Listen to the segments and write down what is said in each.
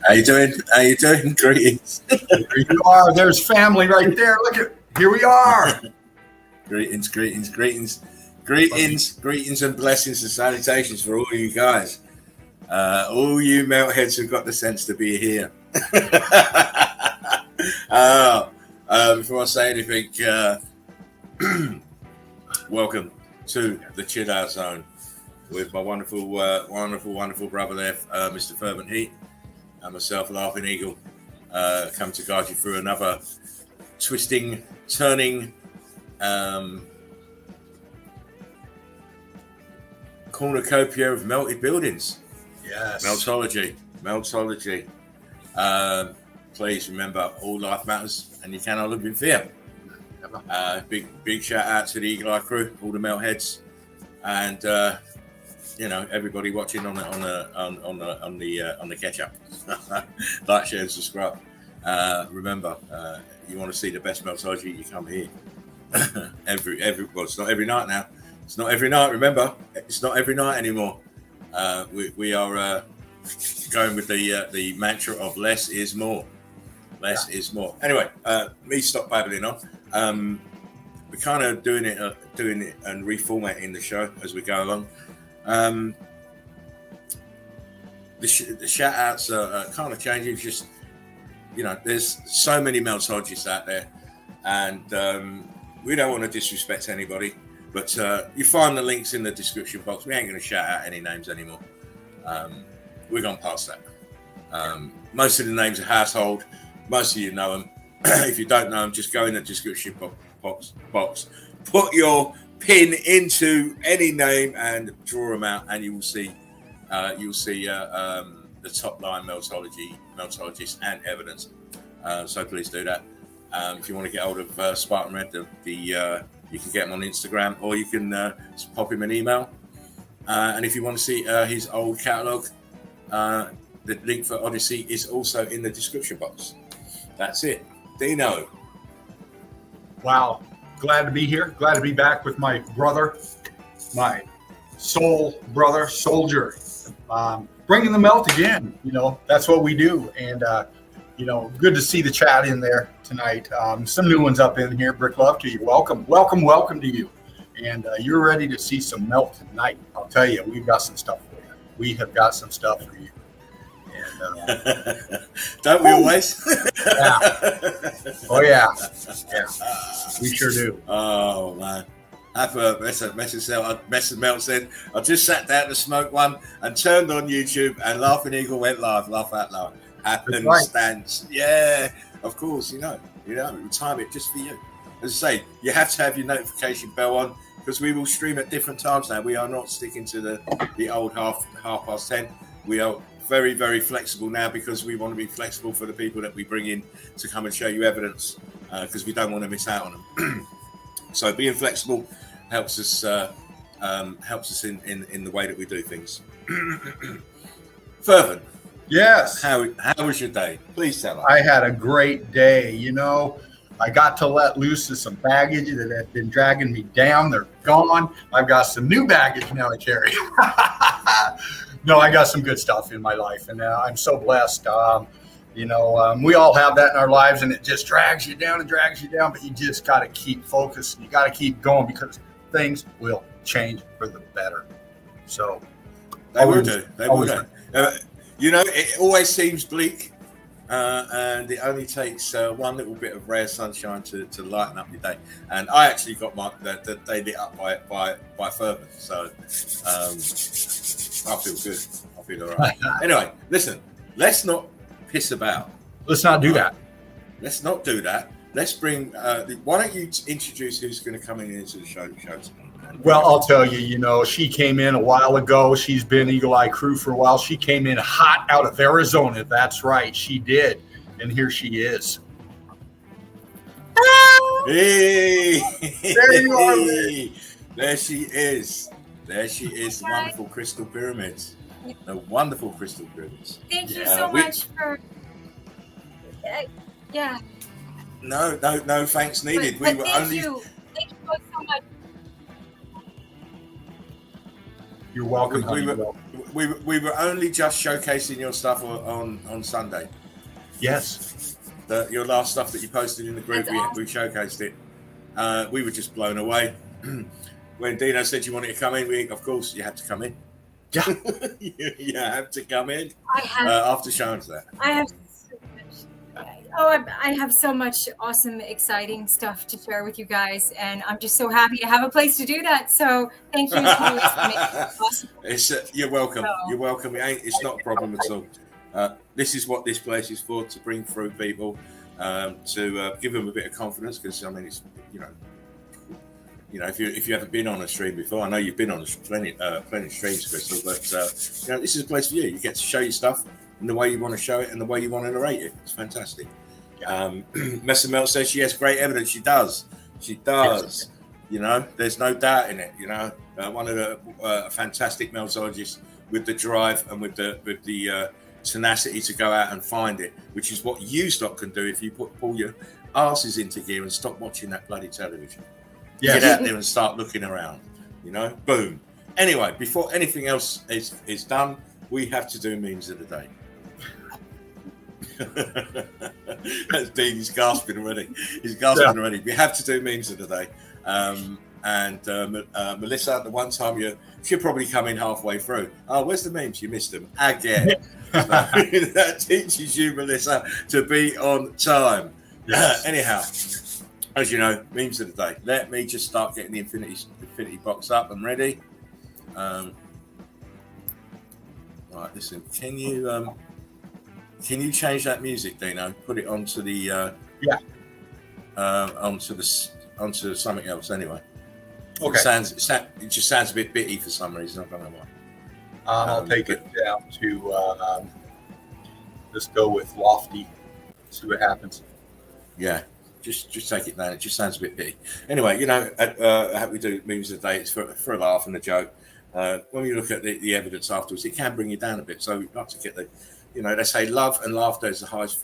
How you doing? How you doing? Greetings. There you are. There's family right there. Look at here we are. Greetings, greetings, greetings, greetings, greetings, and blessings and salutations for all of you guys. All you meltheads who've got the sense to be here. Before I say anything, welcome to the Chill Out Zone with my wonderful brother there, Mr. Fervent Heat, and myself, Laughing Eagle, come to guide you through another twisting, turning, cornucopia of melted buildings. Yes. Meltology. Please remember, all life matters, and you cannot live in fear. Big shout out to the Eagle Eye crew, all the meltheads, and everybody watching on the catch up. Like, share, and subscribe. Remember, you want to see the best Meltology, you come here. It's not every night now. It's not every night. Remember, it's not every night anymore. We are going with the mantra of less is more. Less is more. Anyway, me stop babbling on. We're kind of doing it and reformatting the show as we go along. The shout outs are kind of changing. It's just, there's so many Meltologists out there, and we don't want to disrespect anybody, but you find the links in the description box. We ain't going to shout out any names anymore. We're gone past that. Most of the names are household. Most of you know them. If you don't know them, just go in the description box, put your pin into any name and draw them out, and you will see the top line Meltologist and evidence. So please do that. If you want to get hold of Spartan Red, you can get him on Instagram, or you can pop him an email. And if you want to see his old catalogue, the link for Odyssey is also in the description box. That's it. Dino. Wow. Glad to be here. Glad to be back with my brother, my soul brother, soldier. Bringing the melt again. That's what we do. And, good to see the chat in there tonight. Some new ones up in here. Brick love to you. Welcome to you. And you're ready to see some melt tonight. I'll tell you, we've got some stuff for you. We have got some stuff for you. And, don't we always? Yeah. Oh, yeah. We sure do. Oh, man. Message Melt said, I just sat down to smoke one and turned on YouTube, and Laughing Eagle went live. Laugh out loud. Happenstance. Right. Yeah, of course, we time it just for you. As I say, you have to have your notification bell on, because we will stream at different times now. We are not sticking to the old half past 10. We are very, very flexible now, because we want to be flexible for the people that we bring in to come and show you evidence, because we don't want to miss out on them. So being flexible helps us in the way that we do things. Fervent. Yes. How was your day? Please tell us. I had a great day. I got to let loose of some baggage that had been dragging me down. They're gone. I've got some new baggage now to carry. No, I got some good stuff in my life, and I'm so blessed. We all have that in our lives, and it just drags you down, but you just got to keep focused. You got to keep going, because things will change for the better. So they will do. It always seems bleak, and it only takes one little bit of rare sunshine to lighten up your day. And I actually got the day lit up by Fervent, so I feel good. I feel all right. Anyway, listen, let's not piss about. Let's not do that. Let's not do that. Let's bring. Why don't you introduce who's going to come into the show tonight? Well, I'll tell you, she came in a while ago. She's been Eagle Eye crew for a while. She came in hot out of Arizona. That's right. She did. And here she is. Hey! There you are. There she is. The wonderful crystal pyramids. The wonderful crystal pyramids. Thank you so much for... yeah. No thanks needed. But thank you both so much. You're welcome. we were only just showcasing your stuff on Sunday. Yes. Your last stuff that you posted in the group, That's awesome. we showcased it. We were just blown away. When Dino said you wanted to come in, of course you had to come in. Yeah. You had to come in I have after showing us that. I have so much. I have so much awesome, exciting stuff to share with you guys, and I'm just so happy to have a place to do that. So thank you. Awesome. You're welcome. So, You're welcome. It's not a problem at all. This is what this place is for, to bring through people, to give them a bit of confidence. Because I mean, it's if you haven't been on a stream before, I know you've been on plenty streams, Crystal, but this is a place for you. You get to show your stuff in the way you want to show it and the way you want to narrate it. It's fantastic. Messer Melt says she has great evidence. She does. Yes. There's no doubt in it. One of the fantastic meltologists with the drive and with the tenacity to go out and find it, which is what you can do if you pull your asses into gear and stop watching that bloody television. Yes. Get out there and start looking around. Boom. Anyway, before anything else is done, we have to do memes of the day. That's Dean. He's gasping already. Already. We have to do memes of the day. Melissa, the one time she'll probably come in halfway through. Oh, where's the memes? You missed them again. So, that teaches you, Melissa, to be on time. Yes. Anyhow, as you know, memes of the day. Let me just start getting the infinity box up and ready. Right, listen. Can you change that music, Dino? Put it onto the onto something else anyway. Okay. It just sounds a bit bitty for some reason. I don't know why. I'll take it down to just go with lofty. See what happens. Yeah, just take it down. It just sounds a bit bitty. Anyway, how we do memes of the day. It's for a laugh and a joke. When you look at the evidence afterwards, it can bring you down a bit. So we'd like to get the, they say love and laughter is the highest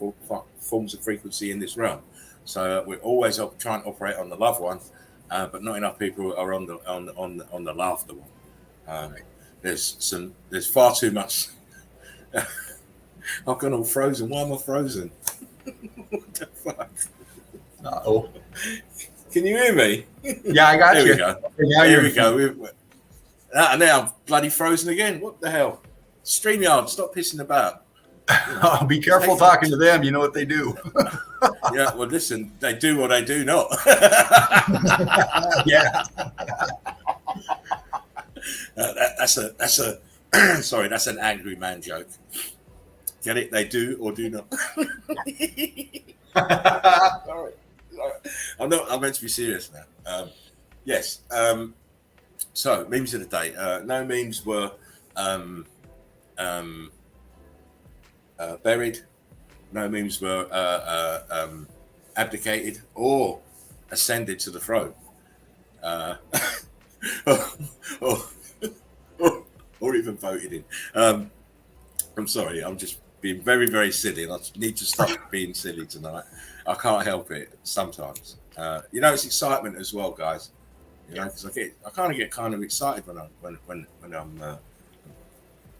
forms of frequency in this realm. So we're always trying to operate on the love one, but not enough people are on the laughter one. There's far too much. I've gone all frozen. Why am I frozen? What the fuck? Uh-oh. Can you hear me? Yeah, I got you. We go. Here we go. And now I'm bloody frozen again. What the hell? StreamYard, stop pissing about. Be careful talking to them. You know what they do. Yeah, well, listen, they do what they do not. Yeah. That's a sorry, that's an angry man joke. Get it? They do or do not. Sorry. I'm meant to be serious now. Yes. So memes of the day. No memes were buried. No memes were abdicated or ascended to the throne. Or even voted in. I'm sorry, I'm just being very, very silly, and I need to stop being silly tonight. I can't help it sometimes. It's excitement as well, guys. Because I kind of get excited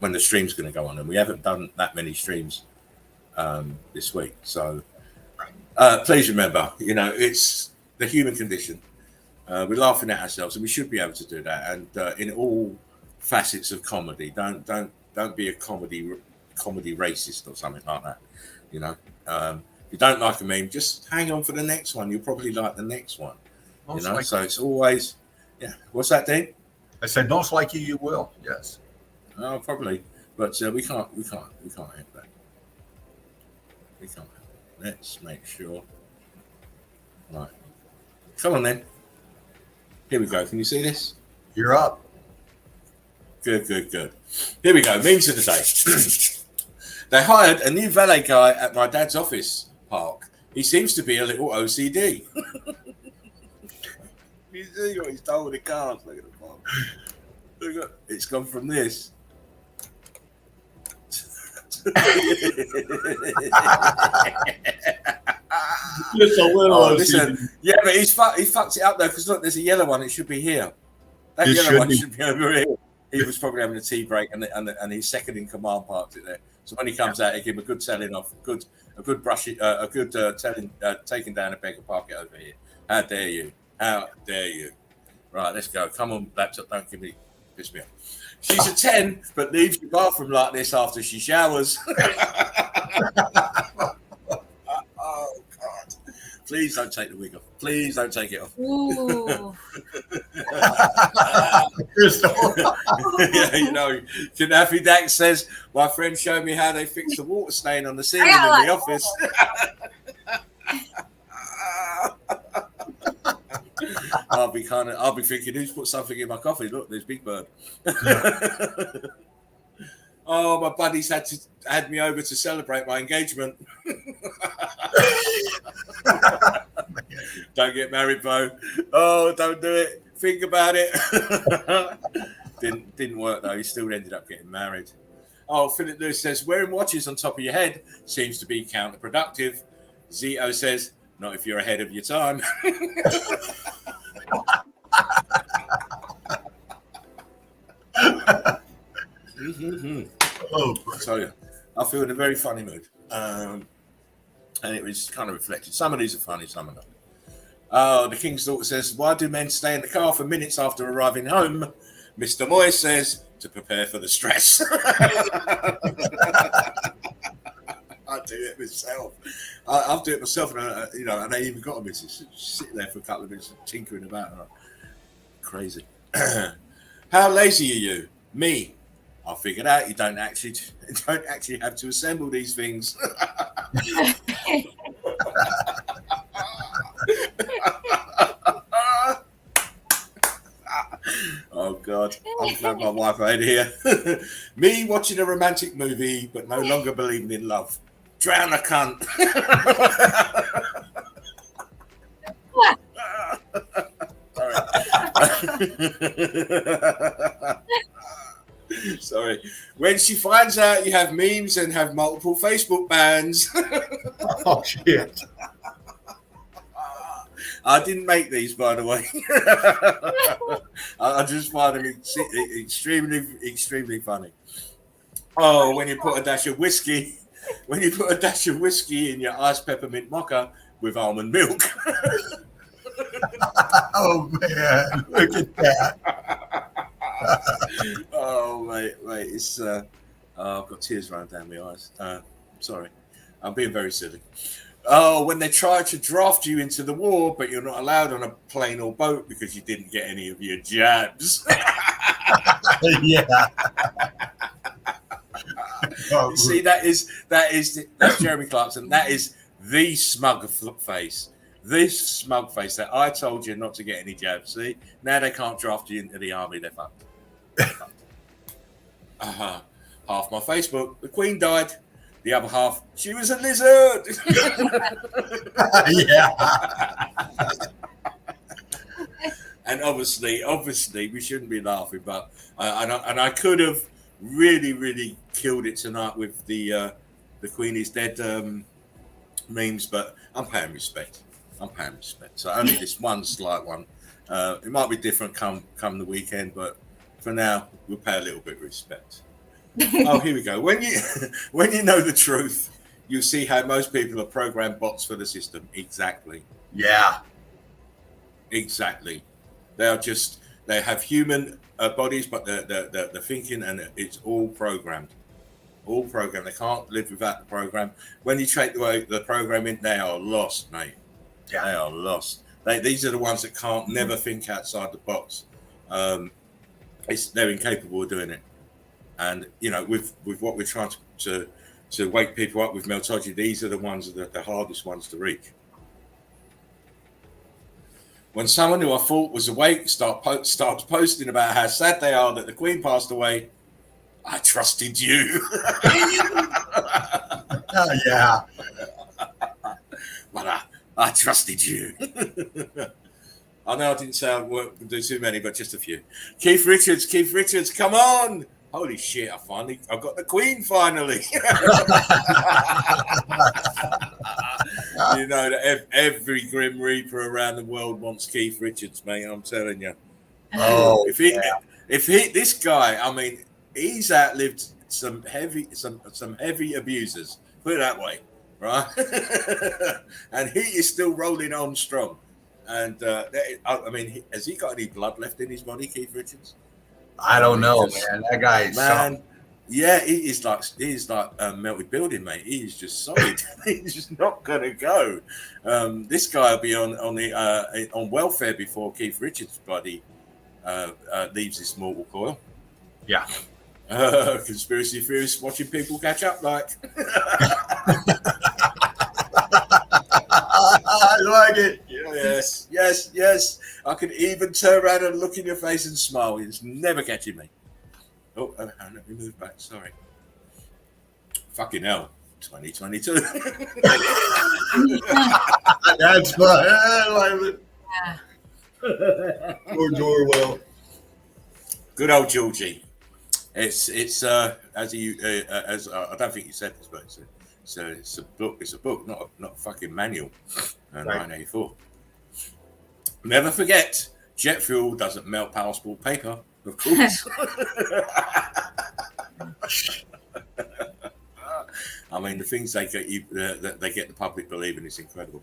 when the stream's going to go on, and we haven't done that many streams this week. So please remember, it's the human condition. We're laughing at ourselves, and we should be able to do that. And in all facets of comedy, don't be a comedy racist or something like that. If you don't like a meme, just hang on for the next one. You'll probably like the next one. So it's always, What's that, Dean? I said, most likely you will. Yes. Oh, probably, but we can't have that. We can't have that. Let's make sure. Right. Come on then. Here we go. Can you see this? You're up. Good. Here we go. Memes of the day. They hired a new valet guy at my dad's office park. He seems to be a little OCD. You see what he's done with the cars? Look at the park. Look at, it's gone from this. Just a little. Listen, yeah, but he fucked it up though, because look, there's a yellow one. It should be here. That yellow one should be over here. he was probably having a tea break, and his second in command parked it there. So when he comes out, he give him a good telling off, a good brush, a good telling, taking down a beg and park it over here. How dare you? How dare you? Right, let's go. Come on, laptop, don't piss me off. She's a 10, but leaves the bathroom like this after she showers. Oh, God. Please don't take the wig off. Please don't take it off. Ooh. Yeah, you know, Kanafi Dax says, my friend showed me how they fix the water stain on the ceiling in the office. I'll be thinking, who's put something in my coffee? Look, there's Big Bird. Oh, my buddies had me over to celebrate my engagement. Don't get married, Bo. Oh, don't do it. Think about it. Didn't work though. He still ended up getting married. Oh, Philip Lewis says wearing watches on top of your head seems to be counterproductive. Zito says not if you're ahead of your time. Oh, so I feel in a very funny mood, and it was kind of reflected. Some of these are funny, some are not. Oh, the King's Daughter says, why do men stay in the car for minutes after arriving home? Mr. Moy says, to prepare for the stress. I do it myself. I'll do it myself, and I even got a missus sitting there for a couple of minutes tinkering about. Crazy. How lazy are you? Me. I figured out you don't actually have to assemble these things. Oh God, I'm glad my wife ain't here. Me watching a romantic movie, but no longer believing in love. Drown a cunt. Sorry. When she finds out you have memes and have multiple Facebook bans. Oh shit. I didn't make these, by the way. I just find them extremely, extremely funny. Oh, when you put a dash of whiskey in your iced peppermint mocha with almond milk. Oh man, look at that. Oh mate, it's I've got tears running down my eyes. Sorry, I'm being very silly. Oh, when they try to draft you into the war, but you're not allowed on a plane or boat because you didn't get any of your jabs. Yeah. You see, that's Jeremy Clarkson. That is the smug face. This smug face that I told you not to get any jabs. See, now they can't draft you into the army. They're fucked. Half my Facebook, the Queen died. The other half, she was a lizard. Yeah. And obviously, we shouldn't be laughing, but I could have really killed it tonight with the Queen is dead memes, but I'm paying respect. So only this one slight one. It might be different come the weekend, but for now, we'll pay a little bit of respect. Oh, here we go. When you know the truth, you see how most people are programmed bots for the system. Exactly. Yeah. Exactly. They have human bodies, but they're thinking, and it's all programmed. All programmed. They can't live without the program. When you take the program in, they are lost, mate. Yeah. They are lost. These are the ones that can't never think outside the box. They're incapable of doing it. And with what we're trying to wake people up with Meltology, these are the ones that are the hardest ones to reach. When someone who I thought was awake starts posting about how sad they are that the Queen passed away, I trusted you. Oh, yeah. But I trusted you. I know I didn't say I would do too many, but just a few. Keith Richards, come on. Holy shit, I've got the Queen finally. You know that every Grim Reaper around the world wants Keith Richards, mate. I'm telling you. Oh, This guy, I mean, he's outlived some heavy abusers. Put it that way, right? And he is still rolling on strong. And I mean, has he got any blood left in his body, Keith Richards? I don't know, man. That guy is man. Yeah, he's like a melted building, mate. He's just solid. He's just not gonna go. This guy will be on welfare before Keith Richards' body leaves this mortal coil. Yeah. Conspiracy theorists watching people catch up, like. I like it. Yes. I can even turn around and look in your face and smile. It's never catching me. Oh, let me move back. Sorry. Fucking hell. 2022. That's fun. I like it. George Orwell. Good old Georgie. It's as I don't think you said this, but it's a book. It's a book, not a fucking manual. 1984. Never forget, jet fuel doesn't melt passport paper. Of course. I mean, the things they get you, that they get the public believing is incredible.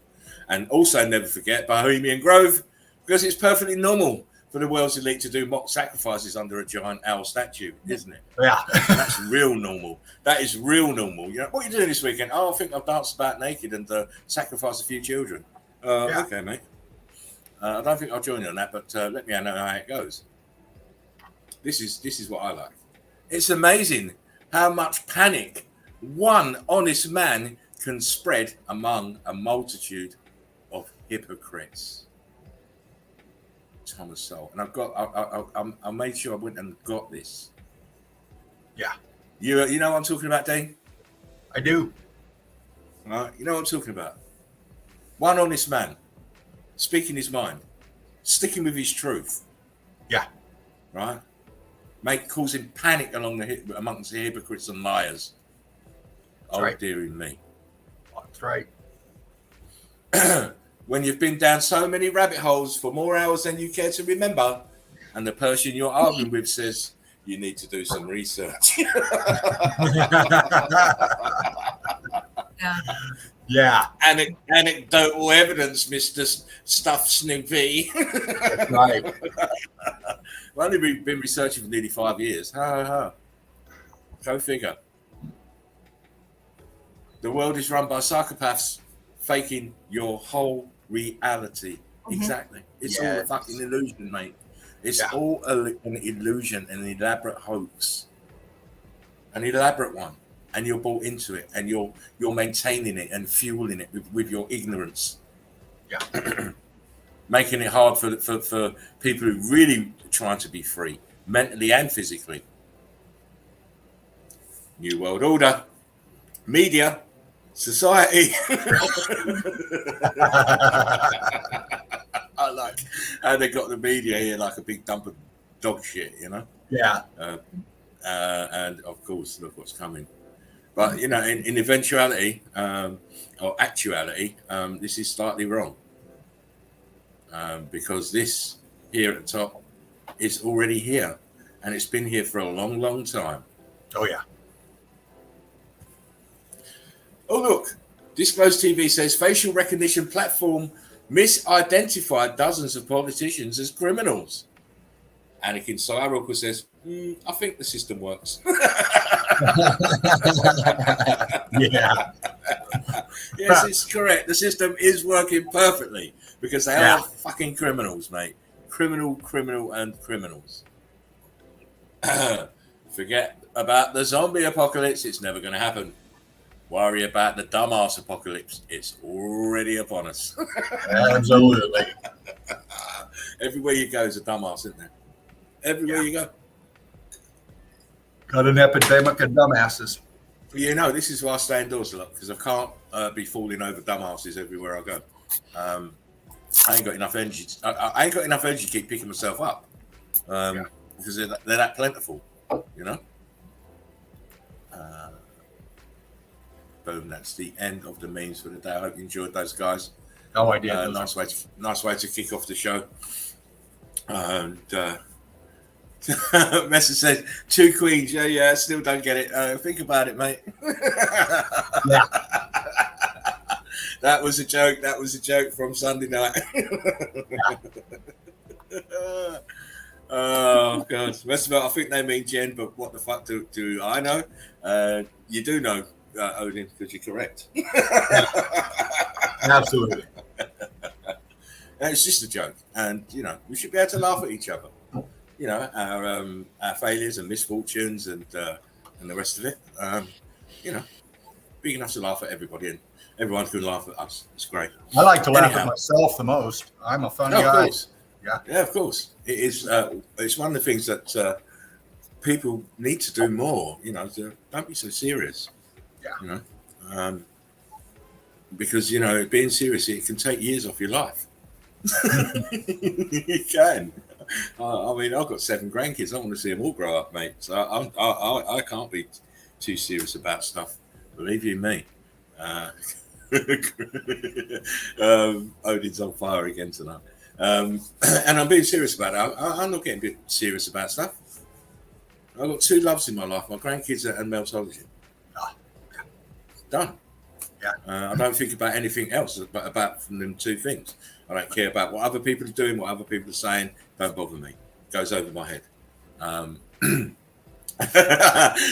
And also, never forget Bohemian Grove, because it's perfectly normal for the world's elite to do mock sacrifices under a giant owl statue, isn't it? Yeah. That's real normal. That is real normal. You know, what are you doing this weekend? Oh, I think I'll dance about naked and sacrifice a few children. Okay, mate. I don't think I'll join you on that, but let me know how it goes. This is what I like. It's amazing how much panic one honest man can spread among a multitude of hypocrites. Thomas Sowell, and I made sure I went and got this. Yeah. You know what I'm talking about, Dane? I do. Right? You know what I'm talking about? One honest man speaking his mind, sticking with his truth. Yeah. Right? Causing panic amongst the hypocrites and liars. That's right. Dearie me. That's right. When you've been down so many rabbit holes for more hours than you care to remember, and the person you're arguing with says you need to do some research. Yeah. Anecdotal evidence, Mr. Stuff Snoopy. That's right. I've only been researching for nearly 5 years. Go figure. The world is run by psychopaths faking your whole reality. Mm-hmm. Exactly. It's all a fucking illusion, mate. It's all an illusion, an elaborate hoax. An elaborate one. And you're bought into it, and you're maintaining it and fueling it with your ignorance. Yeah. Making it hard for people who really trying to be free, mentally and physically. New World Order, media, society. I like how they got the media here like a big dump of dog shit, you know? Yeah. And of course, look what's coming. But, you know, in eventuality or actuality, this is slightly wrong. Because this here at the top is already here. And it's been here for a long, long time. Oh, yeah. Oh, look. Disclosed TV says facial recognition platform misidentified dozens of politicians as criminals. Anakin Skywalker says, I think the system works. Yeah. Yes, it's correct. The system is working perfectly because they are fucking criminals, mate. Criminal, and criminals. Forget about the zombie apocalypse. It's never going to happen. Worry about the dumbass apocalypse. It's already upon us. Absolutely. Everywhere you go is a dumbass, isn't there? Everywhere you go. Got an epidemic of dumbasses. You know, this is why I stay indoors a lot, because I can't be falling over dumbasses everywhere I go. I ain't got enough energy. I ain't got enough energy to keep picking myself up because they're that plentiful, you know. Boom! That's the end of the memes for the day. I hope you enjoyed those, guys. Oh, I did. Nice way to kick off the show. And Messer says 2 queens. Yeah, still don't get it. Think about it, mate. Yeah. That was a joke. That was a joke from Sunday night. Oh God, Messer, I think they mean Jen, but what the fuck do I know? You do know, Odin, because you're correct. Absolutely. It's just a joke, and you know we should be able to laugh at each other. You know our failures and misfortunes and the rest of it. You know, big enough to laugh at everybody, and everyone can laugh at us. It's great. I like to laugh at myself the most. I'm a funny guy. Of course. Yeah, of course. It is. It's one of the things that people need to do more. You know, don't be so serious. Yeah. You know, because you know being serious it can take years off your life. You can. I mean, I've got 7 grandkids. I want to see them all grow up, mate. So I can't be too serious about stuff. Believe you me. Odin's on fire again tonight. And I'm being serious about it. I'm not getting a bit serious about stuff. I've got 2 loves in my life: my grandkids and Meltology. Done. Yeah. I don't think about anything else but about from them 2 things. I don't care about what other people are doing, what other people are saying. Don't bother me. It goes over my head.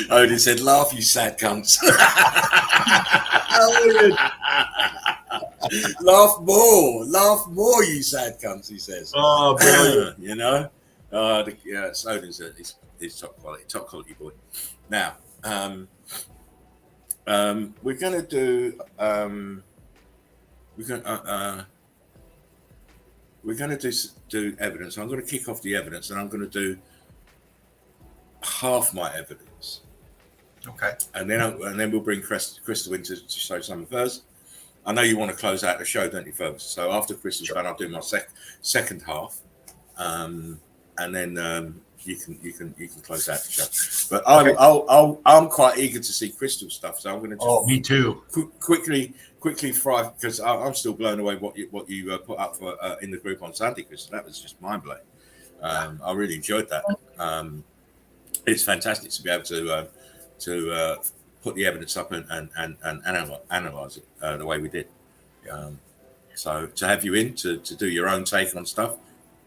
Odin said, "Laugh, you sad cunts." Laugh more, you sad cunts. He says. Oh, brilliant. You know, it's Odin's is top quality boy. Now, we're gonna do do evidence. I'm going to kick off the evidence, and I'm going to do half my evidence. Okay. And then we'll bring Crystal in to show some of hers. I know you want to close out the show, don't you, folks? So after Crystal's done, I'll do my second half, and then you can close out the show. But okay. I'm quite eager to see Crystal stuff, so I'm going to just me too. Quickly fry, because I'm still blown away what you put up for in the group on Sunday, Crystal. That was just mind blowing. I really enjoyed that. It's fantastic to be able to put the evidence up and analyze it the way we did. So to have you in to do your own take on stuff,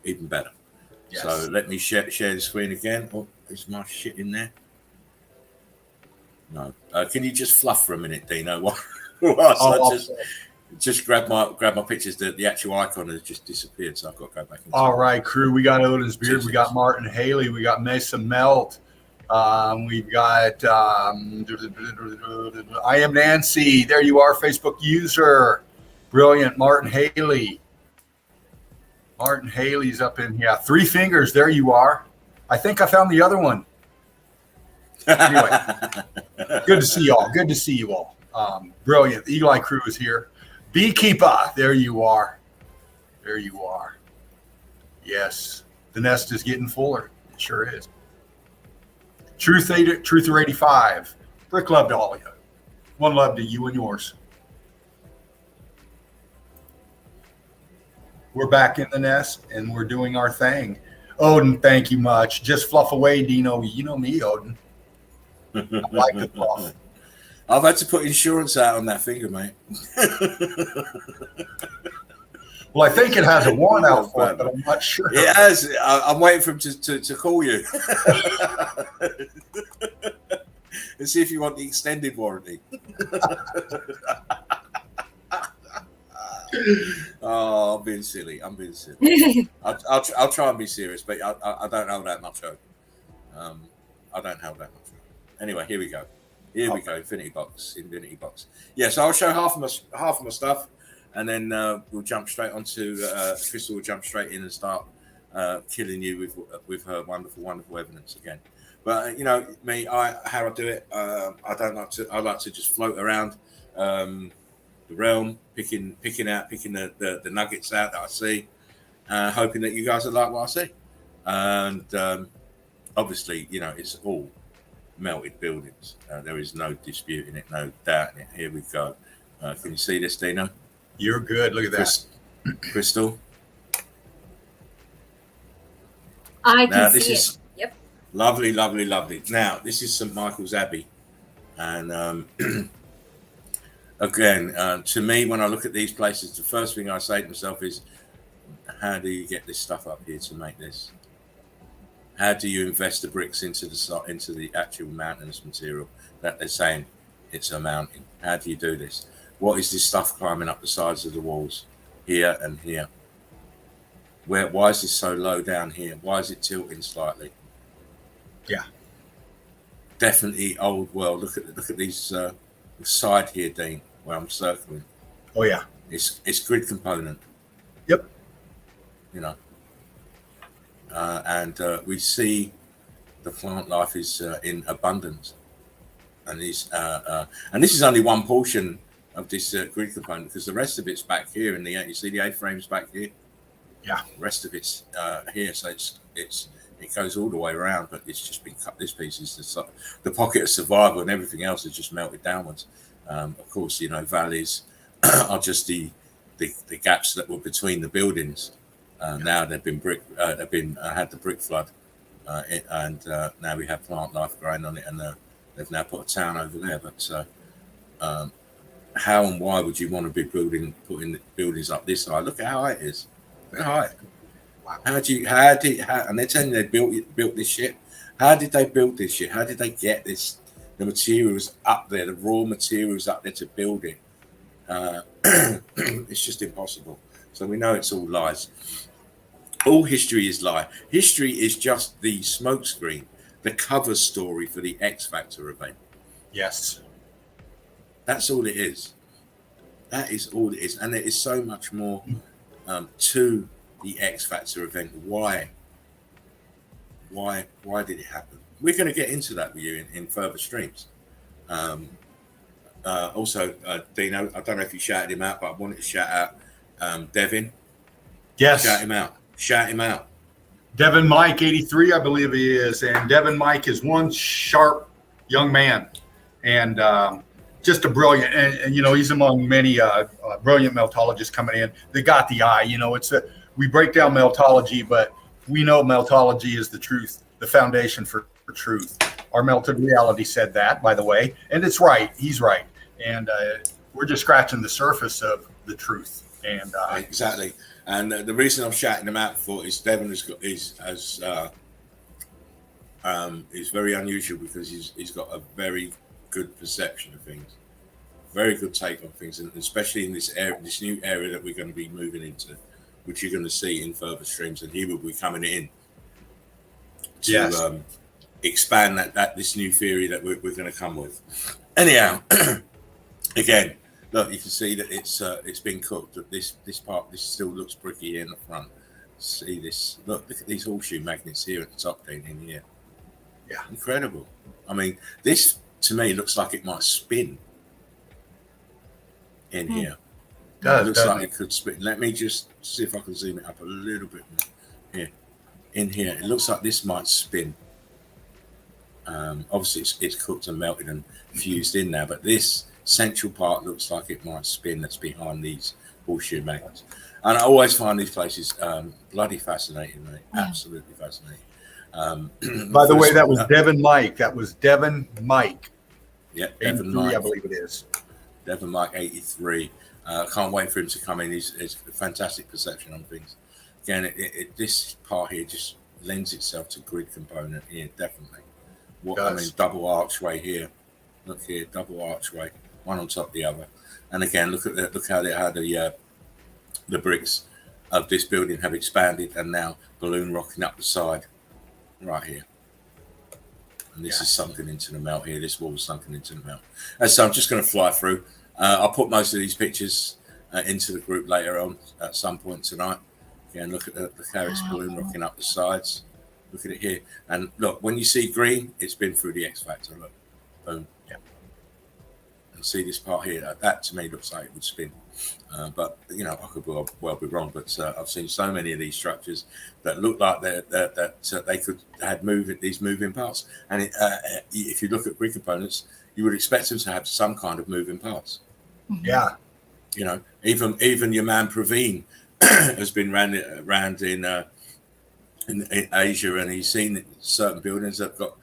even better. Yes. So let me share the screen again. Oh, is my shit in there? No. Can you just fluff for a minute, Dino? Just grab my pictures. The actual icon has just disappeared, so I've got to go back. All right, crew. We got Odin's Beard. We got Martin Haley. We got Mesa Melt. We've got I Am Nancy. There you are, Facebook user. Brilliant, Martin Haley. Martin Haley's up in here. 3 fingers. There you are. I think I found the other one. Anyway, good to see y'all. Good to see you all. Brilliant. The Eagle Eye crew is here. Beekeeper. There you are. There you are. Yes. The nest is getting fuller. It sure is. Truther 85. Brick love to all of you. One love to you and yours. We're back in the nest and we're doing our thing. Odin, thank you much. Just fluff away, Dino. You know me, Odin. I like to fluff. I've had to put insurance out on that finger, mate. Well, I think it has a warrant out for it, but I'm not sure. It has. I'm waiting for him to call you and see if you want the extended warranty. Oh, I'm being silly. I'll try and be serious, but I don't hold that much hope. I don't hold that much hope. Anyway, here we go. We go. Infinity box. Yeah, so I'll show half of my stuff, and then we'll jump straight onto Crystal. Will jump straight in and start killing you with her wonderful evidence again. But you know me, how I do it. I like to just float around the realm, picking the nuggets out that I see, hoping that you guys will like what I see. And obviously, you know, it's all melted buildings. There is no disputing it, no doubt in it. Here we go. Can you see this, Dino? You're good. Look at that. Crystal. I can see it. Yep. Lovely, lovely, lovely. Now, this is St. Michael's Abbey. And again, to me, when I look at these places, the first thing I say to myself is, how do you get this stuff up here to make this? How do you invest the bricks into the actual mountainous material that they're saying it's a mountain? How do you do this? What is this stuff climbing up the sides of the walls here and here? Why is this so low down here? Why is it tilting slightly? Yeah, definitely old world. Look at these side here, Dean, where I'm circling. Oh yeah, it's grid component. Yep. You know, and we see the plant life is in abundance, and this is only one portion of this grid component, because the rest of it's back here in the you see the A-frames back here. Yeah. The rest of it's here, so it goes all the way around, but it's just been cut. This piece is the pocket of survival, and everything else has just melted downwards. Of course, you know, valleys are just the gaps that were between the buildings. Now they've been had the brick flood, and now we have plant life growing on it, and they've now put a town over there. But how and why would you want to be putting buildings up this high? Look at how high it is. Look how high. Wow. And they're telling you they built this shit. How did they build this shit? How did they get the materials up there, the raw materials up there to build it? It's just impossible. So we know it's all lies. All history is lie. History is just the smokescreen, the cover story for the X Factor event. Yes. That's all it is. That is all it is. And there is so much more to the X Factor event. Why did it happen? We're going to get into that with you in further streams. Also, Dino, I don't know if you shouted him out, but I wanted to shout out Devin. Yes. Shout him out. Devin Mike 83, I believe he is, and Devin Mike is one sharp young man, and just a brilliant. And you know, he's among many brilliant meltologists coming in. They got the eye. You know, we break down meltology, but we know meltology is the truth, the foundation for truth. Our melted reality said that, by the way, and it's right. He's right, and we're just scratching the surface of the truth. And exactly. And the reason I'm shouting him out for is Devin is very unusual, because he's got a very good perception of things, very good take on things, and especially in this new area that we're going to be moving into, which you're going to see in further streams, and he will be coming in to expand this new theory that we're going to come with. Anyhow, again, look, you can see that it's been cooked. This still looks bricky here in the front. See this? Look at these horseshoe magnets here at the top, in here. Yeah, incredible. I mean, this to me looks like it might spin in here. It looks like it could spin. Let me just see if I can zoom it up a little bit more. Here, in here, it looks like this might spin. Obviously, it's cooked and melted and fused in now, but this central part looks like it might spin. That's behind these horseshoe magnets. And I always find these places bloody fascinating, mate. Yeah. Absolutely fascinating. By the way, that was Devin Mike. Yeah, Devin Mike, I believe it is. Devin Mike 83. Can't wait for him to come in. He's a fantastic perception on things. Again, this part here just lends itself to grid component here, definitely. I mean, double archway here. Look here, double archway, one on top of the other. And again, look how the bricks of this building have expanded and now balloon rocking up the side, right here. And this is sunken into the melt here. This wall is sunken into the melt. And so I'm just going to fly through. I'll put most of these pictures into the group later on at some point tonight. Again, look how it's balloon rocking up the sides. Look at it here. And look, when you see green, it's been through the X Factor. Look, boom. Yeah. And see this part here? That to me looks like it would spin. But, you know, I could well be wrong. But I've seen so many of these structures that look like they could have these moving parts. And if you look at grid components, you would expect them to have some kind of moving parts. Yeah. You know, even your man Praveen has been around in in Asia, and he's seen certain buildings that have got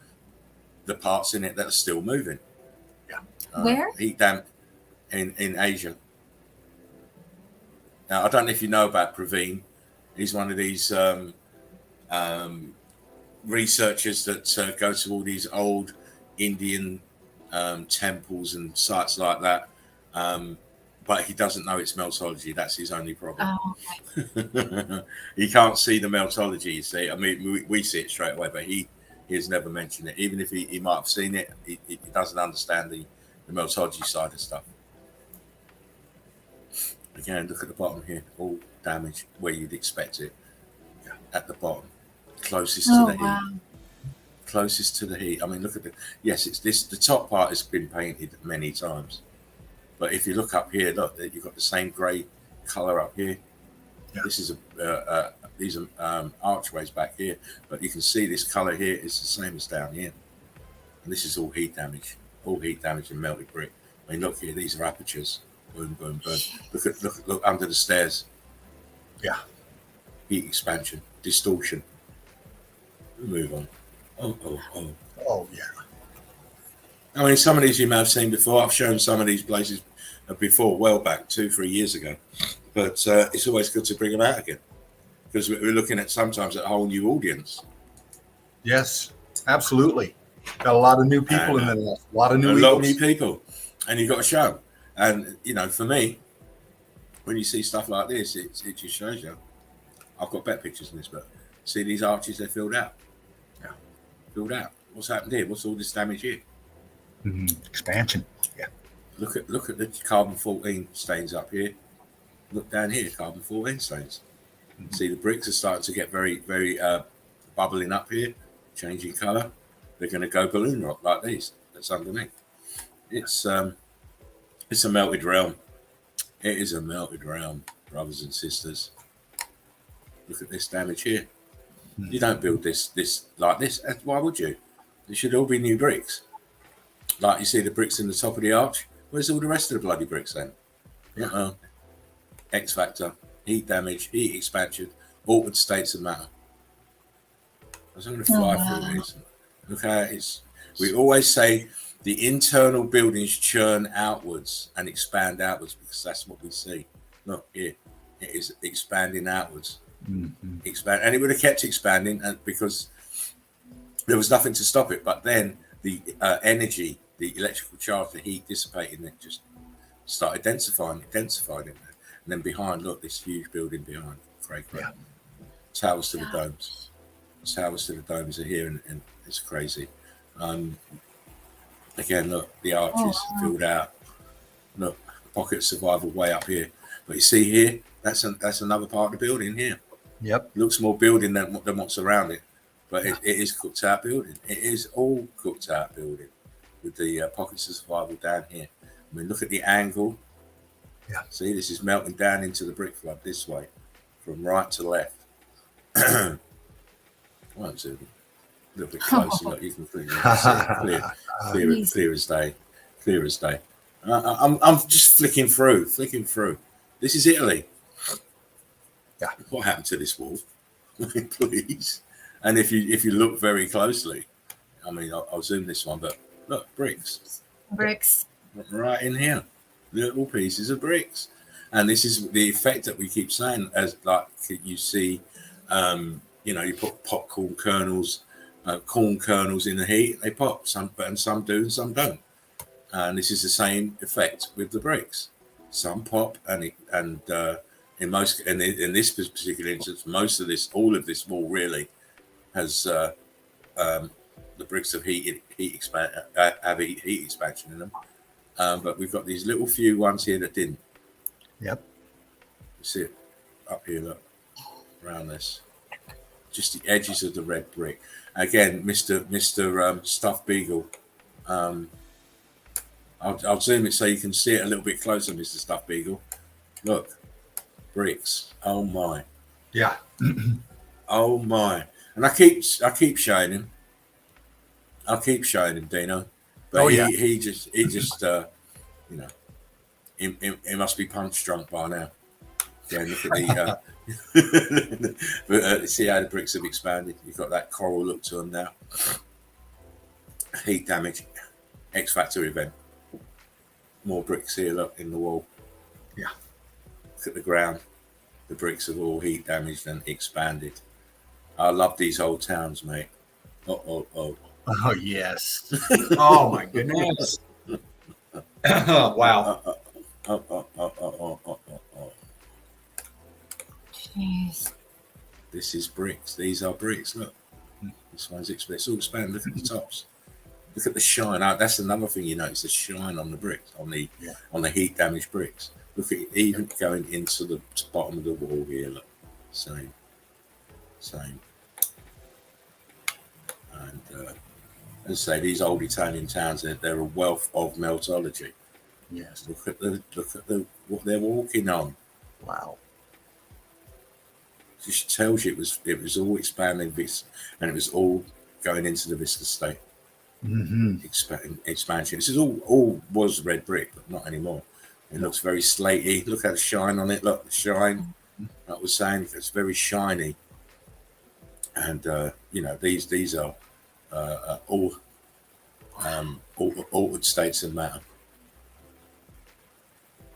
the parts in it that are still moving. Yeah. Where? Heat damp in Asia. Now, I don't know if you know about Praveen. He's one of these researchers that go to all these old Indian temples and sites like that. But he doesn't know it's meltology. That's his only problem. Oh, okay. He can't see the meltology, you see. I mean, we see it straight away, but he has never mentioned it. Even if he might have seen it, he doesn't understand the meltology side of stuff. Again, look at the bottom here, all damage where you'd expect it. At the bottom, closest to the heat. Closest to the heat. I mean, look at the, yes, it's this, the top part has been painted many times. But if you look up here, look, you've got the same grey colour up here. Yeah. This is these are archways back here, but you can see this colour here is the same as down here. And this is all heat damage and melted brick. I mean, look here, these are apertures. Boom, boom, boom. Look under the stairs. Yeah. Heat expansion, distortion. Move on. Oh, yeah. I mean, some of these you may have seen before. I've shown some of these places before, well back, 2-3 years ago. But it's always good to bring them out again, because we're looking at sometimes a whole new audience. Yes, absolutely. Got a lot of new people in there. A lot of new people, and you've got to show them. And you know, for me, when you see stuff like this, it just shows you. I've got better pictures than this, but see these arches, they're filled out. Yeah, filled out. What's happened here? What's all this damage here? Expansion. Yeah. Look at the carbon 14 stains up here. Look down here, carbon 14 stains. See the bricks are starting to get very, very bubbling up here, changing colour. They're going to go balloon rock like these. That's underneath. It's a melted realm. It is a melted realm, brothers and sisters. Look at this damage here. You don't build this like this. Why would you? It should all be new bricks. Like you see the bricks in the top of the arch. Where's all the rest of the bloody bricks then? Yeah. X factor, heat damage, heat expansion, altered states of matter. I'm going to fly through these. Look how it is. We always say the internal buildings churn outwards and expand outwards, because that's what we see. Look here, it is expanding outwards. Expand, and it would have kept expanding, and because there was nothing to stop it. But then the energy, the electrical charge, the heat dissipating, it just started densifying it, and then behind, look, this huge building behind, great. Yeah. Towers to the domes. Towers to the domes are here, and it's crazy. Again, look, the arches filled out. Look, pocket of survival way up here. But you see here, that's another part of the building here. Yep. Looks more building than what's around it. But it is cooked out building. It is all cooked out building with the pockets of survival down here. I mean, look at the angle. Yeah. See, this is melting down into the brick flood this way, from right to left. Well, it's a little bit closer. Look, you can see it clear as day. Clear as day. I'm just flicking through. This is Italy. Yeah. What happened to this wall? Please. And if you look very closely, I mean, I'll zoom this one, but look, bricks. Right in here, little pieces of bricks. And this is the effect that we keep saying, as like you see, you put popcorn kernels, corn kernels in the heat, they pop. Some do and some don't. And this is the same effect with the bricks. Some pop, and in this particular instance, all of this wall really has the bricks of heat expansion in them. But we've got these little few ones here that didn't. Yep. You see it up here, look, around this. Just the edges of the red brick. Again, Mr. Stuffed Beagle. I'll zoom it so you can see it a little bit closer, Mr. Stuffed Beagle. Look, bricks. Oh my. Yeah. Oh my. And I keep showing him. I'll keep showing him, Dino. But he just he must be punch drunk by now. Yeah, look at But see how the bricks have expanded. You've got that coral look to them now. Heat damage, X factor event. More bricks here, look, in the wall. Yeah. Look at the ground. The bricks have all heat damaged and expanded. I love these old towns, mate. Oh. Oh, yes. Oh, my goodness. Wow. Jeez. This is bricks. These are bricks. Look. This one's it's all expanded. Look at the tops. Look at the shine. That's another thing you notice, the shine on the bricks, on the heat damaged bricks. Look at it, even going into the bottom of the wall here. Look. Same. And as I say, these old Italian towns, they're a wealth of meltology. Yes. Look at what they're walking on. Wow. Just tells you it was all expanding this, and it was all going into the viscous state. Expansion. This is all was red brick, but not anymore. It looks very slaty. Look at the shine on it. Look, the shine. Like I was saying, it's very shiny. And these are all altered states of matter.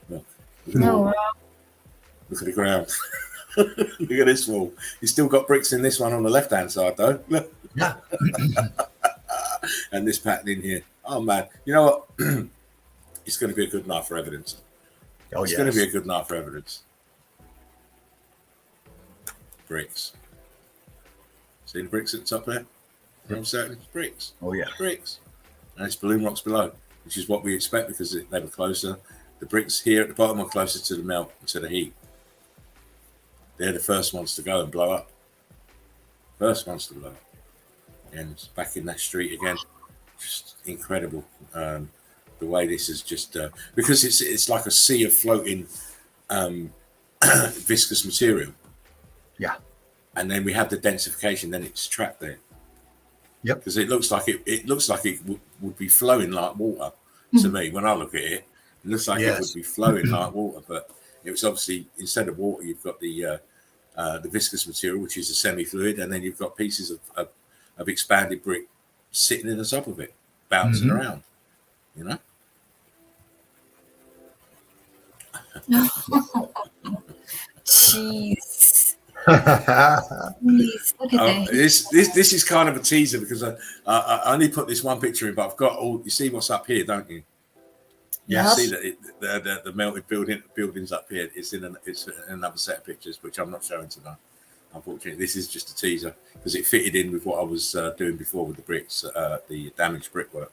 Look at the ground. Look at this wall. You still got bricks in this one on the left-hand side, though. Look. Yeah. And this pattern in here. Oh man, you know what? It's going to be a good night for evidence. Oh, it's going to be a good night for evidence. Bricks. See the bricks at the top there? I'm certain it's bricks. Oh yeah, bricks. And it's balloon rocks below, which is what we expect because they were closer. The bricks here at the bottom are closer to the melt and to the heat. They're the first ones to go and blow up. First ones to blow up. And it's back in that street again. Just incredible. The way this is just because it's like a sea of floating viscous material. Yeah. And then we have the densification. Then it's trapped there. Yep. Because it looks like it would be flowing like water to me when I look at it. It looks like it would be flowing like water, but it was obviously instead of water, you've got the viscous material, which is a semi-fluid, and then you've got pieces of expanded brick sitting in the top of it, bouncing around. You know. Jeez. Jeez, look at this is kind of a teaser because I only put this one picture in, but I've got all. You see what's up here, don't you? Yeah. You see that the melted buildings up here. It's in another set of pictures, which I'm not showing tonight. Unfortunately, this is just a teaser because it fitted in with what I was doing before with the bricks, the damaged brickwork.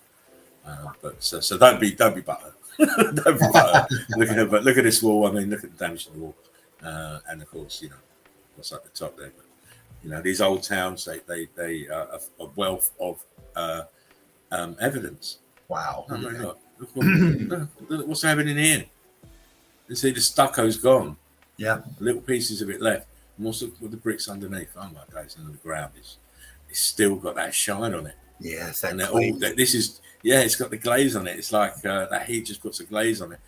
But so don't be buttered. Don't be buttered. Look at this wall. I mean, look at the damage to the wall, and of course, what's at the top there. But these old towns, they are a wealth of evidence. Wow. I mean, look what's happening here. You see the stucco's gone. Yeah. Little pieces of it left. And what's with the bricks underneath? Oh my God, it's under the ground. It's still got that shine on it. Yes, and it's got the glaze on it. It's like that heat just puts a glaze on it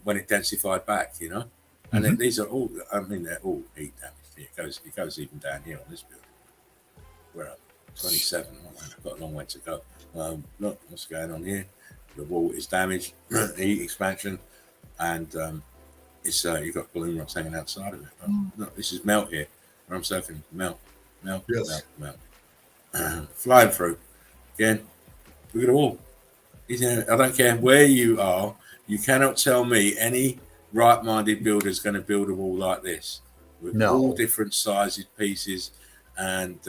when it densified back, And then these are all, they're all heat damaged. It goes even down here on this building. We're at 27. Oh, man, I've got a long way to go. Look, what's going on here? The wall is damaged, the heat expansion, and you've got balloon rocks hanging outside of it. Look, this is melt here. Where I'm surfing, melt. Flying through. Again, look at the wall. I don't care where you are, you cannot tell me any right-minded builder is going to build a wall like this with all different sizes, pieces, and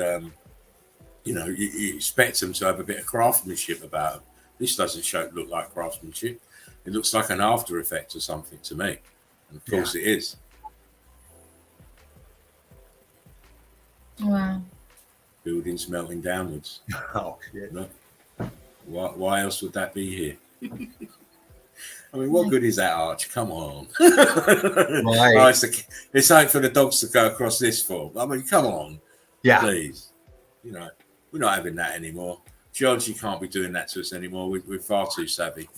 you expect them to have a bit of craftsmanship about them. This doesn't look like craftsmanship. It looks like an after effect or something to me, and of course it is. Wow. Buildings melting downwards. Oh shit! Look. Why else would that be here? I mean, what good is that arch? Come on. Right. It's something for the dogs to go across this for. I mean, come on. Yeah. Please. We're not having that anymore. Geology can't be doing that to us anymore. We're far too savvy.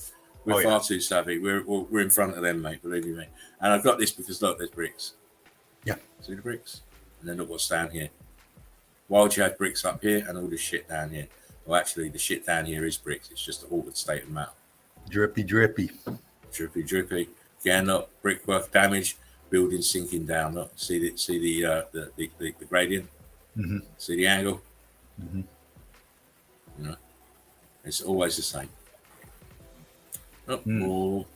We're far too savvy. We're in front of them, mate. Believe me. And I've got this because look, there's bricks. Yeah. See the bricks? And then look what's down here. Why would you have bricks up here and all this shit down here? Well, actually, the shit down here is bricks. It's just an altered state of metal. Drippy, drippy. Drippy, drippy. Again, look, brickwork damage, building sinking down. Look, see the gradient? Mm-hmm. See the angle? Mm-hmm. You know, it's always the same. Look, more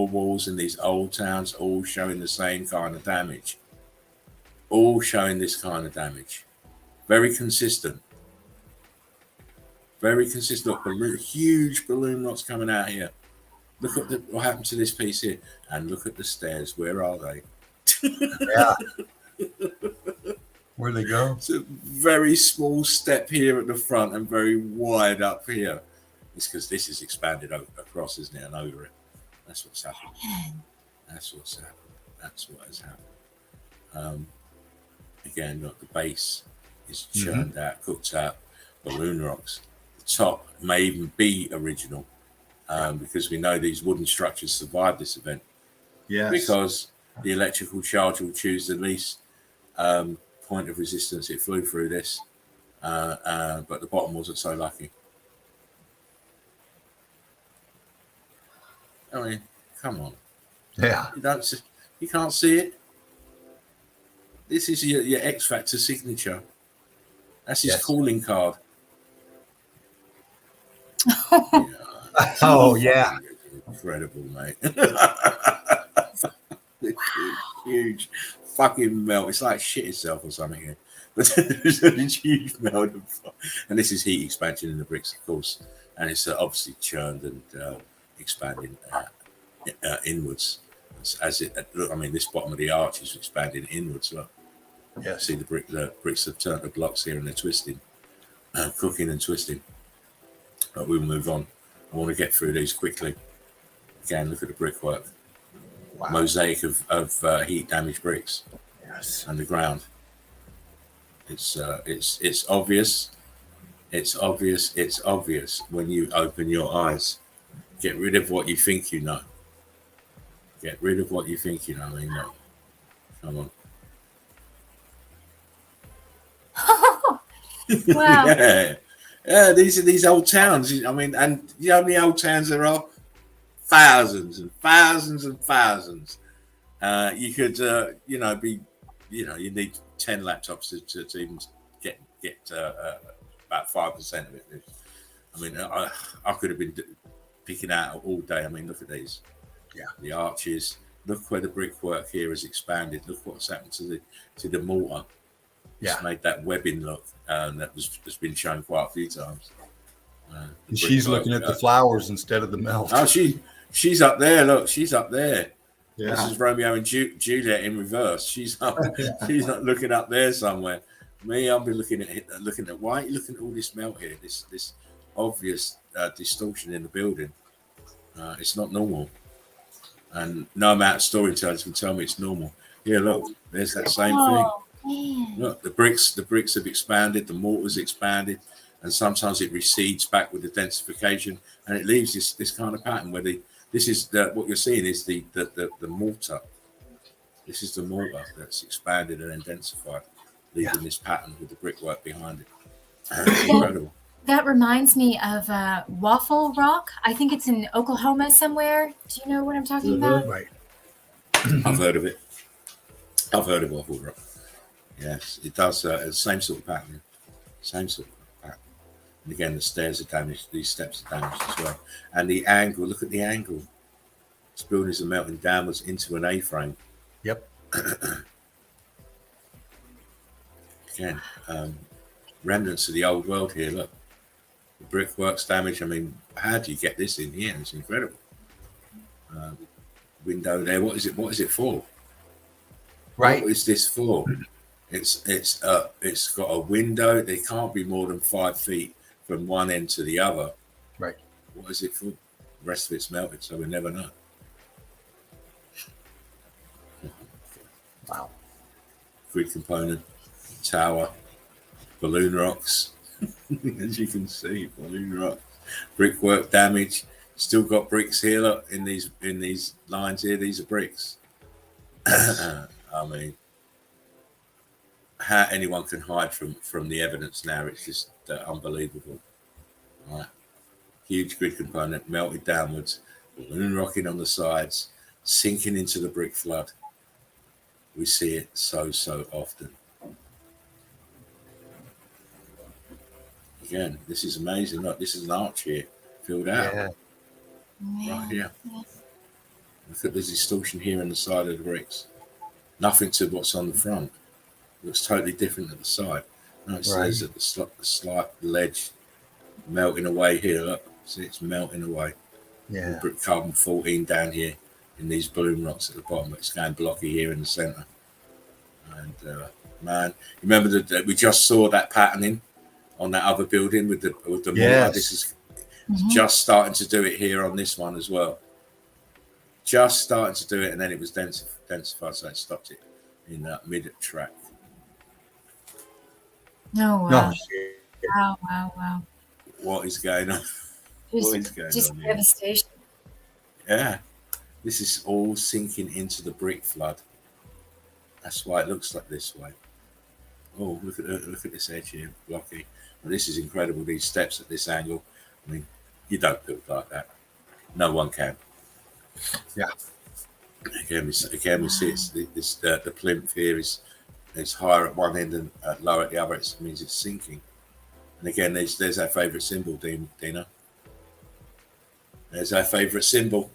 walls in these old towns, all showing the same kind of damage. All showing this kind of damage. Very consistent. Very consistent. Look, huge balloon rods coming out here. Look at what happened to this piece here. And look at the stairs. Where are they? Yeah. Where'd they go? It's a very small step here at the front and very wide up here. It's because this is expanded across, isn't it? And over it. That's what's happened. That's what's happened. That's what has happened. Again, look, the base is churned out, cooked out, balloon rocks. The top may even be original because we know these wooden structures survived this event. Yes. Because the electrical charge will choose the least point of resistance. It flew through this, but the bottom wasn't so lucky. I mean, come on. Yeah. You can't see it. This is your X Factor signature. That's his calling card. Oh, yeah. Incredible, mate. Huge fucking melt. It's like shit itself or something here. But there's a huge melt. And this is heat expansion in the bricks, of course. And it's obviously churned and expanding inwards. As it, look, I mean, this bottom of the arch is expanding inwards. Look. Yeah. See the bricks have turned to blocks here and they're twisting, cooking and twisting. But we'll move on. I want to get through these quickly. Again, look at the brickwork. Wow. Mosaic of heat damaged bricks. Yes. Underground. It's obvious. It's obvious. It's obvious when you open your eyes. Get rid of what you think you know. Get rid of what you think you know. I mean, no. Come on. Wow. Yeah, these old towns. I mean, and you know how many old towns there are? Thousands and thousands and thousands. You could, you need 10 laptops to even get about 5% of it. I mean, I could have been picking out all day. I mean, look at these. Yeah. The arches. Look where the brickwork here has expanded. Look what's happened to the mortar. Yeah. It's made that webbing look that's been shown quite a few times. She's looking at the flowers instead of the melt. Oh, she's up there. Look, she's up there. Yeah. This is Romeo and Juliet in reverse. She's up. She's not looking up there somewhere. Me, I'll be looking at why are you looking at all this melt here? This obvious distortion in the building. It's not normal, and no amount of storytellers can tell me it's normal. Here, look, there's that same thing. Man. Look, the bricks have expanded, the mortar's expanded, and sometimes it recedes back with the densification, and it leaves this kind of pattern where what you're seeing is the mortar. This is the mortar that's expanded and then densified, leaving this pattern with the brickwork behind it. It's incredible. That reminds me of Waffle Rock. I think it's in Oklahoma somewhere. Do you know what I'm talking about? Right. I've heard of it. I've heard of Waffle Rock. Yes, it does. Same sort of pattern. Same sort of pattern. And again, the stairs are damaged. These steps are damaged as well. And the angle, look at the angle. This buildings are melting downwards into an A-frame. Yep. Again, remnants of the old world here. Look, the brickwork's damaged. I mean, how do you get this in here? It's incredible. Window there. What is it? What is it for? Right. What is this for? It's got a window. They can't be more than 5 feet from one end to the other. Right. What is it for? The rest of it's melted, so we never know. Wow. Grid component, tower, balloon rocks. As you can see, balloon rocks, brickwork damage. Still got bricks here. Look in these lines here. These are bricks. I mean, how anyone can hide from the evidence now. It's just unbelievable. Right. Huge grid component melted downwards, balloon rocking on the sides, sinking into the brick flood. We see it so often. Again, this is amazing. Look, this is an arch here, filled out. Yeah. Right here. Look at the distortion here in the side of the bricks. Nothing to what's on the front. Looks totally different at the side. Notice there's the slight ledge melting away here. Look, see, it's melting away. Yeah. Brick carbon 14 down here in these balloon rocks at the bottom. It's going blocky here in the center. And man, remember that we just saw that patterning on that other building with the mortar. This is just starting to do it here on this one as well. Just starting to do it, and then it was densified, so it stopped it in that mid-track. Oh, wow. Wow. What is going on? What is going just on devastation. Yeah. This is all sinking into the brick flood. That's why it looks like this way. Oh, look at this edge here, blocky. Well, this is incredible, these steps at this angle. I mean, you don't build like that. No one can. Yeah. Again, we see it's the plinth here is higher at one end and lower at the other. It means it's sinking. And again, there's our favourite symbol, Dina. There's our favourite symbol.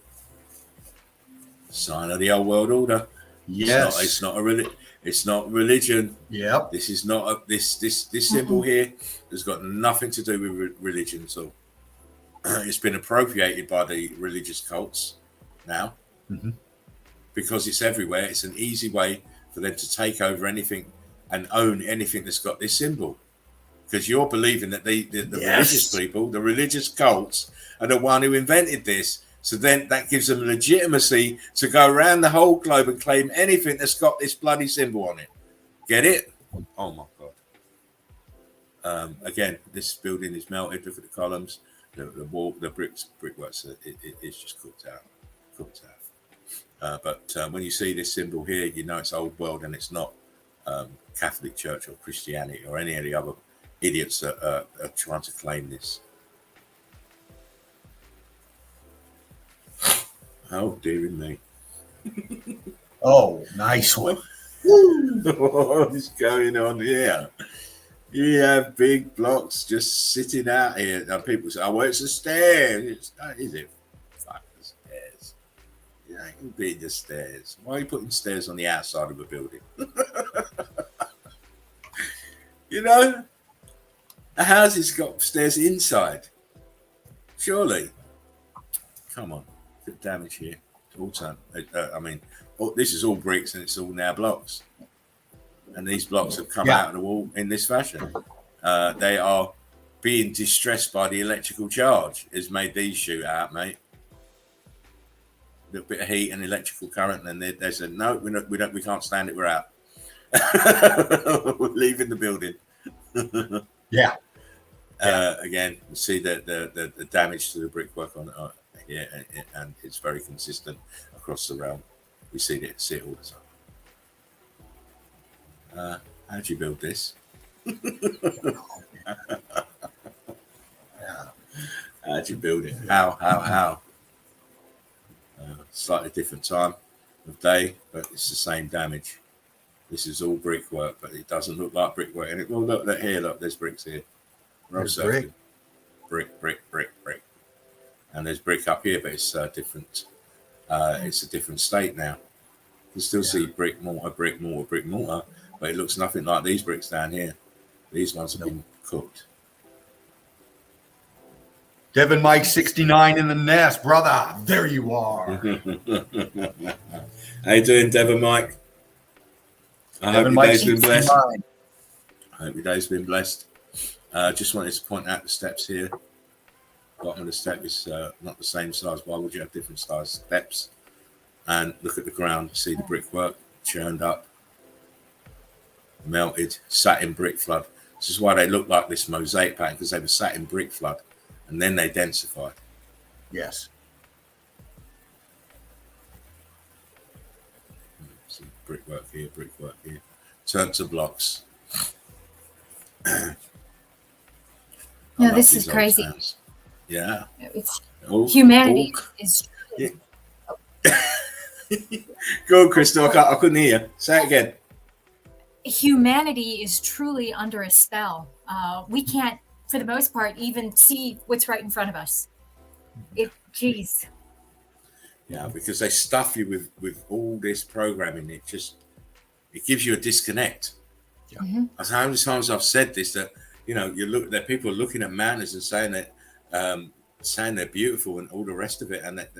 Sign of the old world order. Yes. It's not religion. Yep. This is not this symbol here has got nothing to do with religion at all. It's been appropriated by the religious cults now because it's everywhere. It's an easy way for them to take over anything and own anything that's got this symbol. Because you're believing that the religious people, the religious cults, are the one who invented this. So then that gives them legitimacy to go around the whole globe and claim anything that's got this bloody symbol on it. Get it? Oh my God. Again, this building is melted. Look at the columns, the wall, the brickworks. It's just cooked out. But when you see this symbol here, you know it's old world and it's not Catholic Church or Christianity or any of the other idiots that are trying to claim this. Oh, dearie me. Oh, nice one. What is going on here? You have big blocks just sitting out here. And people say, oh, well, it's the stairs. Is it? Fuck the stairs. You know, it can be the stairs. Why are you putting stairs on the outside of a building? You know, a house has got stairs inside. Surely. Come on. The damage here. All time. This is all bricks and it's all now blocks. And these blocks have come out of the wall in this fashion. They are being distressed by the electrical charge. Has made these shoot out, mate. A little bit of heat and electrical current, and they said, "No, we can't stand it. We're out. We're leaving the building." Yeah. Again, we see the damage to the brickwork on here, and it's very consistent across the realm. We see it all the time. How'd you build this? How'd you build it? How? Slightly different time of day, but it's the same damage. This is all brickwork, but it doesn't look like brickwork. And it will look at here. Look, there's bricks here. There's brick. Brick. And there's brick up here, but it's different. It's a different state now. You still see brick, mortar, but it looks nothing like these bricks down here. These ones have been cooked. Devin Mike 69 in the nest, brother. There you are. How you doing, Devin Mike? I hope your day's been blessed. I hope your day's been blessed. Just wanted to point out the steps here. Bottom of the step is not the same size. Why would you have different size steps? And look at the ground. See the brickwork churned up, melted, sat in brick flood. This is why they look like this mosaic pattern, because they were sat in brick flood and then they densified. Yes. See brickwork here. Turned to blocks. No, this is crazy. Yeah. It's humanity is yeah. Go on, Crystal. I couldn't hear you. Say it again. Humanity is truly under a spell. We can't, for the most part, even see what's right in front of us. Geez. Yeah, because they stuff you with all this programming. It gives you a disconnect. Yeah. Mm-hmm. How many times I've said this, that that people are looking at mountains and saying they're beautiful and all the rest of it, and that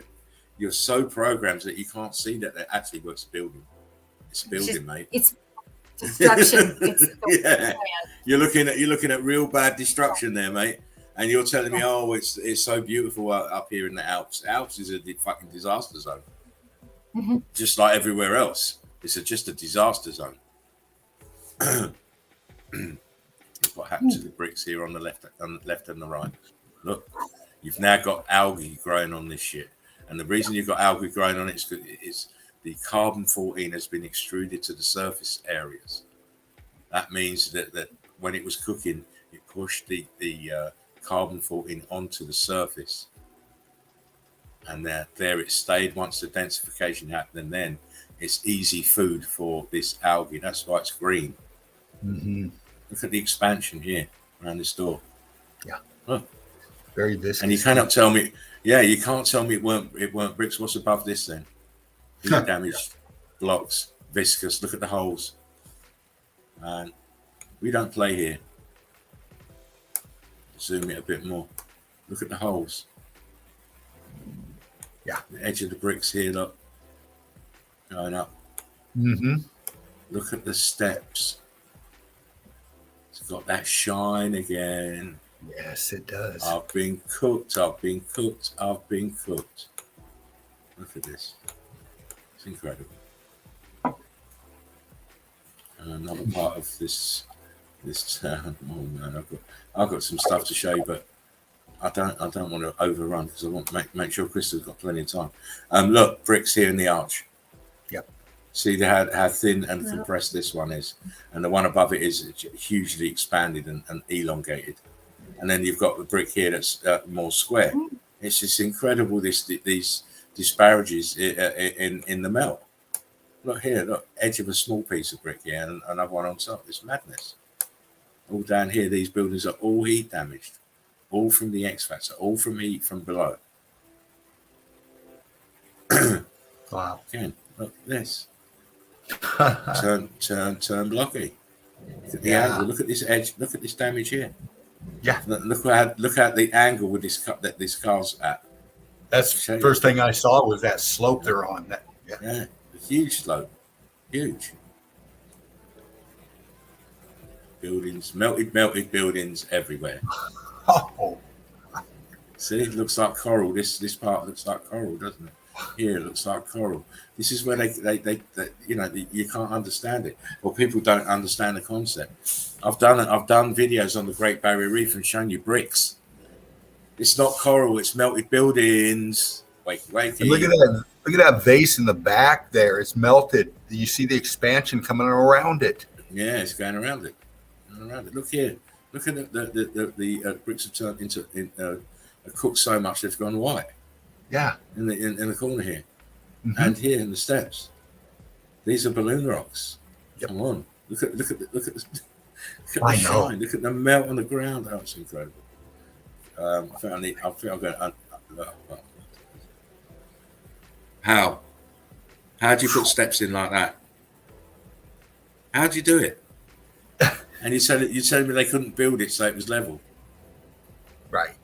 you're so programmed that you can't see that they're actually what's building. It's building, mate. It's destruction. Yeah. You're looking at real bad destruction there, mate. And you're telling me, oh, it's so beautiful up here in the Alps. The Alps is a fucking disaster zone. Mm-hmm. Just like everywhere else. It's just a disaster zone. Look what happened to the bricks here on the left and the right. Look, you've now got algae growing on this shit. And the reason you've got algae growing on it is because it's the carbon-14 has been extruded to the surface areas. That means that when it was cooking, it pushed the carbon-14 onto the surface. And there it stayed once the densification happened, and then it's easy food for this algae. That's why it's green. Mm-hmm. Look at the expansion here around this door. Yeah. Look. Very viscous. And you cannot tell me, you can't tell me it weren't bricks. What's above this then? Heat damaged blocks, viscous. Look at the holes. And we don't play here. Zoom it a bit more. Look at the holes. Yeah. The edge of the bricks here, look. Going up. Mm-hmm. Look at the steps. It's got that shine again. Yes, it does. I've been cooked. Look at this. It's incredible. And another part of this town. Oh man, I've got some stuff to show you, but I don't want to overrun because I want to make sure Crystal's got plenty of time. Look, bricks here in the arch. Yep. See how thin and compressed this one is, and the one above it is hugely expanded and elongated. And then you've got the brick here that's more square. It's just incredible. These disparities in the melt. Look here, look, edge of a small piece of brick here, and another one on top. It's madness. All down here, these buildings are all heat damaged, all from the X factor, all from heat from below. Wow. Again, look at this. Turn blocky. Look at the angle. Look at this edge. Look at this damage here. Yeah. Look at the angle with this car's at. That's the first thing I saw was that slope they're on. Yeah, a huge slope. Huge. Buildings, melted buildings everywhere. Oh. See, it looks like coral. This part looks like coral, doesn't it? Here it looks like coral. This is where they you can't understand it, or people don't understand the concept. I've done videos on the Great Barrier Reef and shown you bricks. It's not coral, it's melted buildings. Wakey. Look at that vase in the back there. It's melted. You see the expansion coming around it. Yeah, it's going around it. Look here. Look at the bricks have turned into cooked so much they've gone white. Yeah. In the corner here. Mm-hmm. And here in the steps. These are balloon rocks. Yep. Come on. Look at the shine. Look at the melt on the ground. Oh, it's incredible. I think I'm going to How do you put steps in like that? How do you do it? And you telling me they couldn't build it so it was level. Right.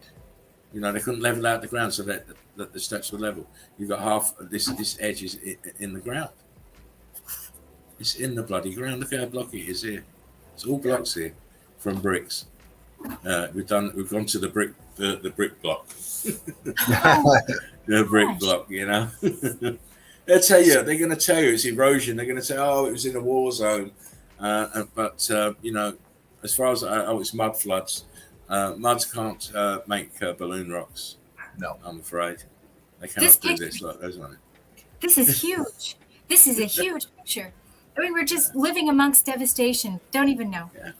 They couldn't level out the ground so that the steps were level. You've got half this edge is in the ground. It's in the bloody ground. Look how blocky it is here. It's all blocks here from bricks. We've gone to the brick block. The brick block, They're going to tell you it's erosion. They're going to say, oh, it was in a war zone. But as far as it's mud floods. Muds can't make balloon rocks. No, I'm afraid they cannot do this. Look, isn't it? This is huge. This is a huge picture. I mean, we're just living amongst devastation. Don't even know. Yeah.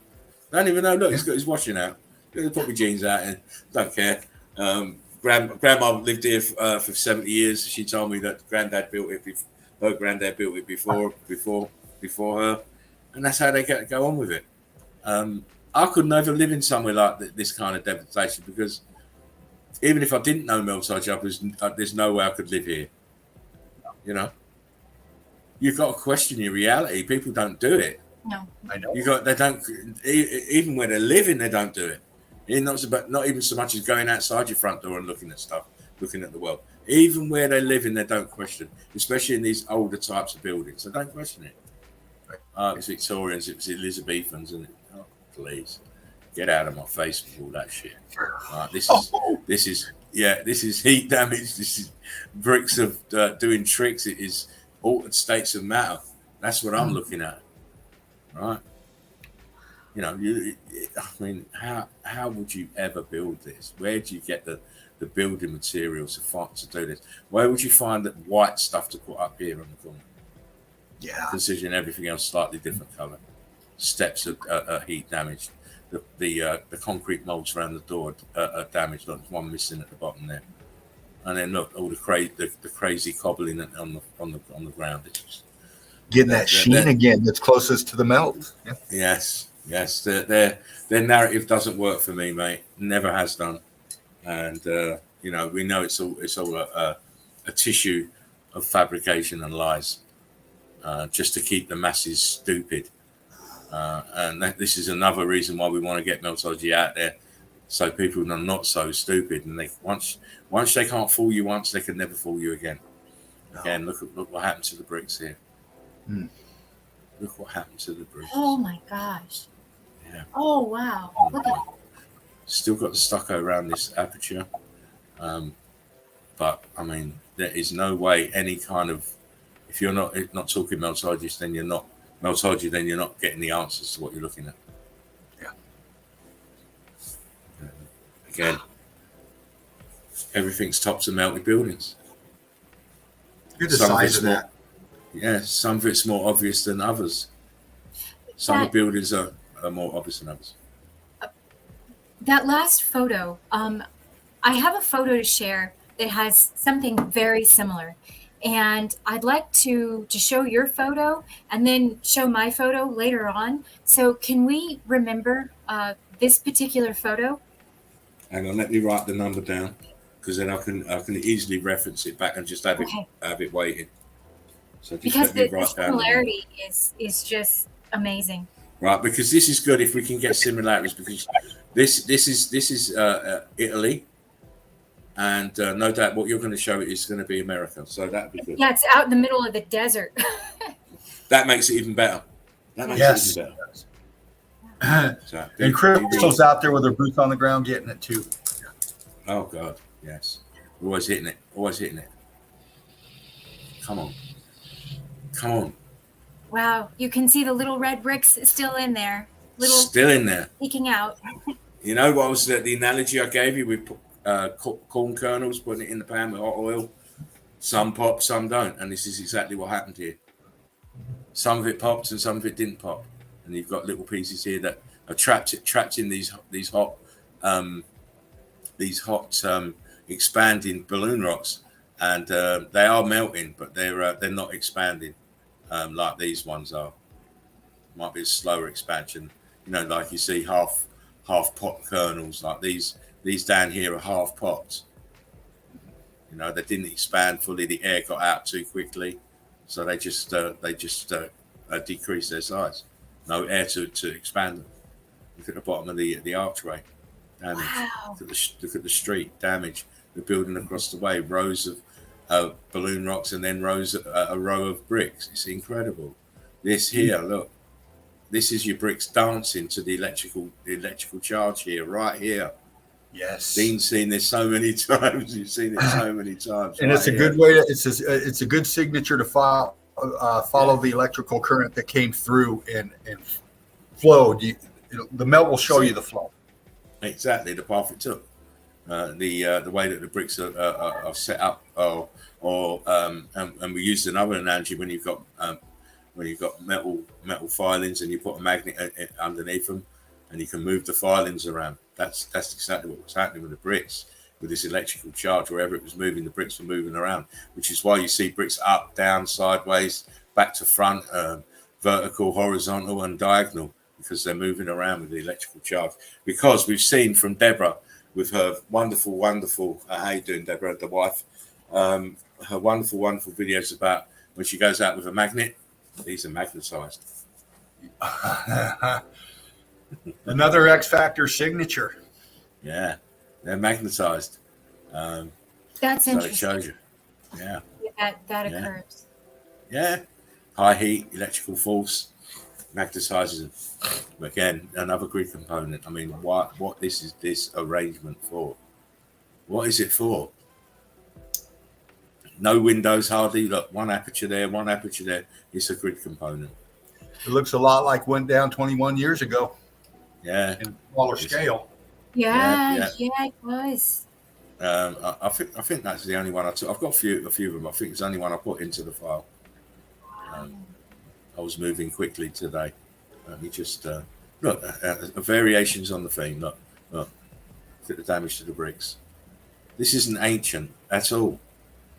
Don't even know. Look, he's got his washing out. Put my jeans out and don't care. Grandma lived here for 70 years. She told me that Granddad built it. Her granddad built it before her, and that's how they go on with it. I could never live in somewhere like this kind of devastation, because even if I didn't know Meltology, there's no way I could live here. You know, you've got to question your reality. People don't do it. No, I know. They don't, even where they're living, they don't do it. Not even so much as going outside your front door and looking at stuff, looking at the world. Even where they live in, they don't question, especially in these older types of buildings. They don't question it. It was Victorians, it was Elizabethans, and oh, please get out of my face with all that shit. This is heat damage. This is bricks of doing tricks. It is altered states of matter. That's what I'm looking at, right? You know, I mean, how would you ever build this? Where do you get the building materials to do this? Where would you find that white stuff to put up here on the corner? Yeah. Considering everything else slightly different colour. Steps are heat damaged. The concrete molds around the door are damaged. There's one missing at the bottom there. And then look, all the crazy cobbling on the ground. It's just, getting that sheen again that's closest to the melt. Yeah. Yes. Their narrative doesn't work for me, mate. Never has done. And you know, we know it's all a tissue of fabrication and lies, just to keep the masses stupid. And this is another reason why we want to get Meltology out there, so people are not so stupid. And they once they can't fool you once, they can never fool you again. Again, look what happened to the bricks here. Look what happened to the bricks. Oh my gosh. Yeah. Oh wow. Look at Still got the stucco around this aperture, but I mean, there is no way any kind of, if you're not talking Meltology, then you're not Meltology, then you're not getting the answers to what you're looking at. Yeah. Again, everything's tops of melted buildings. You're the size of that. Yeah, some of it's more obvious than others. Some of the buildings are more obvious than others. that last photo. I have a photo to share that has something very similar. And I'd like to show your photo and then show my photo later on. So can we remember this particular photo? Hang on, let me write the number down, because then I can easily reference it back and just have it waiting. So just because let me the write down similarity is just amazing. Right, because this is good if we can get similarities, because this is Italy. And no doubt what you're going to show is going to be America. So that'd be good. Yeah, it's out in the middle of the desert. That makes it even better. That makes it even better. So, and Crystal's out there with her boots on the ground getting it too. Oh, God. Yes. Always hitting it. Always hitting it. Come on. Come on. Wow. You can see the little red bricks still in there. Still in there. Peeking out. You know what was the analogy I gave you with corn kernels, putting it in the pan with hot oil? Some pop, some don't, and this is exactly what happened here. Some of it popped and some of it didn't pop, and you've got little pieces here that are trapped in these hot expanding balloon rocks, and they are melting, but they're not expanding like these ones are. Might be a slower expansion, you know, like you see half pop kernels like these. These down here are half popped. You know, they didn't expand fully. The air got out too quickly, so they just decreased their size. No air to expand them. Look at the bottom of the archway, damage. Wow. Look at the street, damage. The building across the way, rows of balloon rocks, and then a row of bricks. It's incredible. This here, look. This is your bricks dancing to the electrical charge here, right here. Yes, Dean's seen this so many times. You've seen it so many times, and it's a good way to. It's a good signature to follow the electrical current that came through and flowed. The melt will show you the flow. Exactly the path it took. The way that the bricks are set up, and we used another analogy when you've got when you've got metal filings and you put a magnet underneath them, and you can move the filings around. That's exactly what was happening with the bricks, with this electrical charge. Wherever it was moving, the bricks were moving around, which is why you see bricks up, down, sideways, back to front, vertical, horizontal, and diagonal, because they're moving around with the electrical charge. Because we've seen from Deborah with her wonderful, how you doing, Deborah, the wife, her wonderful videos about when she goes out with a magnet, these are magnetized. Another X Factor signature. Yeah, they're magnetized. That's so interesting. it shows you. Yeah. That occurs. Yeah. High heat, electrical force, magnetizes it. Again, another grid component. I mean, what is this arrangement for? What is it for? No windows hardly. Look, one aperture there. It's a grid component. It looks a lot like went down 21 years ago. Yeah. In smaller scale. Yeah, it was. I think that's the only one I took. I've got a few of them. I think it's the only one I put into the file. I was moving quickly today. Let me just look. Variations on the theme. Look at the damage to the bricks. This isn't ancient at all.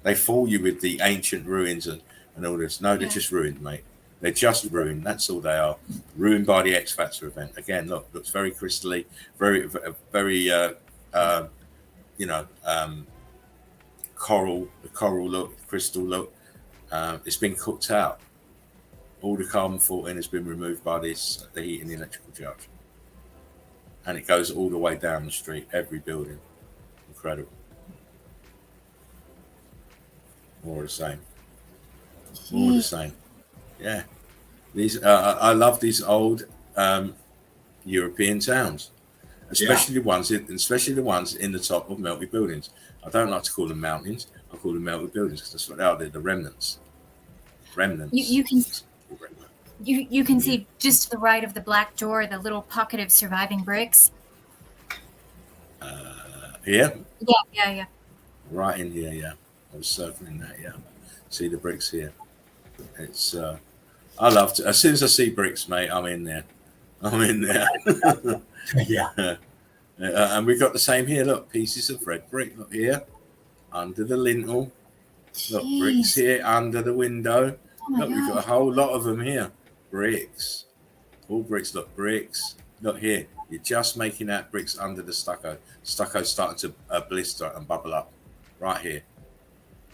They fool you with the ancient ruins and all this. No, they're just ruined, mate. They're just ruined. That's all they are. Ruined by the X Factor event. Again, looks very crystally, very coral look, crystal look. It's been cooked out. All the carbon 14 has been removed by the heat and the electrical charge. And it goes all the way down the street, every building. Incredible. More the same. More the same. Yeah. These I love these old European towns. Especially the ones in the top of melted buildings. I don't like to call them mountains. I call them melted buildings because that's what they are. They're the remnants. You can see just to the right of the black door the little pocket of surviving bricks. Here? Yeah. Right in here, yeah. I was circling that, yeah. See the bricks here. It's I love to. As soon as I see bricks, mate, I'm in there. Yeah. And we've got the same here. Look, pieces of red brick. Look here, under the lintel. Look, bricks here under the window. Look, we've got a whole lot of them here. Bricks. All bricks. Look, bricks. Look here. You're just making out bricks under the stucco. Stucco's starting to blister and bubble up. Right here.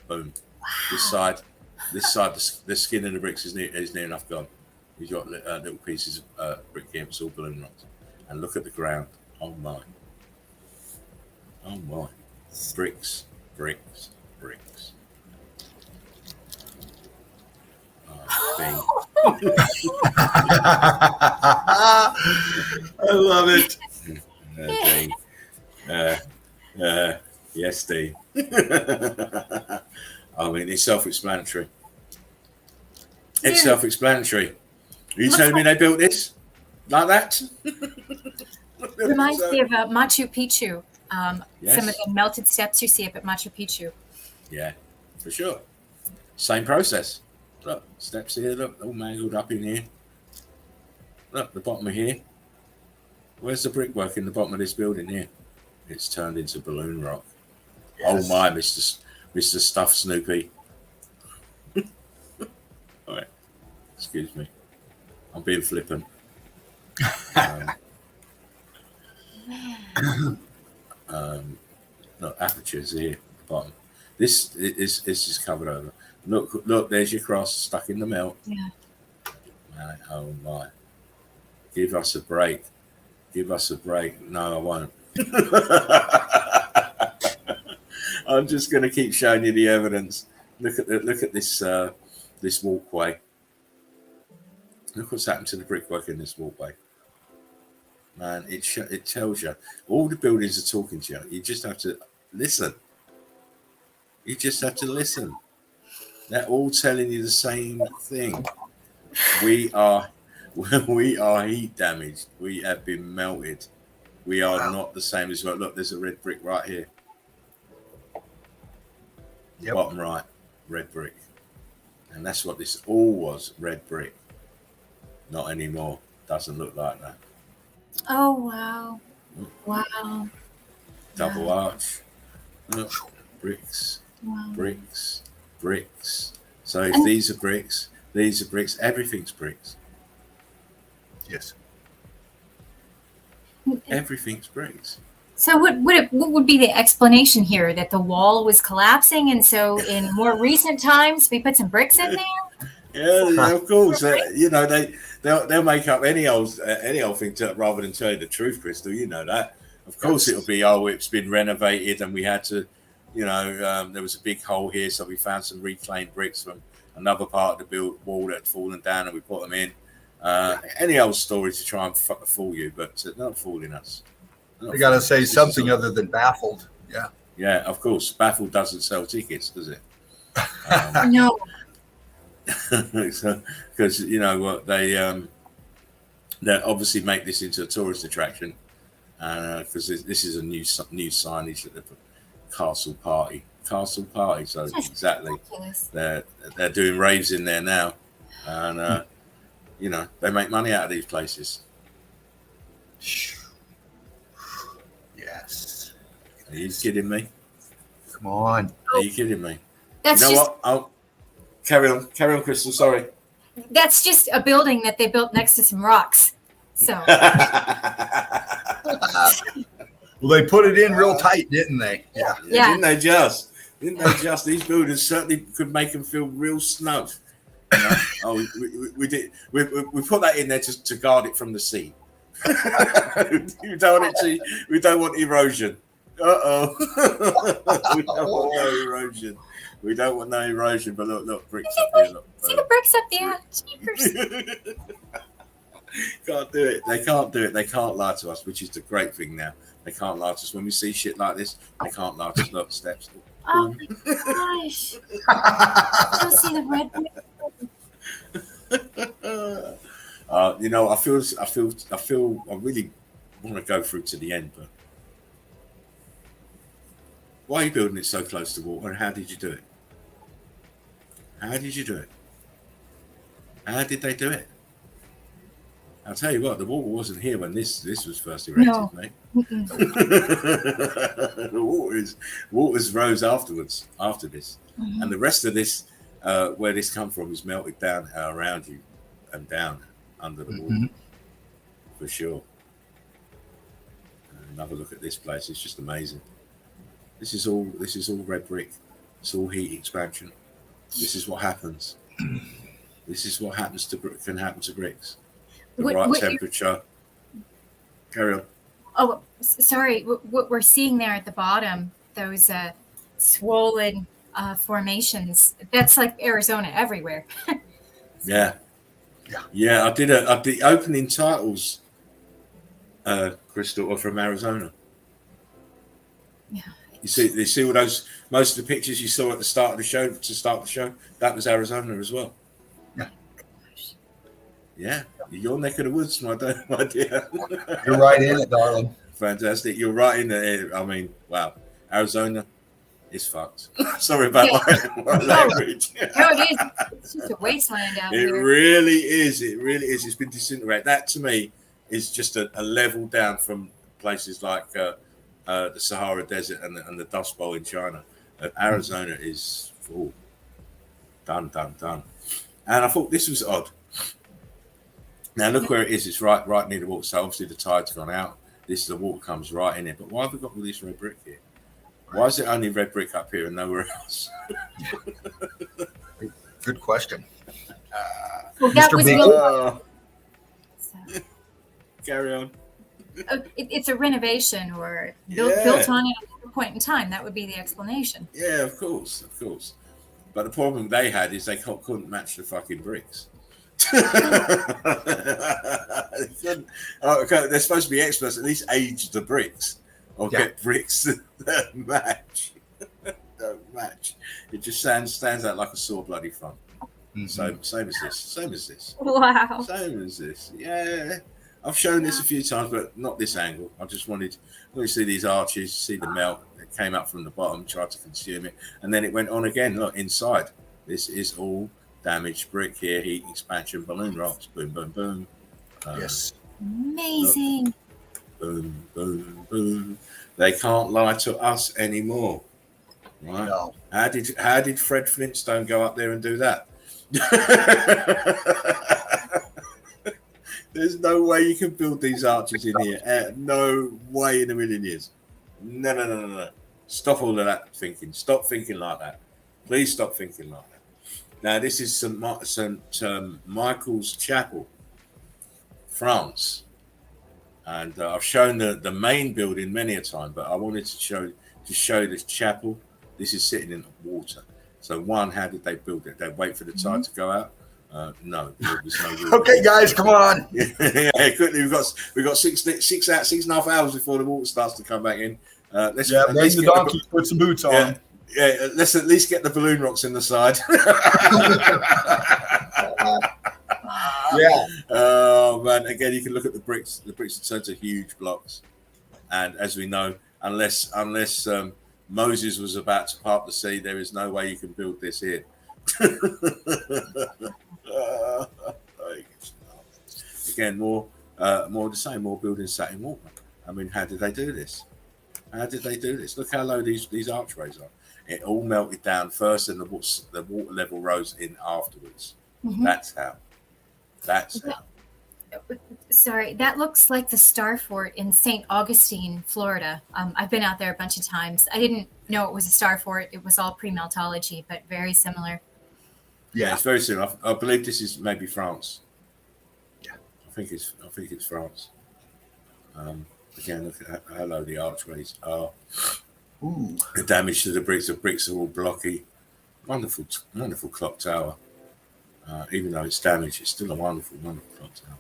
Boom. Wow. This side, the skin of the bricks is near enough gone. You've got little pieces of brick here. It's all balloon rocked. And look at the ground. Oh my. Bricks. I love it. Yes, Dean. I mean, it's self-explanatory. It's self-explanatory. Are you telling me they built this like that? Reminds me of Machu Picchu. Yes. Some of the melted steps you see up at Machu Picchu. Yeah, for sure. Same process. Look, steps here, look, all mangled up in here. Look, the bottom of here. Where's the brickwork in the bottom of this building here? It's turned into balloon rock. Yes. Oh my, Mr. Stuff Snoopy. All right, excuse me. I'm being flippant. Look, apertures here at the bottom. This is just covered over. Look, there's your cross stuck in the melt. Yeah. Man, oh my. Give us a break. No, I won't. I'm just going to keep showing you the evidence. Look at this this walkway. Look what's happened to the brickwork in this walkway. Man, it tells you. All the buildings are talking to you. You just have to listen. They're all telling you the same thing. We are heat damaged. We have been melted. We are not the same as well. Look, there's a red brick right here. Yep. Bottom right, red brick. And that's what this all was, red brick. Not anymore. Doesn't look like that. Oh, wow. Wow. Double arch. Look, bricks, Wow. bricks, bricks. So if And- these are bricks, everything's bricks. Yes. Everything's bricks. So what would be the explanation here? That the wall was collapsing, and so in more recent times we put some bricks in there? Yeah, of course. You know, they'll make up any old thing rather than tell you the truth, Crystal. You know that. Of course, it'll be, oh, it's been renovated and we had to, you know, there was a big hole here, so we found some reclaimed bricks from another part of the wall that had fallen down and we put them in. Any old story to try and fool you, but not fooling us. I got to say something other than baffled. Yeah. Yeah, of course. Baffled doesn't sell tickets, does it? No. Because you know what, they obviously make this into a tourist attraction, because this is a new signage that they put, castle party. So exactly, they're doing raves in there now, and you know, they make money out of these places. Yes. Are you kidding me? Come on. Are you kidding me? That's you know just, what? I'll carry on, Crystal. Sorry. That's just a building that they built next to some rocks. So. Well, they put it in real tight, didn't they? Yeah. Didn't they just? These buildings certainly could make them feel real snug. You know? Oh, we did. We put that in there to guard it from the sea. We don't want erosion. We don't want no erosion. We don't want no erosion. But look, bricks up here. Look. See the bricks up there? Jeepers. Can't do it. They can't do it. They can't lie to us, which is the great thing now. They can't lie to us when we see shit like this. They can't lie to us. Look, steps. Oh my gosh! Don't see the red brick. You know, I really want to go through to the end, but why are you building it so close to water? And how did you do it? How did you do it? How did they do it? I'll tell you what, the water wasn't here when this was first erected, mate. The waters rose afterwards, after this. Mm-hmm. And the rest of this, where this come from, is melted down around you and down under the water, for sure. Another look at this place. It's just amazing. This is all red brick. It's all heat expansion. This is what happens. This is what can happen to bricks. The right temperature. Carry on. Oh, sorry. What we're seeing there at the bottom, those swollen formations. That's like Arizona everywhere. Yeah. I did the opening titles, Crystal, are from Arizona. Yeah. You see all those, most of the pictures you saw at the start of the show, that was Arizona as well. Yeah. Yeah. Your neck of the woods, my dear. You're right in it, darling. Fantastic. You're right in there. I mean, wow. Arizona is fucked. Sorry about my language. No, it is. It's just a wasteland out here. It really is. It's been disintegrated. That to me is just a level down from places like the Sahara Desert and the Dust Bowl in China. Arizona is done. And I thought this was odd. Now look where it is. It's right near the water. So obviously the tide's gone out. The water comes right in it. But why have we got all this red brick here? Why is it only red brick up here and nowhere else? Good question. Well, that was Carry on. It's a renovation or built on at a point in time. That would be the explanation. Yeah, of course. But the problem they had is they couldn't match the fucking bricks. They're supposed to be experts, at least age the bricks or get bricks that match. Don't match. It just stands out like a sore bloody thumb. Mm-hmm. Same as this. Wow. Same as this. Yeah. I've shown this a few times, but not this angle. I just wanted to see these arches, see the melt that came up from the bottom, tried to consume it, and then it went on again. Look, inside. This is all damaged brick here, heat expansion, balloon rocks, boom, boom, boom. Yes. Amazing. Look, boom, boom, boom. They can't lie to us anymore, right? No. How did Fred Flintstone go up there and do that? There's no way you can build these arches in here. No way in a million years. No. Stop all of that thinking. Stop thinking like that. Please stop thinking like that. Now, this is St. Michael's Chapel, France. And I've shown the main building many a time, but I wanted to show this chapel. This is sitting in the water. So one, how did they build it? They wait for the tide to go out? No, there's no water. Okay, guys, come on. Yeah, quickly. We've got 6.5 hours before the water starts to come back in. Bring the donkeys, put some boots on. Yeah, let's at least get the balloon rocks in the side. Yeah. Oh man! Again, you can look at the bricks. The bricks are turned to huge blocks, and as we know, unless Moses was about to part the sea, there is no way you can build this here. Again, more the same. More buildings sat in water. I mean, how did they do this? Look how low these archways are. It all melted down first, and the water level rose in afterwards. Mhm. That's how. Sorry, that looks like the Star Fort in St. Augustine, Florida. I've been out there a bunch of times. I didn't know it was a Star Fort. It was all pre-Meltology, but very similar. Yeah, it's very similar. I believe this is maybe France. Yeah, I think it's France. Again, look at how low the archways are. Ooh. The damage to the bricks. The bricks are all blocky. Wonderful clock tower. Even though it's damaged, it's still a wonderful clock tower.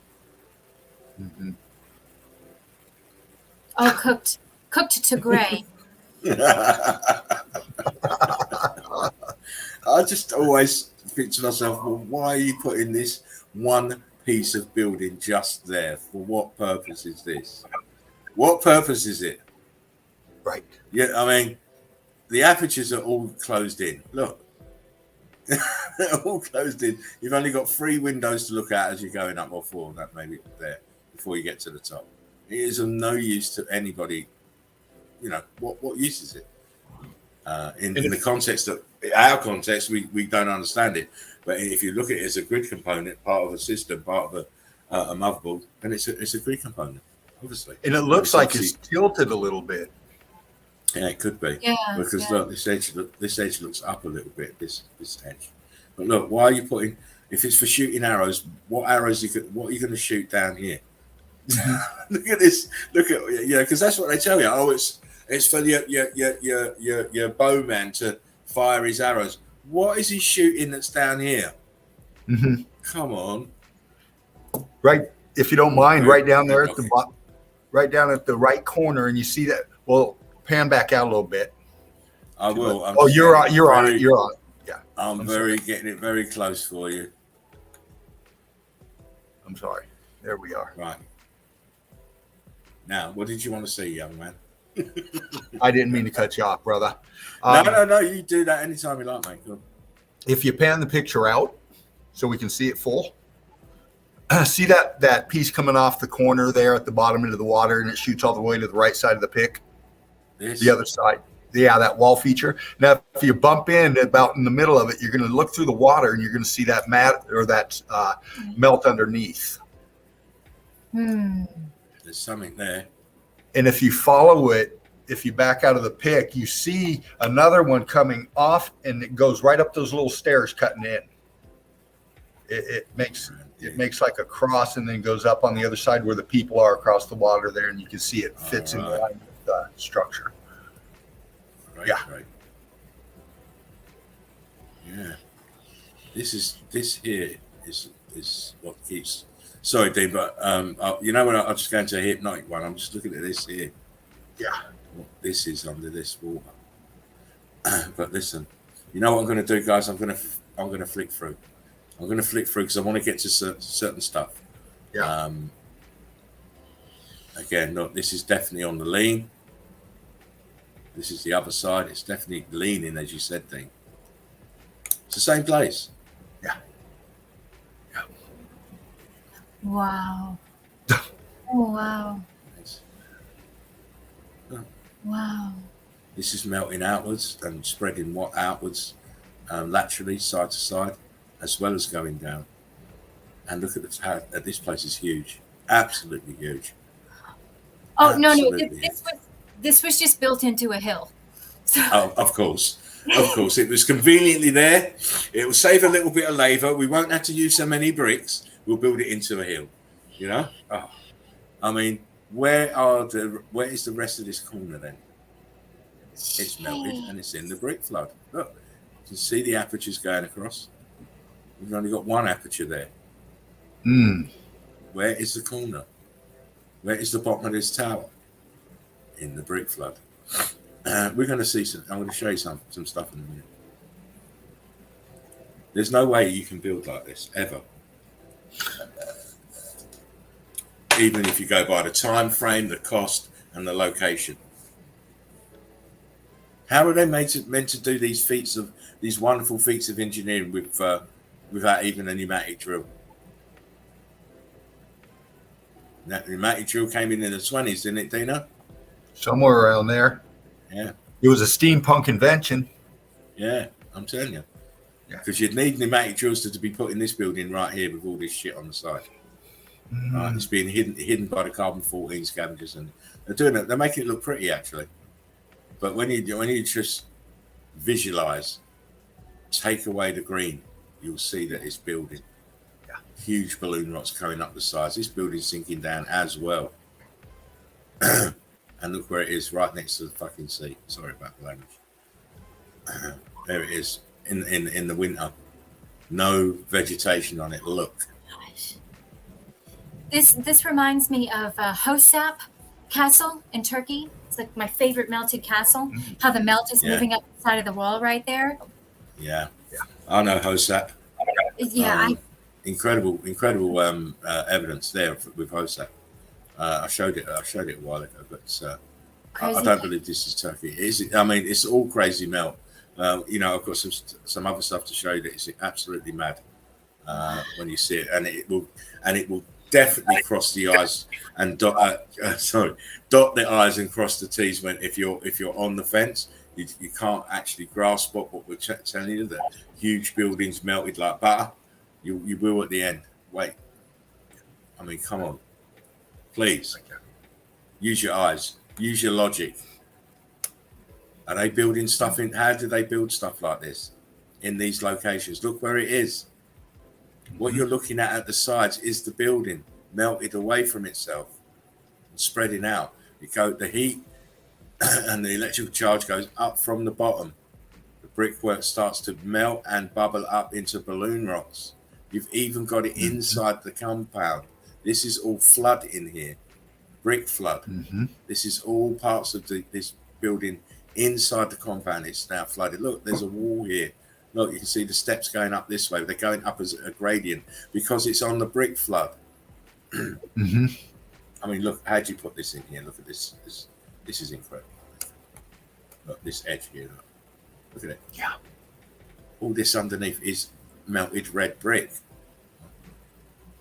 Mm-hmm. All cooked to gray. I just always think to myself, well, why are you putting this one piece of building just there? For what purpose is this? What purpose is it? Right. Yeah, I mean, the apertures are all closed in. Look. They're all closed in. You've only got 3 windows to look at as you're going up, or 4, that maybe there, before you get to the top. It is of no use to anybody. You know, what use is it? In the context of our context, we don't understand it. But if you look at it as a grid component, part of a system, part of a motherboard, then it's a grid component, obviously. And it looks like it's tilted a little bit. Yeah, it could be. Yeah. Because look, this edge looks up a little bit. This edge. But look, why are you putting? If it's for shooting arrows, what are you going to shoot down here? Look at this. Look at because that's what they tell you. Oh, it's for your bowman to fire his arrows. What is he shooting that's down here? Mm-hmm. Come on. Right, if you don't mind, right down there at the bottom, right down at the right corner, and you see that. Well, pan back out a little bit. I will. You're on it. Yeah. I'm getting it very close for you. I'm sorry. There we are. Right. Now, what did you want to see, young man? I didn't mean to cut you off, brother. No. You do that anytime you like, mate. Good. If you pan the picture out so we can see it full, see that piece coming off the corner there at the bottom into the water, and it shoots all the way to the right side of the pick? The other side. Yeah, that wall feature. Now, if you bump in about in the middle of it, you're going to look through the water and you're going to see that that melt underneath. There's something there. And if you follow it, if you back out of the pick, you see another one coming off, and it goes right up those little stairs cutting in. It makes like a cross, and then goes up on the other side where the people are across the water there, and you can see it fits in line with the structure. Right, yeah. Right. Yeah. This here is what keeps. Sorry, Dean, but you know when I'm just going to a hypnotic one, I'm just looking at this here. Yeah. What this is under this water. But listen, you know what I'm going to do, guys? I'm going to flick through. I'm going to flick through because I want to get to certain stuff. Yeah. Again, look, this is definitely on the lean. This is the other side. It's definitely leaning, as you said, Dean. It's the same place. Yeah. Wow. Oh, wow. It's- Wow. This is melting outwards and spreading outwards, laterally, side to side, as well as going down. And look at this place is huge, absolutely huge. Oh, no. Absolutely huge. This was just built into a hill. So, Oh, of course. It was conveniently there. It will save a little bit of labour. We won't have to use so many bricks. We'll build it into a hill. You know? Oh, I mean, where is the rest of this corner then? It's melted and it's in the brick flood. Look, you can see the apertures going across. We've only got one aperture there. Where is the corner? Where is the bottom of this tower? In the brick flood. We're going to see some. I'm going to show you some stuff in a minute. There's no way you can build like this ever. Even if you go by the time frame, the cost, and the location. How are they meant to do these wonderful feats of engineering without even a pneumatic drill? That pneumatic drill came in the 20s, didn't it, Dina? Somewhere around there. Yeah. It was a steampunk invention. Yeah, I'm telling you. Because you'd need pneumatic drills to be put in this building right here with all this shit on the side. Right, it's being hidden by the carbon-14 scavengers, and they're doing it. They're making it look pretty, actually. But when you just visualize, take away the green, you'll see that it's building. Yeah. Huge balloon rocks coming up the sides. This building's sinking down as well. And look where it is, right next to the fucking sea. Sorry about the language. There it is in the winter. No vegetation on it. Look. this reminds me of Hosap Castle in Turkey. It's like my favorite melted castle. How the melt is moving up the side of the wall right there. Yeah. I know Hosap. Yeah. Incredible evidence there with Hosap. I showed it a while ago, but I don't believe this is Turkey. I mean, it's all crazy melt. I've got some other stuff to show you that it's absolutely mad when you see it, and it will definitely cross the I's and dot the I's and cross the T's if you're on the fence. You can't actually grasp what we're telling you. That huge buildings melted like butter. You will at the end. Wait, I mean, come on, please. Use your eyes. Use your logic. Are they building stuff in? How do they build stuff like this in these locations? Look where it is. What you're looking at the sides is the building melted away from itself and spreading out. The heat and the electrical charge goes up from the bottom. The brickwork starts to melt and bubble up into balloon rocks. You've even got it inside the compound. This is all flood in here. Brick flood. This is all parts of this building inside the compound. It's now flooded. Look, there's a wall here. Look, you can see the steps going up this way. They're going up as a gradient because it's on the brick flood. I mean, look, how do you put this in here? Look at this. This is incredible. Look, this edge here. Look at it. Yeah. All this underneath is melted red brick.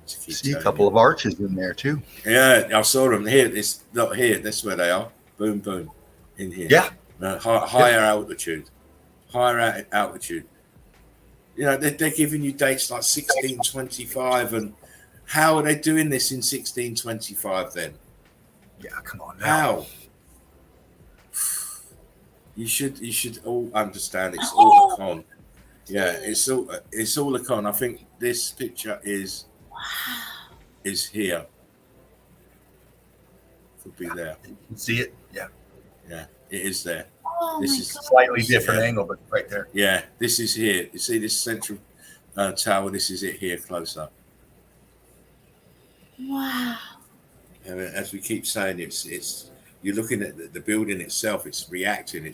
See a couple of arches in there too. Yeah, I saw them here. Not here. That's where they are. Boom, boom, in here. Yeah. Higher altitude. Higher altitude. They're giving you dates like 1625, and how are they doing this in 1625 then? Yeah, come on now. How? You should all understand it's all a con. Yeah, it's all a con. I think this picture is here. Could be there. You can see it? Yeah. Yeah, it is there. Oh, this my is God. Slightly different angle, but right there. Yeah, this is here. You see this central tower? This is it here, close up. Wow. And as we keep saying, it's you're looking at the building itself. It's reacting.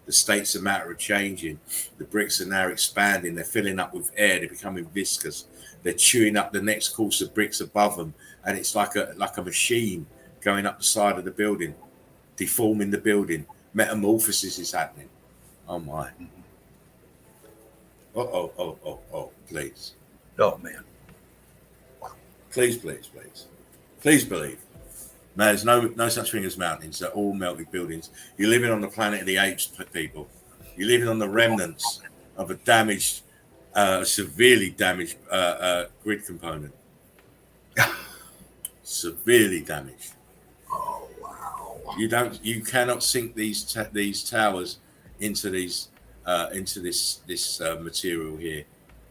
The state's a matter of changing. The bricks are now expanding. They're filling up with air. They're becoming viscous. They're chewing up the next course of bricks above them, and it's like a machine going up the side of the building, deforming the building. Metamorphosis is happening. Oh my. Oh, please. Oh man. Please, please, please. Please believe. No, there's no such thing as mountains. They're all melted buildings. You're living on the planet of the apes, people. You're living on the remnants of a damaged, severely damaged grid component. Severely damaged. Oh wow! You cannot sink these towers into this material here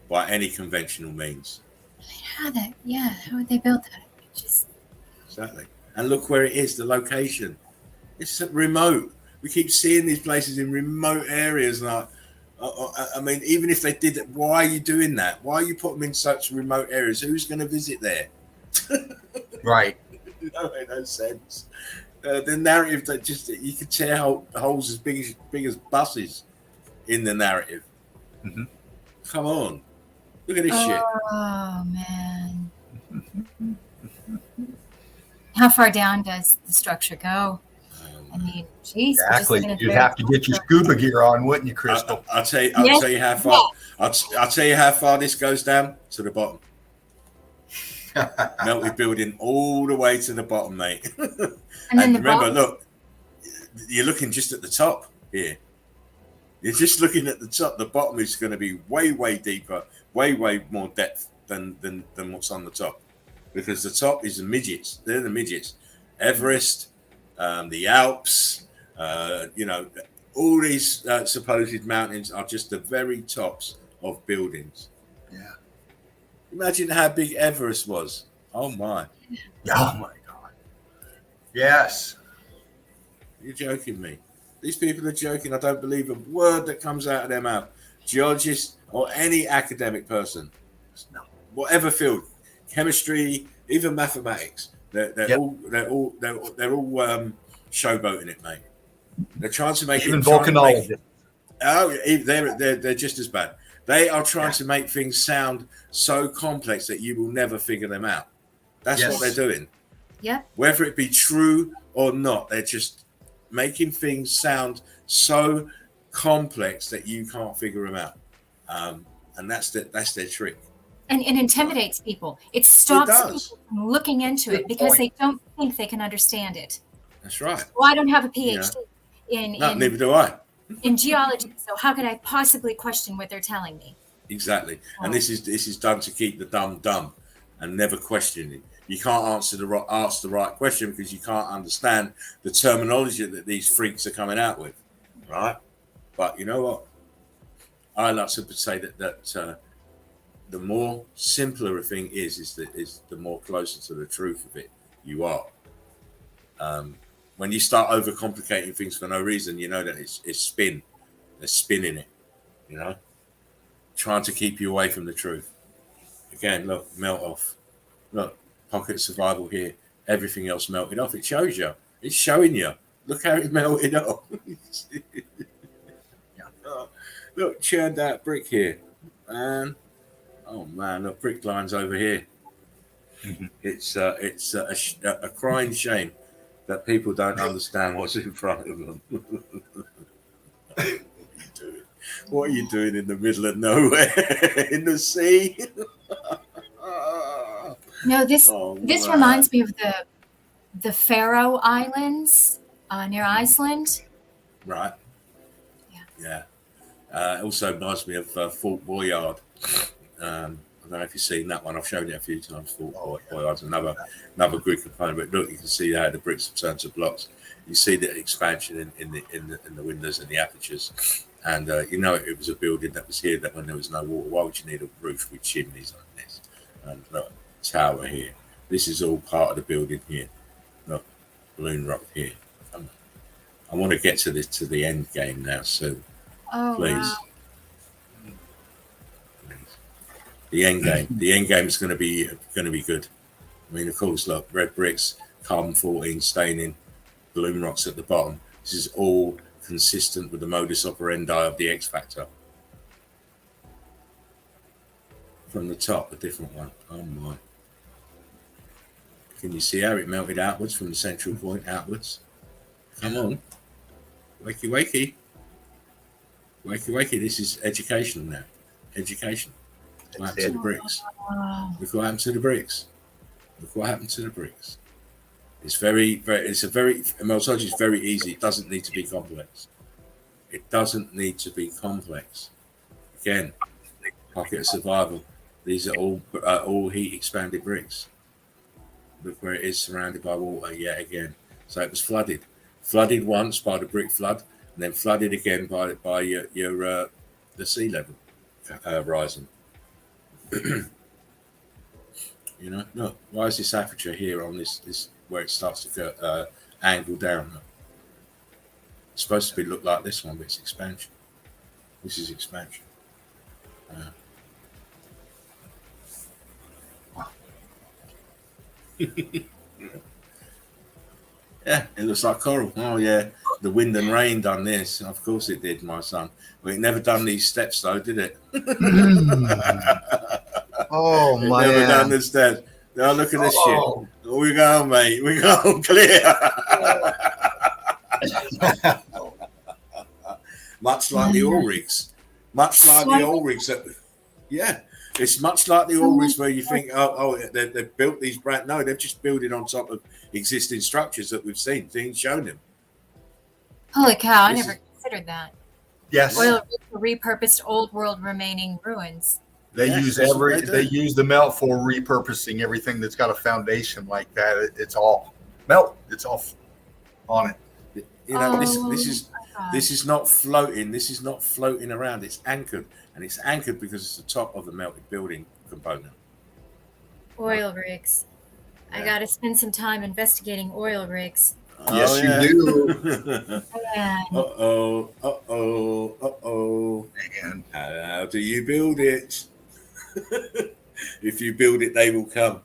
by any conventional means. How would they build that? Just Exactly. And look where it is, the location. It's remote. We keep seeing these places in remote areas. Like, I mean, even if they did it, why are you doing that? Why are you putting them in such remote areas? Who's going to visit there? Right. That made no sense. The narrative that just you could tear holes as big as buses in the narrative. Mm-hmm. Come on, look at this shit. Oh man. How far down does the structure go? I mean, geez. Exactly. You'd have to get your scuba gear on, wouldn't you, Crystal? I'll tell you how far. I'll tell you how far this goes down to the bottom. Melted building all the way to the bottom, mate. And then remember, look, you're looking just at the top here. You're just looking at the top. The bottom is going to be way, way deeper, way, way more depth than what's on the top, because the top is the midgets. They're the midgets. Everest, the Alps, all these supposed mountains are just the very tops of buildings. Yeah. Imagine how big Everest was. Oh my. Oh my God. Yes. You're joking me. These people are joking. I don't believe a word that comes out of their mouth. Geologists or any academic person, no, whatever field, chemistry, even mathematics, they're all showboating it, mate. They're trying to make even it. Volcanologists. They're just as bad. They are trying to make things sound so complex that you will never figure them out. That's what they're doing. Yeah. Whether it be true or not, they're just making things sound so complex that you can't figure them out. And that's their trick. And it intimidates people. It stops people from looking into it because they don't think they can understand it. That's right. Well, I don't have a PhD neither do I. In geology, so how could I possibly question what they're telling me? Exactly. And this is done to keep the dumb and never question it. You can't ask the right question because you can't understand the terminology that these freaks are coming out with, right? But you know what? I like to say that the more simpler a thing is the more closer to the truth of it you are. When you start overcomplicating things for no reason, you know that it's spin. They're spinning it, trying to keep you away from the truth. Again, look, melt off. Look, pocket survival here. Everything else melted off. It shows you. It's showing you. Look how it melted off. Look, churned out brick here. Man. Oh, man, look, brick lines over here. It's a crying shame that people don't understand what's in front of them. What are you doing in the middle of nowhere? In the sea? No, this reminds me of the Faroe Islands near Iceland. Right. Yeah. Also reminds me of Fort Boyard. I don't know if you've seen that one. I've shown it a few times. Fort Boyard's another grid component. But look, you can see how the bricks have turned to blocks. You see the expansion in the windows and the apertures. And it was a building that was here that when there was no water. Why would you need a roof with chimneys like this? And look, tower here. This is all part of the building here. Look, balloon rock here. I want to get to the end game now, so please. Wow. The end game. The end game is going to be good. I mean, of course, look, red bricks, carbon 14 staining, balloon rocks at the bottom. This is all consistent with the modus operandi of the X Factor. From the top, a different one. Oh my! Can you see how it melted outwards from the central point outwards? Come on, wakey, wakey, wakey, wakey. This is educational now. Education. What happened to the bricks? Look what happened to the bricks. Look what happened to the bricks. It's Meltology is very easy. It doesn't need to be complex. It doesn't need to be complex. Again, pocket of survival. These are all heat expanded bricks. Look where it is, surrounded by water yet again. So it was flooded once by the brick flood, and then flooded again by the sea level rising. You know, look, why is this aperture here on this where it starts to go angle down? It's supposed to be look like this one, but it's expansion. This is expansion. Yeah, it looks like coral. Oh yeah, the wind and rain done this. Of course it did, my son. Well, it never done these steps though, did it? Oh it my! Never done the steps. Now look at this shit. We go, mate. We go clear. Much like the oil rigs. Much like the oil rigs. Yeah. It's much like the oil rigs where you think, they've built these brand. No, they're just building on top of existing structures that we've seen, things shown them. Holy cow! I never considered that. Yes. Oil repurposed old world remaining ruins. They use the melt for repurposing everything that's got a foundation like that. It's all melt. It's all on it. You know, this is not floating. This is not floating around. It's anchored, and it's anchored because it's the top of the melted building component. Oil rigs. Yeah. I got to spend some time investigating oil rigs. Yes, you do. Man. How do you build it? If you build it, they will come.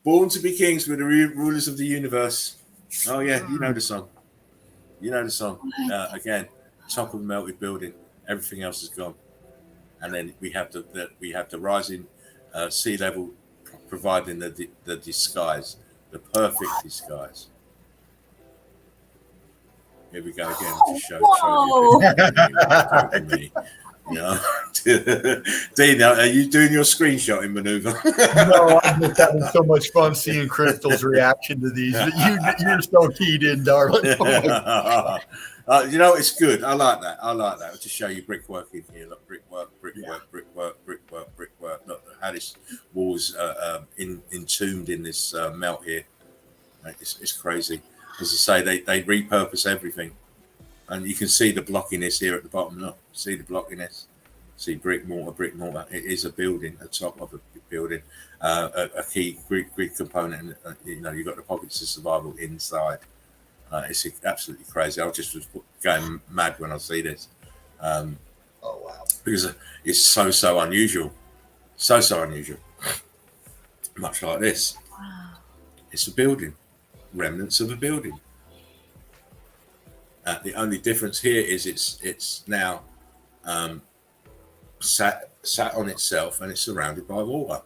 Born to be kings with the rulers of the universe. Oh yeah, you know the song. Again, top of a melted building. Everything else is gone, and then we have the rising sea level, providing the disguise, the perfect disguise. Here we go again. Just show you. You know, Dean, are you doing your screenshotting maneuver? No, I'm just having so much fun seeing Crystal's reaction to these. You're so keyed in, darling. You know, it's good. I like that. I'll just show you brickwork in here. Look, brickwork. Look how this wall's entombed in this melt here. It's crazy. As I say, they repurpose everything. And you can see the blockiness here at the bottom. Look, see the blockiness. See brick, mortar. It is a building, a top of a building, a key grid component. And, you know, you've got the pockets of survival inside. It's absolutely crazy. I just was going mad when I see this. Oh, wow. Because it's so unusual. So unusual. Much like this. Wow. It's a building. Remnants of a building. The only difference here is it's now sat on itself and it's surrounded by water.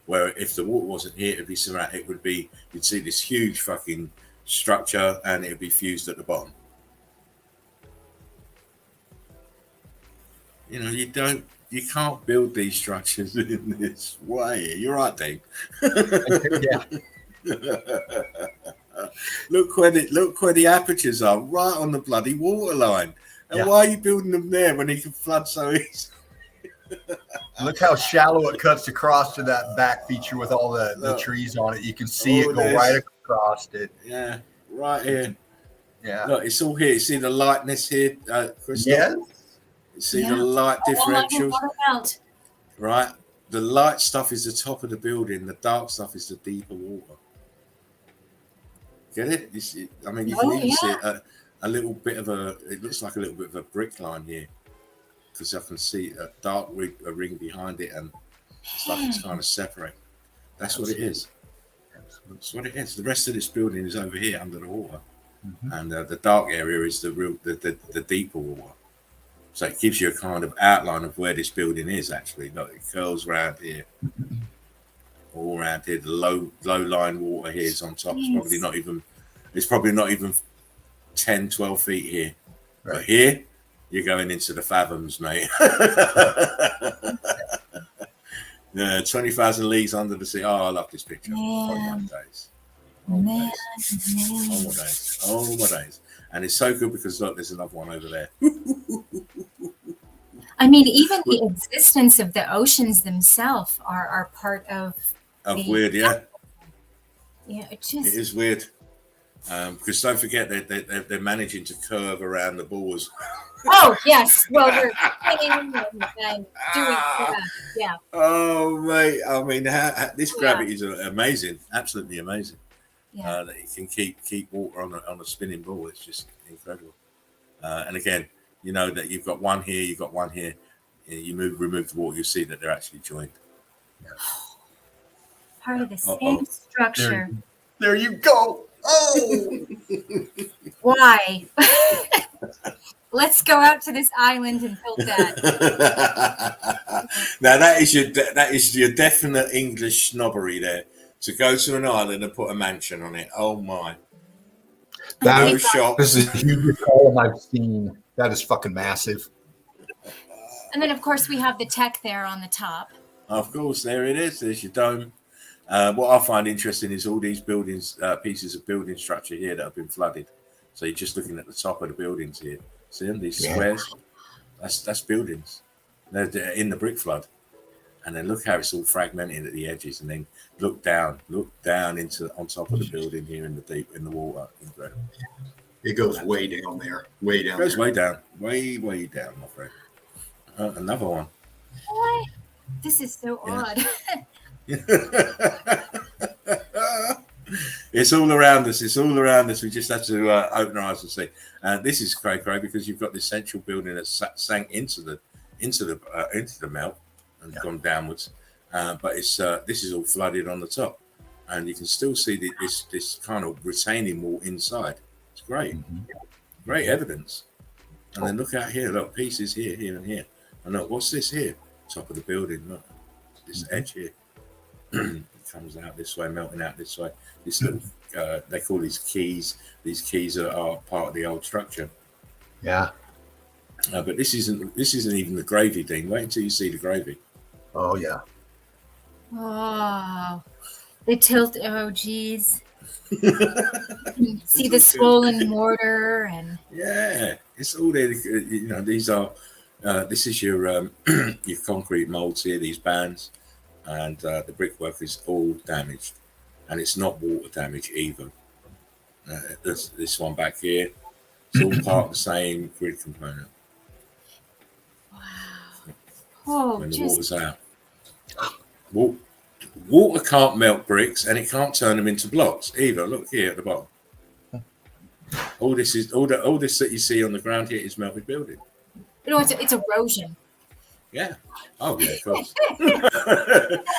Where if the water wasn't here, it'd be surrounded. It would be, you'd see this huge fucking structure and it'd be fused at the bottom. You know, you can't build these structures in this way. You're right, Dave. Yeah. Look where the apertures are, right on the bloody water line. And why are you building them there when you can flood so easy? Look how shallow it cuts across to that back feature with all the trees on it. You can see it go right across it. Yeah, right here. Yeah. Look, it's all here. You see the lightness here, Crystal? Yes. You see the light differentials? Right? The light stuff is the top of the building. The dark stuff is the deeper water. Get it? You see, I mean, you can even see a little bit of it looks like a little bit of a brick line here. Because I can see a dark ring behind it and it's like it's kind of separate. That's what it is. That's what it is. The rest of this building is over here under the water. Mm-hmm. And the dark area is the deeper water. So it gives you a kind of outline of where this building is actually. Look, it curls around here. All around here. The low lying water here is on top. It's probably not even 10, 12 feet here. Right. But here, you're going into the fathoms, mate. Yeah, 20,000 leagues under the sea. Oh, I love this picture. Oh my days. Oh my days. Oh my days. And it's so good because look, there's another one over there. I mean, even the existence of the oceans themselves are part of Weird, yeah. Yeah, it is weird. Because don't forget they're managing to curve around the bores. Oh yes, well we're spinning and doing yeah. Oh mate, I mean, this gravity is amazing, absolutely amazing. Yeah. That you can keep water on a spinning ball. It's just incredible. And again, you know that you've got one here, you've got one here. You remove the water, you see that they're actually joined. Part of the same structure. There you go. Oh, why? Let's go out to this island and build that. Now that is your definite English snobbery there. To go to an island and put a mansion on it. Oh my! No shop. This is the hugest column I've seen. That is fucking massive. And then of course we have the tech there on the top. Of course, there it is. There's your dome. What I find interesting is all these buildings, pieces of building structure here that have been flooded. So you're just looking at the top of the buildings here. See them? These squares? That's buildings. They're in the brick flood. And then look how it's all fragmented at the edges. And then look down on top of the building here in the water. Incredible. It goes way down there. Way down. It goes way down. Way down, my friend. Another one. What? This is so odd. It's all around us. We just have to open our eyes and see. This is cray because you've got this central building that sank into the melt and gone downwards. But this is all flooded on the top, and you can still see this kind of retaining wall inside. It's great, great evidence. And then look out here. Look, pieces here, and here. And look, what's this here? Top of the building. Look, this edge here. It comes out this way, melting out this way. This little, they call these keys. These keys are part of the old structure. Yeah. But this isn't even the gravy, Dean. Wait until you see the gravy. Oh yeah. Oh, the tilt. Oh, geez. See the swollen mortar and. Yeah, it's all there. You know, these are. This is your your concrete molds here. These bands. And the brickwork is all damaged, and it's not water damage either. This one back here, it's all part of the same grid component. Wow! Oh, when the water's out, water can't melt bricks, and it can't turn them into blocks either. Look here at the bottom. All this that you see on the ground here is melted building. You know, it's erosion. Yeah. Oh, yeah, of course.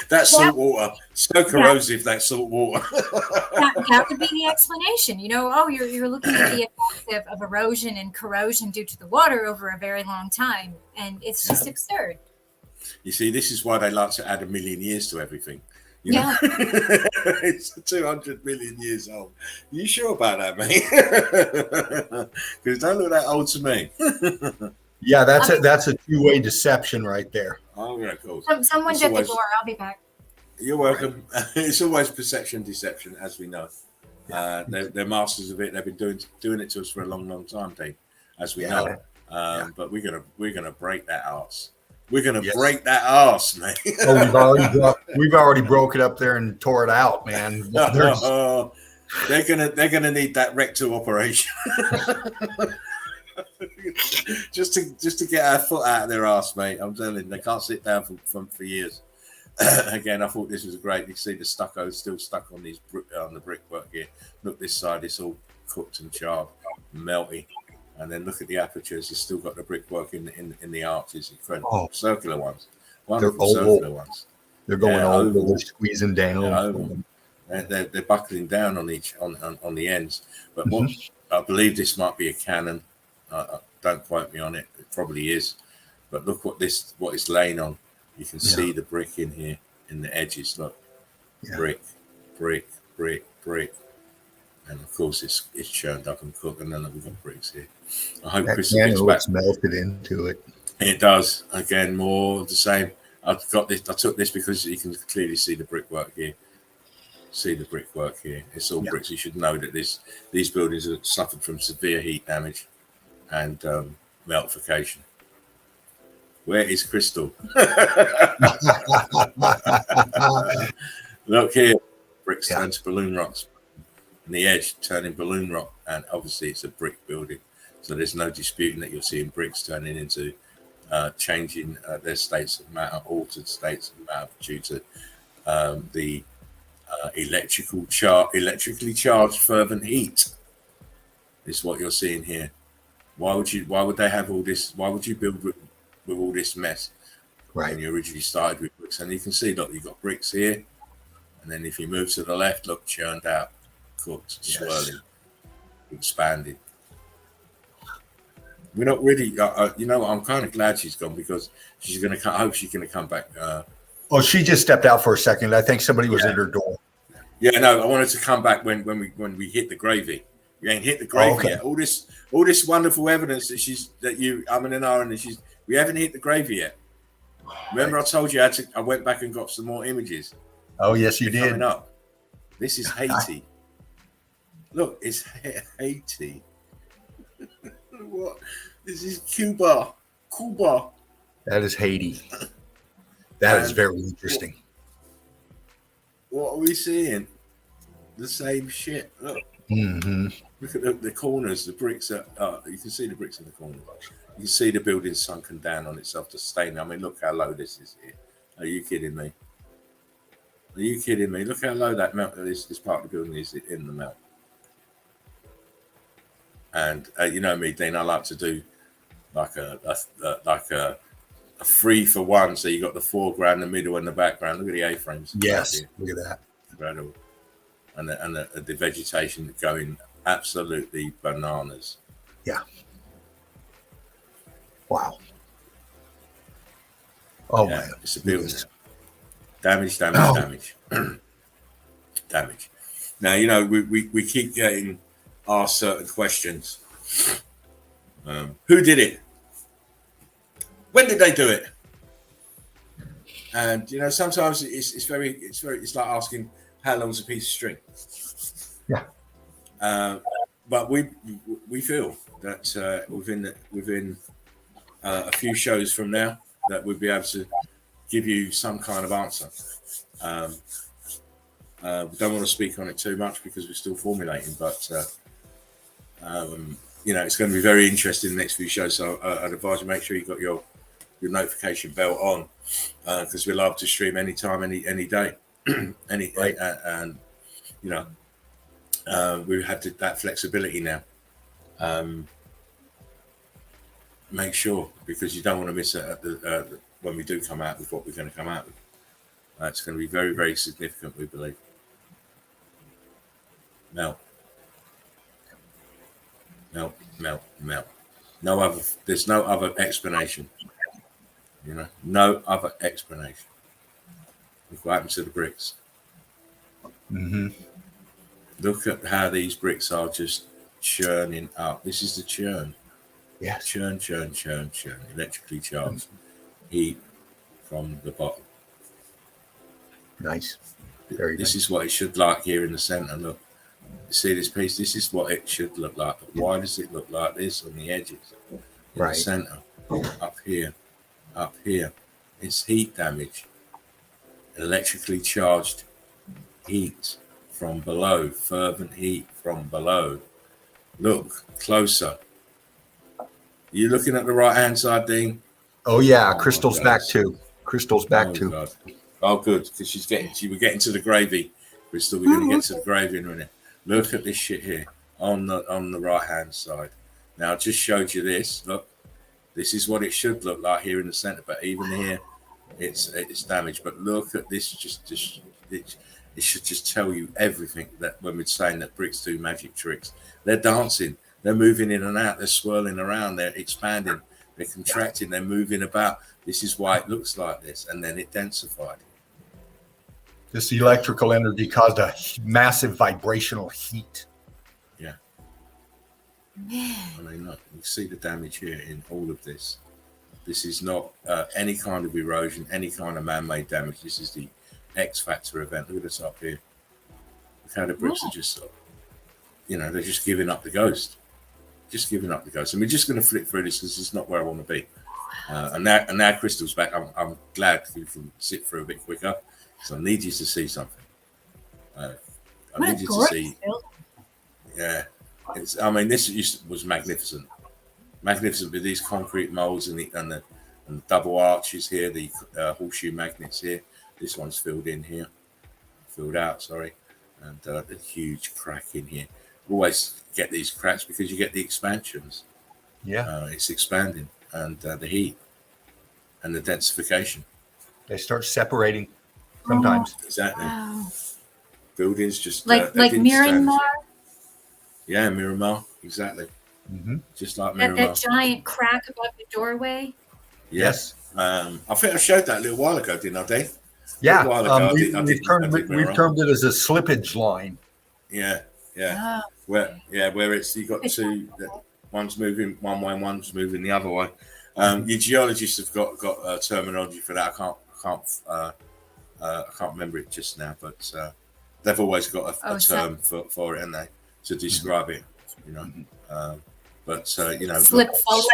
That salt water, so corrosive, that salt water. that would be the explanation. You know, you're looking at the effects of erosion and corrosion due to the water over a very long time. And it's just absurd. You see, this is why they like to add 1 million years to everything. You know? It's 200 million years old. Are you sure about that, mate? Because it don't look that old to me. Yeah, that's a two-way deception right there. Oh, yeah, cool. Someone's at the door. I'll be back. You're welcome. Right. It's always perception deception, as we know. They're masters of it. They've been doing it to us for a long, long time, Dave, as we know. But we're gonna break that arse. We're gonna break that arse, man. We've already broke it up there and tore it out, man. They're gonna need that rectal operation. just to get our foot out of their ass, mate. I'm telling you, they can't sit down for years. Again, I thought this was great. You see the stucco still stuck on the brickwork here. Look this side; it's all cooked and charred, melty. And then look at the apertures; it's still got the brickwork in the arches. Incredible, circular ones, wonderful circular ones. They're going over, they're squeezing down. They're buckling down on the ends. But what I believe this might be a cannon. Don't quote me on it. It probably is, but look what it's laying on. You can see the brick in here in the edges. Look, brick. And of course, it's churned up and cooked, and then we've got bricks here. I hope That Crystal gets piano back. looks melted into it. It does. Again, more of the same. I've got this. I took this because you can clearly see the brickwork here. See the brickwork here. It's all bricks. You should know that these buildings have suffered from severe heat damage and meltification. Where is Crystal? Look here. Bricks turn to balloon rocks. And the edge turning balloon rock. And obviously it's a brick building. So there's no disputing that you're seeing bricks turning into changing their states of matter, altered states of matter due to the electrically charged fervent heat. Is what you're seeing here. Why would they have all this? Why would you build with all this mess? Right. When you originally started with bricks, and you can see, look, you've got bricks here, and then if you move to the left, look, churned out, cooked, swirling, expanded. We're not really, you know what? I'm kind of glad she's gone because she's going to. I hope she's going to come back. Oh, she just stepped out for a second. I think somebody was at her door. Yeah, no, I wanted to come back when we hit the gravy. You ain't hit the gravy yet. All this wonderful evidence that you umming and ahhing, and we haven't hit the gravy yet. Remember, I told you I went back and got some more images. Oh, yes, you did. Coming up. This is Haiti. Look, it's Haiti. What? This is Cuba. That is Haiti. That is very interesting. What are we seeing? The same shit. Look. Mm-hmm. Look at the corners, the bricks. You can see the bricks in the corner. You can see the building sunken down on itself to stain. I mean, look how low this is here. Are you kidding me? Are you kidding me? Look how low that melt. This part of the building is in the melt. And you know me, Dean. I like to do like a 3-for-1. So you got the foreground, the middle, and the background. Look at the A-frames. Yes, look at that. Incredible. And the vegetation going absolutely bananas. Yeah. Wow. Oh yeah, man, it's a building. Damage. Damage. Now you know we keep getting asked certain questions. Who did it? When did they do it? And you know sometimes it's like asking how long's a piece of string. Yeah. But we feel that within a few shows from now that we'll be able to give you some kind of answer. We don't want to speak on it too much because we're still formulating, but you know it's going to be very interesting in the next few shows. So I'd advise you make sure you got your notification bell on because we love to stream anytime, any day, Right. And you know we have that flexibility now. Make sure because you don't want to miss it at when we do come out with what we're going to come out with. It's going to be very, very significant, we believe. Melt. There's no other explanation. You know, no other explanation. Look what happened to the bricks. Mm-hmm. Look at how these bricks are just churning up. This is the churn. Yes. Churn. Electrically charged heat from the bottom. Nice. Very This nice. is what it should like here in the center. Look, you see this piece? This is what it should look like. But why does it look like this on the edges? In Right. the center, up here. It's heat damage. Electrically charged heat from below. Fervent heat from below. Look closer. Are you looking at the right hand side, Dean? Oh yeah, Oh, Crystal's my back God. too. Crystal's back too. God. Oh, good, because we're getting to the gravy. Crystal, we're going to get to the gravy in a minute. Look at this shit here on the right hand side. Now I just showed you this. Look, this is what it should look like here in the center, but even here, it's damaged. But look at this. It should just tell you everything that when we're saying that bricks do magic tricks. They're dancing. They're moving in and out. They're swirling around. They're expanding. They're contracting. They're moving about. This is why it looks like this. And then it densified. This electrical energy caused a massive vibrational heat. Man. I mean, look, you see the damage here in all of this. This is not any kind of erosion, any kind of man-made damage. This is the X factor event. Look at this up here. Look how the bricks are just, they're just giving up the ghost. Just giving up the ghost. And we're just going to flip through this because it's not where I want to be. And now Crystal's back. I'm glad you can sit through a bit quicker. So I need you to see something. I need you to see. Yeah. This was magnificent. Magnificent with these concrete molds and the double arches here, the horseshoe magnets here. This one's filled out, sorry. And a huge crack in here. Always get these cracks because you get the expansions. Yeah. It's expanding, and the heat and the densification. They start separating sometimes. Exactly. Wow. Buildings just like Miramar. Yeah, Miramar, exactly. Mm-hmm. Just like that Miramar. giant crack above the doorway. Yes. I think I showed that a little while ago, didn't I, Dave? Yeah. We've termed it as a slippage line. Yeah. Oh. Where it's you got two. One's moving one way, one's moving the other way. Your geologists have got terminology for that. I can't remember it just now, but they've always got a term for it, and they to describe it. Slip fault.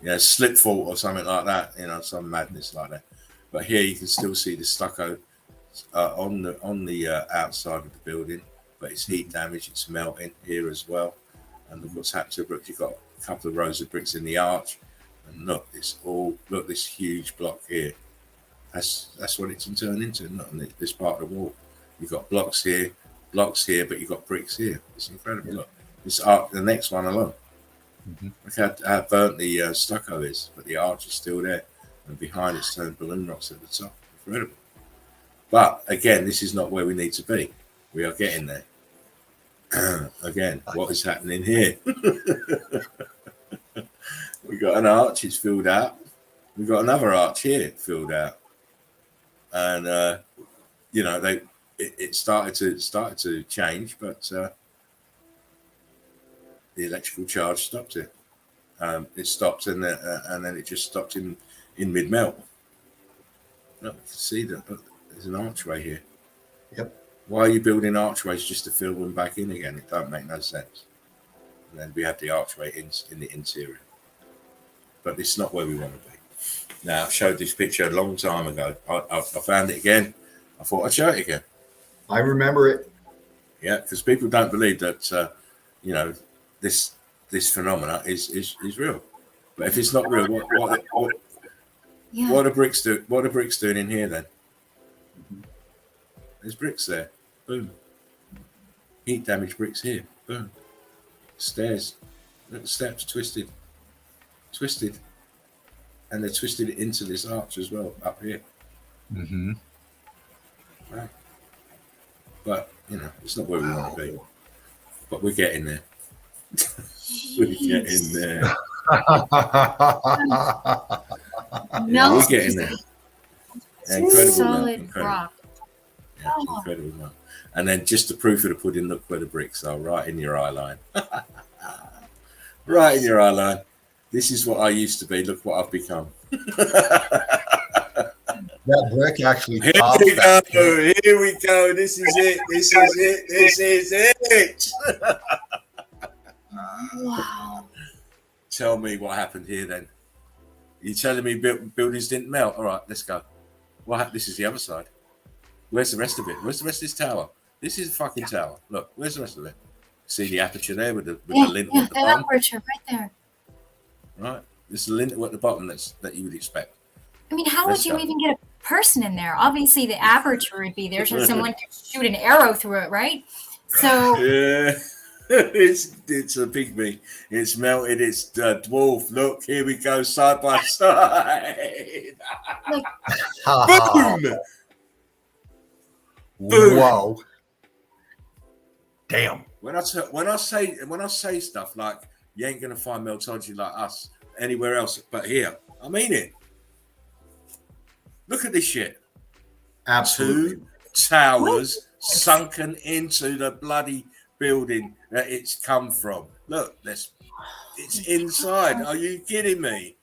Yeah, slip fault or something like that. Some madness like that. But here you can still see the stucco on the outside of the building, but it's heat damage. It's melting here as well. And look what's happened to the bricks. You've got a couple of rows of bricks in the arch, and look this huge block here. That's what it's turned into. Not on this part of the wall. You've got blocks here, but you've got bricks here. It's incredible. Yeah. Look, this arch, the next one along. Mm-hmm. Look how burnt the stucco is, but the arch is still there, and behind it's turned balloon rocks at the top. Incredible. But again, this is not where we need to be. We are getting there. Again, what is happening here? We got an arch, it's filled out. We've got another arch here filled out, and it started to change, but the electrical charge stopped it. It stopped, and then it just stopped in mid melt. Look, you can see that. Look, there's an archway here. Yep. Why are you building archways just to fill them back in again? It don't make no sense. And then we have the archway in the interior. But it's not where we want to be. Now, I showed this picture a long time ago. I found it again. I thought I'd show it again. I remember it. Yeah, because people don't believe that, this phenomena is real. But if it's not real, what are bricks do? What are bricks doing in here then? There's bricks there. Boom. Heat damage bricks here. Boom. Stairs. Look, steps twisted. And they're twisted into this arch as well up here. Mm-hmm. Right. But it's not where we want to be. But we're getting there. We're getting there. We're getting there. Incredible solid rock. Yeah, incredible. And then just the proof of the pudding, look where the bricks are, right in your eye line. Right in your eye line. This is what I used to be. Look what I've become. That brick actually. Here we go. Here we go. This is it. This is it. This is it. Wow. Tell me what happened here then. You're telling me buildings didn't melt? All right, let's go. This is the other side. Where's the rest of it? Where's the rest of this tower? This is a fucking tower. Look, where's the rest of it? See the aperture there with the lintel at the that bottom? aperture right there. Right. This is the lintel at the bottom that you would expect. I mean, how would you even get a person in there? Obviously, the aperture would be there so someone could shoot an arrow through it, right? So yeah, it's a pygmy. It's melted. It's a dwarf. Look, here we go, side by side. Boom! Boom! Whoa! Damn. When I say stuff like you ain't gonna find Meltology like us anywhere else but here, I mean it. Look at this shit. Absolutely. 2 towers sunken into the bloody building that it's come from. Look, it's inside. Are you kidding me?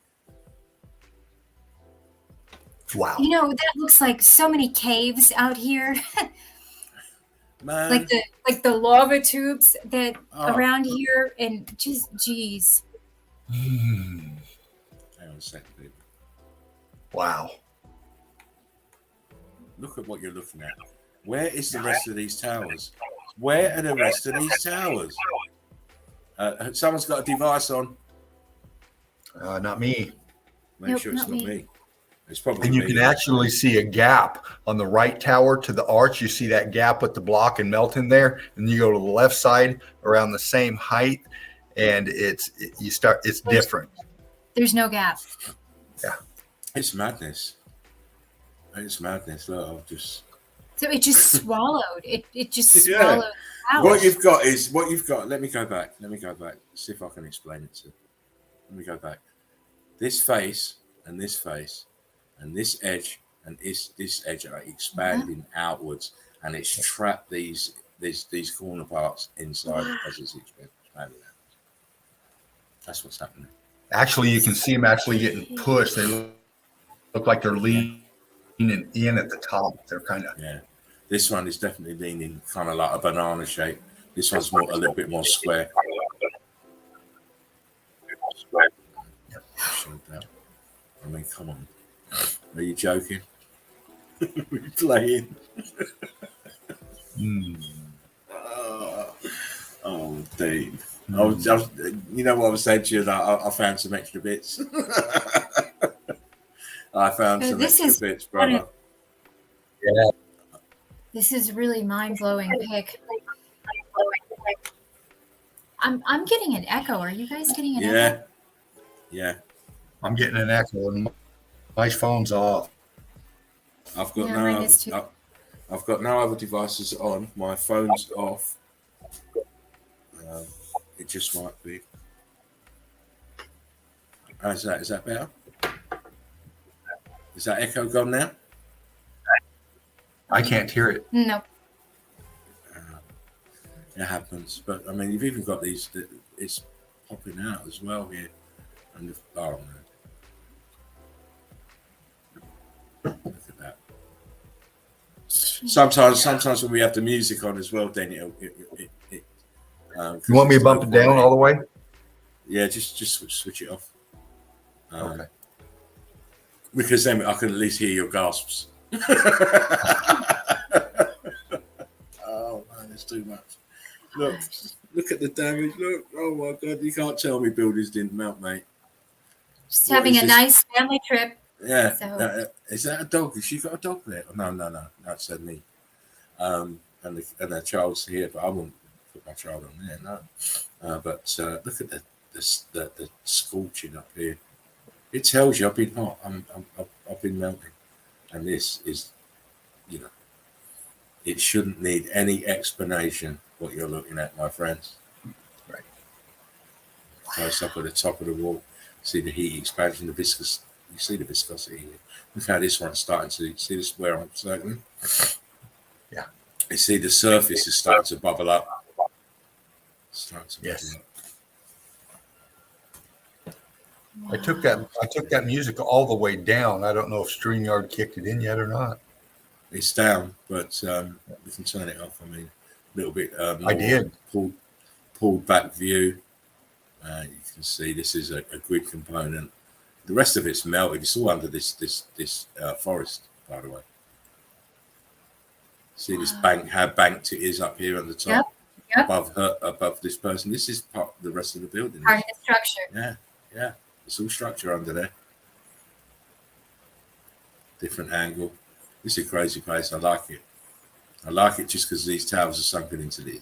Wow. You know, that looks like so many caves out here. Man. like the lava tubes that Oh. around here, and just geez. Hang on a second, baby. Wow. Look at what you're looking at. Where is the rest of these towers? Where are the rest of these towers? Someone's got a device on. Not me. Make Nope, sure it's not not me. me. It's probably And you me. can actually see a gap on the right tower to the arch. You see that gap with the block and melt in there, and you go to the left side around the same height, and it's different. There's no gap. Yeah, It's madness. It's madness. Look, I'll just. So it just swallowed. It just Yeah. swallowed. Out. What you've got is what you've got. Let me go back. See if I can explain it to you. Let me go back. This face and this face and this edge and this edge are expanding outwards, and it's trapped these corner parts inside as it's expanding out. That's what's happening. actually, you can see them actually getting pushed. They look like they're leaning in at the top. They're kind of This one is definitely leaning kind of like a banana shape. This one's a little bit more square. I mean, come on. Are you joking? We're playing. Oh, Dave. You know what I was saying to you? That I found some extra bits. I found some extra bits, brother. yeah. This is really mind-blowing pic. I'm getting an echo. Are you guys getting an echo? Yeah. I'm getting an echo, and my phone's off. I've got mine is too. I've got no other devices on. My phone's off. It just might be. How's that? Is that better? Is that echo gone now? I can't hear it. No. It happens, but I mean, you've even got these. It's popping out as well here, and oh man, look at that. Sometimes when we have the music on as well, then You want me to bump it down all the way? Yeah, just switch it off. Okay. Because then I can at least hear your gasps. Oh man, it's too much. Look at the damage. Look, oh my god, you can't tell me buildings didn't melt, mate. Just having a nice family trip. Yeah. So. Is that a dog? Has she got a dog there? No. That's me. And the child's here, but I wouldn't put my child on there. No. But look at the scorching up here. It tells you I've been hot. I've been melting, and this is, it shouldn't need any explanation what you're looking at, my friends. Right. Close up at the top of the wall. See the heat expansion, the viscous. You see the viscosity here. Look how this one's starting to. See this where I'm circling. Yeah. You see the surface is starting to bubble up. Yes. I took that music all the way down. I don't know if StreamYard kicked it in yet or not. It's down, but we can turn it off. I mean, a little bit. I did. Pulled back view. You can see this is a grid component. The rest of it's melted. It's all under this forest, by the way. See this bank? How banked it is up here at the top, Yep. above this person. This is part of the rest of the building. Part of the structure. Yeah. It's all structure under there. Different angle. This is a crazy place. I like it. I like it just because these towers are sunken into the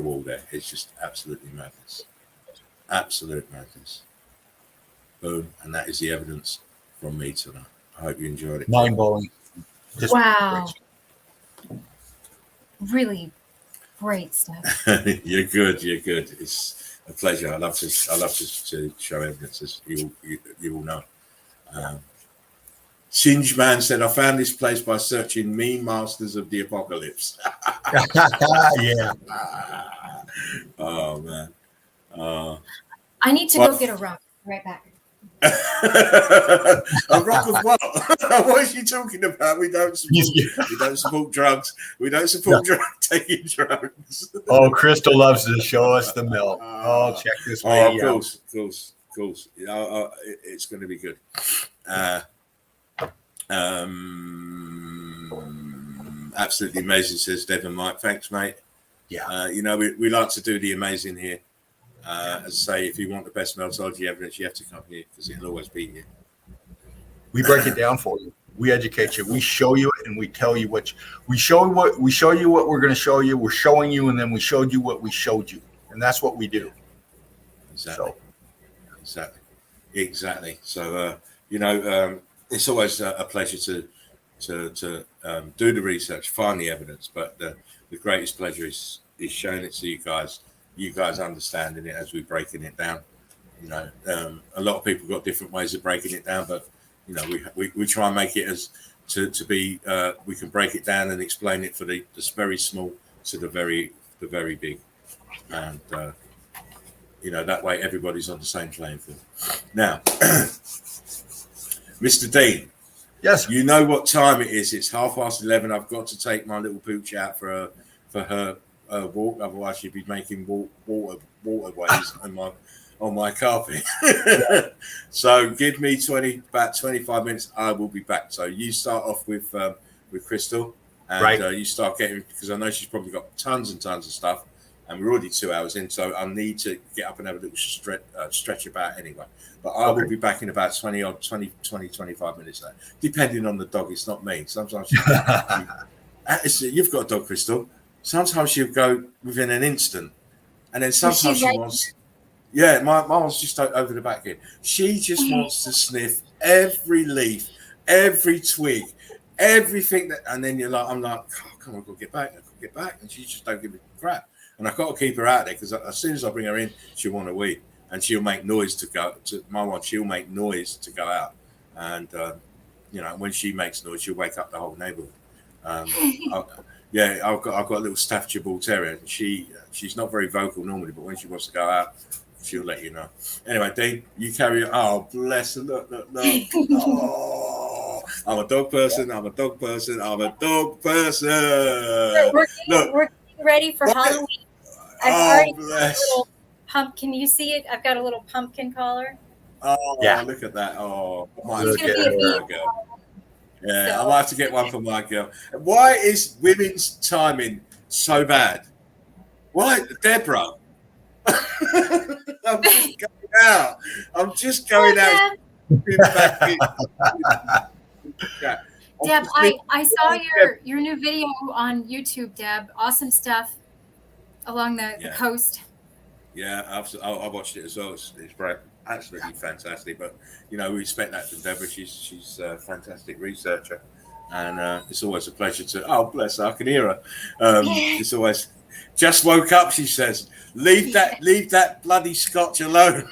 wall there. It's just absolutely madness. Absolute madness. Boom. And that is the evidence from me tonight. I hope you enjoyed it. Mind blowing. Wow. Really great stuff. You're good. It's a pleasure. I love to show evidence, as you all know. Singeman said, I found this place by searching Mean Masters of the Apocalypse. Yeah. Oh, man. I need to go get a rock. Right back. A rock of what? What is she talking about? We don't support drugs. We don't support taking drugs. Oh, Crystal loves to show us the milk. Oh, check this way out. Of course. It's going to be good. Absolutely amazing, says Devon Mike. Thanks, mate. Yeah. We like to do the amazing here. As I say, if you want the best meltology evidence, you have to come here because it'll always be here. We break it down for you. We educate you. We show you it, and we tell you we show you what we're going to show you. We're showing you, and then we showed you what we showed you, and that's what we do. Exactly. So it's always a pleasure to do the research, find the evidence, but the greatest pleasure is showing it to you guys. You guys understanding it as we're breaking it down. A lot of people got different ways of breaking it down, but we try and make it as to be we can break it down and explain it for the very small to the very big, and that way everybody's on the same playing field. Now, Mr. Dean. Yes. You know what time it is. It's 11:30. I've got to take my little pooch out for her walk. Otherwise, she'd be making waterways on my carpet. So give me about 25 minutes. I will be back. So you start off with Crystal, and right. You start getting, because I know she's probably got tons and tons of stuff, and we're already 2 hours in. So I need to get up and have a little stretch about anyway. But I will be back in about 25 minutes, depending on the dog. It's not me. Sometimes you've got a dog, Crystal. Sometimes she'll go within an instant, and then sometimes she wants. Yeah, my one's just over the back here. She just wants to sniff every leaf, every twig, everything and then I'm like, oh, come on, go get back, and she just don't give a crap. And I've got to keep her out there because as soon as I bring her in, she'll want to wee. And she'll make noise to go to my one. She'll make noise to go out, and when she makes noise, she'll wake up the whole neighborhood. I've got a little Staffordshire Bull Terrier, and she's not very vocal normally, but when she wants to go out, she'll let you know. Anyway, Dean, you carry on. Oh, bless her! Look. Oh, I'm a dog person. We're getting ready for Halloween. I've already got a little pumpkin. Can you see it? I've got a little pumpkin collar. Oh, yeah. Look at that. Oh, it's going to be a bee. Yeah, so. I might have to get one for my girl. Why is women's timing so bad? Why, Deborah? I'm just going out. Deb, I saw your new video on YouTube, Deb. Awesome stuff along the coast. Yeah, I watched it as well. It's absolutely fantastic. But we respect that from Deborah. She's a fantastic researcher, and it's always a pleasure to. Oh, bless her! I can hear her. It's always just woke up. She says, "Leave that bloody Scotch alone."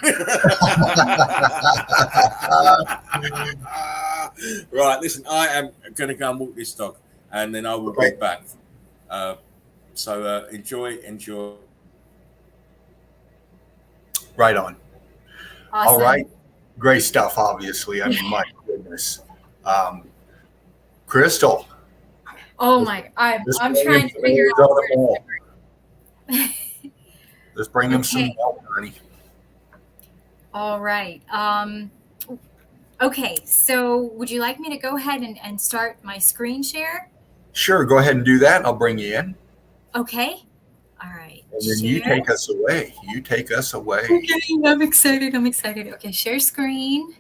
Right. Listen, I am going to go and walk this dog, and then I will be back. So enjoy. Right on. Awesome. All right. Great stuff, obviously. I mean, my goodness. Crystal. Oh, my. I'm trying to figure out where to start. Let's bring them some milk, honey. All right. Okay. So would you like me to go ahead and start my screen share? Sure. Go ahead and do that. I'll bring you in. Okay. All right. And then you take us away. Okay, I'm excited. Okay, share screen.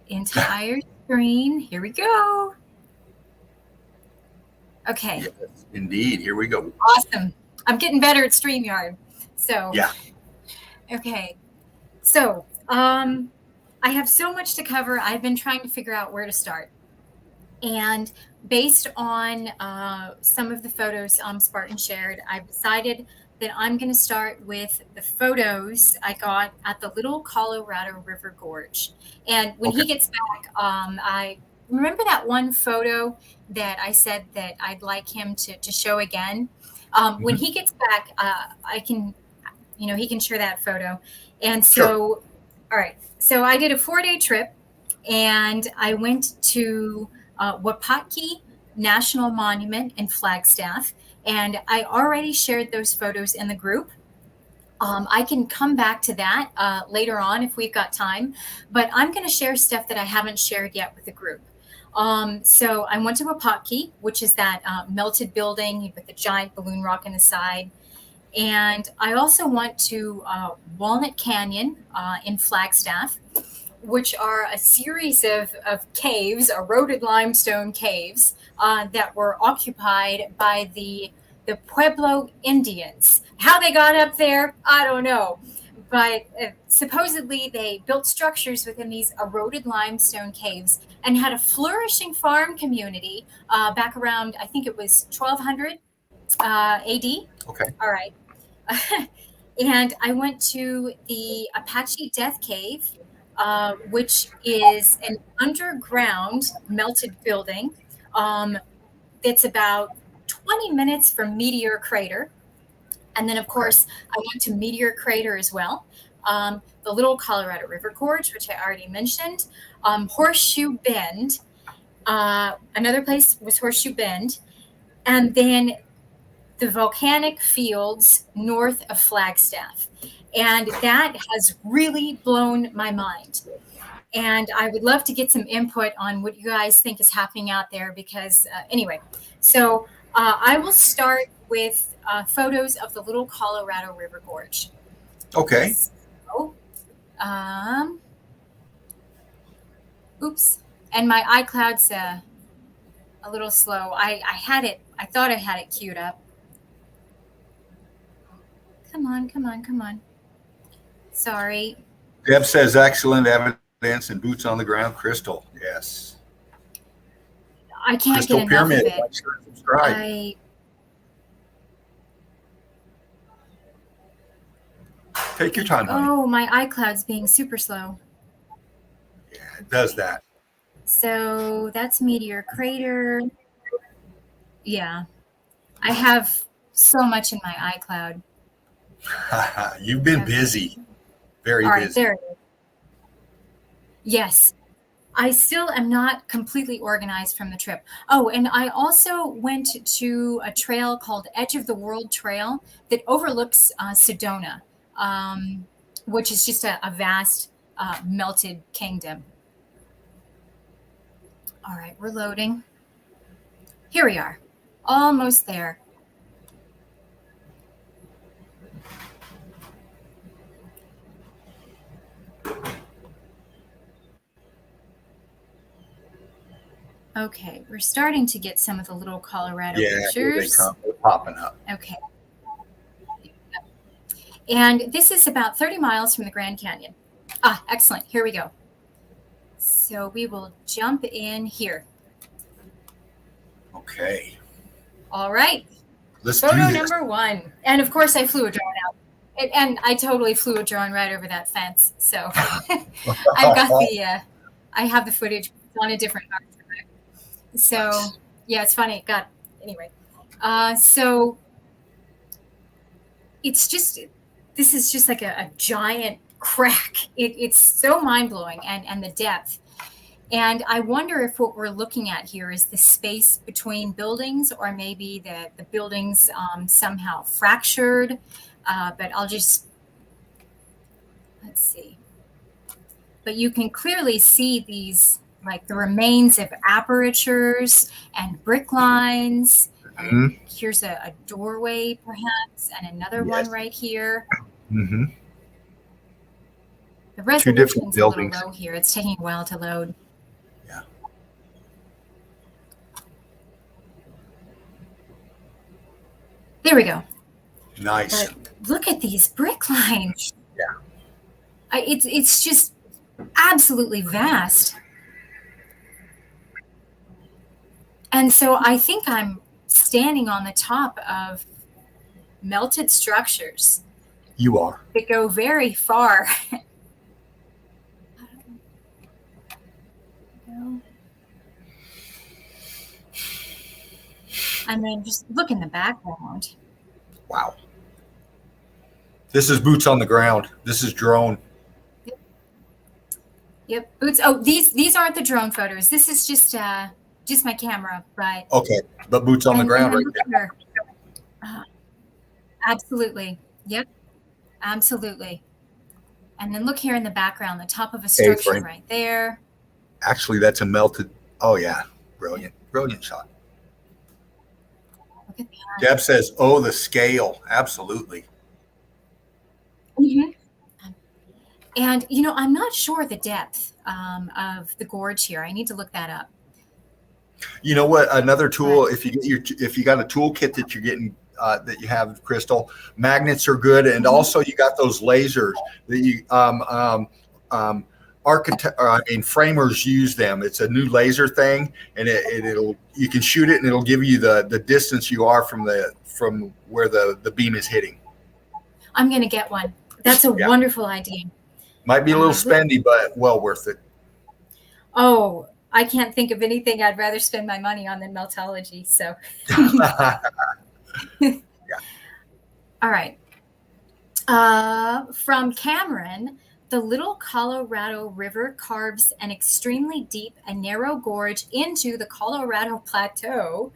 Entire screen. Here we go. Okay. Yes, indeed. Here we go. Awesome. I'm getting better at StreamYard. So yeah. Okay. So I have so much to cover. I've been trying to figure out where to start. And based on some of the photos Spartan shared, I've decided that I'm going to start with the photos I got at the Little Colorado River Gorge. And when he gets back, I remember that one photo that I said that I'd like him to show again. When he gets back, I can, he can share that photo. And so, all right. So I did a 4-day trip, and I went to Wapatki National Monument in Flagstaff, and I already shared those photos in the group. I can come back to that later on if we've got time, but I'm going to share stuff that I haven't shared yet with the group. So I went to Wapatki, which is that melted building with the giant balloon rock on the side. And I also went to Walnut Canyon in Flagstaff, which are a series of caves, eroded limestone caves that were occupied by the Pueblo Indians. How they got up there, I don't know. But supposedly they built structures within these eroded limestone caves and had a flourishing farm community back around, I think it was 1200 AD. Okay. All right. And I went to the Apache Death Cave, which is an underground melted building that's about 20 minutes from Meteor Crater. And then, of course, I went to Meteor Crater as well. The Little Colorado River Gorge, which I already mentioned. Horseshoe Bend. Another place was Horseshoe Bend. And then the volcanic fields north of Flagstaff. And that has really blown my mind. And I would love to get some input on what you guys think is happening out there because anyway, so I will start with photos of the Little Colorado River Gorge. Okay. So, oops. And my iCloud's a little slow. I thought I had it queued up. Come on. Sorry. Deb says excellent evidence and boots on the ground. Crystal, yes. I can't Crystal get enough Pyramid. of it. Like, sure, subscribe. Take your time, honey. Oh, my iCloud's being super slow. Yeah, it does that. So that's Meteor Crater. Yeah. I have so much in my iCloud. You've been busy. Very All right, busy. there it is. Yes. I still am not completely organized from the trip. Oh, and I also went to a trail called Edge of the World Trail that overlooks Sedona, which is just a vast melted kingdom. All right, we're loading. Here we are, almost there. Okay, we're starting to get some of the Little Colorado pictures. Here they come. They're popping up. Okay. And this is about 30 miles from the Grand Canyon. Excellent. Here we go. So we will jump in here. Okay. All right. Let's do Photo this. number 1. And of course I flew a drone out. And I totally flew a drone right over that fence. So I've got I have the footage on a different hard drive. So yeah, it's funny. God, anyway. So it's just, this is just like a giant crack. It's so mind-blowing and the depth. And I wonder if what we're looking at here is the space between buildings, or maybe the buildings somehow fractured. But I'll just, let's see. But you can clearly see these, like the remains of apertures and brick lines. Mm-hmm. And here's a doorway, perhaps, and another one right here. Mm-hmm. The Two different resolution's a little buildings. low here. It's taking a while to load. Yeah. There we go. Nice. But look at these brick lines. Yeah. It's just absolutely vast. And so I think I'm standing on the top of melted structures You are. that go very far. I mean, just look in the background. Wow. This is boots on the ground. This is drone. Yep, boots. Oh, these aren't the drone photos. This is just my camera, but Okay, but boots on the ground right there. Absolutely. Yep, absolutely. And then look here in the background, the top of a structure A-frame. right there. Actually, that's a melted. Oh yeah, brilliant, brilliant shot. Look at that. Deb says, "Oh, the scale, absolutely." Mm-hmm. And you know, I'm not sure the depth of the gorge here. I need to look that up. You know what? Another tool, if you got a toolkit that you're getting that you have, Crystal, magnets are good, and also you got those lasers that you framers use them. It's a new laser thing, and it'll you can shoot it, and it'll give you the distance you are from where the beam is hitting. I'm going to get one. That's a wonderful idea. Might be a little spendy, but well worth it. Oh, I can't think of anything I'd rather spend my money on than Meltology. So, All right. From Cameron, the Little Colorado River carves an extremely deep and narrow gorge into the Colorado Plateau,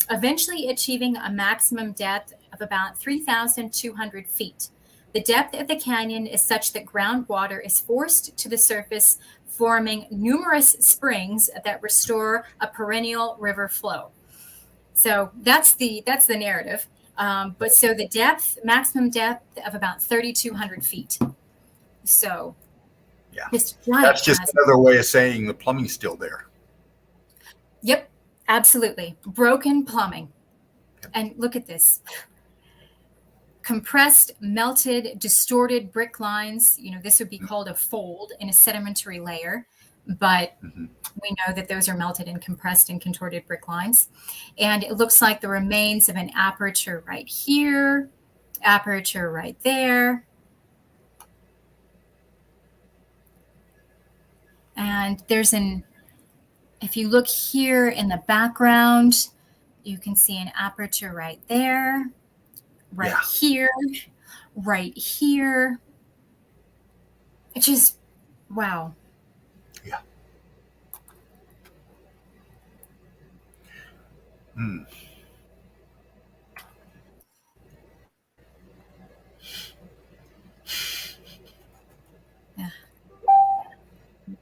eventually achieving a maximum depth of about 3,200 feet. The depth of the canyon is such that groundwater is forced to the surface, forming numerous springs that restore a perennial river flow. So that's the narrative. But so the maximum depth of about 3,200 feet. So yeah, that's just another way of saying the plumbing's still there. Yep, absolutely. Broken plumbing. And look at this. Compressed, melted, distorted brick lines. You know, this would be called a fold in a sedimentary layer, but we know that those are melted and compressed and contorted brick lines. And it looks like the remains of an aperture right here, aperture right there. And there's if you look here in the background, you can see an aperture right there, right here, right here. It's just, wow. Yeah.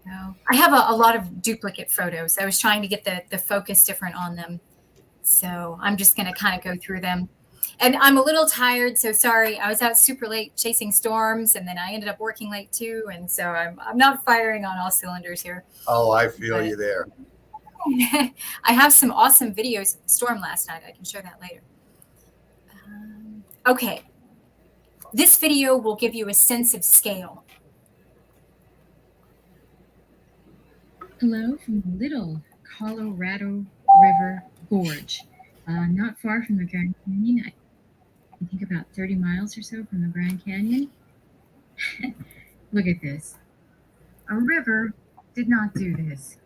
Yeah. I have a lot of duplicate photos. I was trying to get the focus different on them. So I'm just going to kind of go through them. And I'm a little tired, so sorry. I was out super late chasing storms, and then I ended up working late too. And so I'm not firing on all cylinders here. Oh, I feel you there. I have some awesome videos of the storm last night. I can show that later. Okay. This video will give you a sense of scale. Hello from the Little Colorado River Gorge, not far from the Grand Canyon. I think about 30 miles or so from the Grand Canyon. Look at this. A river did not do this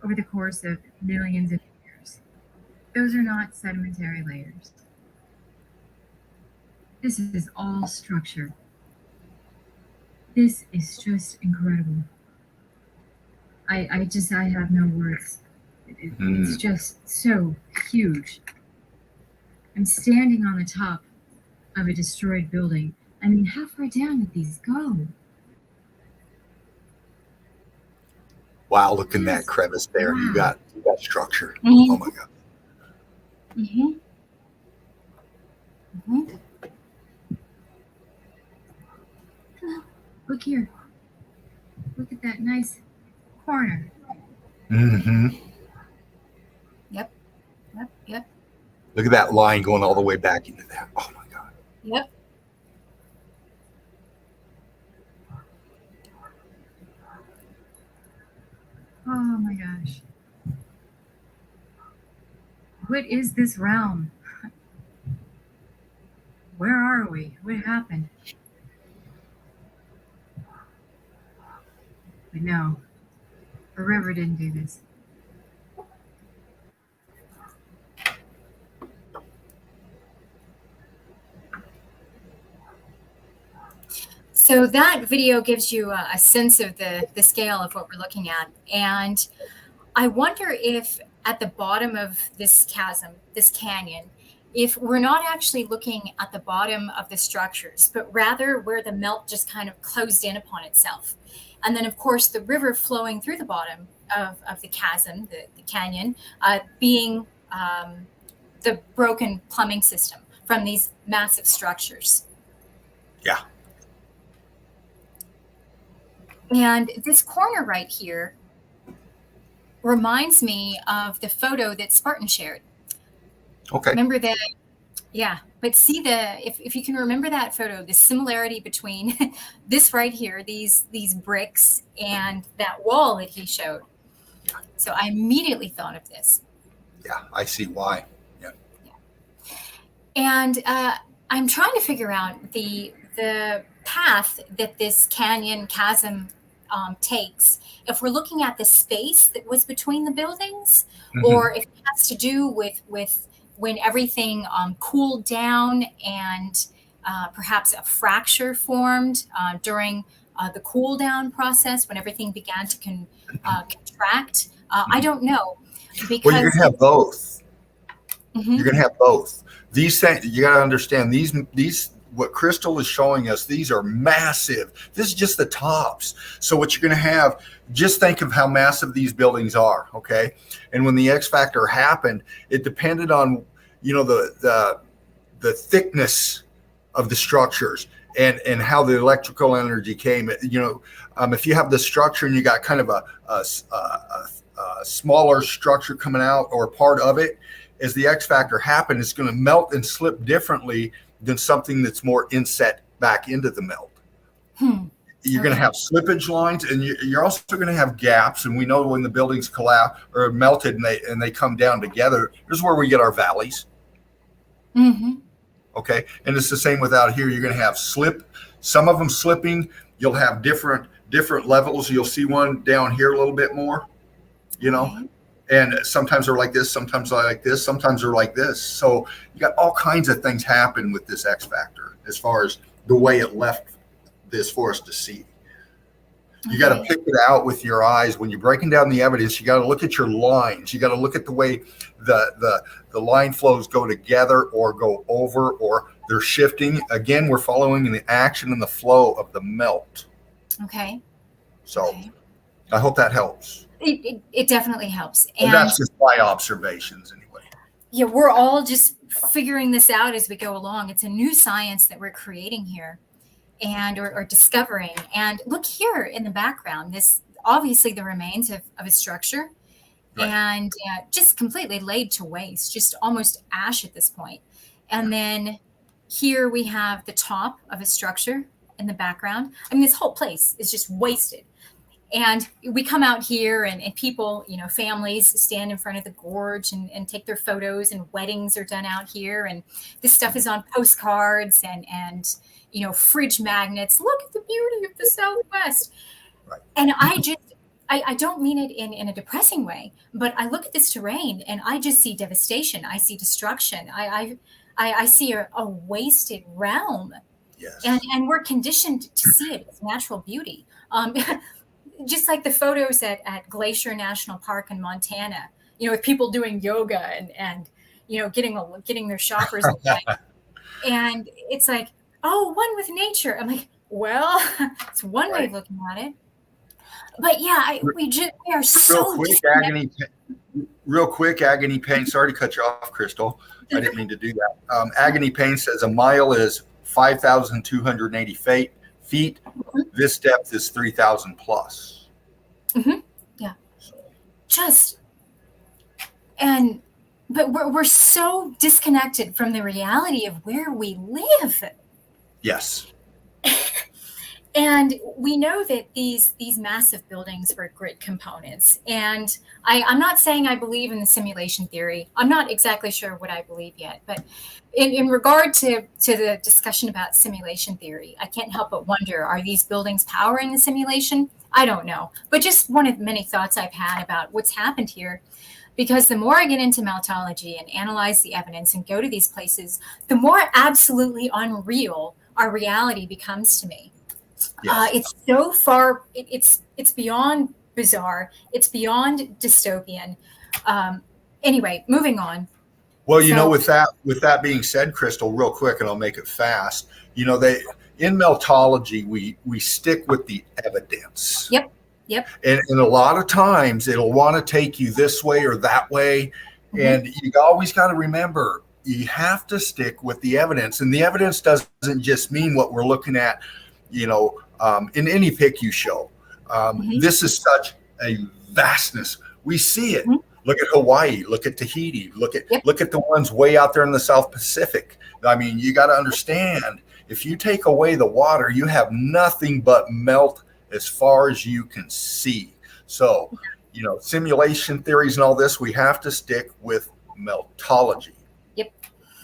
over the course of millions of years. Those are not sedimentary layers. This is all structure. This is just incredible. I have no words. It's just so huge. I'm standing on the top of a destroyed building. I mean, how far down did these go? Wow, look in that crevice there. Wow. You got structure. Mm-hmm. Oh my God. Mm-hmm. Mm-hmm. Look here. Look at that nice corner. Mm-hmm. Yep. Yep. Yep. Look at that line going all the way back into that. Oh my God. Yep. Oh my gosh. What is this realm? are we? What happened? But no, a river didn't do this. So that video gives you a sense of the scale of what we're looking at. And I wonder if at the bottom of this chasm, this canyon, if we're not actually looking at the bottom of the structures, but rather where the melt just kind of closed in upon itself. And then, of course, the river flowing through the bottom of the chasm, the canyon, being the broken plumbing system from these massive structures. Yeah. And this corner right here reminds me of the photo that Spartan shared. Okay. Remember that? Yeah. But see if you can remember that photo, the similarity between this right here, these bricks, and that wall that he showed. So I immediately thought of this. Yeah, I see why. Yeah. And I'm trying to figure out the path that this canyon chasm takes. If we're looking at the space that was between the buildings, or if it has to do with when everything cooled down and perhaps a fracture formed during the cool down process when everything began to contract. I don't know. Because Well, you're gonna have both. Mhm. You're gonna have both. These things you gotta understand. These what Crystal is showing us. These are massive. This is just the tops. So what you're gonna have. Just think of how massive these buildings are. Okay, and when the X factor happened, it depended on the thickness of the structures and how the electrical energy came. If you have the structure and you got kind of a smaller structure coming out or part of it, as the X factor happened, it's going to melt and slip differently than something that's more inset back into the melt. You're going to have slippage lines, and you're also going to have gaps. And we know when the buildings collapse or melted and they come down together, this is where we get our valleys. Okay, and it's the same with out here. You're going to have some of them slipping. You'll have different levels. You'll see one down here a little bit more, and sometimes they're like this, sometimes they're like this, sometimes they're like this. So you got all kinds of things happen with this X factor as far as the way it left this for us to see. You got to pick it out with your eyes. When you're breaking down the evidence, you got to look at your lines. You got to look at the way the line flows go together or go over or they're shifting. Again, we're following the action and the flow of the melt. Okay. So I hope that helps. It definitely helps. And that's just my observations anyway. Yeah, we're all just figuring this out as we go along. It's a new science that we're creating here. Or discovering. And look here in the background, this obviously the remains of a structure, and just completely laid to waste, just almost ash at this point. And then here we have the top of a structure in the background. I mean, this whole place is just wasted. And we come out here and people, families stand in front of the gorge and take their photos, and weddings are done out here. And this stuff is on postcards and fridge magnets. Look at the beauty of the Southwest. Right. And I don't mean it in a depressing way, but I look at this terrain and I just see devastation. I see destruction. I see a wasted realm. Yes. And we're conditioned to see it as natural beauty. Just like the photos at Glacier National Park in Montana, with people doing yoga and getting their shoppers. And it's like, oh, one with nature. I'm like, well, it's one way of looking at it. But yeah, we are so real quick, Agony Pain. Sorry to cut you off, Crystal. I didn't mean to do that. Agony Pain says a mile is 5,280 feet. This depth is 3,000 plus. Yeah. But we're so disconnected from the reality of where we live. Yes. And we know that these massive buildings were grid components. And I'm not saying I believe in the simulation theory. I'm not exactly sure what I believe yet. But in regard to the discussion about simulation theory, I can't help but wonder, are these buildings powering the simulation? I don't know. But just one of many thoughts I've had about what's happened here. Because the more I get into Meltology and analyze the evidence and go to these places, the more absolutely unreal our reality becomes to me. Yes. It's so far. It's beyond bizarre. It's beyond dystopian. Anyway, moving on. Well, you So- know, with that being said, Crystal, real quick, and I'll make it fast. You know, in Meltology, we stick with the evidence. Yep. And a lot of times it'll want to take you this way or that way. Mhm. And you always got to remember, you have to stick with the evidence. And the evidence doesn't just mean what we're looking at, you know, in any pic you show. This is such a vastness. We see it. Look at Hawaii, look at Tahiti, look at the ones way out there in the South Pacific. I mean, you got to understand, if you take away the water, you have nothing but melt as far as you can see. So, you know, simulation theories and all this, we have to stick with Meltology. Yep.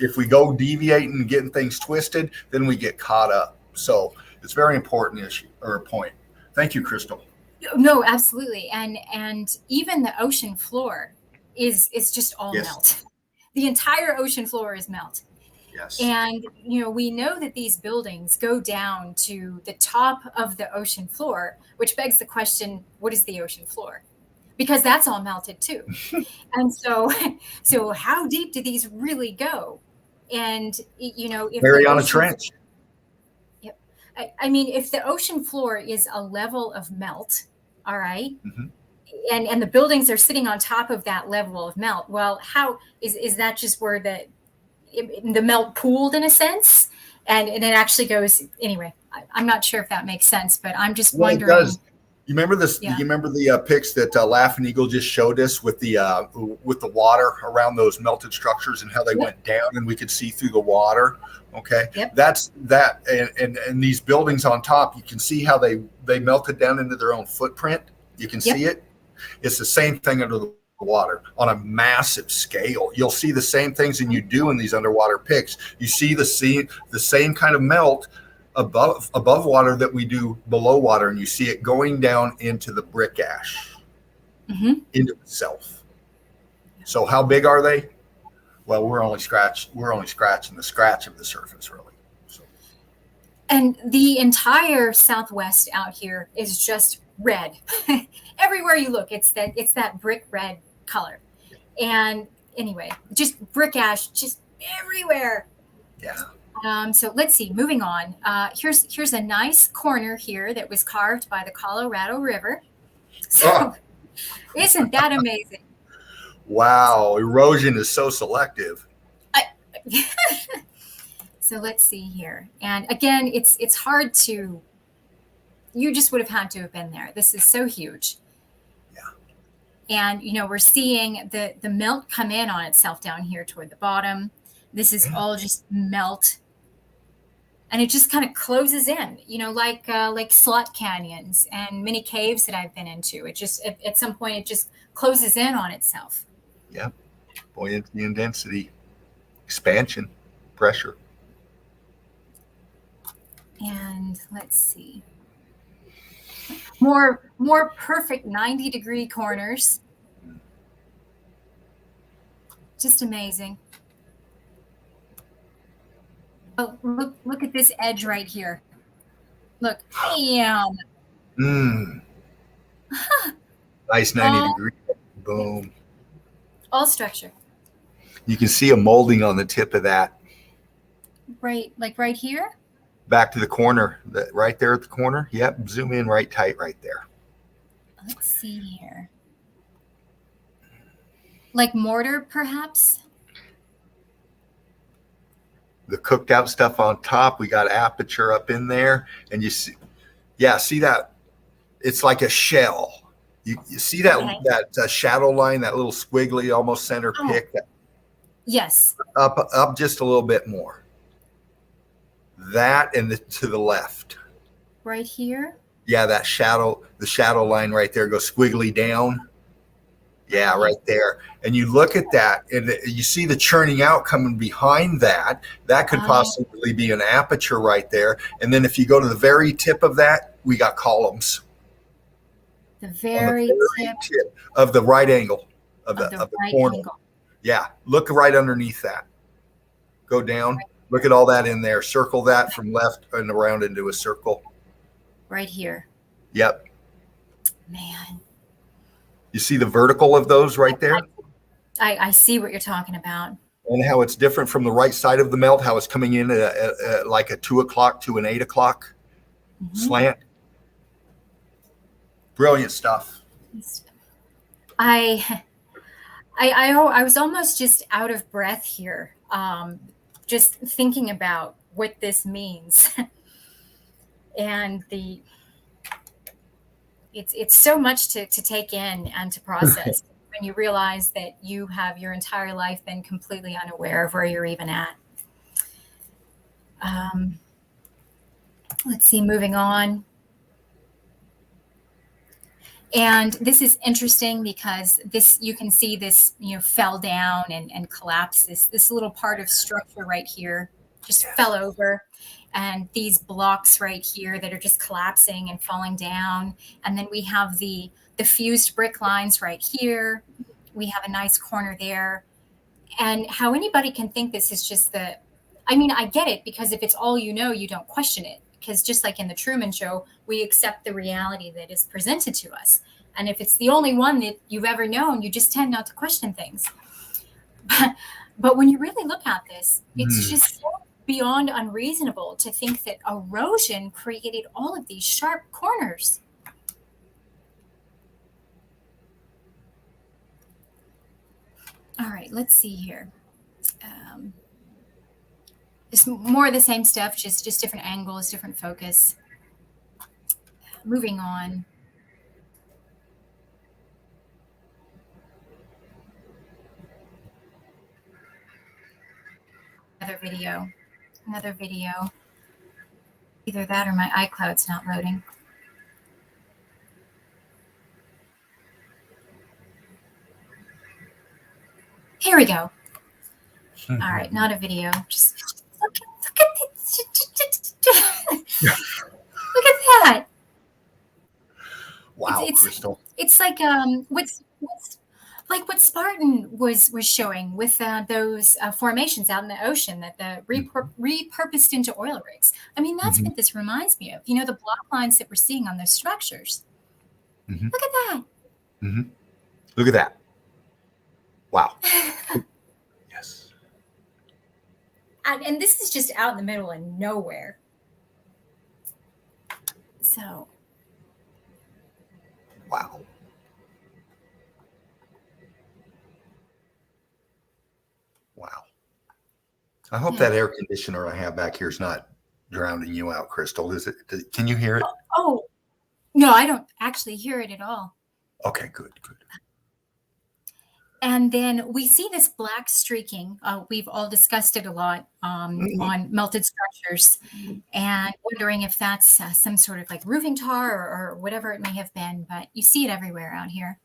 If we go deviating and getting things twisted, then we get caught up. So it's a very important issue or point. Thank you, Crystal. No, absolutely. And even the ocean floor is just all melt. The entire ocean floor is melt. Yes. And, you know, we know that these buildings go down to the top of the ocean floor, which begs the question, what is the ocean floor? Because that's all melted too. And so how deep do these really go? And, you know, if Mariana Trench. Yep. I mean, if the ocean floor is a level of melt, all right, and the buildings are sitting on top of that level of melt, well, how is that just where the melt pooled in a sense, and it actually goes anyway? I'm not sure if that makes sense, but I'm just wondering. It does. You remember this? Yeah. You remember the pics that Laughing Eagle just showed us with the water around those melted structures and how they went down and we could see through the water. Okay, that's that, and these buildings on top, you can see how they melted down into their own footprint. You can see it. It's the same thing under the water on a massive scale. You'll see the same things than you do in these underwater pics. You see the same kind of melt above water that we do below water, and you see it going down into the brick ash, into itself. So how big are they? Well, we're only scratching the scratch of the surface, really. So. And the entire Southwest out here is just red. Everywhere you look, it's that brick red color. And anyway, just brick ash, just everywhere. Yeah. So let's see, moving on. Here's a nice corner here that was carved by the Colorado River. So isn't that amazing? Wow, erosion is so selective. So let's see here. And again, it's hard to, you just would have had to have been there. This is so huge. Yeah. And, you know, we're seeing the melt come in on itself down here toward the bottom. This is all just melt. And it just kind of closes in, you know, like slot canyons and mini caves that I've been into. It just, at some point, it just closes in on itself. Yep. Buoyancy and density, expansion, pressure. And let's see. More perfect 90-degree corners. Just amazing. Oh, look at this edge right here. Look, bam. Nice 90 degree. Boom. All structure. You can see a molding on the tip of that. Right, like right here? Back to the corner, right there at the corner. Yep, zoom in right tight right there. Let's see here. Like mortar, perhaps? The cooked out stuff on top, we got aperture up in there, and you see, see that? It's like a shell. You see that that shadow line, that little squiggly, almost center pick? Yes. Up just a little bit more. That and to the left. Right here? Yeah, that shadow, the shadow line right there goes squiggly down. Yeah, right there. And you look at that and you see the churning out coming behind that. That could possibly be an aperture right there. And then if you go to the very tip of that, we got columns. The On the very tip of the right angle of of the the right corner. angle. Yeah, look right underneath that. Go down. Look at all that in there. Circle that from left and around into a circle. Right here. Yep. Man. You see the vertical of those right there? I see what you're talking about. And how it's different from the right side of the melt, how it's coming in at like a 2 o'clock to an 8 o'clock slant. Brilliant stuff. I was almost just out of breath here, just thinking about what this means. And it's so much to take in and to process when you realize that you have your entire life been completely unaware of where you're even at. Let's see, moving on. And this is interesting because this, you can see this, fell down and collapsed. This little part of structure right here just fell over. And these blocks right here that are just collapsing and falling down. And then we have the fused brick lines right here. We have a nice corner there. And how anybody can think this is just I get it, because if it's all you know, you don't question it. Because just like in the Truman Show, we accept the reality that is presented to us. And if it's the only one that you've ever known, you just tend not to question things. But when you really look at this, it's just so beyond unreasonable to think that erosion created all of these sharp corners. All right, let's see here. Just more of the same stuff, just different angles, different focus. Moving on. Another video. Either that or my iCloud's not loading. Here we go. All right, not a video. Just look at that. Wow, Crystal. It's like what's like what Spartan was showing with those formations out in the ocean that the repurposed into oil rigs. I mean, that's what this reminds me of. The block lines that we're seeing on those structures. Look at that. Look at that. Wow. Yes. And this is just out in the middle of nowhere. So. Wow. Wow. I hope that air conditioner I have back here is not drowning you out, Crystal. Is it? Can you hear it? Oh, no, I don't actually hear it at all. Okay, good. And then we see this black streaking. We've all discussed it a lot on melted structures, and wondering if that's some sort of like roofing tar or whatever it may have been. But you see it everywhere out here.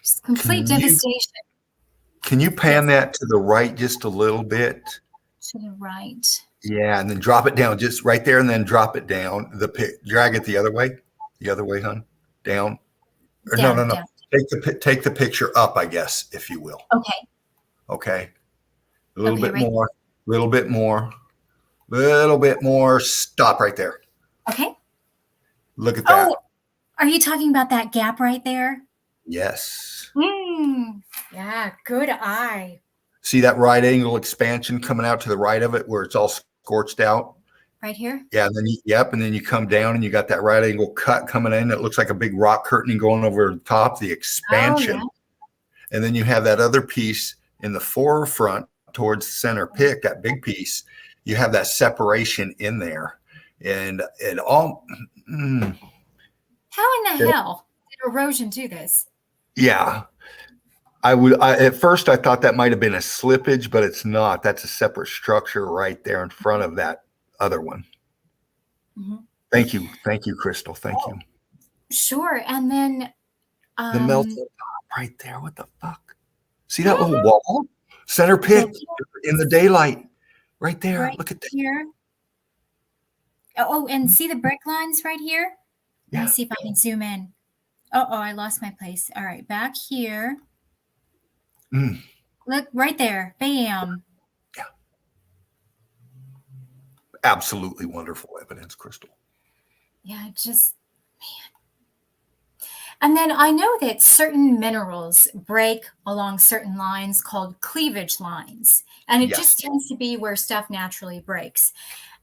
Just complete devastation. Can you pan that to the right just a little bit? To the right. Yeah, and then drop it down just right there, and then drop it down. Drag it the other way. The other way, hon. Down. Or no. Down. Take the picture up, I guess, if you will. Okay. A little bit more. Little bit more. Stop right there. Okay. Look at that. Oh, are you talking about that gap right there? Yes. Yeah, good eye. See that right angle expansion coming out to the right of it where it's all scorched out? Right here? Yeah, and then you come down and you got that right angle cut coming in. It looks like a big rock curtain going over the top, the expansion. Oh, yeah. And then you have that other piece in the forefront towards the center pick, that big piece. You have that separation in there. And it all... How in the hell did erosion do this? Yeah. At first I thought that might have been a slippage, but it's not. That's a separate structure right there in front of that other one. Mhm. Thank you, Crystal. Thank you. Sure. And then The melt right there. What the fuck? See that little wall? Center pit in the daylight. Right there. right Look at that. here. Oh, and see the brick lines right here? Let Yeah. me see if I can zoom in. Oh, I lost my place. All right, back here. Mm. Look right there. Bam. Yeah. Absolutely wonderful evidence, Crystal. Yeah, just man. And then I know that certain minerals break along certain lines called cleavage lines. And it just tends to be where stuff naturally breaks.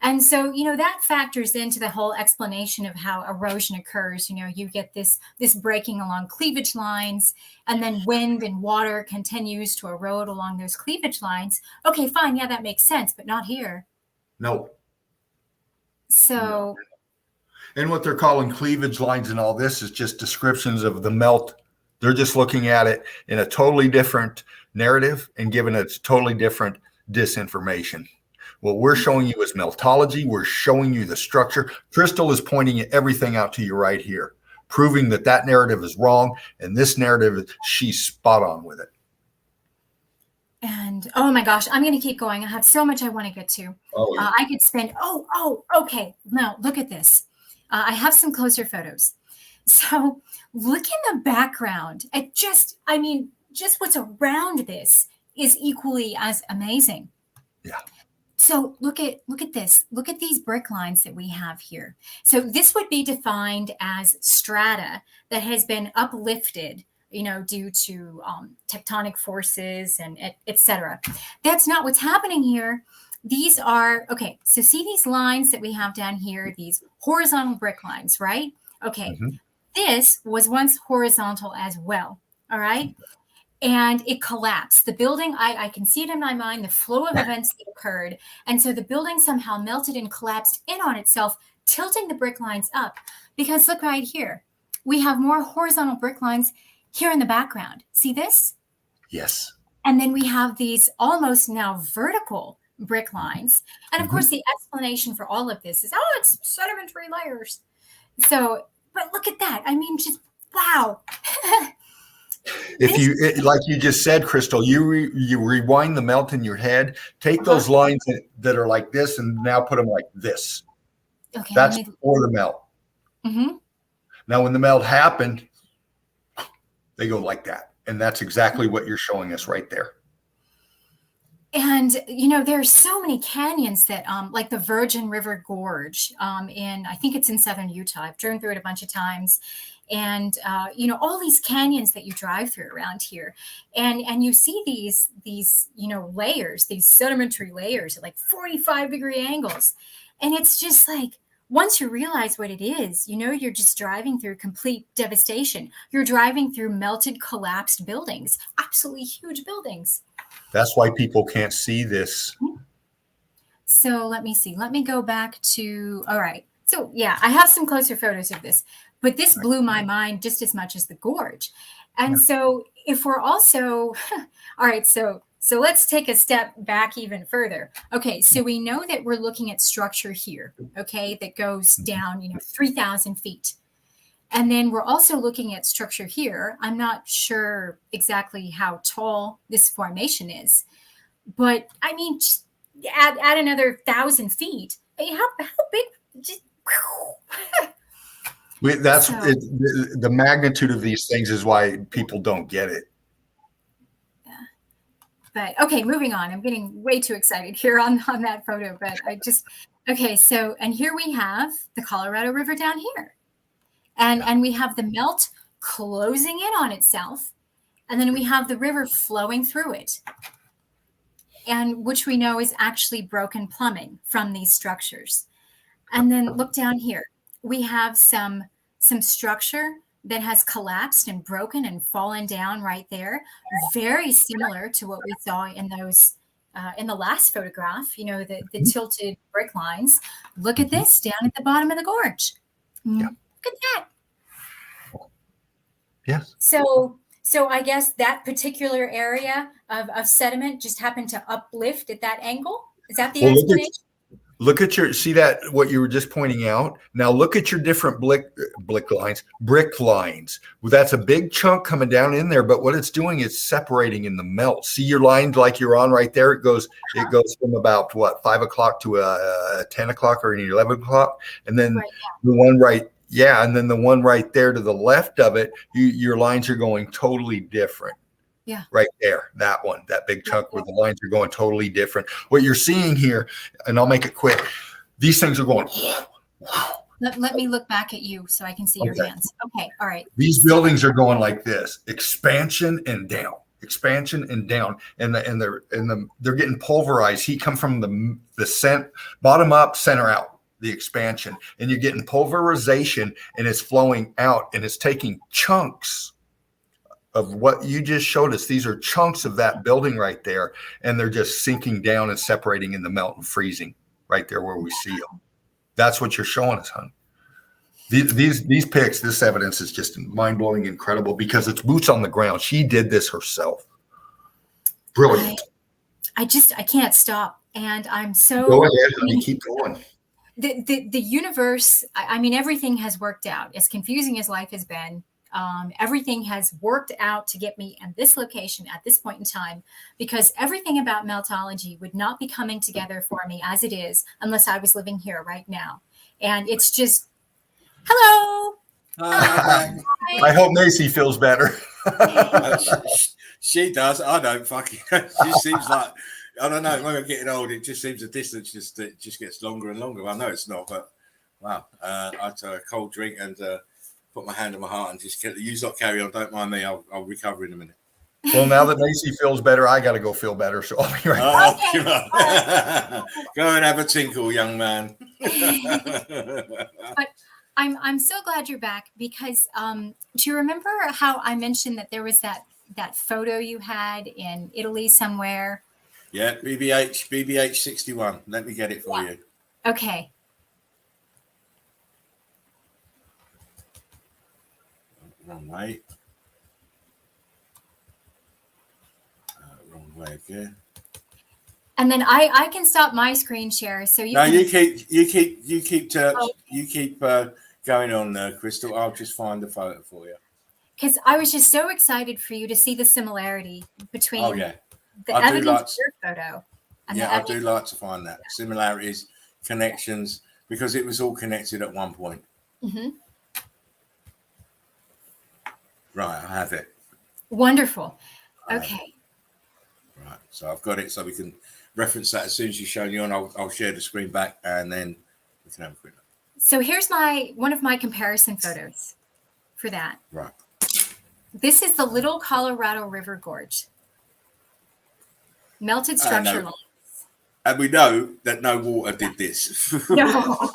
And so, that factors into the whole explanation of how erosion occurs. You get this breaking along cleavage lines, and then wind and water continues to erode along those cleavage lines. Okay, fine. Yeah, that makes sense, but not here. No. So. No. And what they're calling cleavage lines and all this is just descriptions of the melt. They're just looking at it in a totally different narrative and giving it totally different disinformation. What we're showing you is meltology. We're showing you the structure. Crystal is pointing everything out to you right here, proving that narrative is wrong. And this narrative, she's spot on with it. And oh my gosh, I'm going to keep going. I have so much I want to get to. Oh, yeah. I could spend, okay. Now look at this. I have some closer photos. So look in the background at just what's around this is equally as amazing. Yeah. So look at this. Look at these brick lines that we have here. So this would be defined as strata that has been uplifted, due to tectonic forces and et cetera. That's not what's happening here. These are, okay, so see these lines that we have down here, these horizontal brick lines, right? Okay, This was once horizontal as well, all right? And it collapsed. The building, I can see it in my mind, the flow of events that occurred. And so the building somehow melted and collapsed in on itself, tilting the brick lines up. Because look right here, we have more horizontal brick lines here in the background. See this? Yes. And then we have these almost now vertical brick lines. And of course, the explanation for all of this is, it's sedimentary layers. So, but look at that. I mean, just wow. If you, like you just said, Crystal, you rewind the melt in your head, take those lines that are like this and now put them like this. Okay. That's before the melt. Mm-hmm. Now, when the melt happened, they go like that. And that's exactly what you're showing us right there. And, there's so many canyons that, like the Virgin River Gorge I think it's in southern Utah. I've driven through it a bunch of times. And, all these canyons that you drive through around here. And you see these layers, these sedimentary layers at like 45-degree angles. And it's just like, once you realize what it is, you're just driving through complete devastation. You're driving through melted, collapsed buildings, absolutely huge buildings. That's why people can't see this. So let me see. Let me go back to, all right. So yeah, I have some closer photos of this, but this blew my mind just as much as the gorge. And so if we're also, all right, so let's take a step back even further. Okay, so we know that we're looking at structure here, okay, that goes down, 3,000 feet. And then we're also looking at structure here. I'm not sure exactly how tall this formation is, but I mean, just add another 1,000 feet. I mean, how big? Just, the magnitude of these things is why people don't get it. But okay, moving on. I'm getting way too excited here on that photo, but okay. So, and here we have the Colorado River down here. And we have the melt closing in on itself. And then we have the river flowing through it. And which we know is actually broken plumbing from these structures. And then look down here. We have some structure that has collapsed and broken and fallen down right there. Very similar to what we saw in those in the last photograph, the tilted brick lines. Look at this down at the bottom of the gorge. Yeah. Look at that. Yes. So So I guess that particular area of sediment just happened to uplift at that angle. Is that the Well, explanation? look at your, see that, what you were just pointing out? Now look at your different brick lines. Well, that's a big chunk coming down in there, but what it's doing is separating in the melt. See your lines like you're on right there? It goes from about what, 5 o'clock to 10 o'clock or 11 o'clock. And then Right, the one right, yeah. And then the one right there to the left of it, your lines are going totally different. Yeah. Right there, that one, that big chunk where the lines are going totally different. What you're seeing here, and I'll make it quick, these things are going. Let me look back at you so I can see your hands. Okay. All right. These buildings are going like this, expansion and down, expansion and down, and they're getting pulverized. Heat come from the bottom up, center out, the expansion, and you're getting pulverization, and it's flowing out, and it's taking chunks of what you just showed us. These are chunks of that building right there, and they're just sinking down and separating in the melt and freezing right there where we see them. That's what you're showing us, hon. These pics, this evidence is just mind-blowing, incredible, because it's boots on the ground. She did this herself. Brilliant. I can't stop, and I'm so. Go ahead, honey. Keep going. The universe. I mean, everything has worked out. As confusing as life has been. Everything has worked out to get me at this location at this point in time, because everything about Meltology would not be coming together for me as it is unless I was living here right now. And it's just, hello. Hi. I hope Macy feels better. She does. I don't fucking. She seems like, I don't know. When I'm getting old, it just seems the distance just gets longer and longer. I know it's not, but wow. I took a cold drink and put my hand on my heart and just you lot carry on. Don't mind me. I'll recover in a minute. Well, now that Macy feels better, I got to go feel better. So I'll be right back. Oh, go and have a tinkle, young man. But I'm so glad you're back, because do you remember how I mentioned that there was that photo you had in Italy somewhere? Yeah, BBH 61. Let me get it for you. Okay. Wrong way. Wrong way again. And then I can stop my screen share, so you. No, can... you keep going on, Crystal. I'll just find the photo for you. Because I was just so excited for you to see the similarity between the I evidence of your photo. And I do like to find that similarities, connections, because it was all connected at one point. Mm-hmm. Right, I have it. Wonderful. Okay. Right, so I've got it, so we can reference that as soon as you show you on. I'll share the screen back, and then we can have a quick look. So here's one of my comparison photos for that. Right. This is the Little Colorado River Gorge. Melted structure lines. And we know that no water did this. No.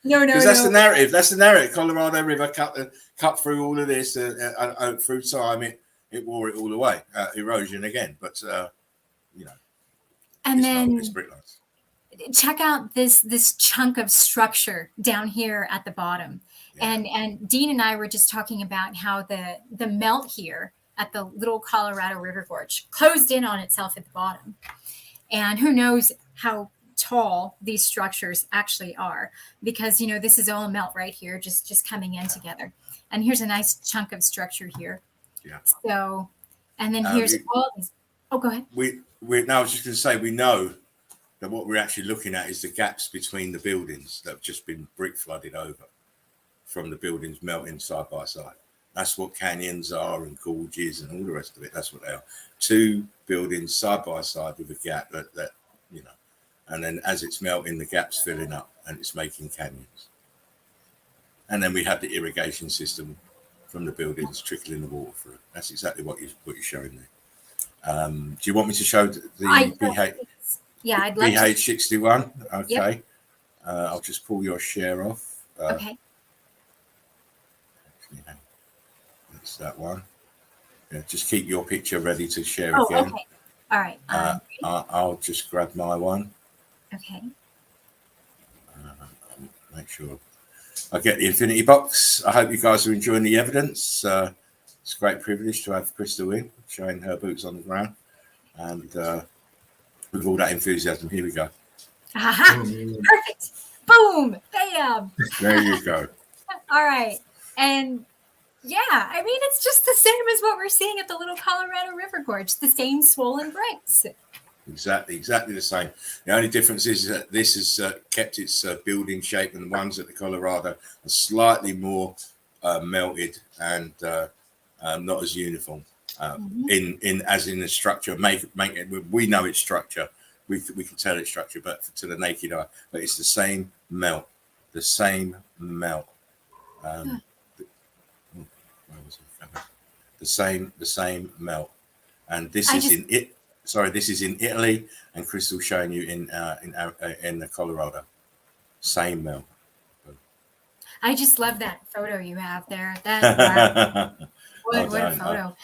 No. Because that's the narrative. That's the narrative. Colorado River cut through all of this through time. It wore it all away. Erosion again, but And then it's brick lines. Check out this chunk of structure down here at the bottom. Yeah. And Dean and I were just talking about how the melt here at the Little Colorado River Gorge closed in on itself at the bottom. And who knows how tall these structures actually are, because this is all melt right here, just coming in together. And here's a nice chunk of structure here. Yeah. So, and then here's all these. Oh, go ahead. I was just going to say, we know that what we're actually looking at is the gaps between the buildings that have just been brick flooded over from the buildings melting side by side. That's what canyons are, and gorges and all the rest of it. That's what they are. Two buildings side by side with a gap that and then as it's melting, the gap's filling up and it's making canyons. And then we have the irrigation system from the buildings trickling the water through. That's exactly what you're showing there. Do you want me to show the BH? Yeah, I'd like BH 61. Okay. Yep. I'll just pull your share off. Okay. That's that one. Yeah, just keep your picture ready to share Oh, again. okay. All right. I'll just grab my one. Okay. Make sure I get the infinity box. I hope you guys are enjoying the evidence. It's a great privilege to have Crystal in, showing her boots on the ground. And with all that enthusiasm, here we go. Aha! Perfect. Boom! Bam! There you go. All right. And yeah, I mean, it's just the same as what we're seeing at the little Colorado River Gorge, the same swollen bricks. Exactly the same. The only difference is that this has kept its building shape, and the ones at the Colorado are slightly more melted and not as uniform in the structure. Make it. We know its structure. We can tell its structure, but to the naked eye, but it's the same melt. The same melt. The same melt, and this is in it. Sorry, this is in Italy, and Crystal's showing you in the Colorado. Same melt. I just love that photo you have there. That wow. what a photo!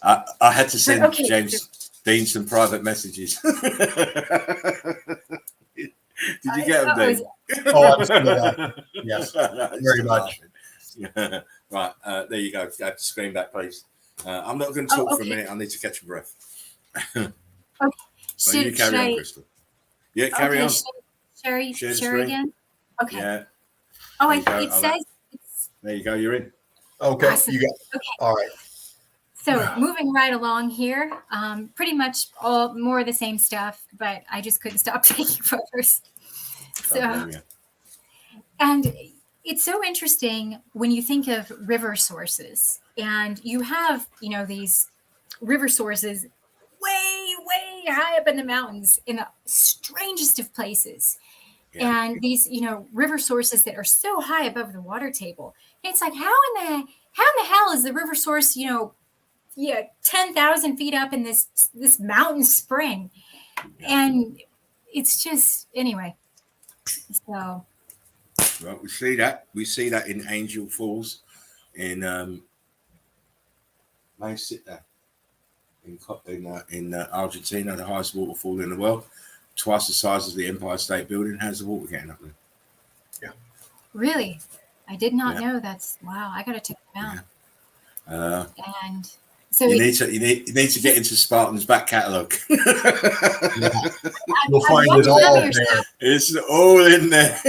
I had to send James Dean some private messages. Did you get them, Dean? Yes, very much. Yeah. Right, there you go. I have to screen back, please. I'm not going to talk for a minute. I need to catch a breath. Okay. So you carry on, Crystal. Yeah, carry on. Share again? Okay. Yeah. Oh, it says... There you go. You're in. Okay. Awesome. You got. Okay. All right. So moving right along here, pretty much all more of the same stuff, but I just couldn't stop taking photos. So, and it's so interesting when you think of river sources, and you have, these river sources way, way high up in the mountains in the strangest of places. Yeah. And these, river sources that are so high above the water table. And it's like, how in the hell is the river source, 10,000 feet up in this mountain spring? And it's just, anyway. So. Well, we see that in Angel Falls in sit there in Argentina, the highest waterfall in the world, twice the size of the Empire State Building. How's the water getting up there? Yeah. Really? I did not know. That's wow. I got to check them out. And so you need to get into Spartan's back catalogue. You'll find it all there. It's all in there.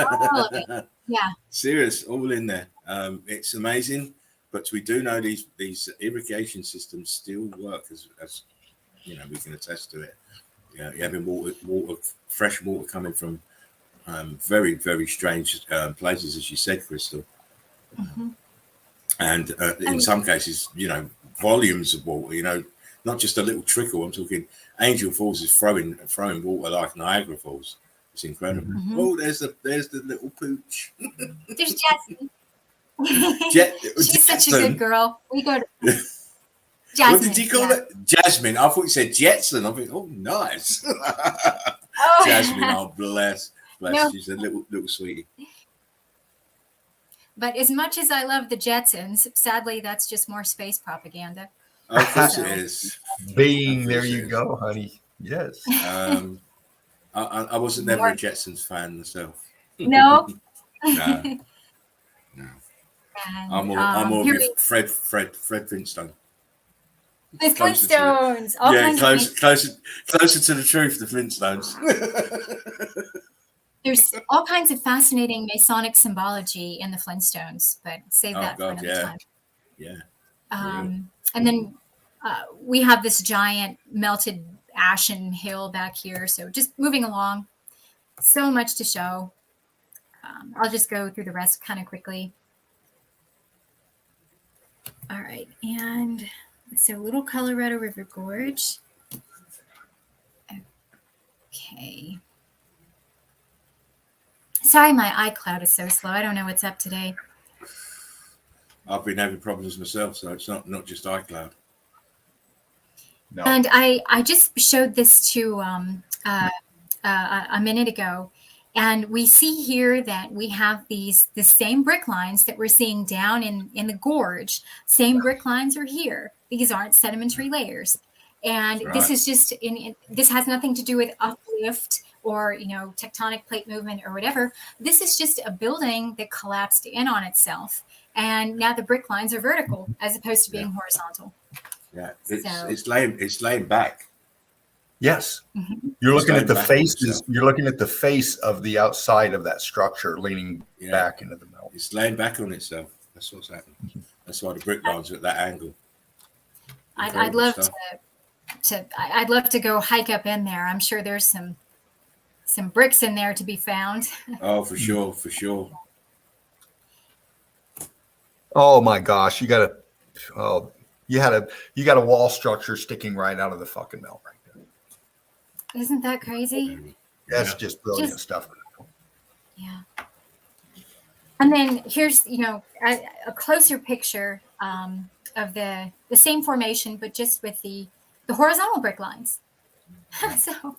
All of it. Yeah. Serious, all in there. It's amazing, but we do know these irrigation systems still work, as we can attest to it. Yeah, you're having water, fresh water coming from very, very strange places, as you said, Crystal. Mm-hmm. And in some cases, volumes of water, not just a little trickle. I'm talking Angel Falls is throwing water like Niagara Falls. It's incredible. Mm-hmm. Oh, there's the little pooch. There's Jasmine. She's such a good girl. We go to Jasmine. What did you call it? Jasmine. I thought you said Jetson. I think, oh, nice. Jasmine, oh, bless. No. She's a little sweetie. But as much as I love the Jetsons, sadly, that's just more space propaganda. Of course it is. There you go, honey. Yes. I wasn't never a Jetsons fan myself. No. No. I'm more of Fred Flintstone. The Flintstones. Closer to the truth, the Flintstones. There's all kinds of fascinating Masonic symbology in the Flintstones, but save that for another time. Yeah. And then we have this giant melted ashen hill back here. So just moving along, so much to show. I'll just go through the rest kind of quickly. All right, and so Little Colorado River Gorge. Okay. Sorry, my iCloud is so slow. I don't know what's up today. I've been having problems myself, so it's not just iCloud. No. And I just showed this to a minute ago, and we see here that we have the same brick lines that we're seeing down in the gorge. Same brick lines are here. These aren't sedimentary layers, and this is just this has nothing to do with uplift or, you know, tectonic plate movement or whatever. This is just a building that collapsed in on itself. And now the brick lines are vertical as opposed to being horizontal. Yeah, So- it's laying back. Yes. Mhm. You're It's looking at going the back on faces. itself. You're looking at the face of the outside of that structure leaning back into the melt. It's laying back on itself. That's what's happening. That's why the brick lines are at that angle. I'd Incredible love stuff. I'd love to go hike up in there. I'm sure there's some bricks in there to be found. Oh, for sure, for sure. Oh my gosh, you got a wall structure sticking right out of the fucking melt right there. Isn't that crazy? That's just brilliant Just- stuff. Yeah. And then here's, you know, a closer picture of the same formation, but just with the horizontal brick lines. So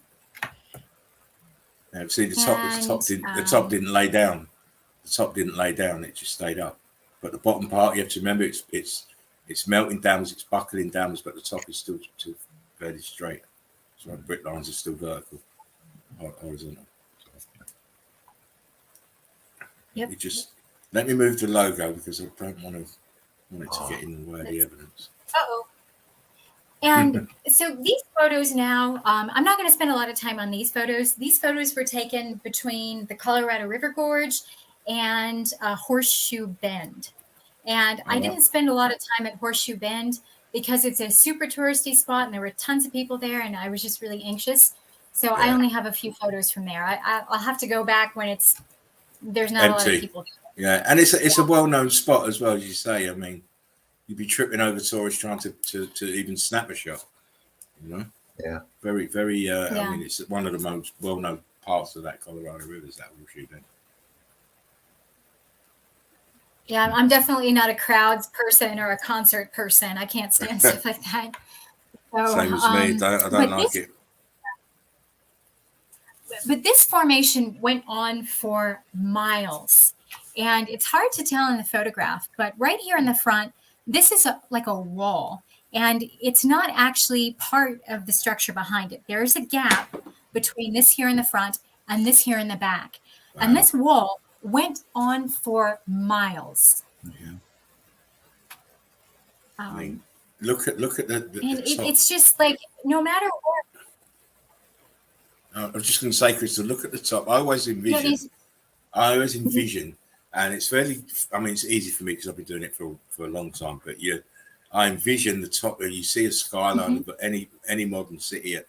See, the top didn't lay down. The top didn't lay down. It just stayed up. But the bottom part, you have to remember, it's melting downwards, it's buckling downwards, but the top is still fairly straight. So the brick lines are still vertical, horizontal. Yep. You just let me move the logo because I don't want it to get in the way of the evidence. Uh-oh. And so these photos now, I'm not going to spend a lot of time on these photos. These photos were taken between the Colorado River Gorge and Horseshoe Bend. And I didn't spend a lot of time at Horseshoe Bend because it's a super touristy spot and there were tons of people there and I was just really anxious. So I only have a few photos from there. I'll have to go back when there's not a lot of people. Yeah, and it's a well-known spot as well, as you say. I mean, you'd be tripping over tourists trying to even snap a shot, you know? Yeah. Very, very, I mean, it's one of the most well-known parts of that Colorado River is that Horseshoe Bend. Yeah, I'm definitely not a crowds person or a concert person. I can't stand stuff like that. So, Same as me. I don't like it. But this formation went on for miles. And it's hard to tell in the photograph, but right here in the front, this is like a wall. And it's not actually part of the structure behind it. There's a gap between this here in the front and this here in the back. Wow. And this wall went on for miles. Yeah. I mean, look at the it's just like no matter what. I was just going to say, Crystal, look at the top. I always envision, and it's fairly. I mean, it's easy for me because I've been doing it for a long time. But I envision the top where you see a skyline of any modern city at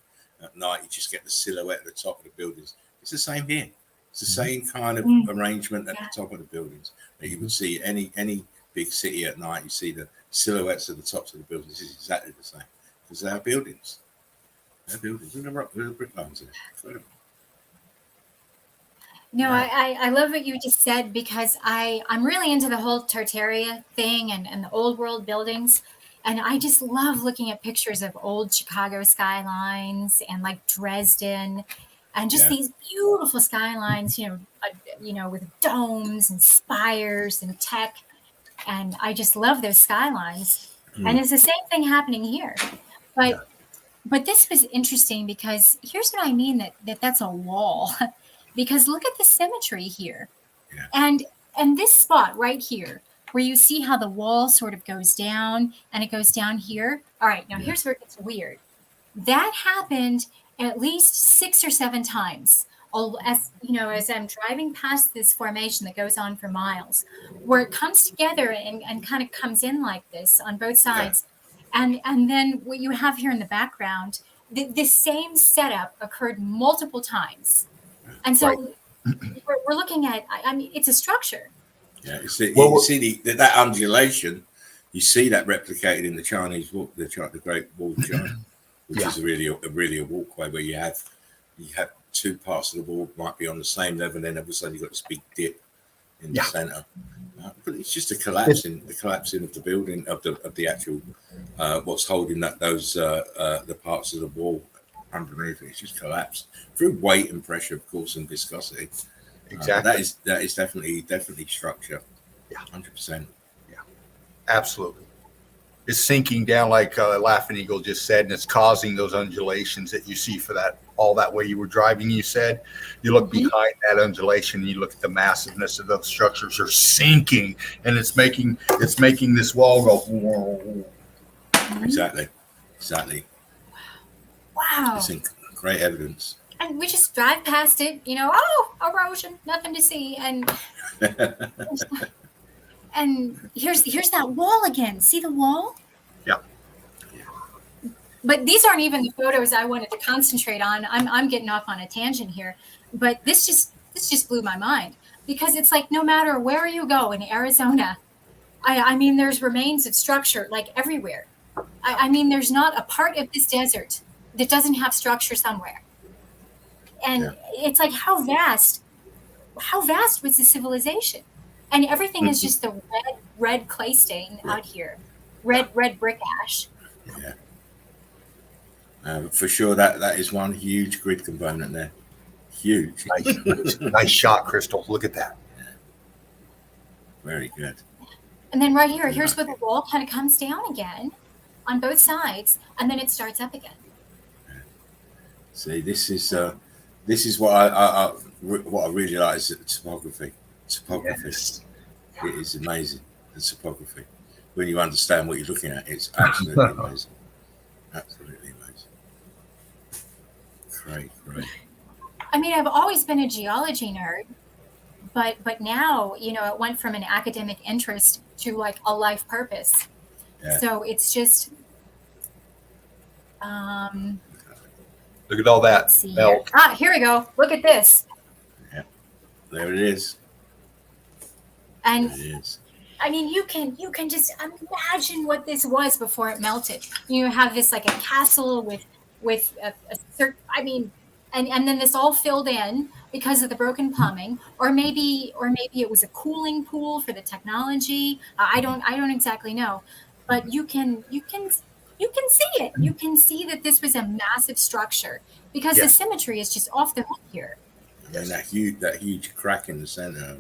night. You just get the silhouette at the top of the buildings. It's the same here. It's the same kind of arrangement at the top of the buildings that you would see any big city at night. You see the silhouettes at the tops of the buildings. It's exactly the same because they are buildings. They're buildings. Look at the brick lines there. Incredible. No, I love what you just said because I'm really into the whole Tartaria thing and the old world buildings. And I just love looking at pictures of old Chicago skylines and like Dresden and just these beautiful skylines, with domes and spires and tech. And I just love those skylines. And it's the same thing happening here. But this was interesting because here's what I mean that's a wall. Because look at the symmetry here. Yeah. And this spot right here where you see how the wall sort of goes down and it goes down here. All right, now here's where it gets weird. That happened at least 6 or 7 times. As I'm driving past this formation that goes on for miles, where it comes together and kind of comes in like this on both sides. Yeah. And then what you have here in the background, the same setup occurred multiple times. And so we're looking at, I mean, it's a structure. Yeah, you see that undulation, you see that replicated in the Chinese Wall, the Great Wall of China, which is really a walkway where you have 2 parts of the wall might be on the same level, and then all of a sudden you've got this big dip in the center. But it's just a collapsing of the building of the actual what's holding those the parts of the wall underneath. It's just collapsed through weight and pressure, of course, and viscosity. Exactly. That is definitely structure. 100%. Yeah, absolutely. is sinking down, like Laughing Eagle just said, and it's causing those undulations that you see for that all that way you were driving. You said you look behind that undulation, and you look at the massiveness of those structures are sinking, and it's making this wall go. Whoa. Exactly. Wow. It's great evidence. And we just drive past it, oh, erosion, nothing to see. And and here's that wall again. See the wall? Yeah. But these aren't even the photos I wanted to concentrate on. I'm getting off on a tangent here. But this just blew my mind, because it's like no matter where you go in Arizona, I mean, there's remains of structure like everywhere. I mean, there's not a part of this desert that doesn't have structure somewhere. And it's like, how vast was the civilization? And everything is just the red clay stain out here, red brick ash. Yeah. For sure, that is one huge grid component there. Huge. Nice shot, Crystal. Look at that. Yeah. Very good. And then right here, here's where the wall kind of comes down again on both sides, and then it starts up again. See, this is what I really like is the topography. Yes. It is amazing, the topography. When you understand what you're looking at, it's absolutely amazing. Absolutely amazing. Great. I mean, I've always been a geology nerd, but now, it went from an academic interest to like a life purpose. Yeah. So it's just look at all that melt. Here we go. Look at this. Yeah. There it is. And there it is. I mean, you can just imagine what this was before it melted. You have this like a castle with a I mean, and then this all filled in because of the broken plumbing, or maybe it was a cooling pool for the technology. I don't exactly know, but you can see it. You can see that this was a massive structure because the symmetry is just off the hook here. And that huge crack in the center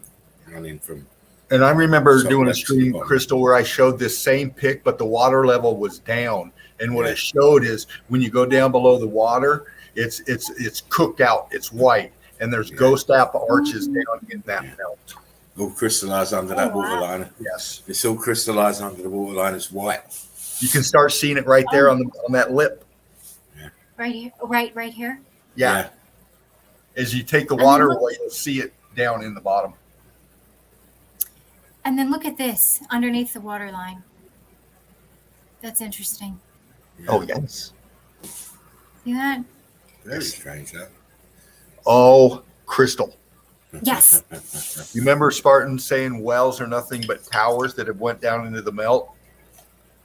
running from. And I remember doing a stream, Crystal, where I showed this same pic, but the water level was down. And what it showed is when you go down below the water, it's cooked out. It's white, and there's ghost app arches down in that melt. All crystallized under that waterline. Yes, it's all crystallized under the waterline. It's white. You can start seeing it right there on that lip. Yeah. Right here. Right here. Yeah. As you take the water away, you'll see it down in the bottom. And then look at this underneath the water line. That's interesting. Yeah. Oh, yes. See that? Very strange, huh? Oh, Crystal. Yes. You remember Spartan saying wells are nothing but towers that have went down into the melt?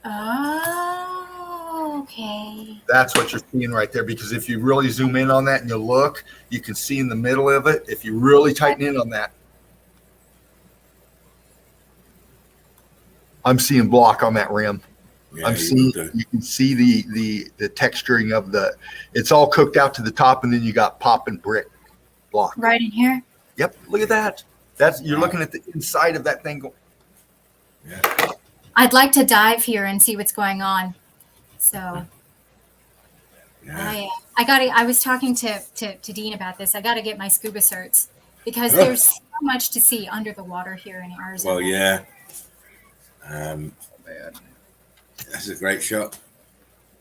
Oh, okay. That's what you're seeing right there, because if you really zoom in on that and you look, you can see in the middle of it, if you really tighten in on that. I'm seeing block on that rim. Yeah, you can see the texturing of it's all cooked out to the top, and then you got popping brick block. Right in here? Yep, look at that. You're looking at the inside of that thing. Yeah. I'd like to dive here and see what's going on. So I was talking to Dean about this. I got to get my scuba certs because there's so much to see under the water here in Arizona. Well, yeah. Man, that's a great shot.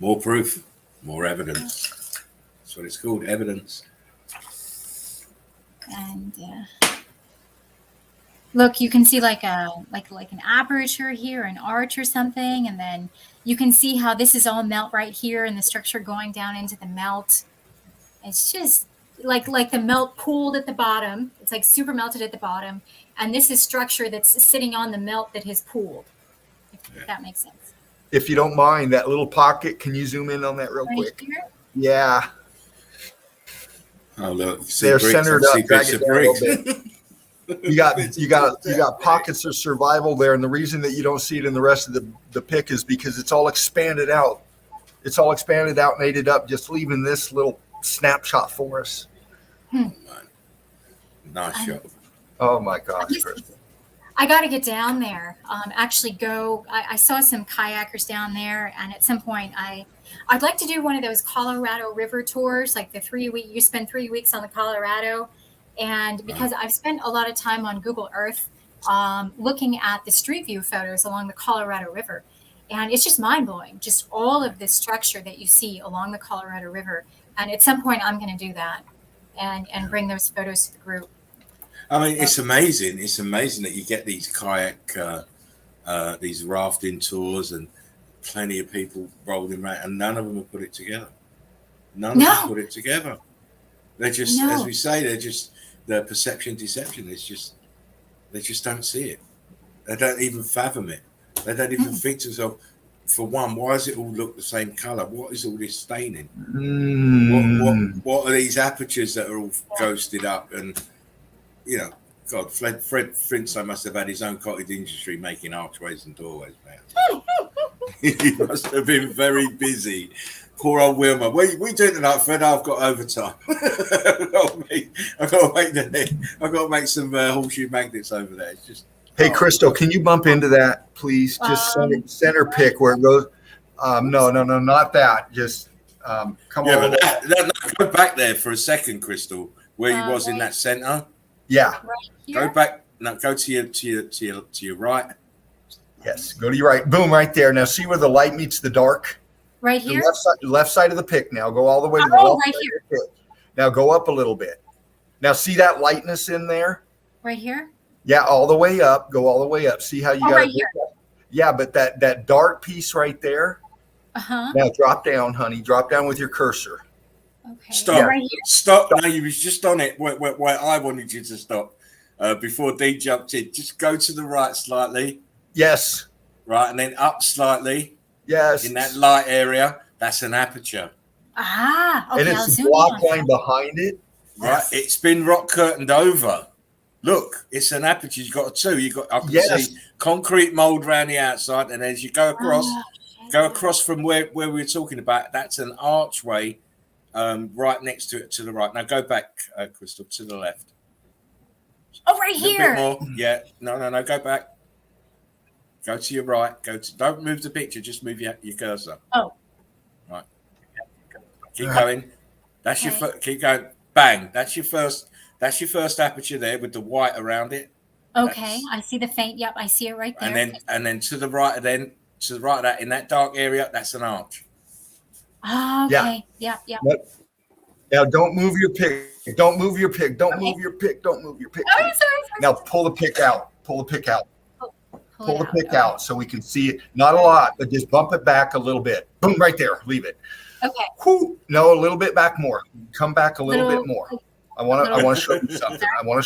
More proof, more evidence. That's what it's called, evidence. And look, you can see like an aperture here, an arch or something, and then you can see how this is all melt right here, and the structure going down into the melt. It's just like the melt pooled at the bottom. It's like super melted at the bottom, and this is structure that's sitting on the melt that has pooled. If that makes sense. If you don't mind, that little pocket, can you zoom in on that real quick? Here? Yeah. Oh look, they're centered up. Drag it down a little bit. You got pockets of survival there, and the reason that you don't see it in the rest of the pic is because it's all expanded out. It's all expanded out and ate it up, just leaving this little snapshot for us. Nice shot. Oh my gosh, Crystal. I got to get down there. Actually, go. I saw some kayakers down there, and at some point, I'd like to do one of those Colorado River tours, like the 3 week. You spend 3 weeks on the Colorado, and because I've spent a lot of time on Google Earth, looking at the street view photos along the Colorado River, and it's just mind blowing. Just all of this structure that you see along the Colorado River, and at some point, I'm going to do that, and bring those photos to the group. I mean, it's amazing. It's amazing that you get these kayak, these rafting tours, and plenty of people rolling around, and none of them have put it together. None of them put it together. They're just, as we say, they're just the perception deception. It's just they just don't see it. They don't even fathom it. They don't even think to themselves, for one, why does it all look the same color? What is all this staining? What are these apertures that are all ghosted up? And you know, God, Fred Flintstone must have had his own cottage industry making archways and doorways, man. He must have been very busy. Poor old Wilma. We doing tonight, Fred? I've got overtime. I've got to make some horseshoe magnets over there. It's just. Hey, Crystal, can you bump into that, please? Just center pick where it goes. No, not that. Just come on. Yeah, but go back there for a second, Crystal, where he was in that center. Yeah. Right go back. No, go to your right. Yes, go to your right. Boom, right there. Now see where the light meets the dark. Right here. The left side of the pick. Now go all the way to the left right side here. of the pick. Now go up a little bit. Now see that lightness in there? Right here. Yeah, all the way up. Go all the way up. See how you got right here. Yeah, but that dark piece right there. Now drop down, honey. Drop down with your cursor. Okay. Stop. Right here. Stop. No, you was just on it where I wanted you to stop before Dee jumped in. Just go to the right slightly. Yes. Right, and then up slightly. Yes. In that light area, that's an aperture. Okay. And it's a block line behind it. Right. Yes. It's been rock curtained over. Look, it's an aperture. You've got a two. I can see concrete mold around the outside, and as you go across from where we were talking about, that's an archway right next to it to the right. Now go back, Crystal, to the left. Oh, right here. A bit more. Yeah. No. Go back. Go to your right. Don't move the picture. Just move your cursor. Oh. Right. Keep going. That's your keep going. Bang. That's your first aperture there with the white around it. Okay. I see the faint. Yep. I see it right there. And then to the right of that in that dark area, that's an arch. Oh, okay. Yeah. Now don't move your pick. Don't move your pick. Don't move your pick. Don't move your pick. Sorry. Now pull the pick out. Pull the pick out. Pull the pick out so we can see it. Not a lot, but just bump it back a little bit. Boom, right there. Leave it. Okay. Whew. No, a little bit back more. Come back a little bit more. I want to show you something. I want to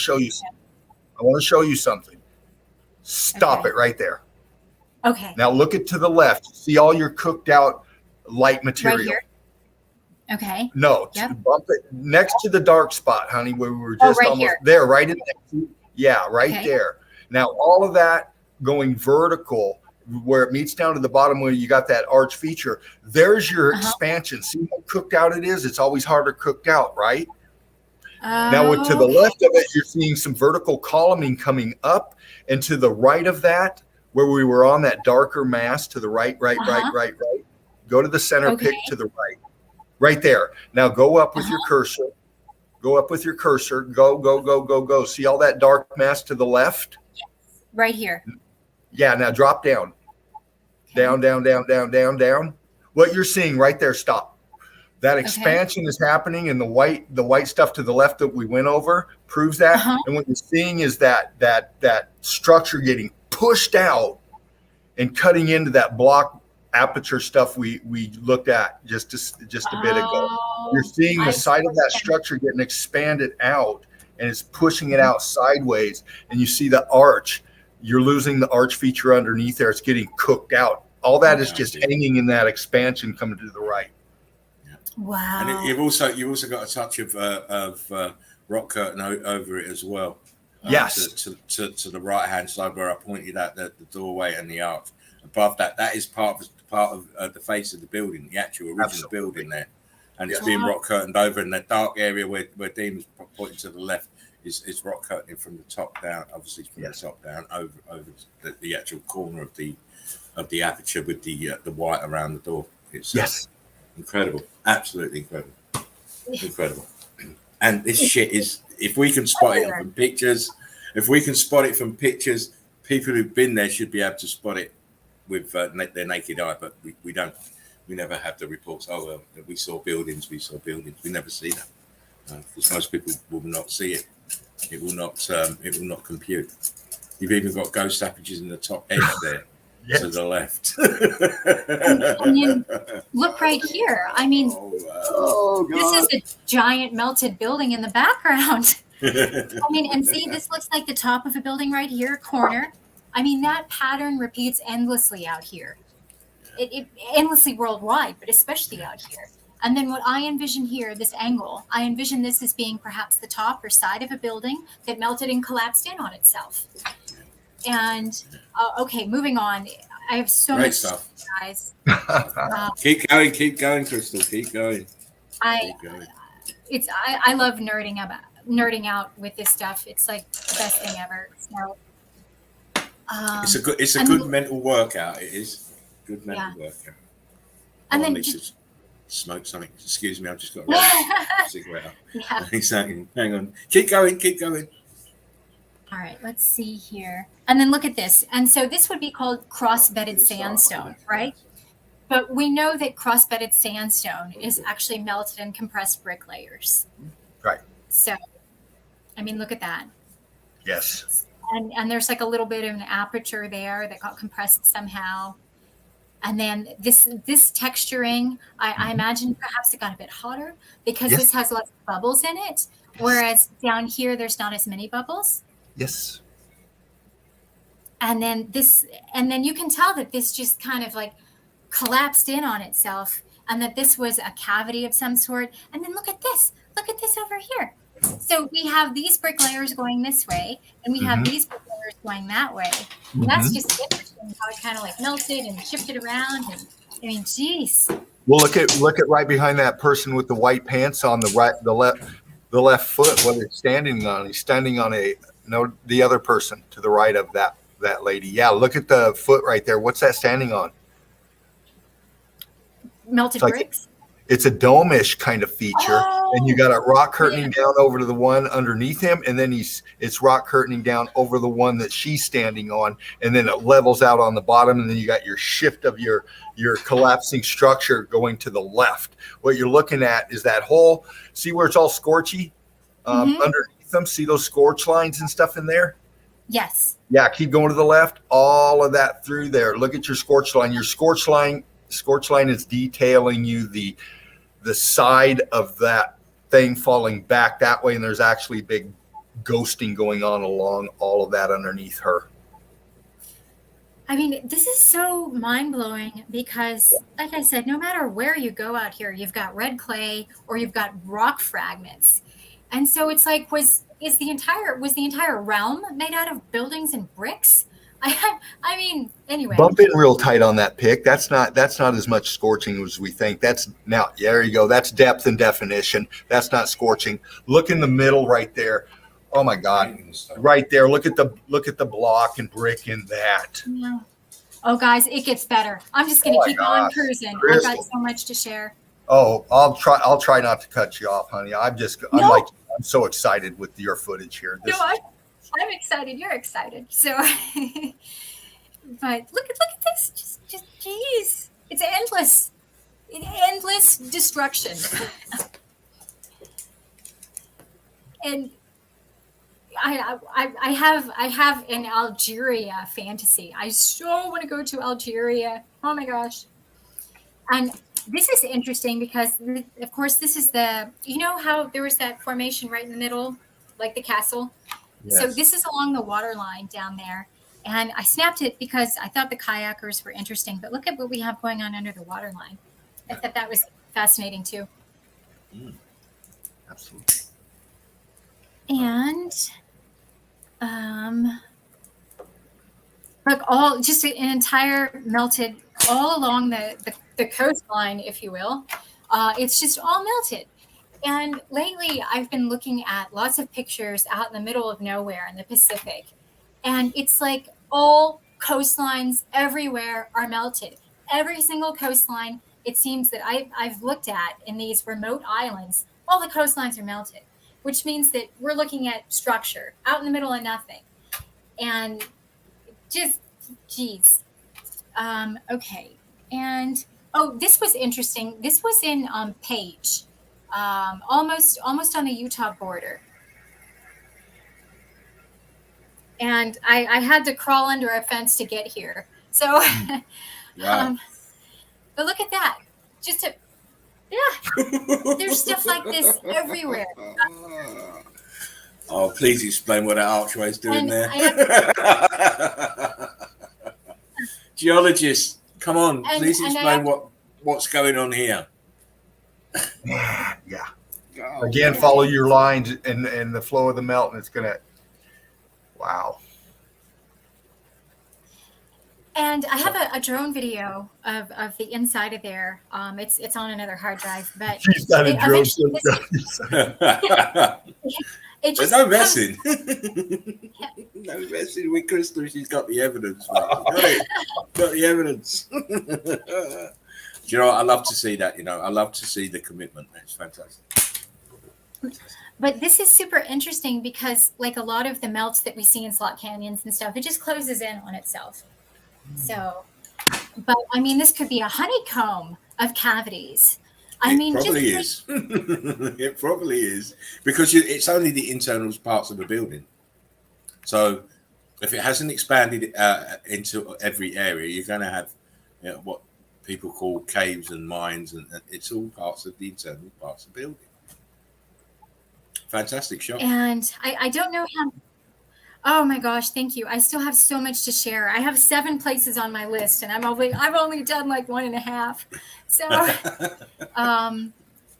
show you something. Stop it right there. Okay. Now look it to the left. See all your cooked out light material. Right here. Okay. No, bump it next to the dark spot, honey, where we were just right almost here. there, right in there. Yeah, right there. Now all of that going vertical where it meets down to the bottom where you got that arch feature, there's your expansion. See how cooked out it is? It's always harder cooked out, right? Now to the left of it, you're seeing some vertical columning coming up, and to the right of that, where we were on that darker mass, to the right. Go to the center pick to the right there. Now go up with your cursor. Go up with your cursor. Go. See all that dark mass to the left? Yes. Right here. Yeah, now drop down. Down. What you're seeing right there, stop. That expansion is happening, and the white stuff to the left that we went over proves that. And what you're seeing is that structure getting pushed out and cutting into that block aperture stuff we looked at just a bit ago. You're seeing the side of that structure getting expanded out, and it's pushing it out sideways. And you see the arch. You're losing the arch feature underneath there. It's getting cooked out. All that is just hanging in that expansion coming to the right. Wow. And you've also got a touch of rock curtain over it as well. Yes. To the right hand side where I pointed out the doorway and the arch. Above that is part of the face of the building, the actual original building there. And it's being rock curtained over in that dark area where Dean was pointing to the left is rock cutting from the top down, obviously from the top down over the actual corner of the aperture with the white around the door. It's incredible, absolutely incredible. And this shit is, if we can spot it from pictures, people who've been there should be able to spot it with their naked eye, but we don't. We never have the reports. Oh, well, we saw buildings. We never see that because most people will not see it. It will not compute. You've even got ghost stoppages in the top edge there to the left. And then look right here. I mean, this is a giant melted building in the background. I mean, and see, this looks like the top of a building right here, corner. I mean, that pattern repeats endlessly out here. It endlessly worldwide, but especially out here. And then what I envision here, this angle, I envision this as being perhaps the top or side of a building that melted and collapsed in on itself. And okay, moving on. I have so Great much stuff, guys. keep going, Crystal. Keep going. I love nerding out with this stuff. It's like the best thing ever. So, it's a good mental workout. It is good mental workout. And then just smoke something. Excuse me, I've just got a cigarette up. Yeah. Exactly. Hang on. Keep going. All right, let's see here. And then look at this. And so this would be called cross-bedded sandstone, right? But we know that cross-bedded sandstone is actually melted and compressed brick layers. Right. So, I mean, look at that. Yes. And there's like a little bit of an aperture there that got compressed somehow. And then this texturing, I imagine perhaps it got a bit hotter because this has lots of bubbles in it, whereas down here there's not as many bubbles. Yes. And then you can tell that this just kind of like collapsed in on itself, and that this was a cavity of some sort. And then look at this over here. So we have these brick layers going this way, and we have these brick layers going that way. And that's just interesting how it kind of like melted and shifted around. And I mean, geez. Well, look at right behind that person with the white pants on the left foot. What he's standing on? He's standing on the other person to the right of that lady. Yeah, look at the foot right there. What's that standing on? Melted bricks. It's a dome-ish kind of feature, and you got a rock curtaining down over to the one underneath him, and then it's rock curtaining down over the one that she's standing on, and then it levels out on the bottom, and then you got your shift of your collapsing structure going to the left. What you're looking at is that whole, see where it's all scorchy underneath them? See those scorch lines and stuff in there? Yes. Yeah, keep going to the left. All of that through there. Look at your scorch line. Your scorch line is detailing you the side of that thing falling back that way, and there's actually big ghosting going on along all of that underneath her. I mean, this is so mind-blowing because, like I said, no matter where you go out here, you've got red clay or you've got rock fragments. And so it's like, was the entire realm made out of buildings and bricks? I mean, anyway. Bump in real tight on that pick. That's not as much scorching as we think. There you go. That's depth and definition. That's not scorching. Look in the middle right there. Oh my God. Right there. Look at the block and brick in that. Yeah. Oh guys, it gets better. I'm just gonna keep on cruising. Crystal. I've got so much to share. Oh, I'll try not to cut you off, honey. I'm so excited with your footage here. I'm excited. You're excited. So, but look at this. Just geez, it's endless destruction. And I have an Algeria fantasy. I so want to go to Algeria. Oh my gosh. And this is interesting because, of course, this is how there was that formation right in the middle, like the castle. Yes. So this is along the water line down there. And I snapped it because I thought the kayakers were interesting. But look at what we have going on under the water line. I thought that was fascinating, too. Absolutely. And look, just an entire melted all along the coastline, if you will. It's just all melted. And lately, I've been looking at lots of pictures out in the middle of nowhere in the Pacific. And it's like all coastlines everywhere are melted. Every single coastline, it seems that I've looked at in these remote islands, all the coastlines are melted, which means that we're looking at structure out in the middle of nothing. And just, geez. Okay. And, oh, this was interesting. This was in Page, almost on the Utah border. And I had to crawl under a fence to get here. So, Wow. but look at that. Just a, yeah, there's stuff like this everywhere. Oh, please explain what that archway is doing And there. I Geologists, come on, And- please and I explain have- what's going on here. Yeah. Oh, Again, wow. follow your lines and the flow of the melt, and it's gonna. Wow. And I have a drone video of the inside of there. It's on another hard drive, but She's got a it drone. it There's just no comes- messing. No messing with Crystal. She's got the evidence. Got the evidence. Do you know what? I love to see that. I love to see the commitment. It's fantastic. But this is super interesting because, like a lot of the melts that we see in slot canyons and stuff, it just closes in on itself. So, but I mean, this could be a honeycomb of cavities. I mean, It probably just is. It probably is because it's only the internal parts of the building. So if it hasn't expanded into every area, you're going to have what people call caves and mines, and it's all parts of the internal parts of the building. Fantastic shot. And I don't know how. Oh my gosh, thank you. I still have so much to share. I have 7 places on my list, and I've only done like 1.5. So,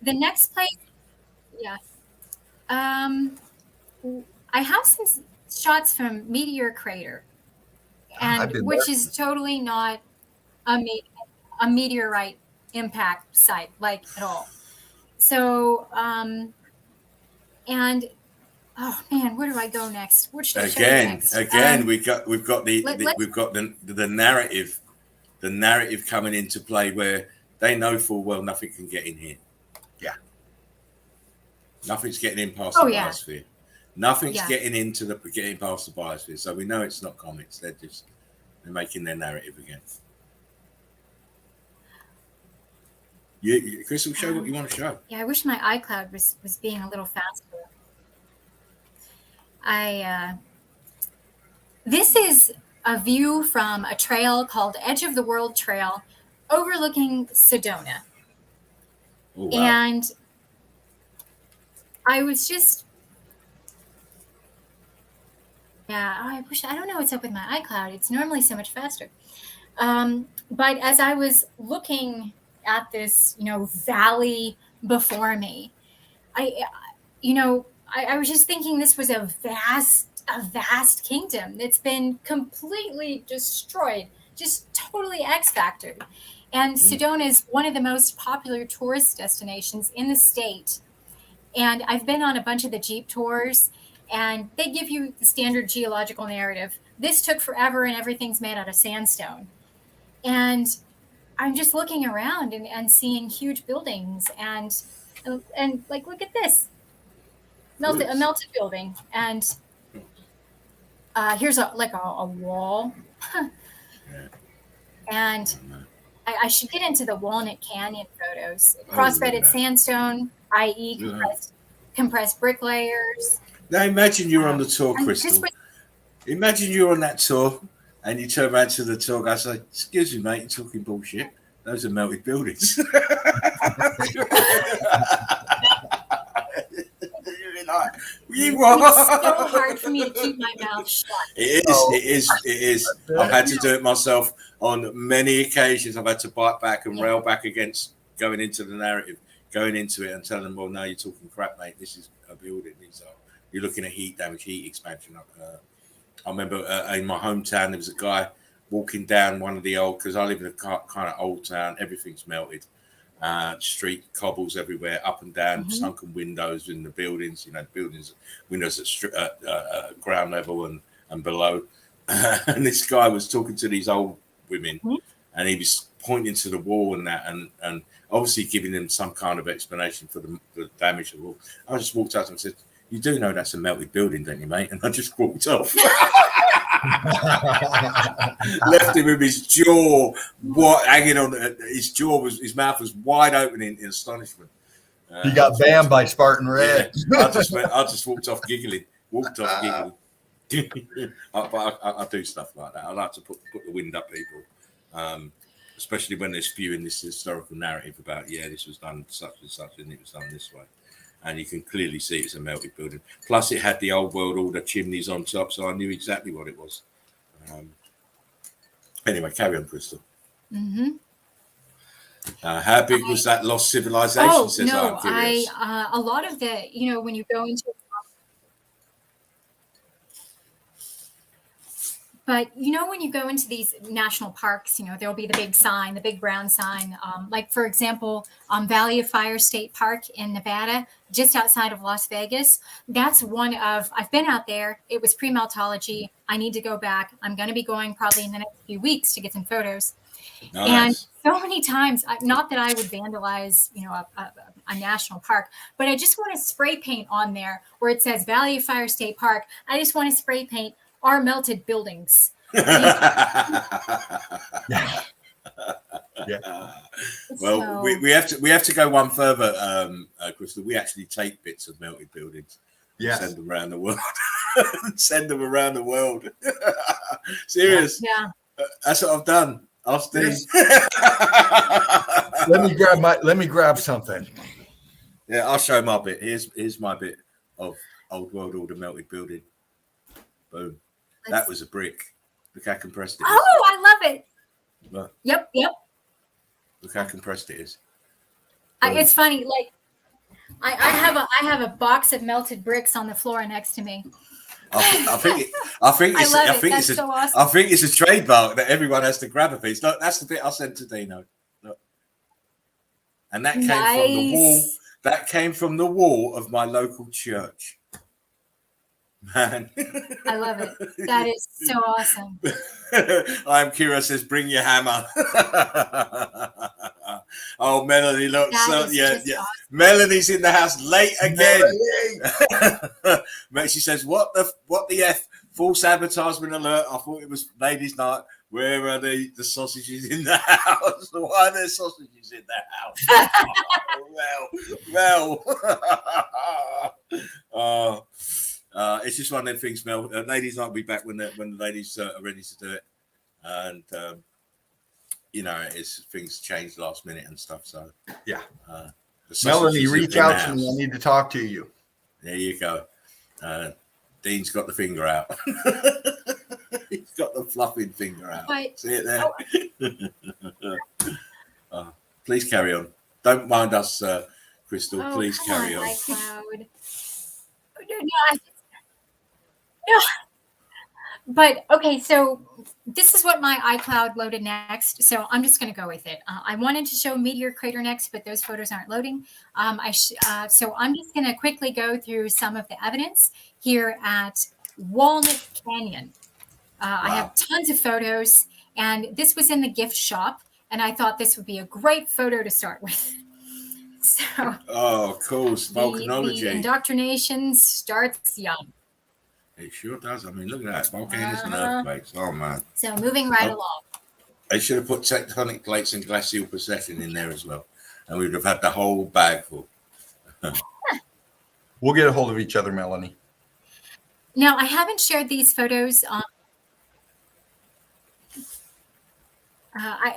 the next place, yeah. I have some shots from Meteor Crater, I've and been which there. is totally not a meteorite impact site, like at all. So, and oh man, where do I go next? Which should I show you next? We've got the narrative coming into play where they know full well nothing can get in here. Yeah. Nothing's getting in past Oh, the yeah. biosphere. Nothing's Yeah. getting past the biosphere. So we know it's not comets. They're making their narrative again. Crystal, show what you want to show. Yeah, I wish my iCloud was being a little faster. This is a view from a trail called Edge of the World Trail overlooking Sedona. Oh, wow. And I was just, I don't know what's up with my iCloud. It's normally so much faster. But as I was looking at this, valley before me, I was just thinking this was a vast kingdom that's been completely destroyed, just totally X-factored. And Sedona is one of the most popular tourist destinations in the state. And I've been on a bunch of the Jeep tours, and they give you the standard geological narrative. This took forever, and everything's made out of sandstone. And I'm just looking around and seeing huge buildings, and like, look at this. A melted building, and here's a wall. And I should get into the Walnut Canyon photos. Cross-bedded sandstone, i.e. compressed brick layers. Now imagine you're on the tour, And Crystal. Imagine you're on that tour and you turn around to the tour guy and say, "Excuse me, mate, you're talking bullshit. Those are melted buildings." It's so hard for me to keep my mouth shut. It is. I've had to do it myself on many occasions. I've had to bite back and rail back against going into the narrative, going into it and telling them, "Well, no, you're talking crap, mate. This is a building. You're looking at heat damage, heat expansion." I remember in my hometown, there was a guy walking down one of the old, because I live in a kind of old town, everything's melted. street cobbles everywhere, up and down, sunken windows in the buildings. Windows at ground level and below. And this guy was talking to these old women, and he was pointing to the wall and that, and obviously giving them some kind of explanation for the damage of the wall. I just walked up and said, "You do know that's a melted building, don't you, mate?" And I just walked off. Left him with his jaw hanging on. His mouth was wide open in astonishment. He got banned by Spartan Red. Yeah, I just walked off giggling. I do stuff like that. I like to put the wind up people, especially when they're spewing this historical narrative about this was done such and such and it was done this way, and you can clearly see it's a melted building. Plus, it had the old world order chimneys on top, so I knew exactly what it was. Anyway, carry on, Crystal. How big was that lost civilization? Oh says no, a lot of the when you go into. But when you go into these national parks, there'll be the big sign, the big brown sign. Like, for example, Valley of Fire State Park in Nevada, just outside of Las Vegas. That's I've been out there. It was pre-Meltology. I need to go back. I'm going to be going probably in the next few weeks to get some photos. Nice. And so many times, not that I would vandalize, a national park, but I just want to spray paint on there where it says Valley of Fire State Park. I just want to spray paint our melted buildings. Well, we have to go one further, Crystal. We actually take bits of melted buildings, send them around the world. Serious. Yeah. That's what I've done. Let me grab something. Yeah, I'll show my bit. Here's my bit of old world order melted building. Boom. That was a brick. Look how compressed it is. Oh, I love it. Look. Yep. Look how compressed it is. It's funny. Like, I have a box of melted bricks on the floor next to me. I think it's a trademark that everyone has to grab a piece. Look, that's the bit I sent to Dino. Look. And that came from the wall. That came from the wall of my local church. Man, I love it. That is so awesome. I'm Kira says, "Bring your hammer." Oh, Melanie, look, awesome. Melanie's in the house late again. She says, "What the f? False advertisement alert! I thought it was ladies' night. Where are the sausages in the house? Why are there sausages in the house?" It's just one of them things, Mel. Ladies' night will be back when the ladies are ready to do it, and things change last minute and stuff. So Melanie, reach out to me. I need to talk to you. There you go. Dean's got the finger out. He's got the fluffing finger out. See it there? Please carry on. Don't mind us, Crystal. Please carry on. iCloud. No. But okay, so this is what my iCloud loaded next. So I'm just going to go with it. I wanted to show Meteor Crater next, but those photos aren't loading. So I'm just going to quickly go through some of the evidence here at Walnut Canyon. Wow. I have tons of photos, and this was in the gift shop, and I thought this would be a great photo to start with. So, cool. Volcanology. The indoctrination starts young. It sure does. I mean, look at that. Volcanoes and earthquakes. Oh, man. So moving right along. They should have put tectonic plates and glacial precession in there as well. And we would have had the whole bag full. We'll get a hold of each other, Melanie. Now, I haven't shared these photos. I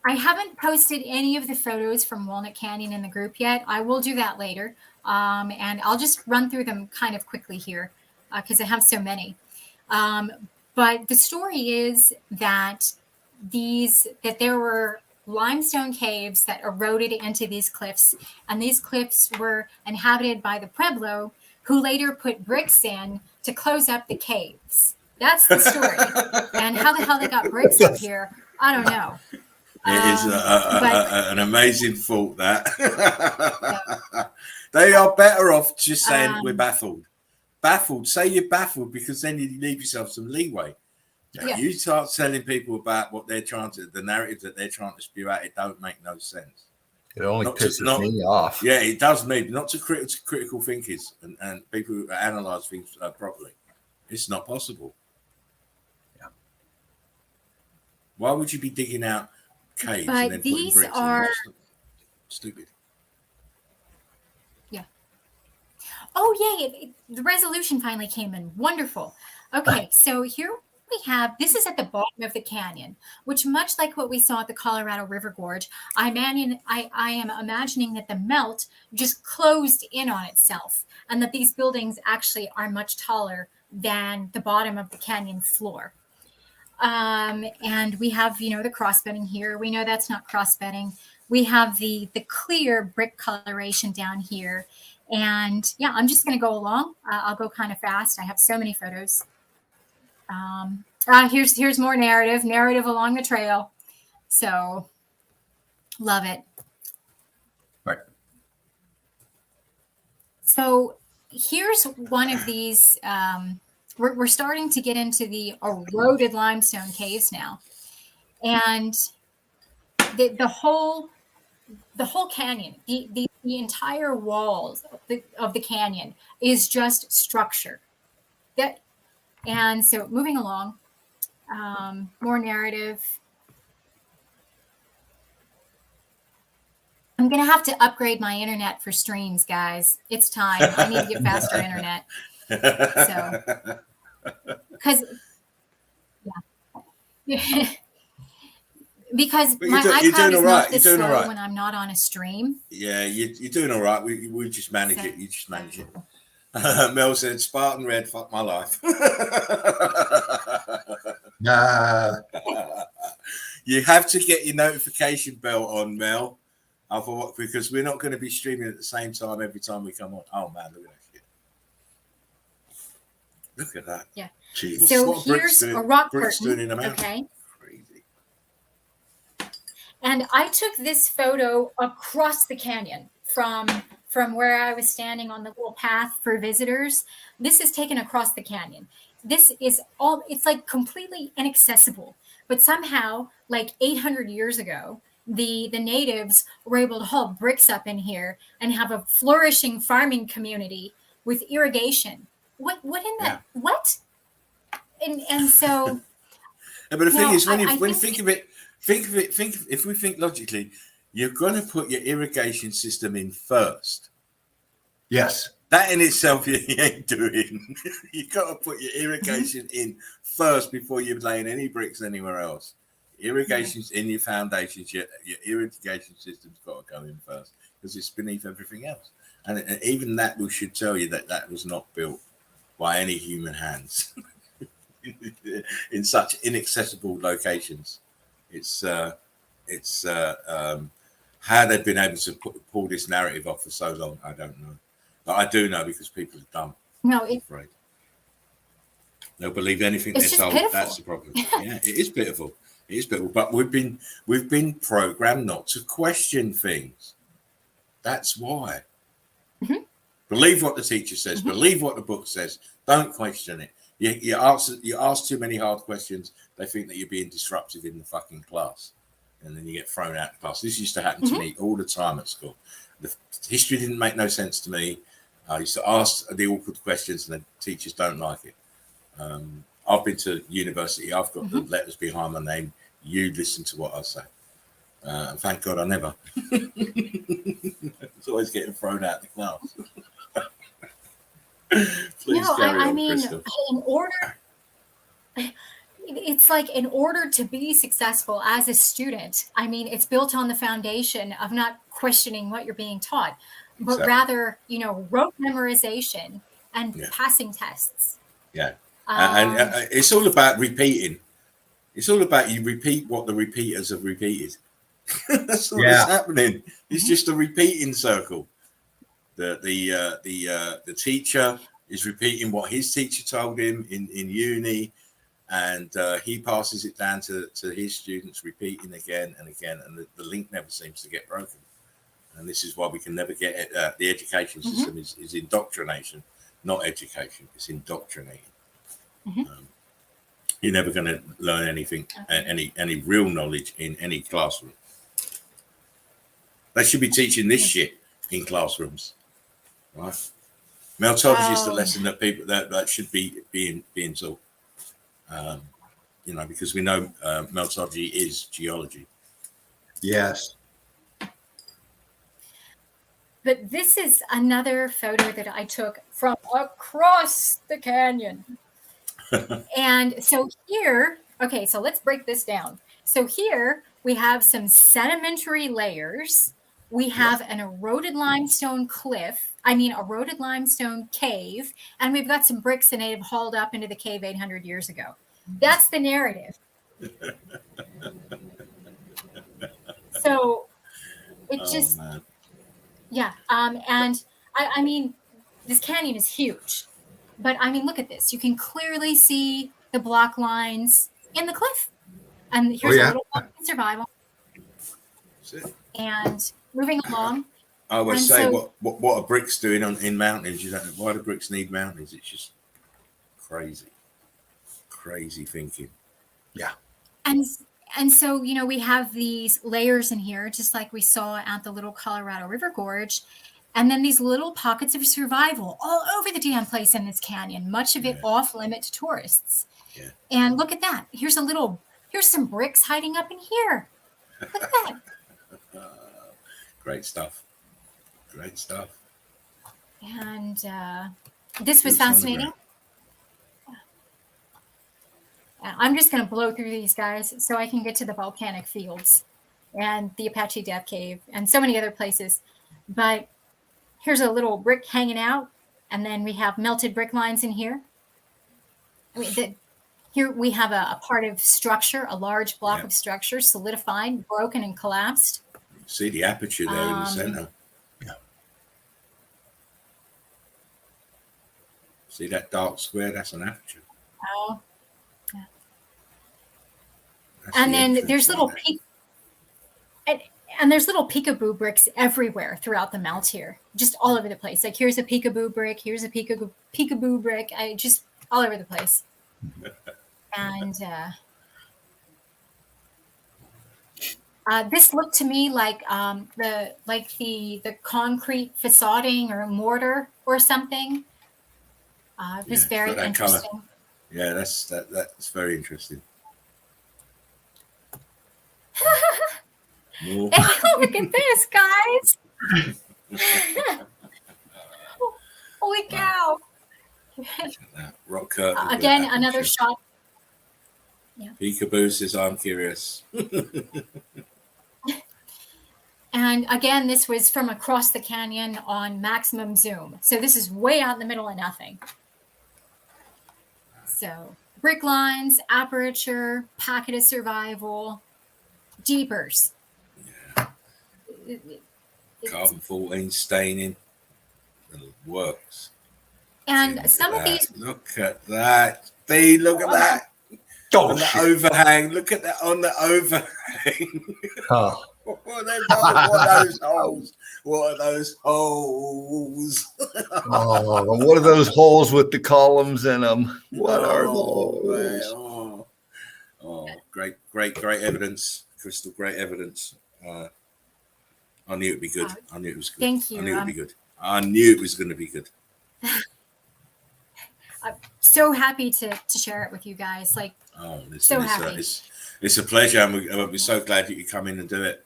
haven't posted any of the photos from Walnut Canyon in the group yet. I will do that later. And I'll just run through them kind of quickly here because I have so many. But the story is that there were limestone caves that eroded into these cliffs, and these cliffs were inhabited by the Pueblo, who later put bricks in to close up the caves. That's the story. And how the hell they got bricks up here, I don't know. It is But an amazing thought that they are better off just saying we're baffled. Baffled. Say you're baffled, because then you leave yourself some leeway. Yeah. You start telling people about what they're trying to, the narrative that they're trying to spew out, it don't make no sense. It only pisses me off. Yeah, it does me. Not to critical thinkers and people who analyze things properly. It's not possible. Yeah. Why would you be digging out caves But and then putting these bricks are in? Stupid. Yeah. Oh, yay. The resolution finally came in. Wonderful. Okay, so here we have, this is at the bottom of the canyon, which, much like what we saw at the Colorado River Gorge, I am imagining that the melt just closed in on itself, and that these buildings actually are much taller than the bottom of the canyon floor. And we have, the cross bedding here. We know that's not cross bedding. We have the clear brick coloration down here. And yeah, I'm just going to go along. I'll go kind of fast. I have so many photos. Here's more narrative along the trail. So love it. Right. So here's one of these. We're starting to get into the eroded limestone caves now, and the whole canyon, the entire walls of the canyon is just structure. And so moving along, more narrative. I'm going to have to upgrade my internet for streams, guys. It's time. I need to get faster internet. So, because, yeah. Because my iCloud is not this slow when I'm not on a stream. Yeah, you're doing all right. We just manage it. You just manage it. Mel said, Spartan Red, fuck my life. Nah. You have to get your notification bell on, Mel. Because we're not going to be streaming at the same time every time we come on. Oh, man, look at that shit. Look at that. Yeah. Jeez. So here's a rock curtain. Okay. Crazy. And I took this photo across the canyon from where I was standing on the little path for visitors. This is taken across the canyon. This is it's like completely inaccessible. But somehow, like 800 years ago, the natives were able to haul bricks up in here and have a flourishing farming community with irrigation. What in that? Yeah. What? And so. Yeah, but the thing is, when you think of it, if we think logically, you're going to put your irrigation system in first. Yes. That in itself you ain't doing. You got to put your irrigation in first before you're laying any bricks anywhere else. Irrigation's in your foundations. Your irrigation system's got to go in first because it's beneath everything else. And even that should tell you that was not built by any human hands in such inaccessible locations. It's how they've been able to pull this narrative off for so long. I don't know, but I do know because people are dumb. No, I'm afraid they'll believe anything they're told. Pitiful. That's the problem. Yeah, it is pitiful. It is pitiful. But we've been programmed not to question things. That's why. Mm-hmm. Believe what the teacher says. Mm-hmm. Believe what the book says. Don't question it. You ask too many hard questions. They think that you're being disruptive in the fucking class, and then you get thrown out of class. This used to happen to me all the time at school. The history didn't make no sense to me. I used to ask the awkward questions, and the teachers don't like it. I've been to university. I've got the letters behind my name. You listen to what I say. And thank God I never. It's always getting thrown out of the class. Please carry on, Crystal. It's like in order to be successful as a student, I mean, it's built on the foundation of not questioning what you're being taught, but rather, rote memorization and passing tests. Yeah. And it's all about repeating. It's all about you repeat what the repeaters have repeated. That's what's happening. It's just a repeating circle. The teacher is repeating what his teacher told him in uni, and he passes it down to his students, repeating again and again, and the link never seems to get broken. And this is why we can never get it. The education system is indoctrination, not education. It's indoctrinating. You're never going to learn anything, any real knowledge in any classroom. They should be teaching this shit in classrooms, right? Meltology is the lesson that people that should be being taught. You know, because we know meltology is geology. Yes. But this is another photo that I took from across the canyon. And so here, okay, so let's break this down. So here we have some sedimentary layers. We have an eroded limestone eroded limestone cave, and we've got some bricks that they have hauled up into the cave 800 years ago. That's the narrative. So it just, yeah. And I mean, this canyon is huge, but I mean, look at this. You can clearly see the block lines in the cliff. And here's a little survival. And moving along. I always say, what are bricks doing in mountains? You don't know why do bricks need mountains? It's just crazy thinking. Yeah. And so, you know, we have these layers in here, just like we saw at the little Colorado River Gorge, and then these little pockets of survival all over the damn place in this canyon, much of it off limit to tourists. Yeah. And look at that. Here's some bricks hiding up in here. Look at that. Great stuff. And this was fascinating. I'm just going to blow through these guys so I can get to the volcanic fields and the Apache Death Cave and so many other places. But here's a little brick hanging out, and then we have melted brick lines in here. I mean, here we have a part of structure, a large block of structure, solidified, broken, and collapsed. See the aperture there in the center. Yeah. See that dark square? That's an aperture. Oh. Yeah. And then there's little there's little peekaboo bricks everywhere throughout the melt here, just all over the place. Like here's a peekaboo brick, here's a peekaboo brick. Just all over the place. And this looked to me like the concrete facading or mortar or something. It was very interesting. Color. Yeah, that's very interesting. Look at this, guys! Holy cow! Rock curtain. Again, another shot. Yeah. Peekaboo says, "I'm curious." And again, this was from across the canyon on maximum zoom. So this is way out in the middle of nothing. So brick lines, aperture, packet of survival, jeepers. Yeah. Carbon 14 staining. It works. And some of these. Look at that. Look at that. On the overhang. Look at that on the overhang. Oh. What are those holes? What are those holes? What are those holes with the columns in them? What are those? Great evidence. Crystal, great evidence. I knew it'd be good. I knew it was good. Thank you. I knew it'd be good. I knew it was going to be good. I'm so happy to share it with you guys. Happy. It's a pleasure, and we're so glad that you come in and do it.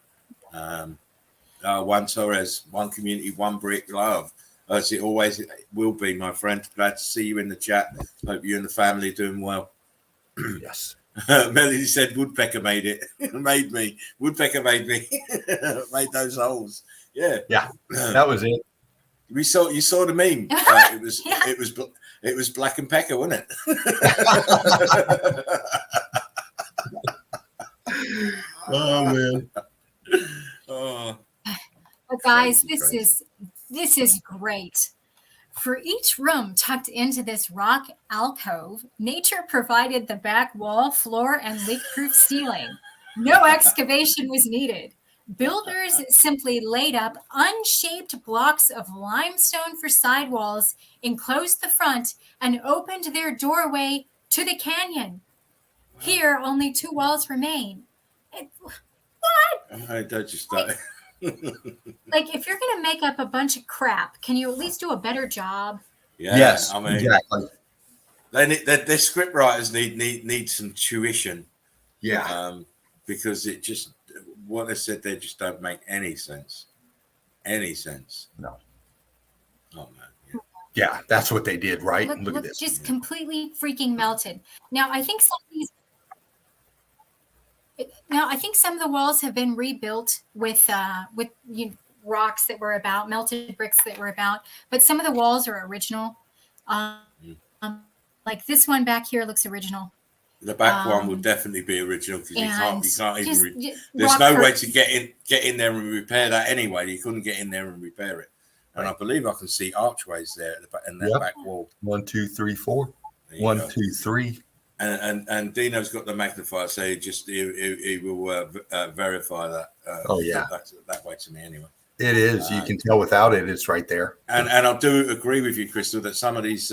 One Torres, one community, one brick love. As it always will be, my friend. Glad to see you in the chat. Hope you and the family are doing well. Yes. Melody said Woodpecker made it. Made me. Woodpecker made me. Made those holes. Yeah. Yeah. That was it. You saw the meme. It was Black and Pecker, wasn't it? Oh man. Oh. But guys, this is great. For each room tucked into this rock alcove, nature provided the back wall, floor, and leak-proof ceiling. No excavation was needed. Builders simply laid up unshaped blocks of limestone for sidewalls, enclosed the front, and opened their doorway to the canyon. Here, only 2 walls remain. I don't just Like, if you're going to make up a bunch of crap, can you at least do a better job? Yeah, Yes, I mean, exactly. their script writers need some tuition. Yeah. Because it just what they said there just don't make any sense. Any sense? No. Oh man. Yeah, that's what they did, right? Look at Look, this. just completely freaking melted. Now, I think some of the walls have been rebuilt with rocks that were about, melted bricks that were about, but some of the walls are original. Like this one back here looks original. The back one will definitely be original because you can't even. There's no way to get in there and repair that anyway. You couldn't get in there and repair it. And I believe I can see archways there in that back wall. 1, 2, 3, 4. 1, 2, 3. And Dino's got the magnifier, so he will verify that. That way to me anyway. It is. You can tell without it, it's right there. And I do agree with you, Crystal, that some of these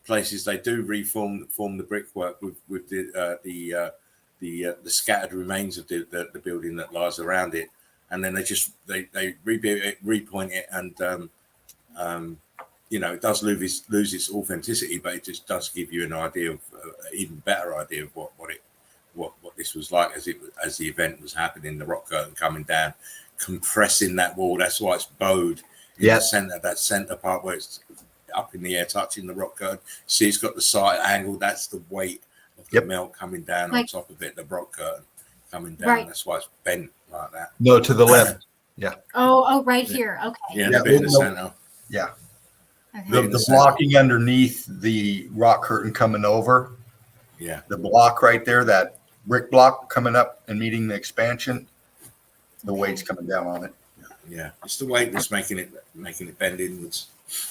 places they do reform the brickwork with the scattered remains of the building that lies around it, and then they rebuild it, repoint it, and it does lose its authenticity, but it just does give you an idea of even better idea of what this was like as the event was happening. The rock curtain coming down, compressing that wall. That's why it's bowed in the center. That center part where it's up in the air, touching the rock curtain. See, it's got the side angle. That's the weight of the melt coming down on top of it. The rock curtain coming down. Right. That's why it's bent like that. No, to the left. Yeah. Oh, right here. Okay. Yeah, a bit in the center. Yeah. Okay. The blocking underneath the rock curtain coming over. Yeah. The block right there, that brick block coming up and meeting the expansion. The weight's coming down on it. Yeah, it's the weight that's making it bend inwards.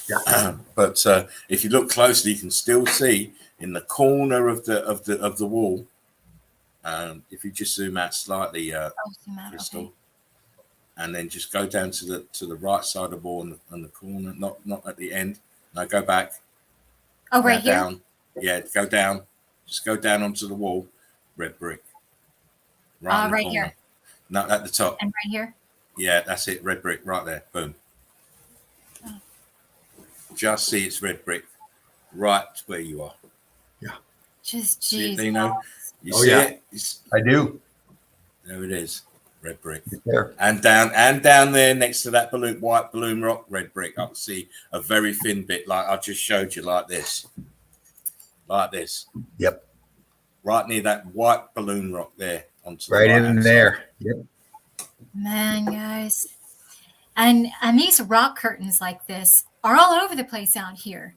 Yeah. But if you look closely, you can still see in the corner of the wall. If you just zoom out slightly, Crystal, okay. And then just go down to the right side of the wall on the corner, not at the end. Now go back. Oh, right here. Down. Yeah, go down. Just go down onto the wall. Red brick. Right here. Not at the top. And right here. Yeah, that's it. Red brick right there. Boom. Oh. Just see it's red brick right where you are. Yeah. Just Jesus. You know, you see it? I do. There it is. Red brick. There. And down there next to that white balloon rock, red brick. I can see a very thin bit like I just showed you, like this. Like this. Yep. Right near that white balloon rock there. Right in there. Yep. Man, guys. And these rock curtains like this are all over the place out here.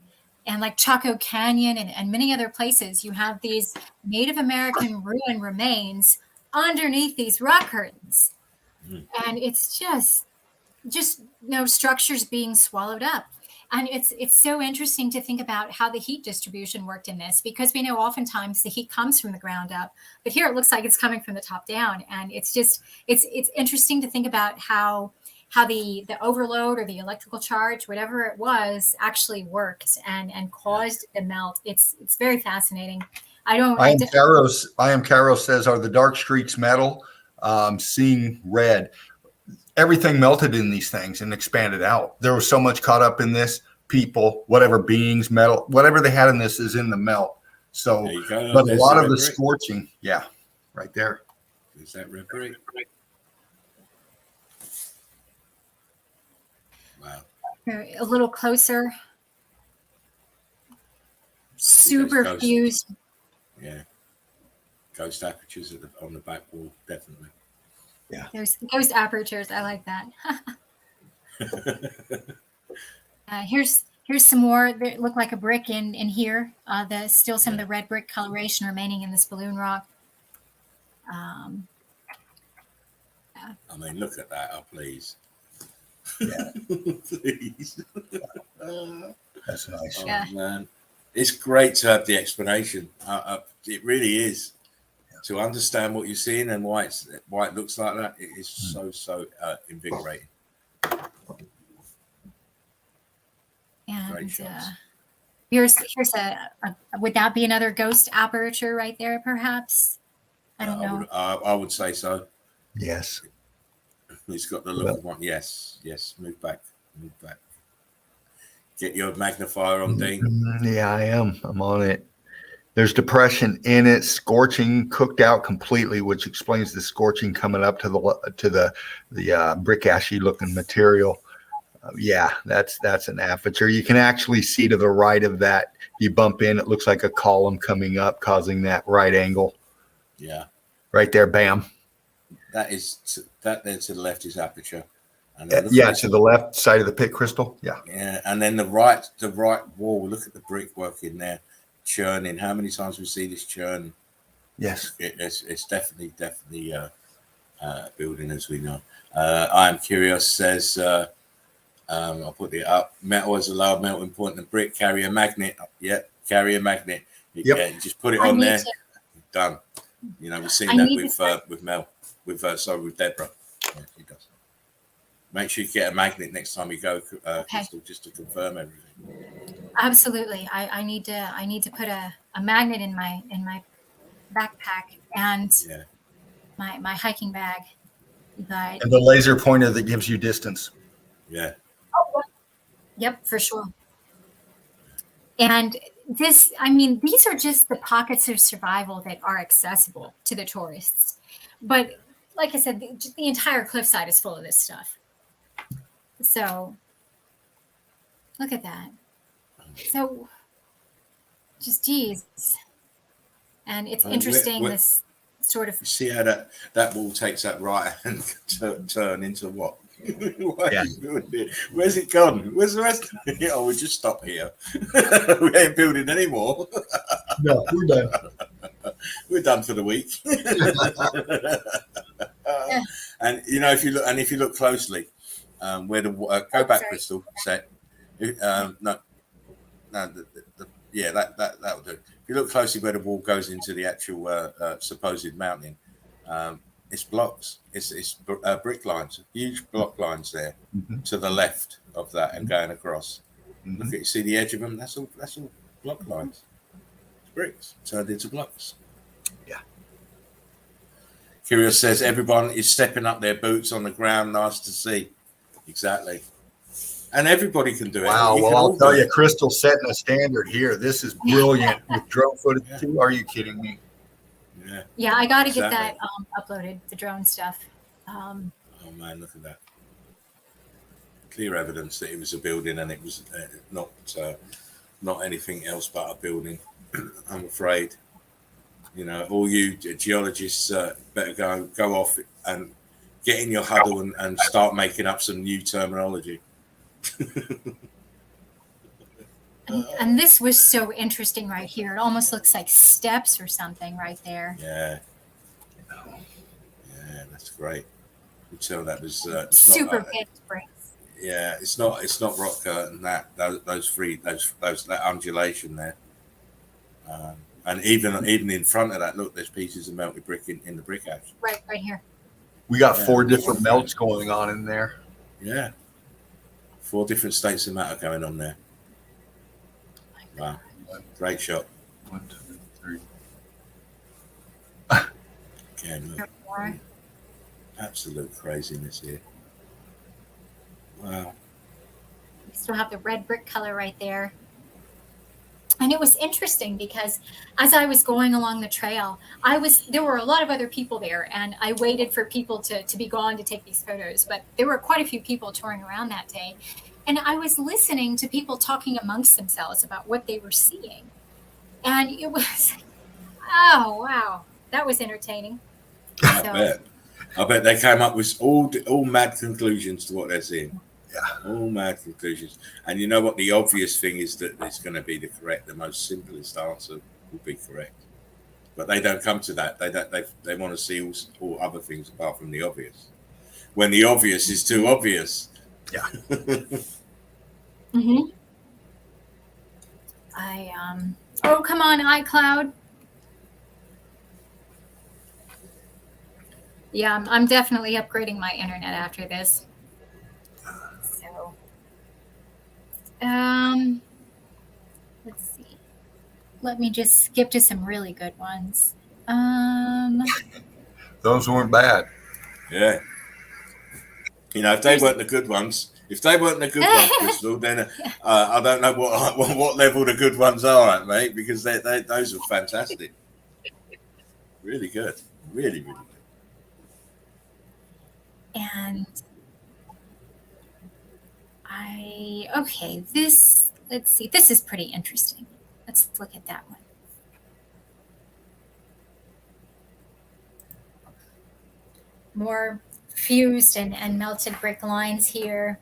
And like Chaco Canyon and many other places, you have these Native American ruin remains underneath these rock curtains. And it's just structures being swallowed up. And it's so interesting to think about how the heat distribution worked in this, because we know oftentimes the heat comes from the ground up, but here it looks like it's coming from the top down. And it's interesting to think about how the overload or the electrical charge, whatever it was, actually worked and caused the melt. It's very fascinating. I am Caro says, are the dark streaks metal? Seeing red. Everything melted in these things and expanded out. There was so much caught up in this. People, whatever beings, metal, whatever they had in this is in the melt. So, but a lot of the scorching, right there. Is that red brick? Wow. A little closer. Super fused. Yeah. Ghost apertures on the back wall, definitely. Yeah. There's ghost apertures. I like that. Here's some more that look like a brick in here. There's still some of the red brick coloration remaining in this balloon rock. I mean, look at that, please. Yeah. Please. That's nice. Oh, Yeah. man. It's great to have the explanation. It really is. To understand what you're seeing and why it looks like that, it is so invigorating. And Great shots. here's a would that be another ghost aperture right there, perhaps? I don't know. I would say so. Yes. He's got the look of one. Yes. Move back. Get your magnifier on, Dean. Yeah, I am. I'm on it. There's depression in it, scorching, cooked out completely, which explains the scorching coming up to the brick ashy looking material. Yeah, that's an aperture. You can actually see to the right of that. You bump in, it looks like a column coming up, causing that right angle. Yeah. Right there, bam. That there to the left is aperture. And To the left side of the pit crystal. Yeah. Yeah, and then the right wall. Look at the brickwork in there, churning. How many times we see this churn? Yes. It's definitely building, as we know. I am curious says. I'll put it up. Metal has a lower melting point than brick. Carry a magnet. Yep, carry a magnet. Yep. Just put it on there. Done. You know, we've seen that with Mel, with Deborah. Yeah, she does. Make sure you get a magnet next time you go, Crystal, just to confirm everything. Absolutely. I need to put a magnet in my backpack and my hiking bag. But And the laser pointer that gives you distance. Yeah. Yep, for sure. And these are just the pockets of survival that are accessible to the tourists. But like I said, the entire cliffside is full of this stuff. So look at that. So just geez. And it's interesting this sort of. See how that wall takes that right and turn into what? Where's it gone? Where's the rest? Oh, we just stop here. We ain't building anymore. No, we're done. We're done for the week. And you know, if you look closely, where the go back, Crystal set. That will do. If you look closely where the wall goes into the actual supposed mountain, it's blocks. It's brick lines, huge block lines there to the left of that and going across. Look at see the edge of them. That's all block lines. It's bricks turned into blocks. Yeah. Curious says everyone is stepping up their boots on the ground. Nice to see. Exactly. And everybody can do it. Wow. Well, I'll tell you, Crystal's setting a standard here. This is brilliant with drone footage too. Are you kidding me? Yeah, I got to get that uploaded, the drone stuff. Oh man, look at that! Clear evidence that it was a building, and it was not anything else but a building. I'm afraid. You know, all you geologists better go off and get in your huddle and start making up some new terminology. And this was so interesting right here. It almost looks like steps or something right there. Yeah, that's great. You tell that was super big bricks. Yeah, it's not rock curtain. That undulation there, and even in front of that, look, there's pieces of melted brick in the brick house. Right here. We got 4 different melts going on in there. Yeah, 4 different states of matter going on there. Wow, great shot. 1, 2, 3. Again, look. Absolute craziness here. Wow. We still have the red brick color right there. And it was interesting because as I was going along the trail, there were a lot of other people there, and I waited for people to be gone to take these photos, but there were quite a few people touring around that day. And I was listening to people talking amongst themselves about what they were seeing. And it was, oh, wow, that was entertaining. I bet they came up with all mad conclusions to what they're seeing. Yeah, all mad conclusions. And you know what? The obvious thing is that it's going to be the most simplest answer will be correct. But they don't come to that. They want to see all other things apart from the obvious. When the obvious is too obvious. Yeah. Oh, come on, iCloud. Yeah, I'm definitely upgrading my internet after this. So, let's see. Let me just skip to some really good ones. Those weren't bad. Yeah. If they weren't the good ones, Crystal, then I don't know what level the good ones are at, mate, because those are fantastic. Really good. Really, really good. And let's see, this is pretty interesting. Let's look at that one. More fused and melted brick lines here.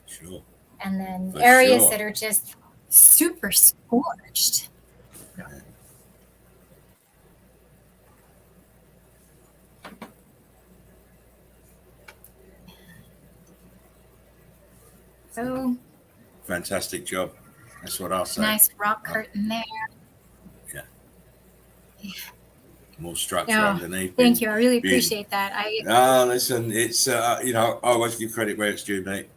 Sure. And then For areas sure. that are just super scorched. Yeah. So fantastic job. That's what I'll say. nice rock curtain there. Yeah. More structure underneath. Thank you. I really appreciate that. Listen, it's I always give credit where it's due, mate.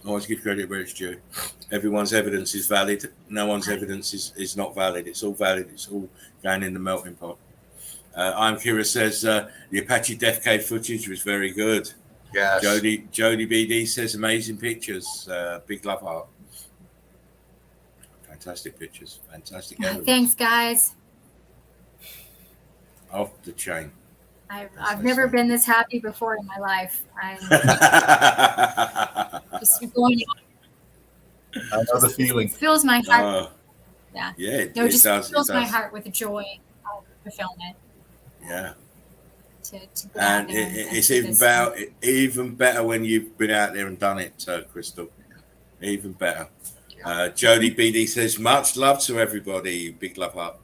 Always give credit where it's due. Everyone's evidence is valid. No one's evidence is not valid. It's all valid. It's all going in the melting pot. I'm Curious says the Apache Death Cave footage was very good. Yes. Jody BD says amazing pictures. Big love heart. Fantastic pictures. Fantastic evidence. Thanks, guys. Off the chain. I've never been this happy before in my life. I'm just going on. I know the feeling. It fills my heart. Yeah, it just fills my heart with joy of fulfillment. Yeah. To and it's even better when you've been out there and done it, Crystal. Even better. Jody BD says, much love to everybody. Big love up.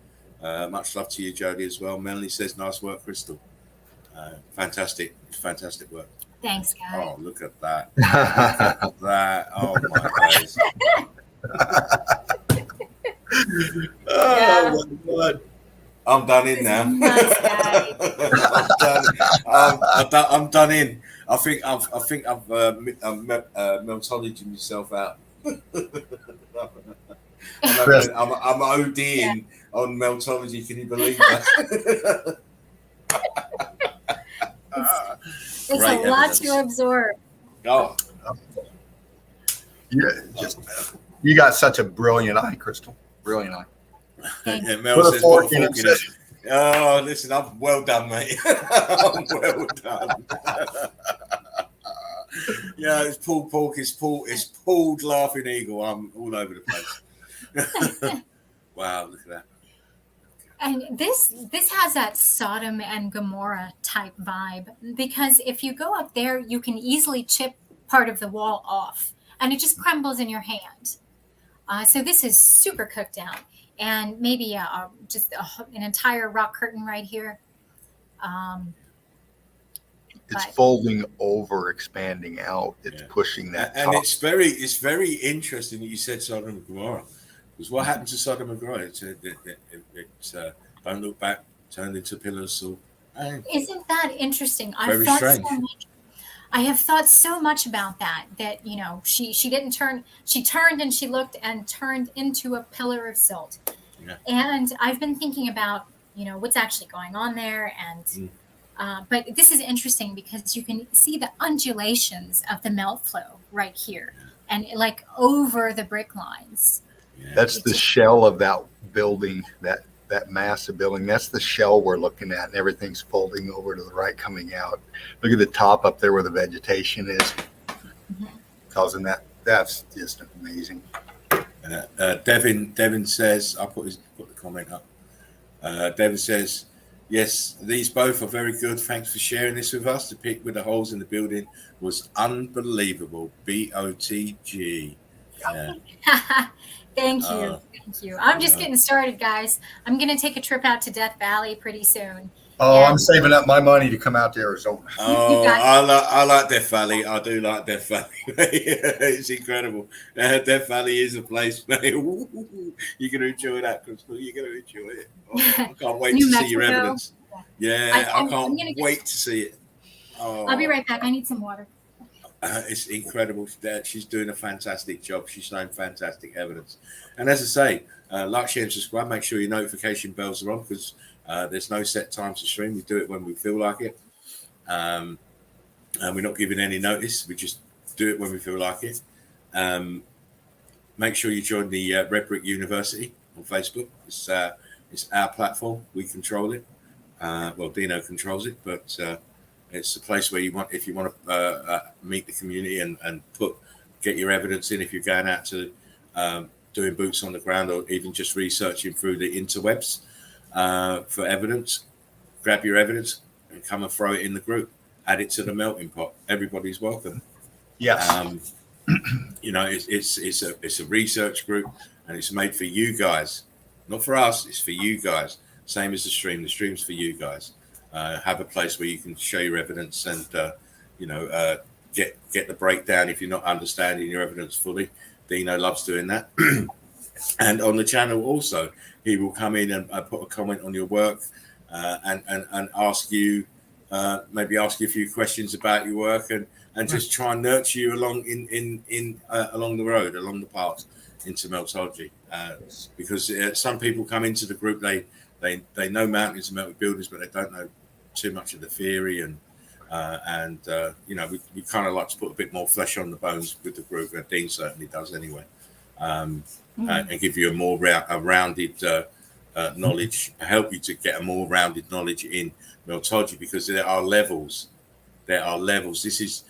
Much love to you, Jody, as well. Melanie says, nice work, Crystal. Fantastic work. Thanks, guys. Oh, look at that. Look at that. Oh, my days. Oh, my God. I'm done in now. Nice guy. I'm done in. I think I've Meltology myself out. I'm ODing on Meltology. Can you believe that? It's a lot to absorb. Oh, yeah, you got such a brilliant eye, Crystal. Brilliant eye. Yeah, Mel says, put a fork in it. Oh, listen, I'm well done, mate. I'm well done. Yeah, it's pulled pork, it's pulled laughing eagle. I'm all over the place. Wow, look at that. And this has that Sodom and Gomorrah type vibe, because if you go up there, you can easily chip part of the wall off, and it just crumbles in your hand. So this is super cooked down. And maybe just an entire rock curtain right here. It's folding over, expanding out. It's pushing that. And top. it's very interesting that you said Sodom and Gomorrah, because what happened to Sodom and Gomorrah? It's don't look back, turned into pillars. So isn't that interesting? Very strange. I have thought so much about that she didn't turn. She turned and she looked and turned into a pillar of silt. Yeah. And I've been thinking about what's actually going on there, and but this is interesting because you can see the undulations of the melt flow right here, and like over the brick lines. Yeah. That's the shell of that building, that massive building. That's the shell we're looking at, and everything's folding over to the right, coming out. Look at the top up there where the vegetation is, causing that. That's just amazing. Devin says, I'll put the comment up. Devin says, yes, these both are very good. Thanks for sharing this with us. The pic with the holes in the building was unbelievable. BOTG. Thank you. I'm just getting started, guys. I'm going to take a trip out to Death Valley pretty soon. Oh, Yeah. I'm saving up my money to come out to Arizona. Oh, got- I like Death Valley. I do like Death Valley. It's incredible. Death Valley is a place, mate. You're going to enjoy that, Crystal. You're going to enjoy it. Oh, I can't wait New to see your Mexico. evidence. Yeah, I I'm can't gonna wait to see it. Oh, I'll be right back. I need some water. it's incredible that she's doing a fantastic job. She's showing fantastic evidence. And as I say, like, share, and subscribe. Make sure your notification bells are on, because there's no set time to stream. We do it when we feel like it. And we're not giving any notice. We just do it when we feel like it. Make sure you join the Red Brick University on Facebook. It's our platform. We control it. Well, Dino controls it, but it's a place where if you want to meet the community and get your evidence in. If you're going out to doing boots on the ground, or even just researching through the interwebs for evidence, grab your evidence and come and throw it in the group. Add it to the melting pot. Everybody's welcome. Yes. It's a research group, and it's made for you guys, not for us. It's for you guys. Same as the stream. The stream's for you guys. Have a place where you can show your evidence and get the breakdown if you're not understanding your evidence fully. Dino loves doing that. And on the channel also, he will come in and put a comment on your work and ask you, maybe ask you a few questions about your work, and just try and nurture you along along the road, along the path into Meltology. Because some people come into the group, they know mountains and metal buildings, but they don't know too much of the theory, and we kind of like to put a bit more flesh on the bones with the group, and Dean certainly does anyway, and give you a more rounded knowledge, help you to get a more rounded knowledge in Meltology, because there are levels. This is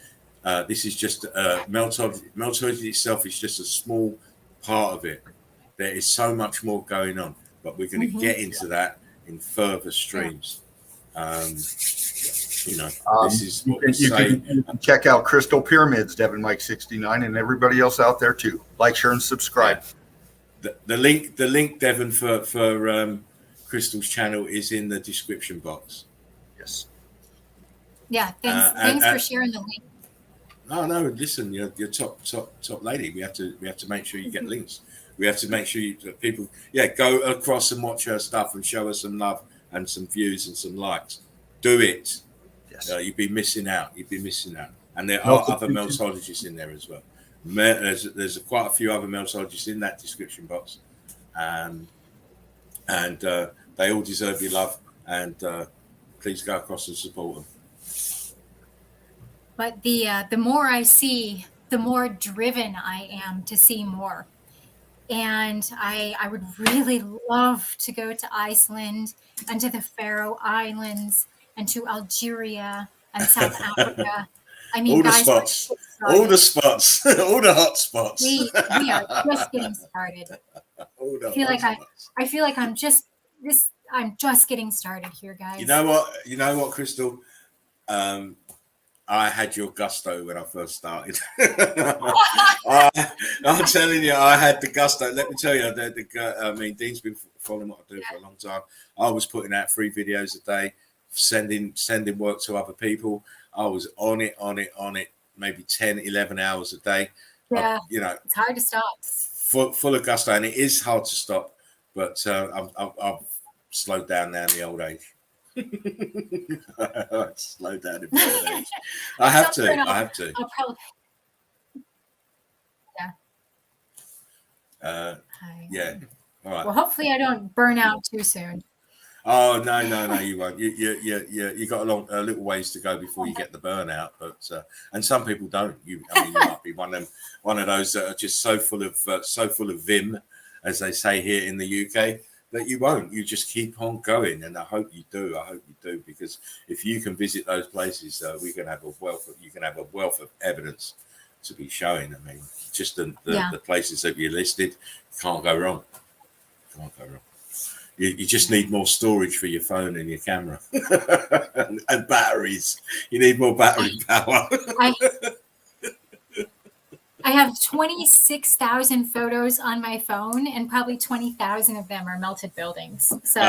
just Meltology itself is just a small part of it. There is so much more going on, but we're going to get into that in further streams. This is what we say. You can check out Crystal Pyramids, Devin Mike 69, and everybody else out there too. Like, share, and subscribe. Yeah. The link, Devin, for Crystal's channel is in the description box. Yes. Yeah. Thanks for sharing the link. No, listen, you're top lady. We have to make sure you get links. We have to make sure people go across and watch her stuff and show her some love and some views and some likes. Do it. Yes. You'd be missing out. And there are other Meltologists in there as well. There's quite a few other Meltologists in that description box, and they all deserve your love. And please go across and support them. But the more I see, the more driven I am to see more. And I would really love to go to Iceland and to the Faroe Islands and to Algeria and South Africa. I mean, all the guys, spots, all the spots, all the hot spots. We are just getting started. I feel like I'm just getting started here, guys. You know what, Crystal? I had your gusto when I first started. I'm telling you, I had the gusto. Let me tell you, Dean's been following what I do for a long time. I was putting out 3 videos a day, sending work to other people. I was on it, maybe 10, 11 hours a day. Yeah, it's hard to stop. Full of gusto, and it is hard to stop. But I've slowed down now in the old age. Slow down in my old age. I have to. I'll probably, yeah. All right. Well, hopefully I don't burn out too soon. Oh no, you won't. You got a little ways to go before you get the burnout, but and some people don't. You might be one of those that are just so full of vim, as they say here in the UK, that you won't. You just keep on going, and I hope you do. Because if you can visit those places, we can have a wealth of evidence to be showing. I mean, just the places that you listed, can't go wrong. You just need more storage for your phone and your camera and batteries. You need more battery power. I have 26,000 photos on my phone, and probably 20,000 of them are melted buildings. So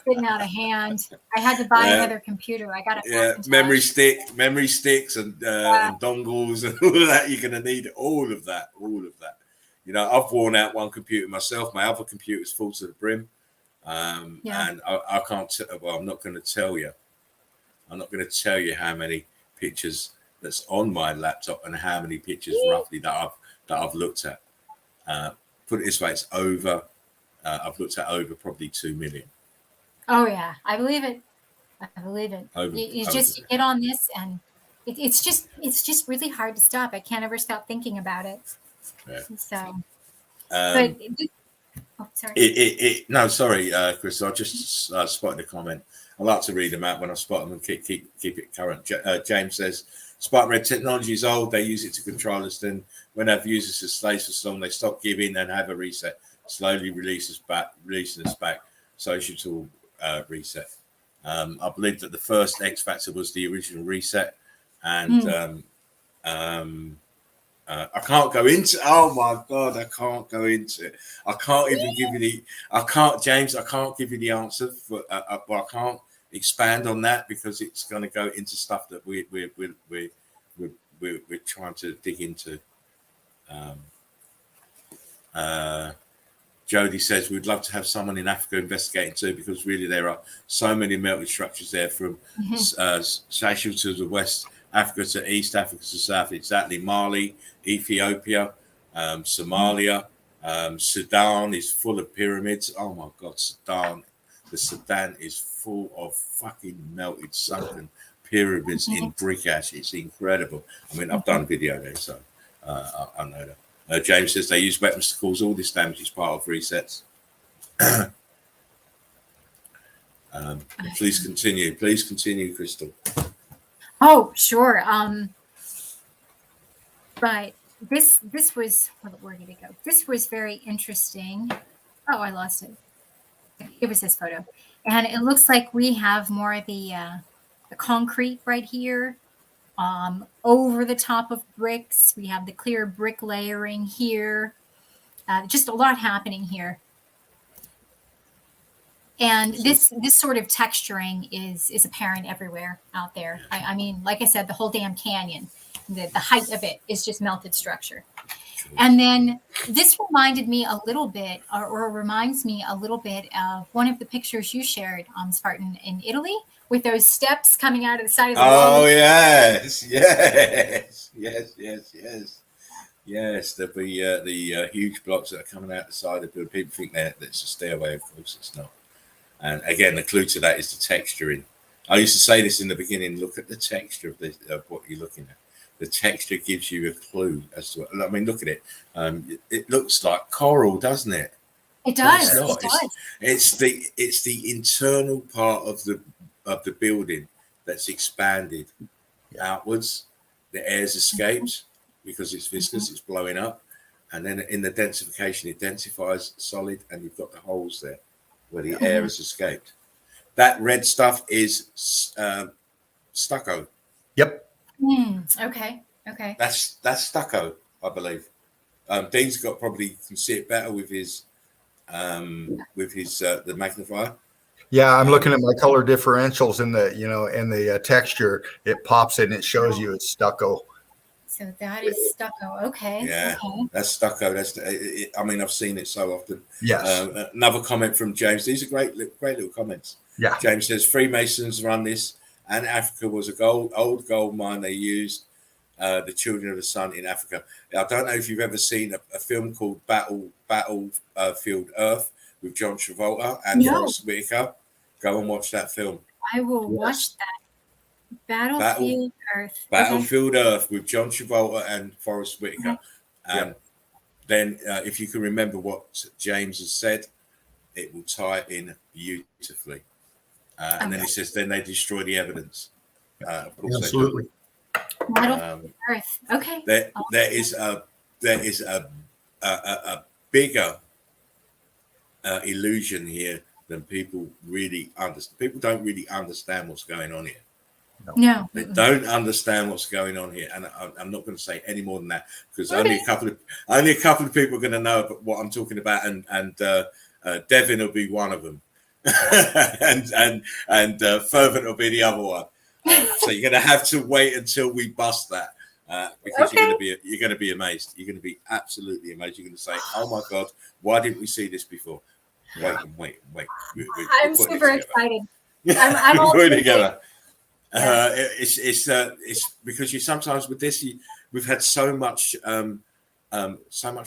getting out of hand. I had to buy another computer. I got it. Memory sticks, and dongles and all of that. You're going to need all of that. You know, I've worn out one computer myself. My other computer is full to the brim, and I can't. Well, I'm not going to tell you. I'm not going to tell you how many pictures that's on my laptop and how many pictures roughly that I've looked at. Put it this way, it's over. I've looked at over probably 2 million. Oh yeah, I believe it. You just get on this, and it's just really hard to stop. I can't ever stop thinking about it. Yeah. So, sorry. No, sorry, Chris. I just spotted a comment. I like to read them out when I spot them and keep it current. James says, Spark Red technology is old. They use it to control us. Then when our users as slaves for so long, they stop giving and have a reset. Slowly releasing us back. Social tool reset. I believe that the first X Factor was the original reset, and I can't go into. Oh my God, I can't go into it. I can't even give you James. I can't give you the answer, but I can't expand on that because it's going to go into stuff that we're trying to dig into. Jody says we'd love to have someone in Africa investigating too, because really there are so many melted structures there, from Seychelles to the West Africa to East Africa to South. Exactly, Mali, Ethiopia, Somalia, Sudan is full of pyramids. Oh my God, the Sudan is full of fucking melted, sunken pyramids in brick ash. It's incredible. I mean, I've done a video there, so I know that. James says they use weapons to cause all this damage as part of resets. Please continue, Crystal. Oh, sure. But this was, where did it go? This was very interesting. Oh, I lost it. It was this photo, and it looks like we have more of the concrete right here. Over the top of bricks, we have the clear brick layering here. Just a lot happening here. And this sort of texturing is apparent everywhere out there. I mean, like I said, the whole damn canyon, the height of it is just melted structure. And then this reminded me a little bit, or reminds me a little bit of one of the pictures you shared, Spartan, in Italy, with those steps coming out of the side of the wall. Oh, yes. The huge blocks that are coming out the side of the building. People think that it's a stairway. Of course, it's not. And again, the clue to that is the texturing. I used to say this in the beginning. Look at the texture of what you're looking at. The texture gives you a clue as to. I mean, look at it. It looks like coral, doesn't it? It does. It does. It's the internal part of the building that's expanded outwards. The air's escaped because it's viscous. It's blowing up, and then in the densification, it densifies solid, and you've got the holes there where the air has escaped. That red stuff is stucco. Yep. Okay. That's stucco, I believe. Dean's probably can see it better with his the magnifier. Yeah, I'm looking at my color differentials in the texture. It pops it and it shows you it's stucco. So that is stucco. Okay. Yeah, okay. That's stucco. I mean, I've seen it so often. Yes. Another comment from James. These are great little comments. Yeah. James says Freemasons run this, and Africa was old gold mine they used. The Children of the Sun in Africa. I don't know if you've ever seen a film called Battlefield Earth with John Travolta and Forrest Whitaker. Go and watch that film. I will watch that. Battlefield Earth. Battlefield Earth with John Travolta and Forrest Whitaker. Then if you can remember what James has said, it will tie in beautifully. And then he says, then they destroy the evidence. Of course absolutely. Earth. Okay. There is a bigger illusion here than people really understand. People don't really understand what's going on here. No, they don't understand what's going on here, and I'm not going to say any more than that because only a couple of people are going to know what I'm talking about, and Devin will be one of them. and fervent will be the other one. So you're going to have to wait until we bust that, because Okay. you're going to be amazed. You're going to be absolutely amazed. You're going to say, "Oh my God, why didn't we see this before?" Wait. I'm super excited. I'm all We're together. It's because you sometimes with this we've had so much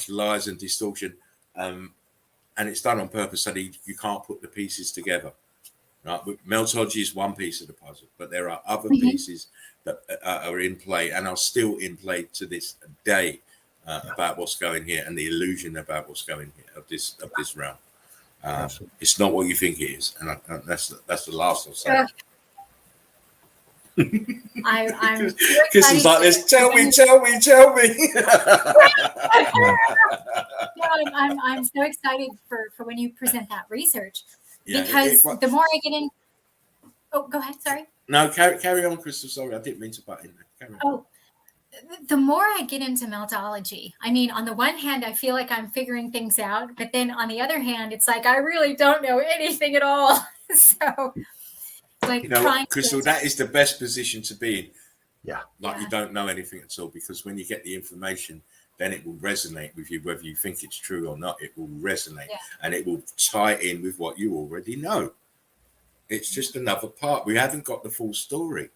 lies and distortion, and it's done on purpose so that you can't put the pieces together. Right? Meltology is one piece of the puzzle, but there are other pieces that are in play and are still in play to this day, about what's going here and the illusion about what's going here of this realm. It's not what you think it is, and that's the last I'll say. I'm Chris is like this. Tell me. I'm so excited for when you present that research, Yeah, because the more I get in. Oh, go ahead. Sorry. No, carry on, Crystal. Sorry, I didn't mean to butt in there. Oh, the more I get into Meltology, I mean, on the one hand, I feel like I'm figuring things out, but then on the other hand, it's like I really don't know anything at all. So, like, you know what, Crystal, that is the best position to be in. Yeah. You don't know anything at all, because when you get the information, then it will resonate with you, whether you think it's true or not. It will resonate, and it will tie in with what you already know. It's just another part. We haven't got the full story.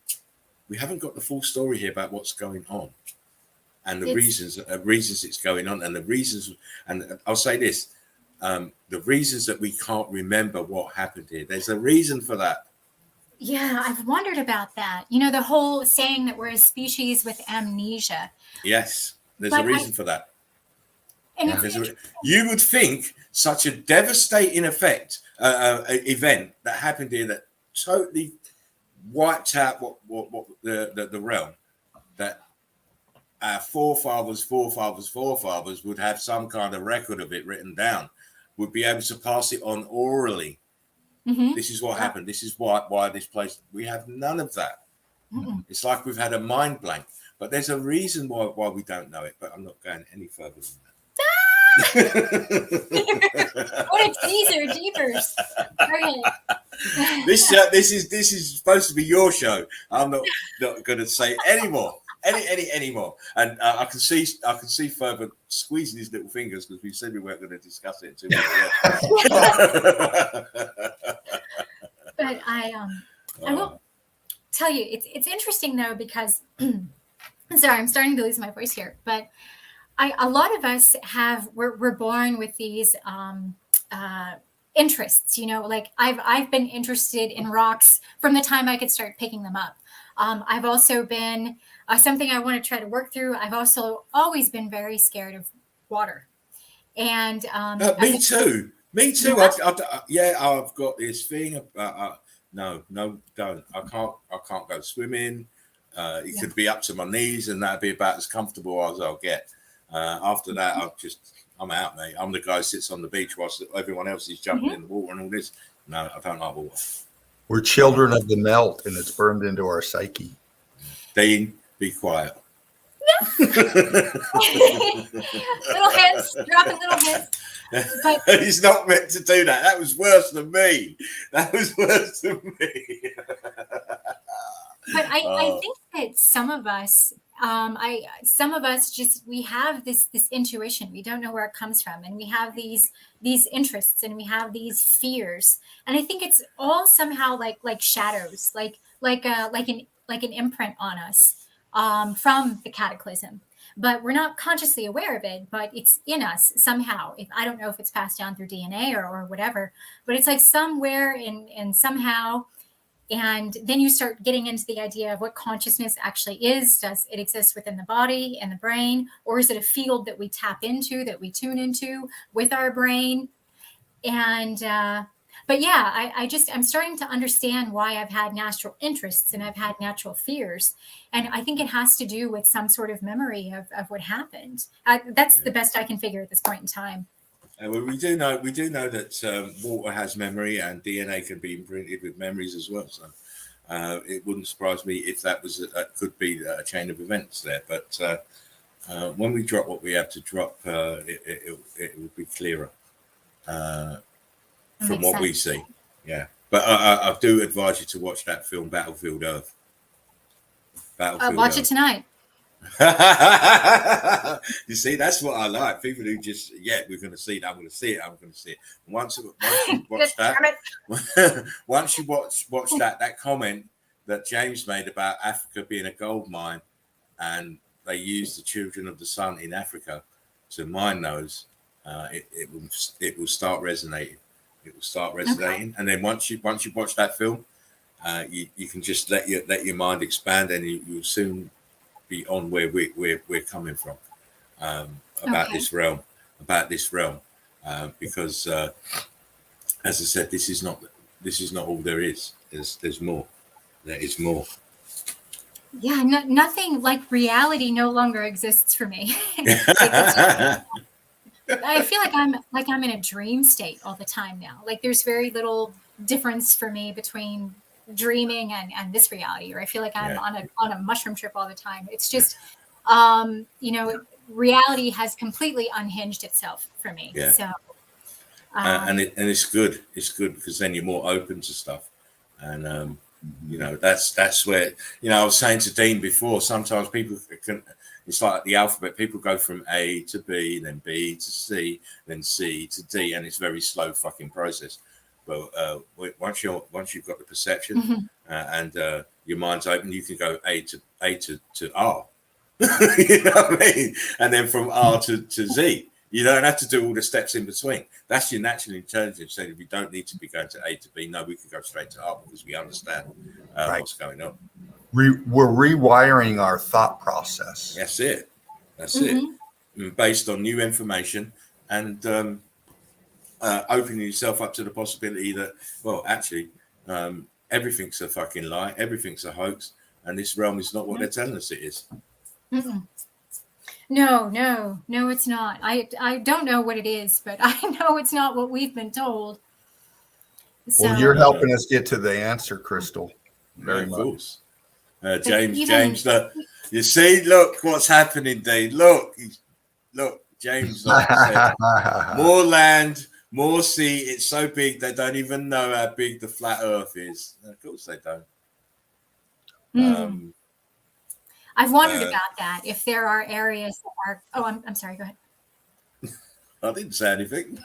We haven't got the full story here about what's going on, and the reasons it's going on, and the reasons. And I'll say this: the reasons that we can't remember what happened here. There's a reason for that. Yeah, I've wondered about that. You know, the whole saying that we're a species with amnesia. Yes, there's a reason for that. And you would think such a devastating event that happened here that totally wiped out what the realm, that our forefathers would have some kind of record of it written down, would be able to pass it on orally. This is what happened. This is why this place. We have none of that. It's like we've had a mind blank. But there's a reason why we don't know it. But I'm not going any further than that. What a teaser, jeepers! Okay. This is supposed to be your show. I'm not going to say any more. Any more. And I can see Fervent squeezing his little fingers, because we said we weren't going to discuss it too much. But I will tell you, it's interesting though, because sorry, I'm starting to lose my voice here, but a lot of us we're born with these interests, you know, like I've been interested in rocks from the time I could start picking them up. I've also been something I want to try to work through. I've also always been very scared of water, and me too. Yeah. I've got this thing. No, don't. I can't go swimming. It could be up to my knees, and that'd be about as comfortable as I'll get. After that, I'm out, mate. I'm the guy who sits on the beach whilst everyone else is jumping in the water and all this. No, I don't like water. We're children of the melt, and it's burned into our psyche. Dean, be quiet. little hints, dropping little hints. But he's not meant to do that. That was worse than me. But I think that some of us just, we have this intuition. We don't know where it comes from, and we have these interests, and we have these fears. And I think it's all somehow like shadows, like an imprint on us from the cataclysm. But we're not consciously aware of it, but it's in us somehow. I don't know if it's passed down through DNA or whatever, but it's like somewhere and somehow. And then you start getting into the idea of what consciousness actually is. Does it exist within the body and the brain, or is it a field that we tap into, that we tune into with our brain? And but yeah, I'm starting to understand why I've had natural interests and I've had natural fears. And I think it has to do with some sort of memory of what happened. That's the best I can figure at this point in time. Well, we do know that water has memory, and DNA can be imprinted with memories as well. So it wouldn't surprise me if that could be a chain of events there. But when we drop what we have to drop, it will be clearer from what we see. Yeah, but I do advise you to watch that film, Battlefield Earth. Watch it tonight. You see, that's what I like. People who just, we're going to see it. I'm going to see it. I'm going to see it. Once you watch that, once you watch that comment that James made about Africa being a gold mine, and they use the children of the sun in Africa to mine those, it will start resonating. It will start resonating, okay. And then once you watch that film, you can just let your mind expand, and you'll soon be on where we're coming from, about this realm, because as I said, this is not all there is. There's more. There is more. Yeah, nothing like reality no longer exists for me. I feel like I'm in a dream state all the time now. Like there's very little difference for me between dreaming and this reality, or I feel like I'm on a mushroom trip all the time. It's just reality has completely unhinged itself for me. Yeah. So and it's good because then you're more open to stuff, and that's where, I was saying to Dean before, sometimes people can, it's like the alphabet, people go from A to B, then B to C, then C to D, and it's a very slow fucking process. But once you've got the perception, mm-hmm. And your mind's open, you can go A to R. You know what I mean? And then from R to Z. You don't have to do all the steps in between. That's your natural intelligence. So we don't need to be going to A to B. No, we can go straight to R because we understand what's going on. We're rewiring our thought process. That's it. Based on new information, and opening yourself up to the possibility that, well, actually, everything's a fucking lie, everything's a hoax, and this realm is not what they're telling us it is. Mm-mm. No, it's not. I don't know what it is, but I know it's not what we've been told. So, well, you're helping us get to the answer, Crystal. Very much. James, look, you see, look what's happening, Dean. Look, James, like I said, more land, more sea. It's so big they don't even know how big the flat Earth is. Of course they don't. I've wondered about that. If there are areas that are. Oh, I'm sorry. Go ahead. I didn't say anything.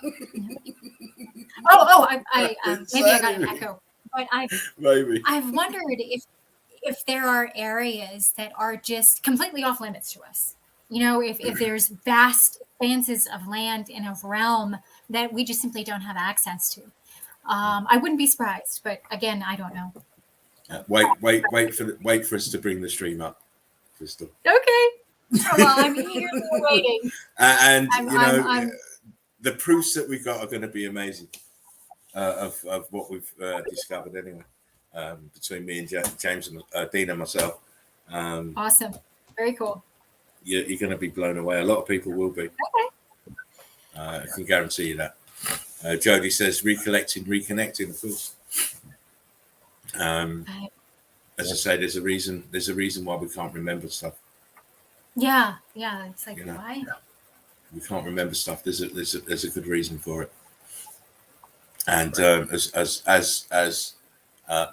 I maybe I got an echo, but I've wondered if there are areas that are just completely off limits to us. If there's vast expanses of land in a realm that we just simply don't have access to. I wouldn't be surprised, but again, I don't know. Wait for us to bring the stream up, Crystal. Okay. Well, I'm eagerly waiting. And the proofs that we've got are going to be amazing of what we've discovered anyway, between me and James and Dean and myself. Awesome. Very cool. You're going to be blown away. A lot of people will be. Okay. I can guarantee you that. Jody says reconnecting, of course. As I say, there's a reason why we can't remember stuff. Yeah. It's like, why? We can't remember stuff. There's a good reason for it. And as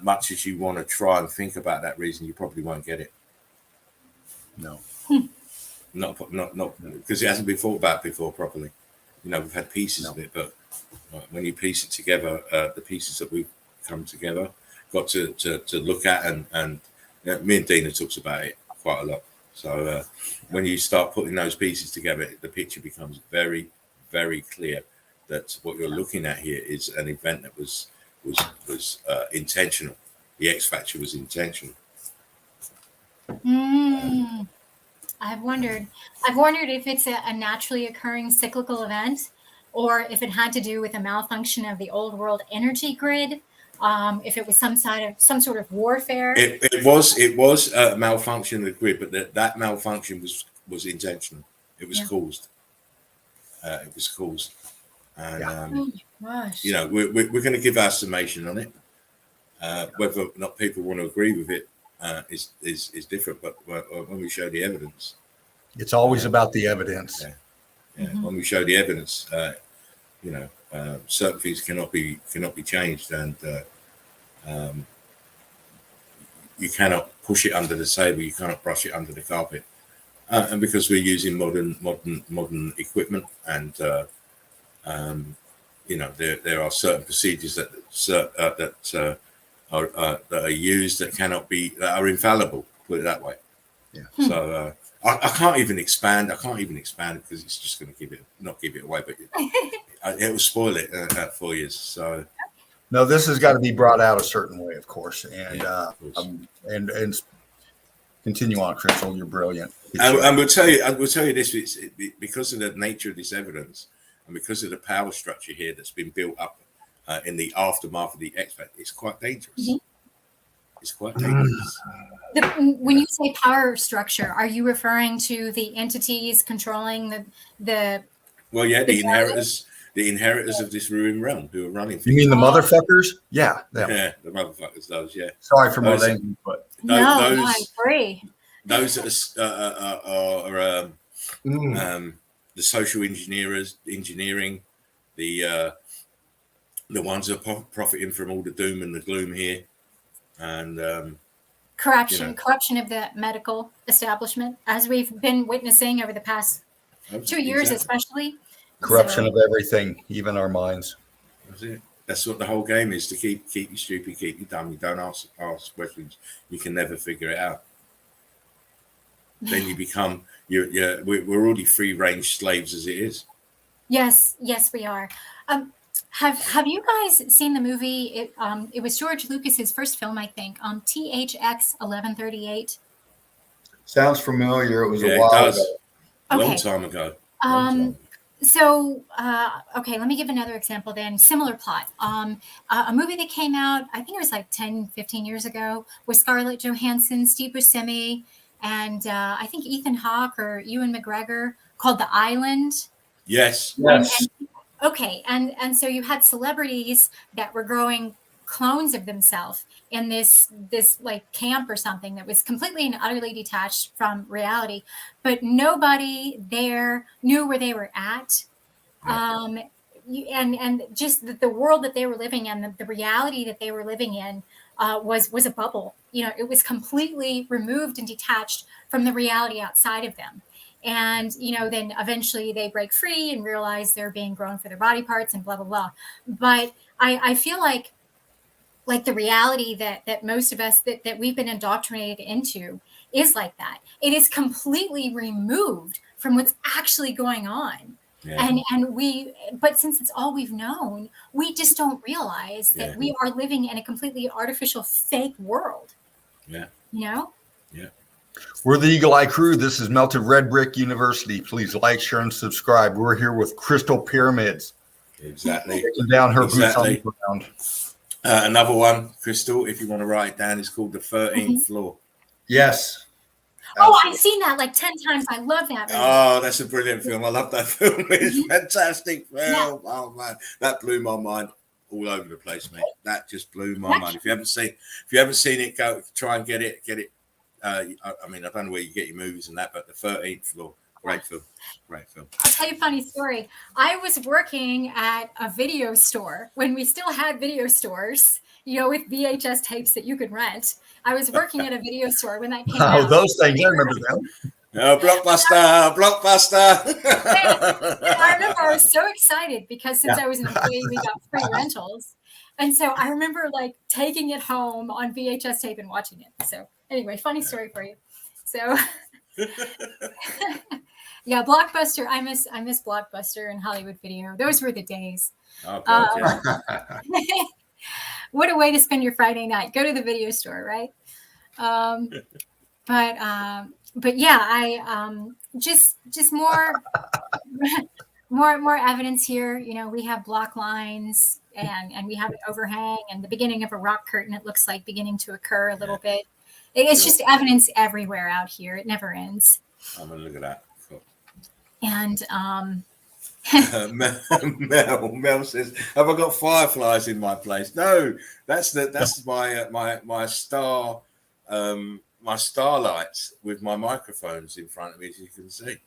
much as you want to try and think about that reason, you probably won't get it. No. Not because it hasn't been thought about before properly. We've had pieces of it, but when you piece it together, the pieces that we've come together, got to look at, and me and Dina talks about it quite a lot. So when you start putting those pieces together, the picture becomes very, very clear that what you're looking at here is an event that was intentional. The X factor was intentional. I've wondered if it's a naturally occurring cyclical event, or if it had to do with a malfunction of the old world energy grid. If it was some sort of warfare. It was a malfunction of the grid, but that malfunction was intentional. It was caused. It was caused. And oh my gosh. We're going to give our summation on it. Whether or not people want to agree with it is different. But when we show the evidence, it's always about the evidence. Yeah. When we show the evidence, certain things cannot be changed, and you cannot push it under the table, you cannot brush it under the carpet. And because we're using modern equipment, and there are certain procedures that are used that are infallible. Put it that way. Yeah. So I can't even expand. Because it's just going to not give it away, but it will spoil it for you. So. No, this has got to be brought out a certain way, of course, and and continue on, Crystal. You're brilliant. And we'll tell you this: because of the nature of this evidence, and because of the power structure here that's been built up in the aftermath of the expat, it's quite dangerous. Mm-hmm. It's quite dangerous. When you say power structure, are you referring to the entities controlling the? Well, yeah, the inheritors of this ruined realm who are running things. You mean the motherfuckers? Yeah. Yeah, the motherfuckers, those, yeah. Sorry for my language, but I agree. Those that are the social engineering, the ones that are profiting from all the doom and the gloom here, and corruption of the medical establishment, as we've been witnessing over the past 2 years, especially. Corruption of everything, even our minds. That's it. That's what the whole game is, to keep you stupid, keep you dumb. You don't ask questions. You can never figure it out. Then you become we're already free range slaves as it is. Yes, we are. Have you guys seen the movie? It was George Lucas's first film, I think. THX 1138. Sounds familiar. It was a while ago. Long time ago. So, okay, let me give another example then. Similar plot. A movie that came out, I think it was like 10, 15 years ago, with Scarlett Johansson, Steve Buscemi, and I think Ethan Hawke or Ewan McGregor, called The Island. Yes. And so you had celebrities that were growing clones of themselves in this like camp or something that was completely and utterly detached from reality, but nobody there knew where they were at. And just the world that they were living in, the reality that they were living in was a bubble. It was completely removed and detached from the reality outside of them. And, then eventually they break free and realize they're being grown for their body parts and blah, blah, blah. But I feel like the reality that most of us that we've been indoctrinated into is like that. It is completely removed from what's actually going on. Yeah. But since it's all we've known, we just don't realize that we are living in a completely artificial, fake world. Yeah. Yeah. We're the Eagle Eye Crew. This is Melted Red Brick University. Please like, share, and subscribe. We're here with Crystal Pyramids. Exactly. Taking down her boots on the ground. Another one, Crystal, if you want to write it down, is called The 13th Floor. Yes. Oh, I've seen that like 10 times. I love that movie. Oh, that's a brilliant film. I love that film. It's fantastic film. Yeah. Oh, man. That blew my mind all over the place, mate. That just blew my mind. If you haven't seen it, go try and get it. I mean, I don't know where you get your movies and that, but The 13th Floor. Great film. I'll tell you a funny story. I was working at a video store when we still had video stores, with VHS tapes that you could rent. I was working at a video store when that came out. Oh, those things. I remember them. Blockbuster. I remember I was so excited because since I was an employee, we got free rentals. And so I remember like taking it home on VHS tape and watching it. So anyway, funny story for you. So yeah, Blockbuster. I miss Blockbuster and Hollywood Video. Those were the days. Okay. What a way to spend your Friday night. Go to the video store, right? But yeah, I just more evidence here. We have block lines and we have an overhang and the beginning of a rock curtain. It looks like beginning to occur a little bit. It's just evidence everywhere out here. It never ends. I'm gonna look at that. Cool. And Mel says, "Have I got fireflies in my place?" No, that's my star my starlights with my microphones in front of me, as you can see.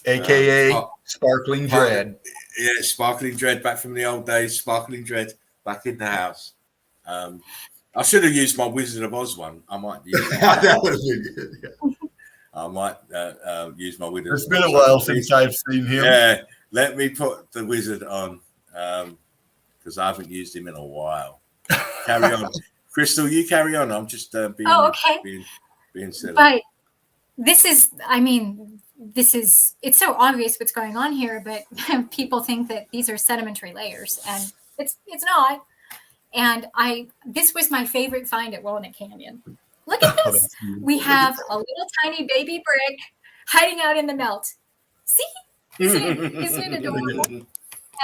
AKA Hot- Sparkling hot- Dread. Yeah, Sparkling Dread, back from the old days. Sparkling Dread, back in the house. I should have used my Wizard of Oz one. I might use that. That would be good. Yeah. I might use my Wizard. It's been a while since I've seen him. Yeah, let me put the Wizard on because I haven't used him in a while. Carry on, Crystal. You carry on. I'm just being. Oh, okay. Being silly. But this is, I mean, it's so obvious what's going on here, but people think that these are sedimentary layers, and it's not. And this was my favorite find at Walnut Canyon. Look at this. We have a little tiny baby brick hiding out in the melt. See? Isn't it adorable?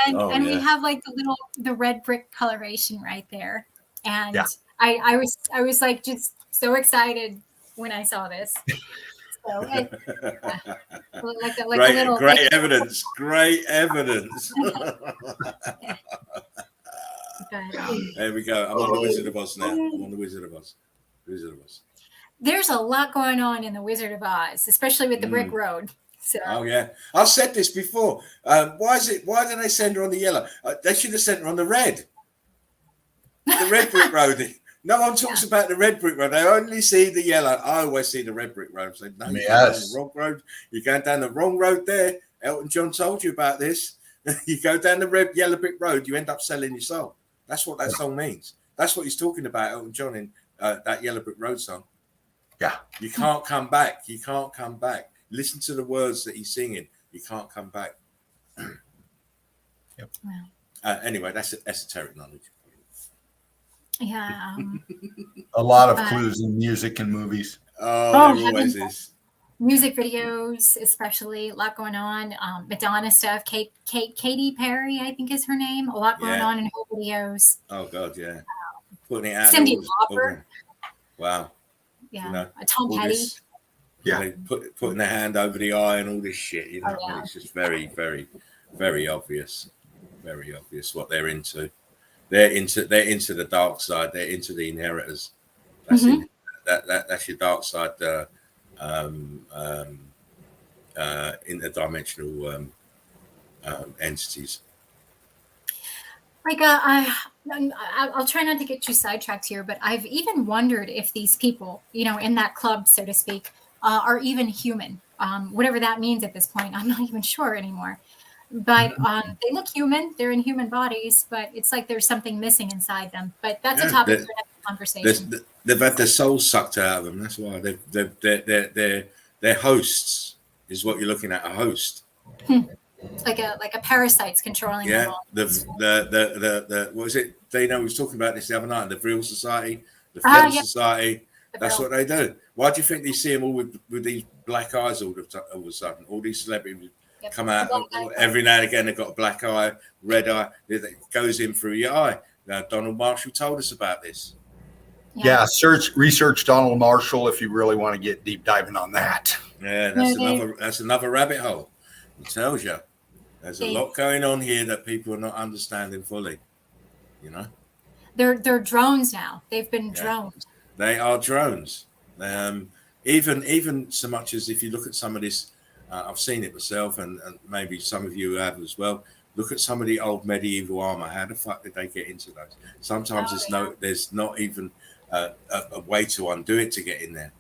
And we have like the red brick coloration right there. And yeah. I was like just so excited when I saw this. So great evidence. Great evidence. There we go. I'm on the Wizard of Oz now. I'm on the Wizard of Oz. Wizard of Oz. There's a lot going on in the Wizard of Oz, especially with the brick road. So. Oh yeah, I've said this before. Why did they send her on the yellow? They should have sent her on the red. The red brick road. No one talks about the red brick road. They only see the yellow. I always see the red brick road. So no, you're going down the wrong road. You're going down the wrong road there. Elton John told you about this. You go down the yellow brick road, you end up selling your soul. That's what that song means. That's what he's talking about, Elton John, in that Yellow Brick Road song. Yeah. You can't come back. You can't come back. Listen to the words that he's singing. You can't come back. Yep. Wow. Anyway, that's esoteric knowledge. Yeah. A lot of clues in music and movies. Oh, there always is. Music videos, especially, a lot going on. Madonna stuff. Katy Perry, I think is her name. A lot going on in her videos. Oh God, yeah. Putting it out. Cindy Lauper. Wow. Yeah. You know, Tom Petty. Yeah. Putting their hand over the eye and all this shit. You know, it's just very, very, very obvious. Very obvious what they're into. They're into the dark side. They're into the inheritors. That's that's your dark side. Interdimensional entities. Like I'll try not to get too sidetracked here, but I've even wondered if these people, you know, in that club, so to speak, are even human. Whatever that means at this point, I'm not even sure anymore. But they look human. They're in human bodies, but it's like there's something missing inside them. But that's a topic for another conversation. They've had their souls sucked out of them. That's why they're hosts. Is what you're looking at, a host. Like a parasite's controlling them all. The what was it? Dana was talking about this the other night. The Vril Society, the Film Society. That's what they do. Why do you think they see them all with these black eyes all of a sudden? All these celebrities come out every now and again. They've got a black eye, red eye. It goes in through your eye. Now, Donald Marshall told us about this. Yeah, research Donald Marshall if you really want to get deep diving on that. Yeah, that's another rabbit hole. It tells you there's a lot going on here that people are not understanding fully. You know, they're drones now. They've been droned. They are drones. Even so much as if you look at some of this, I've seen it myself, and maybe some of you have as well. Look at some of the old medieval armor. How the fuck did they get into those? Sometimes there's not even a way to undo it to get in there.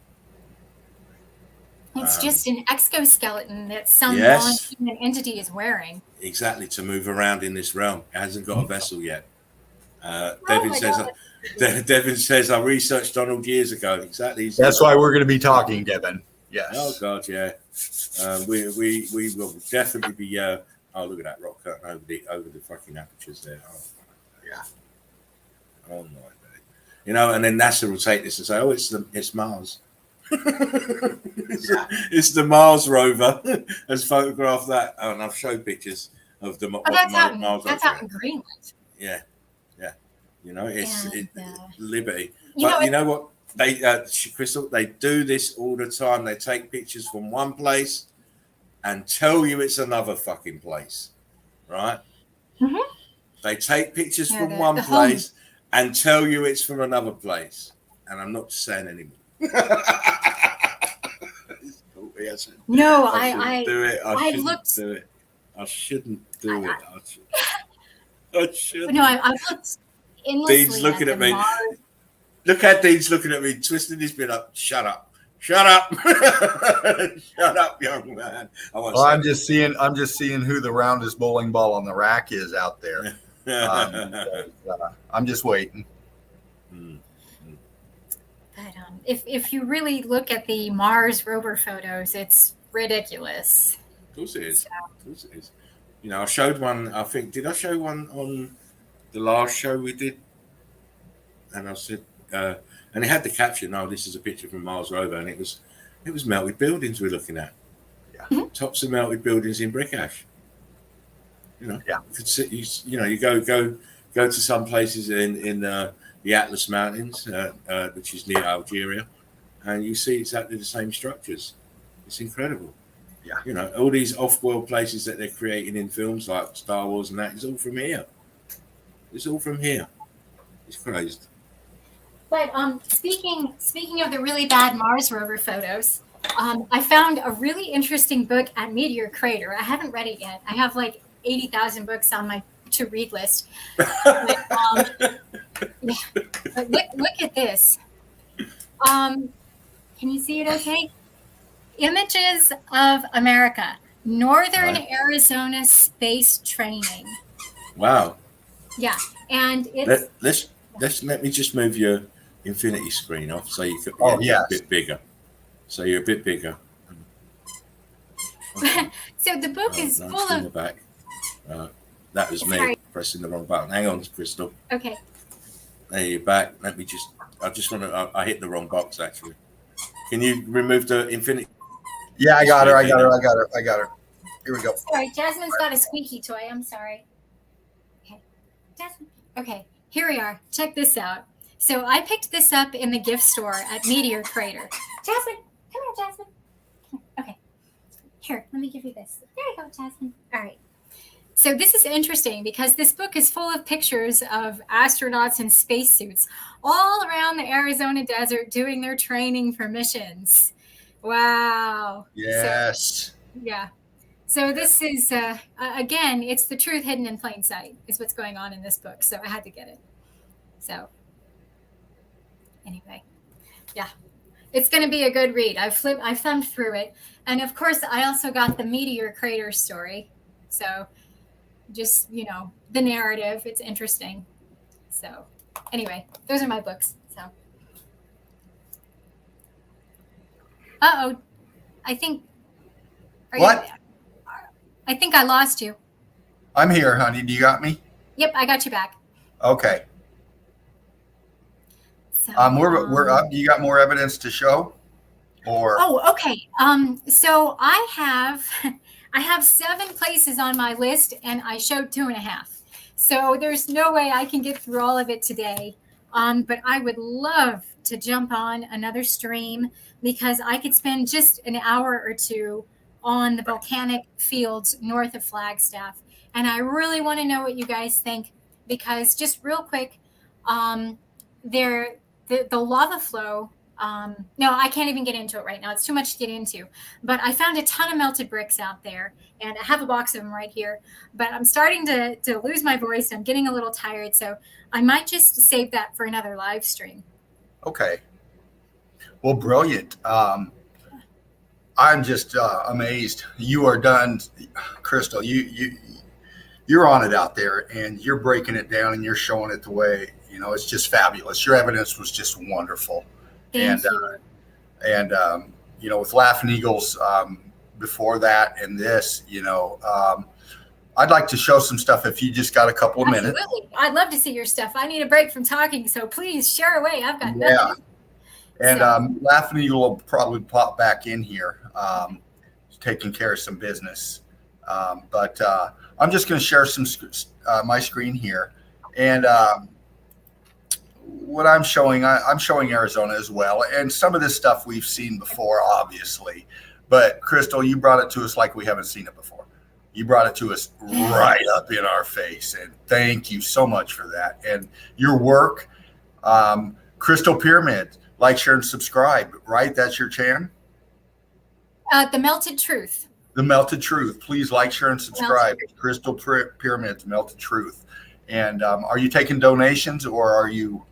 It's just an exoskeleton that some non-human entity is wearing. Exactly, to move around in this realm. It hasn't got a vessel yet. Devin says, I researched Donald years ago. Exactly. That's why we're going to be talking, Devin. Yes. Oh, God, yeah. We will definitely be... oh, look at that rock curtain over the fucking apertures there. Oh, yeah. Oh, my God. You know, and then NASA will take this and say, oh, it's Mars. It's the Mars rover has photographed that, and I've showed pictures of the Mars rover. That's out in Greenland. Yeah. You know, it's Liberty. But you know what? They Crystal, they do this all the time. They take pictures from one place and tell you it's another fucking place, right? Mm-hmm. They take pictures from one place and tell you it's from another place. And I'm not saying anymore. He hasn't. No, I shouldn't do it. I shouldn't looked. do it. I shouldn't do it. I should. No, I looked endlessly Dean's looking at the me. Mars. Look how Dean's looking at me, twisting his beard up. Shut up. Shut up. Shut up, young man. Well, I'm just seeing who the roundest bowling ball on the rack is out there. I'm just waiting. But if you really look at the Mars rover photos, it's ridiculous. Of course it is. Of course it is. You know, I showed one. I think did I show one on the last show we did? And I said, and it had the caption, "Oh, this is a picture from Mars rover," and it was melted buildings we're looking at. Yeah. Tops of melted buildings in brick ash. You know, yeah. You could sit. You go to some places in the Atlas Mountains, which is near Algeria, and you see exactly the same structures. It's incredible. Yeah. You know, all these off-world places that they're creating in films like Star Wars and that is all from here. It's all from here. It's crazy. But speaking of the really bad Mars rover photos, I found a really interesting book at Meteor Crater. I haven't read it yet. I have like 80,000 books on my to-read list. But, but look at this. Can you see it okay? Images of America, Northern Arizona space training. Wow. Yeah, and it's let me just move your infinity screen off so you could yes. a bit bigger. So you're a bit bigger. Okay. So the book is full of. The back. That was me pressing the wrong button. Hang on, Crystal. Okay. There you're back. Let me just. I just want to. I hit the wrong box actually. Can you remove the infinity? Yeah, I got her. Here we go. Sorry, Jasmine's got a squeaky toy. I'm sorry. Okay, Jasmine. Okay, here we are. Check this out. So I picked this up in the gift store at Meteor Crater. Jasmine, come here, Jasmine. Okay. Here, let me give you this. There you go, Jasmine. All right. So this is interesting because this book is full of pictures of astronauts in spacesuits all around the Arizona desert doing their training for missions. Wow. Yes. Yeah. So this is, again, it's the truth hidden in plain sight is what's going on in this book. So I had to get it. So anyway, yeah, it's going to be a good read. I've thumbed through it. And of course, I also got the Meteor Crater story. So just, the narrative, it's interesting. So anyway, those are my books. So. Uh-oh. I think. What? I think I lost you. I'm here, honey. Do you got me? Yep, I got you back. Okay. So, we're up. You got more evidence to show? Or Oh, okay. So I have 7 places on my list, and I showed 2.5. So there's no way I can get through all of it today. But I would love to jump on another stream because I could spend just an hour or two on the volcanic fields north of Flagstaff. And I really want to know what you guys think because just real quick, the lava flow, no, I can't even get into it right now. It's too much to get into. But I found a ton of melted bricks out there, and I have a box of them right here. But I'm starting to lose my voice. I'm getting a little tired, so I might just save that for another live stream. Okay. Well, brilliant. I'm just amazed. You are done, Crystal. You're on it out there, and you're breaking it down, and you're showing it the way it's just fabulous. Your evidence was just wonderful. Thank you. With Laughing Eagles before that and this, I'd like to show some stuff if you just got a couple of minutes. Absolutely. I'd love to see your stuff. I need a break from talking, so please share away. I've got nothing. And Laughing Eagle will probably pop back in here, taking care of some business. But I'm just going to share my screen here. And what I'm showing Arizona as well. And some of this stuff we've seen before, obviously. But, Crystal, you brought it to us like we haven't seen it before. You brought it to us right up in our face. And thank you so much for that. And your work, Crystal Pyramid. Like, share, and subscribe, right? That's your channel? The Melted Truth. The Melted Truth. Please like, share, and subscribe. Crystal Pyramids, Melted Truth. And are you taking donations, or are you?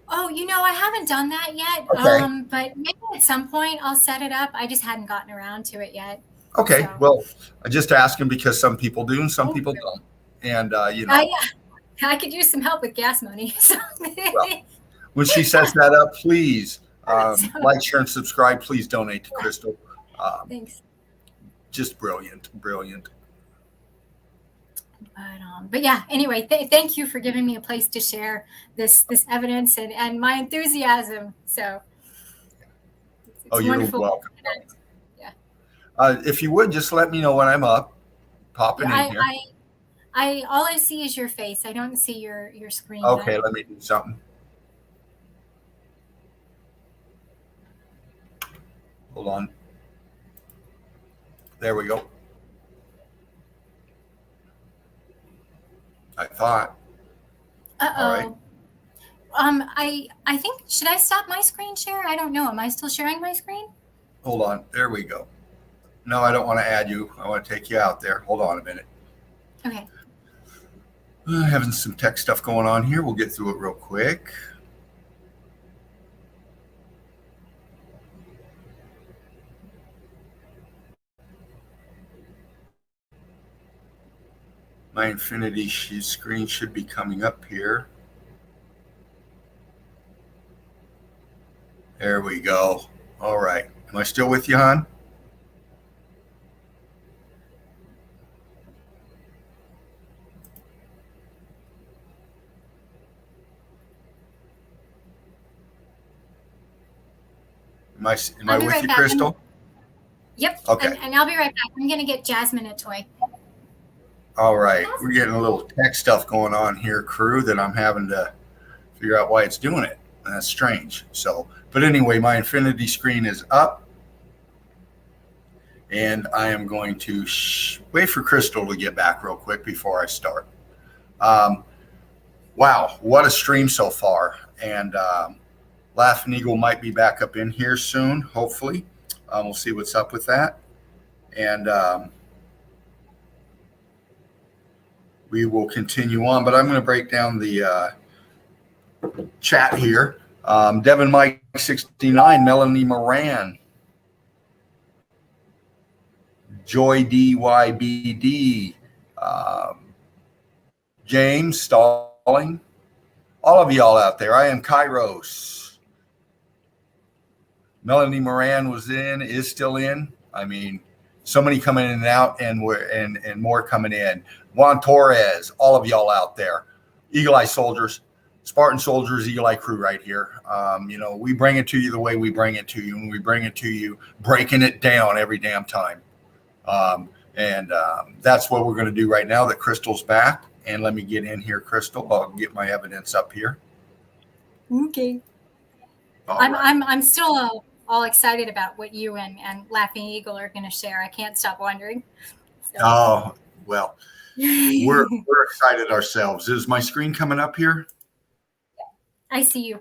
Oh, I haven't done that yet. Okay. But maybe at some point I'll set it up. I just hadn't gotten around to it yet. Okay. So. Well, I just asking because some people do and some people don't. And I could use some help with gas money. So. Well, when she sets that up, please like, share, and subscribe. Please donate to Crystal. Thanks. Just brilliant. But yeah, anyway, thank you for giving me a place to share this evidence and my enthusiasm. So it's you're wonderful. Welcome. Yeah. If you would, just let me know when I'm up. Popping in here. All I see is your face. I don't see your screen. Okay, let me do something. Hold on. There we go. I thought. Uh-oh. All right. I think, should I stop my screen share? I don't know. Am I still sharing my screen? Hold on. There we go. No, I don't want to add you. I want to take you out there. Hold on a minute. Okay. Having some tech stuff going on here. We'll get through it real quick. My Infinity screen should be coming up here. There we go. All right. Am I still with you, hon? Am I with you, Crystal? Yep. Okay. And I'll be right back. I'm going to get Jasmine a toy. All right. We're getting a little tech stuff going on here, crew, that I'm having to figure out why it's doing it. That's strange. So, but anyway, my Infinity screen is up. And I am going to wait for Crystal to get back real quick before I start. Wow, what a stream so far. And Laughing Eagle might be back up in here soon, hopefully. We'll see what's up with that. And we will continue on. But I'm going to break down the chat here. Devin Mike 69, Melanie Moran, Joy DYBD, James Stalling, all of y'all out there. I am Kairos. Melanie Moran is still in. I mean, so many coming in and out, and more coming in. Juan Torres, all of y'all out there. Eagle Eye Soldiers, Spartan Soldiers, Eagle Eye Crew right here. We bring it to you the way we bring it to you, and we bring it to you breaking it down every damn time. That's what we're going to do right now that Crystal's back. And let me get in here, Crystal. I'll get my evidence up here. Okay. I'm still all excited about what you and Laughing Eagle are going to share. I can't stop wondering. So. Oh, well, we're excited ourselves. Is my screen coming up here? I see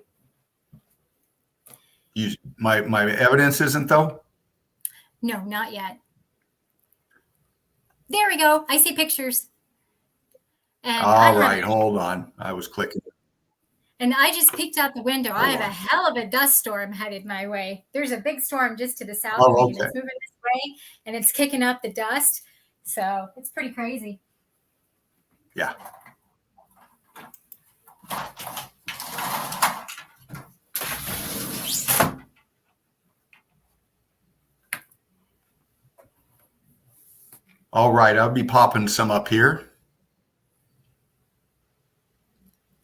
you. My evidence isn't, though? No, not yet. There we go. I see pictures. And all right, hold on. I was clicking. And I just peeked out the window. I have a hell of a dust storm headed my way. There's a big storm just to the south of me. And it's moving this way, and it's kicking up the dust. So it's pretty crazy. Yeah. All right, I'll be popping some up here.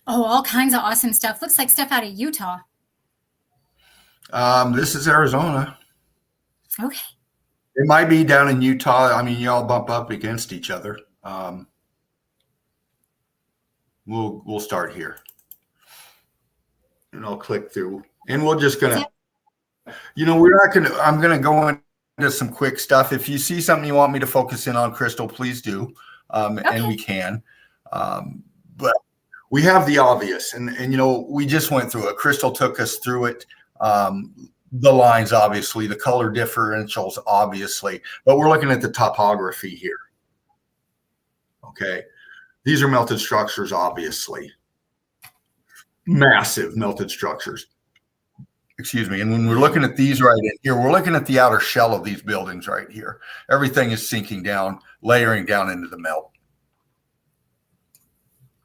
Oh, all kinds of awesome stuff. Looks like stuff out of Utah. This is Arizona. Okay. It might be down in Utah. I mean, y'all bump up against each other. We'll start here. And I'll click through. And we're just going to, I'm going to go into some quick stuff. If you see something you want me to focus in on, Crystal, please do. Okay. And we can. But we have the obvious, and we just went through it. Crystal took us through it. the lines, obviously, the color differentials, obviously, but we're looking at the topography here. Okay. These are melted structures, obviously. Massive melted structures. Excuse me. And when we're looking at these right in here, we're looking at the outer shell of these buildings right here. Everything is sinking down, layering down into the melt.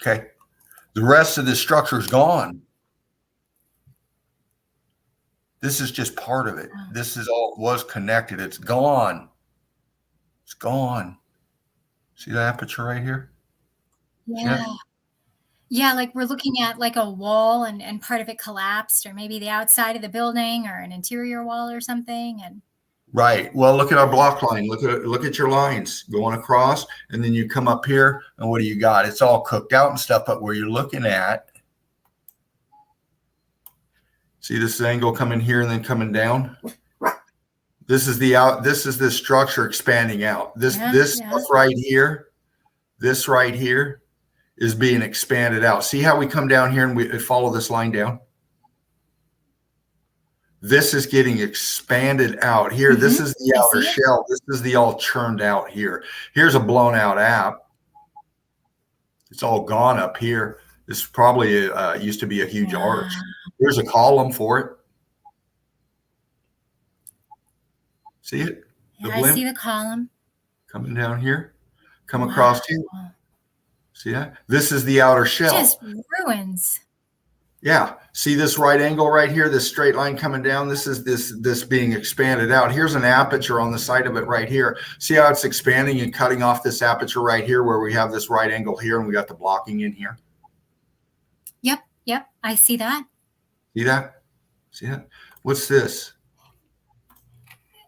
Okay. The rest of this structure is gone. This is just part of it. This is all was connected. It's gone. It's gone. See the aperture right here? Yeah. Yeah, like we're looking at like a wall and part of it collapsed, or maybe the outside of the building or an interior wall or something. And right. Well, look at our block line. Look at your lines going across, and then you come up here, and what do you got? It's all cooked out and stuff, but where you're looking at, see this angle coming here and then coming down? This is the structure expanding out. This stuff right here, this right here is being expanded out. See how we come down here and we follow this line down? This is getting expanded out here. This is the outer shell. This is the all churned out here. Here's a blown out app. It's all gone up here. This probably used to be a huge arch. Here's a column for it. See it? I see the column. Coming down here. Come across here. See that? This is the outer shell. Just ruins. Yeah. See this right angle right here, this straight line coming down? This is this being expanded out. Here's an aperture on the side of it right here. See how it's expanding and cutting off this aperture right here where we have this right angle here and we got the blocking in here? Yep. I see that. See that? See that? What's this?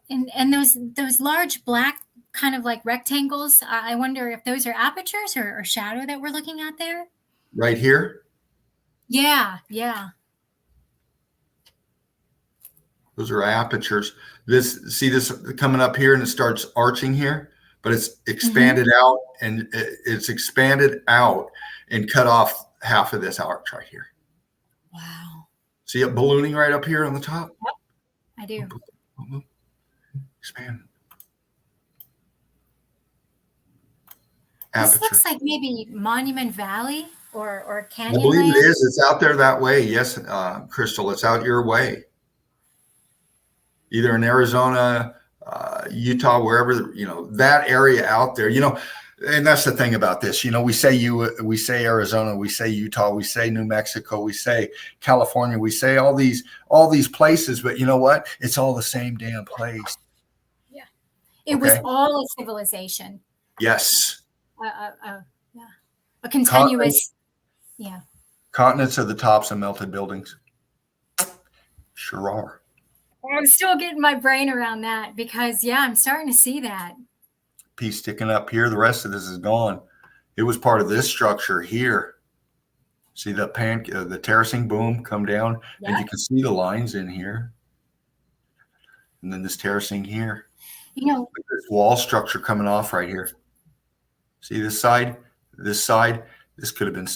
And those large black kind of like rectangles, I wonder if those are apertures or shadow that we're looking at there. Right here? Yeah. Those are apertures. See this coming up here and it starts arching here, but it's expanded out and it's expanded out and cut off half of this arch right here. Wow. See it ballooning right up here on the top? Yep, I do. Expand. This looks like maybe Monument Valley or Canyon. I believe it is. It's out there that way. Yes, Crystal, it's out your way. Either in Arizona, Utah, wherever, that area out there, and that's the thing about this, we say Arizona, we say Utah, we say New Mexico, we say California, we say all these places, but you know what? It's all the same damn place. Yeah. It was all a civilization. Yes. A continuous, Continents are the tops of melted buildings. Sure are. I'm still getting my brain around that because, I'm starting to see that. Piece sticking up here. The rest of this is gone. It was part of this structure here. See the terracing boom come down, and you can see the lines in here. And then this terracing here. This wall structure coming off right here. See this side? This could have been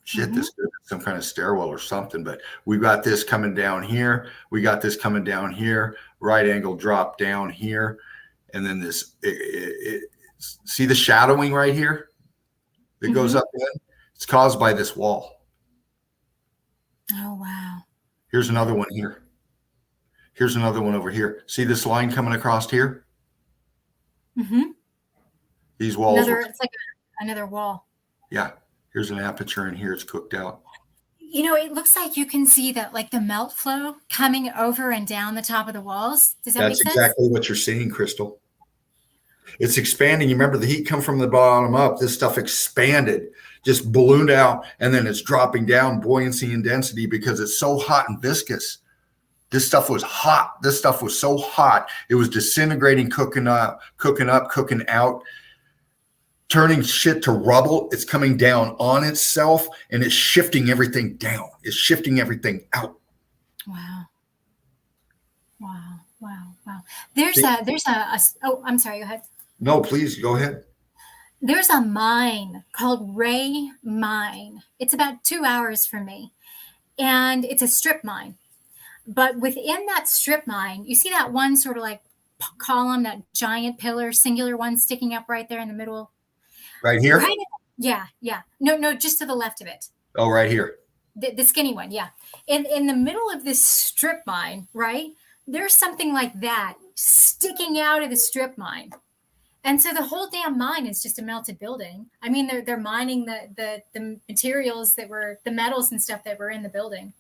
shit. This could have been some kind of stairwell or something, but we've got this coming down here. We got this coming down here. Right angle drop down here. And then this, see the shadowing right here that goes up in? It's caused by this wall. Oh, wow. Here's another one here. Here's another one over here. See this line coming across here? These walls. It's like another wall. Yeah. Here's an aperture in here. It's cooked out. It looks like you can see that, like the melt flow coming over and down the top of the walls. Does that make sense? That's exactly what you're seeing, Crystal. It's expanding. You remember the heat come from the bottom up. This stuff expanded, just ballooned out, and then it's dropping down buoyancy and density because it's so hot and viscous. This stuff was hot. This stuff was so hot. It was disintegrating, cooking up, cooking out, turning shit to rubble. It's coming down on itself and it's shifting everything down. It's shifting everything out. Wow. There's oh, I'm sorry, go ahead. No, please go ahead. There's a mine called Ray Mine. It's about 2 hours from me and it's a strip mine. But within that strip mine, you see that one sort of like column, that giant pillar, singular one sticking up right there in the middle? Right here? Right. Yeah, yeah. No, just to the left of it. Oh, right here. The skinny one, yeah. In the middle of this strip mine, right? There's something like that sticking out of the strip mine. And so the whole damn mine is just a melted building. I mean, they're mining the materials that were the metals and stuff that were in the building.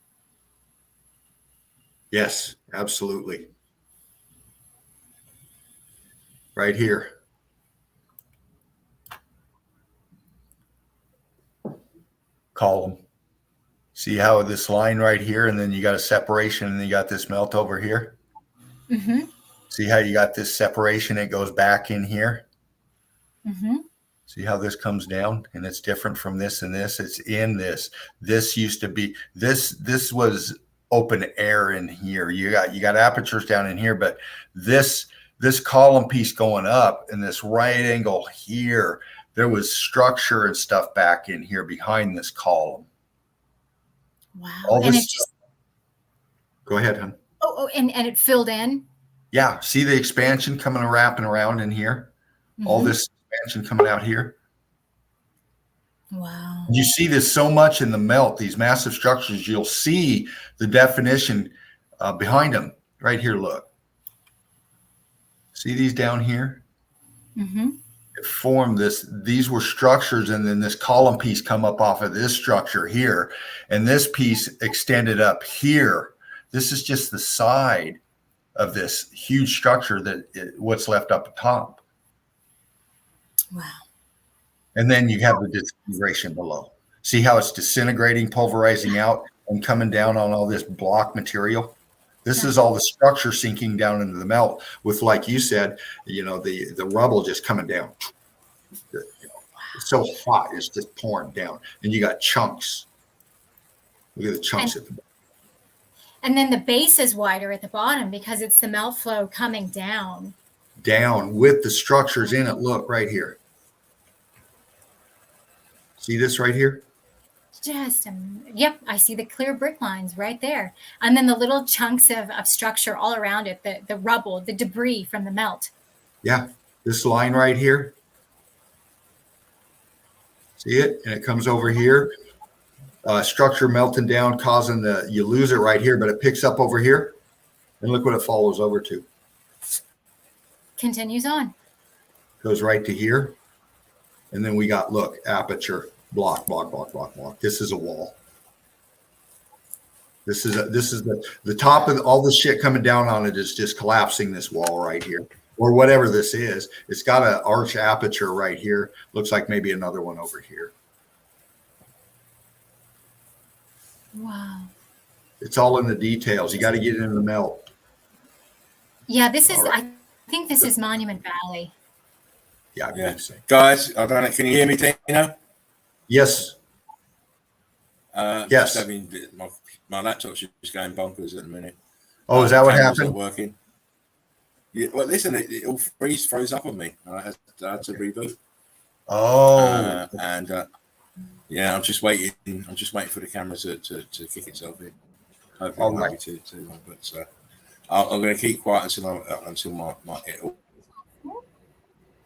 Yes, absolutely. Right here. Column. See how this line right here, and then you got a separation, and then you got this melt over here. Mm-hmm. See how you got this separation? It goes back in here. Mm-hmm. See how this comes down, and it's different from this and this. It's in this. This used to be this. This was open air in here. You got apertures down in here, but this column piece going up and this right angle here, there was structure and stuff back in here behind this column. Wow. All And this it just Go ahead, hon. and it filled in. Yeah, see the expansion coming and wrapping around in here. All Mhm. this expansion coming out here. Wow. You see this so much in the melt, these massive structures, you'll see the definition behind them. Right here, look. See these down here? Mm-hmm. It formed this, these were structures, and then this column piece come up off of this structure here, and this piece extended up here. This is just the side of this huge structure what's left up top. Wow. And then you have the disintegration below. See how it's disintegrating, pulverizing out, and coming down on all this block material? This is all the structure sinking down into the melt with, like you said, the rubble just coming down. It's so hot, it's just pouring down. And you got chunks. Look at the chunks at the bottom. And then the base is wider at the bottom because it's the melt flow coming down. Down with the structures in it. Look right here. See this right here? Yep, I see the clear brick lines right there. And then the little chunks of structure all around it, the rubble, the debris from the melt. Yeah, this line right here. See it? And it comes over here. Structure melting down, causing you lose it right here, but it picks up over here. And look what it follows over to. Continues on. Goes right to here. And then we got, look, aperture, block. This is a wall. This is the top of all the shit coming down on it is just collapsing this wall right here, or whatever this is. It's got an arch aperture right here. Looks like maybe another one over here. Wow. It's all in the details. You got to get into the melt. Yeah, this is, Right. I think this is Monument Valley. Yeah, I Yeah. believe so. Guys, I don't know. Can you hear me, Tina? Yes. Yes. Just having my laptop's just going bonkers at the minute. Oh, is that what Camera's not happened? working. Yeah, well, listen, it all froze up on me. I had to reboot. Oh, Yeah, I'm just waiting. I'm just waiting for the camera to kick itself in. Hopefully, All it won't be too long. But I'm going to keep quiet until my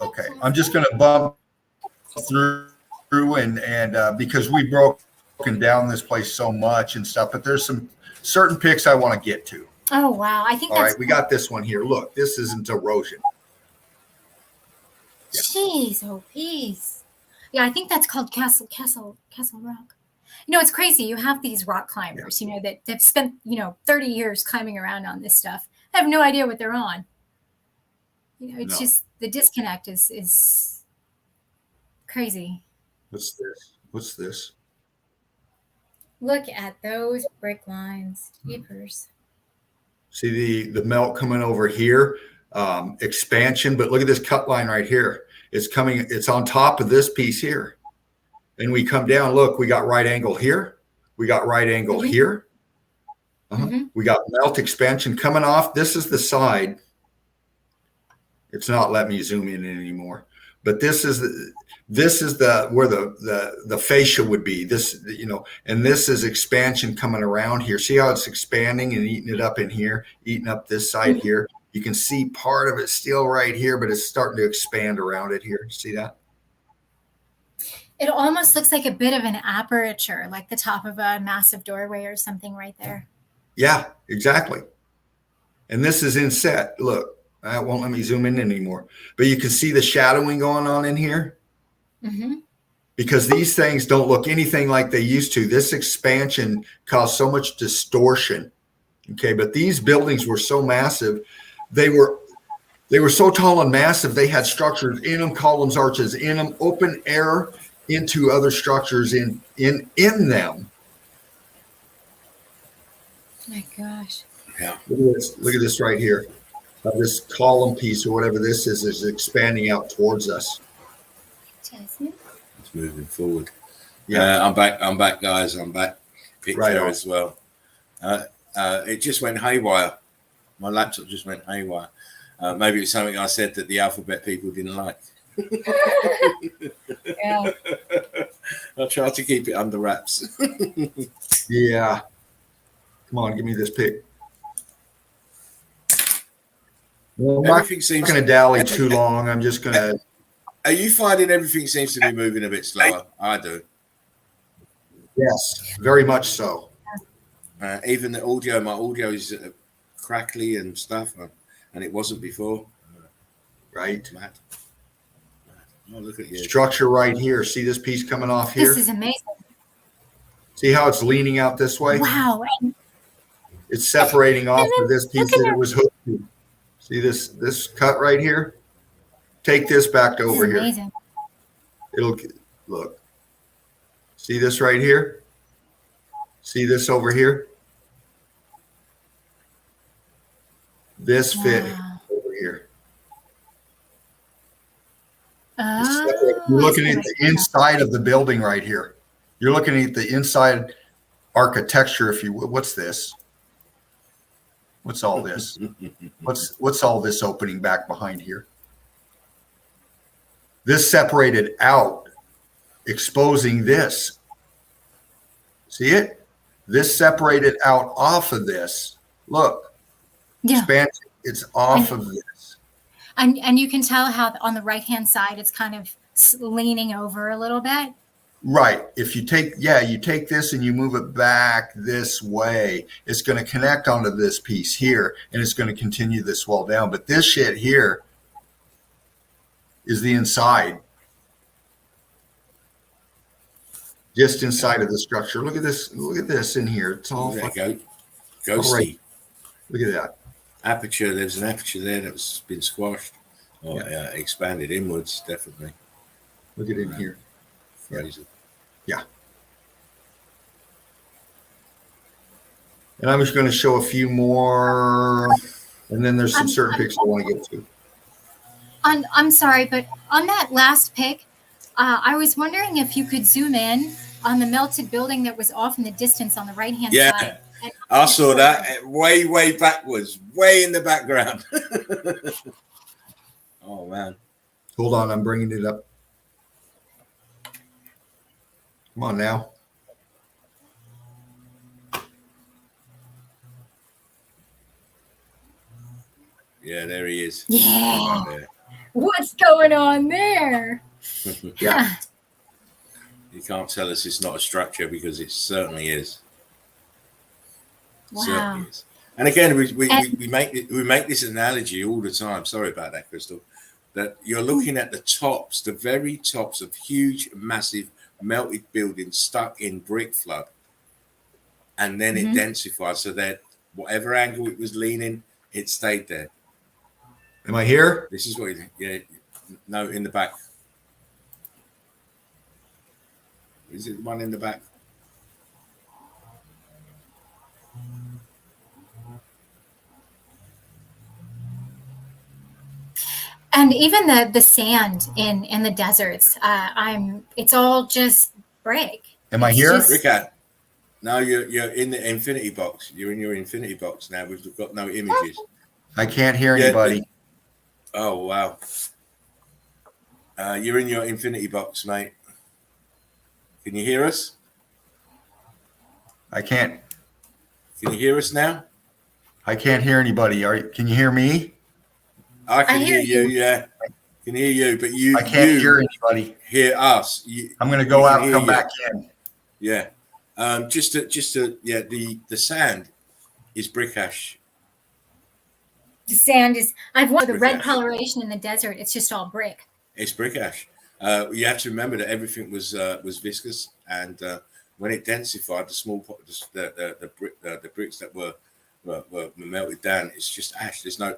okay. I'm just going to bump through and because we've broken down this place so much and stuff, but there's some certain pics I want to get to. Oh, wow. I think All that's right, we got this one here. Look, this isn't erosion. Yeah. Jeez, oh, peace. Yeah, I think that's called Castle Rock. It's crazy. You have these rock climbers, that they've spent, 30 years climbing around on this stuff. I have no idea what they're on. It's just the disconnect is crazy. What's this? Look at those brick lines. Jeepers. See the melt coming over here, expansion, but look at this cut line right here. It's on top of this piece here. And we come down, look, we got right angle here. We got right angle here. We got melt expansion coming off. This is the side. It's not letting me zoom in anymore. but this is the where the fascia would be. This, you know, and this is expansion coming around here. See how it's expanding and eating it up in here, eating up this side here. You can see part of it still right here, but it's starting to expand around it here. See that? It almost looks like a bit of an aperture, like the top of a massive doorway or something right there. Yeah, exactly. And this is inset. Look, I won't let me zoom in anymore, but you can see the shadowing going on in here. Mm-hmm. Because these things don't look anything like they used to. This expansion caused so much distortion. Okay, but these buildings were so massive. They were so tall and massive. They had structures in them, columns, arches in them, open air into other structures in them. My gosh. Yeah. Look at this right here. This column piece or whatever this is expanding out towards us. Jasmine? It's moving forward. Yeah, I'm back, guys. I'm back. Picture Right on. as well. It just went haywire. My laptop just went haywire. Maybe it's something I said that the alphabet people didn't like. Yeah. I try to keep it under wraps. Yeah. Come on, give me this pic. Well, I'm not Everything seems going to dally too long. I'm just going to. Are you finding everything seems to be moving a bit slower? I do. Yes, very much so. Even the audio, my audio is crackly and stuff, and it wasn't before. Right. Mad. Oh, look at you. Structure right here. See this piece coming off here? This is amazing. See how it's leaning out this way? Wow. It's separating off of this piece look at that it was hooked to. See this cut right here? Take this back This is over here. amazing. It'll look. See this right here? See this over here? This fit Wow. over here. Oh, You're looking I at see the inside of the building right here. You're looking at the inside architecture, if you will. What's this? What's all this? What's all this opening back behind here? This separated out, exposing this. See it? This separated out off of this. Look, Yeah. expansion. It's off of this. And you can tell how on the right-hand side, it's kind of leaning over a little bit. Right. If you take this and you move it back this way, it's going to connect onto this piece here, and it's going to continue this wall down. But this shit here is the inside. Just inside of the structure. Look at this. Look at this in here. It's all There you go. All Ghosty. right. Look at that. Aperture. There's an aperture there that's been squashed or expanded inwards, definitely. Look at it in here. Crazy. And I'm just going to show a few more, and then there's some certain pics I want to get to. I'm sorry, but on that last pic, I was wondering if you could zoom in on the melted building that was off in the distance on the right-hand Yeah. side. And I saw that way backwards, way in the background. Oh, man. Hold on, I'm bringing it up. Come on now. Yeah, there he is. Yeah. Right there. What's going on there? Yeah. You can't tell us it's not a structure because it certainly is. Wow. Certainly is. And again, we make this analogy all the time. Sorry about that, Crystal. That you're looking at the tops, the very tops of huge, massive melted buildings stuck in brick flood, and then it densified so that whatever angle it was leaning, it stayed there. Am I here? This is what no, in the back. Is it the one in the back? And even the sand in the deserts, it's all just brick. Am I It's here? just- Rickard, now you're in the infinity box. You're in your infinity box now. We've got no images. I can't hear Yeah, anybody. Oh wow! You're in your infinity box, mate. Can you hear us? I can't. Can you hear us now? I can't hear anybody. Can you hear me? I can I hear hear you. Yeah, can hear you, but you I can't you hear anybody. hear us. I'm going to we go can out and hear come you. back in. Yeah. Just to yeah. The sand is brick ash. the sand is. I've watched the Brick red ash. coloration in the desert. It's just all brick. It's brick ash. You have to remember that everything was viscous, and when it densified, the bricks that were melted down, it's just ash. There's no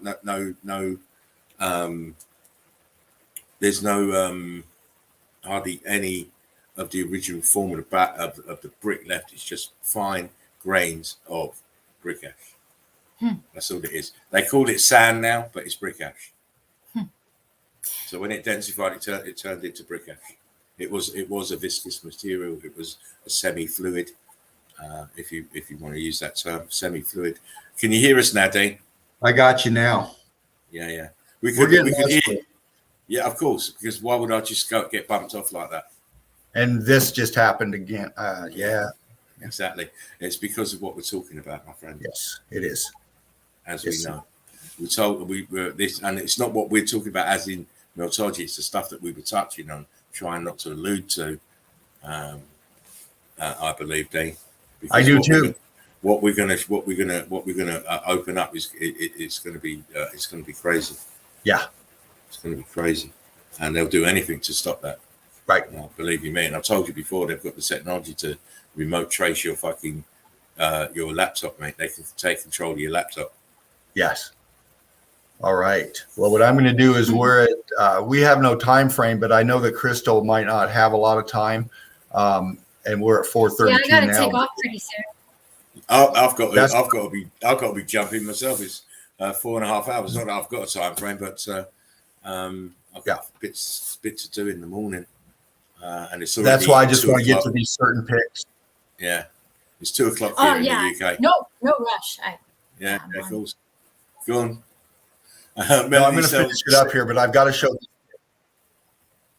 hardly any of the original form of the brick left. It's just fine grains of brick ash. That's all it is. They call it sand now, but it's brick ash. So when it densified, it turned into brick ash. It was a viscous material. It was a semi-fluid, if you want to use that term, semi-fluid. Can you hear us now, Dean? I got you now. Yeah. We're getting hear. close. Yeah, of course. Because why would I just get bumped off like that? And this just happened again. Yeah. Exactly. It's because of what we're talking about, my friend. Yes, it is. As Yes. we know, we were this, and it's not what we're talking about as in Meltology. It's the stuff that we were touching on, trying not to allude to. I believe, Dean. I do too. What we're gonna open up is it's gonna be crazy. Yeah. It's gonna be crazy, and they'll do anything to stop that. Right. Believe you me, and I've told you before, they've got the technology to remote trace your fucking your laptop, mate. They can take control of your laptop. Yes. All right. Well, what I'm going to do is we have no time frame, but I know that Crystal might not have a lot of time, and we're at 4:32 Yeah, I got to now. take off pretty soon. I've got to be jumping myself. It's 4.5 hours. Not that I've got a time frame, but I've got bits to do in the morning, and it's already. That's why I just want to get to these certain picks. Yeah, it's 2:00 here in the UK. No rush. Yeah, of course. Go on. No, I'm going to finish it up here, but I've got to show.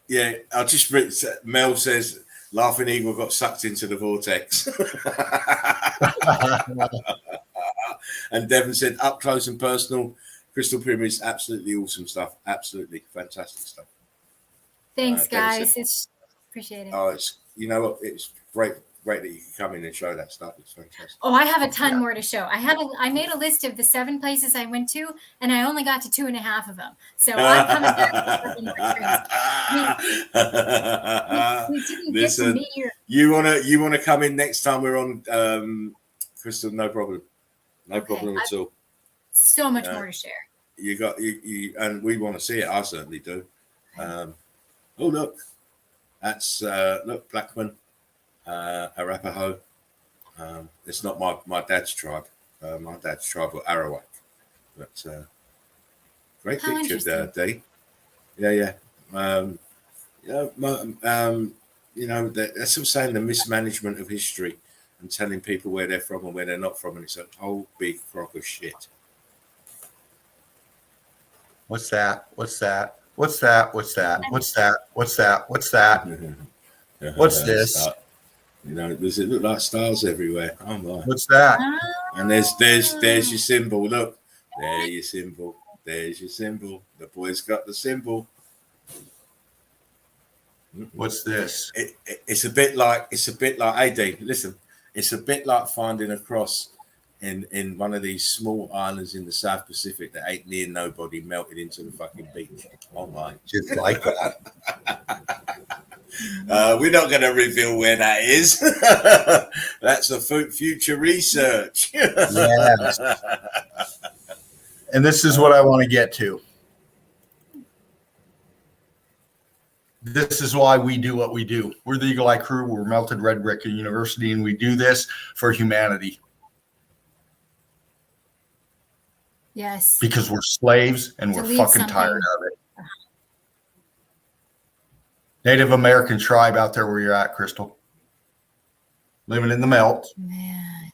Yeah, I'll just read. Mel says, "Laughing Eagle got sucked into the vortex." And Devon said, "Up close and personal, Crystal Pyramids, absolutely awesome stuff. Absolutely fantastic stuff." Thanks, guys. It's appreciate it. Oh, it's it's great that you can come in and show that stuff. It's fantastic. Oh, I have a ton more to show. I made a list of the 7 places I went to, and I only got to 2.5 of them. So I'm coming back. We didn't get to meet your. You wanna come in next time we're on, Crystal? No problem. No problem at all. So much more to share. You and we want to see it. I certainly do. Oh look, that's look Blackman. Arapaho. It's not my dad's tribe. My dad's tribe were Arawak. But great picture there, Dee. Yeah. That's what I'm saying, the mismanagement of history and telling people where they're from and where they're not from, and it's a whole big crock of shit. What's that? What's that? What's that? What's that? What's that? What's that? What's that? What's this? Does it look like stars everywhere? Oh my! What's that? And there's your symbol. Look, there's your symbol. There's your symbol. The boy's got the symbol. What's this? It's a bit like AD. Listen, it's a bit like finding a cross in one of these small islands in the South Pacific that ain't near nobody, melted into the fucking beach. Oh my! Just like that. We're not going to reveal where that is. That's a future research. Yes. And this is what I want to get to. This is why we do what we do. We're the Eagle Eye Crew. We're Melted Red Brick University, and we do this for humanity. Yes. Because we're slaves and we're fucking tired of it. Native American tribe out there where you're at, Crystal. Living in the melt. Man.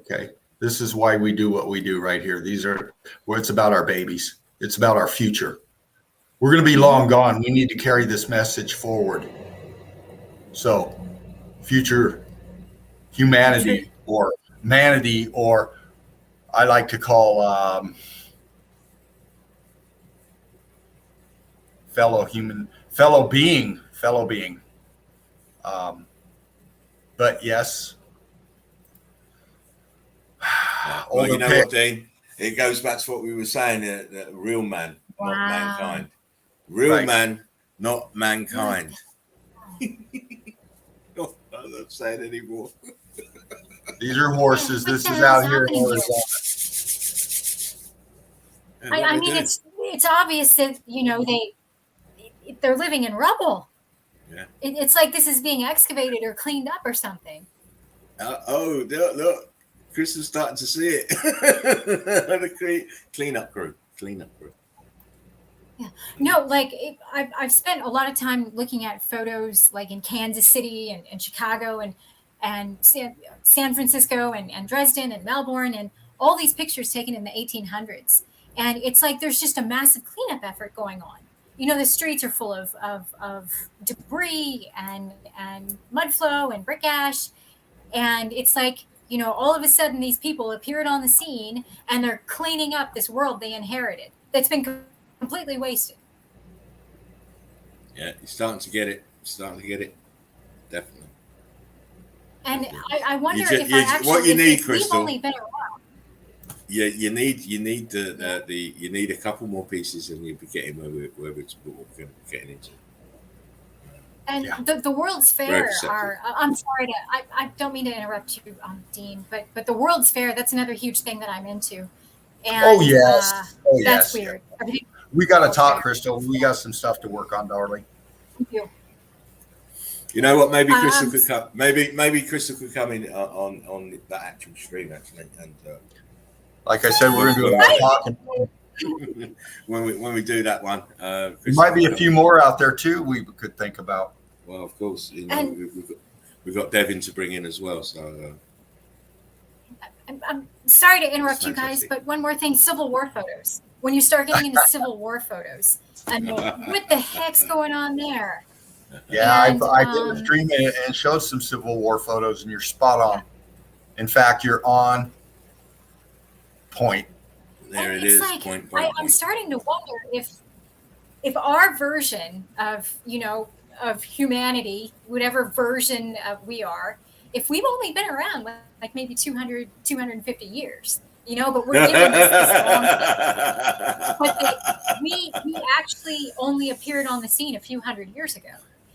Okay. This is why we do what we do right here. These are where it's about our babies. It's about our future. we're going to be long gone. We need to carry this message forward. So, future humanity or manity, or I like to call fellow being. But yes, well, you know what, Dean? It goes back to what we were saying: real man, not Wow. mankind. Real man, not mankind. I don't say it anymore. These are horses. What This the is hell out is here in happening Arizona. I mean, it's obvious that they're living in rubble. Yeah. It's like this is being excavated or cleaned up or something. Look, Chris is starting to see it. The cleanup crew. Yeah. No, like I've spent a lot of time looking at photos like in Kansas City and Chicago and San Francisco and Dresden and Melbourne and all these pictures taken in the 1800s. And it's like there's just a massive cleanup effort going on. The streets are full of debris and mud flow and brick ash. And it's like, all of a sudden these people appeared on the scene and they're cleaning up this world they inherited that's been completely wasted. Yeah, you're starting to get it. Definitely. And I wonder if I actually, what you need, if Crystal. We've only been around. Yeah, you need you need a couple more pieces, and you'll be getting where we're going to be getting into. And the World's Fair are. I'm sorry I don't mean to interrupt you, Dean, but the World's Fair, that's another huge thing that I'm into. And, that's weird. Yeah. We got to talk, Crystal. We got some stuff to work on, darling. Thank you. You know what? Maybe Crystal could come. Maybe Crystal could come in on that actual stream actually, and like I said, we're going to do a lot of talking when we do that one. There might be a few more out there too. We could think about. Well, of course, we've got Devin to bring in as well. So I'm sorry to interrupt you guys, but one more thing: Civil War photos. When you start getting into Civil War photos, I mean, what the heck's going on there? Yeah, I did a stream and showed some Civil War photos, and you're spot on. In fact, you're on point. There it it's is. Like, point. I'm starting to wonder if our version of of humanity, whatever version of we are, if we've only been around like maybe 250 years. But we're given this long thing. But we actually only appeared on the scene a few hundred years ago.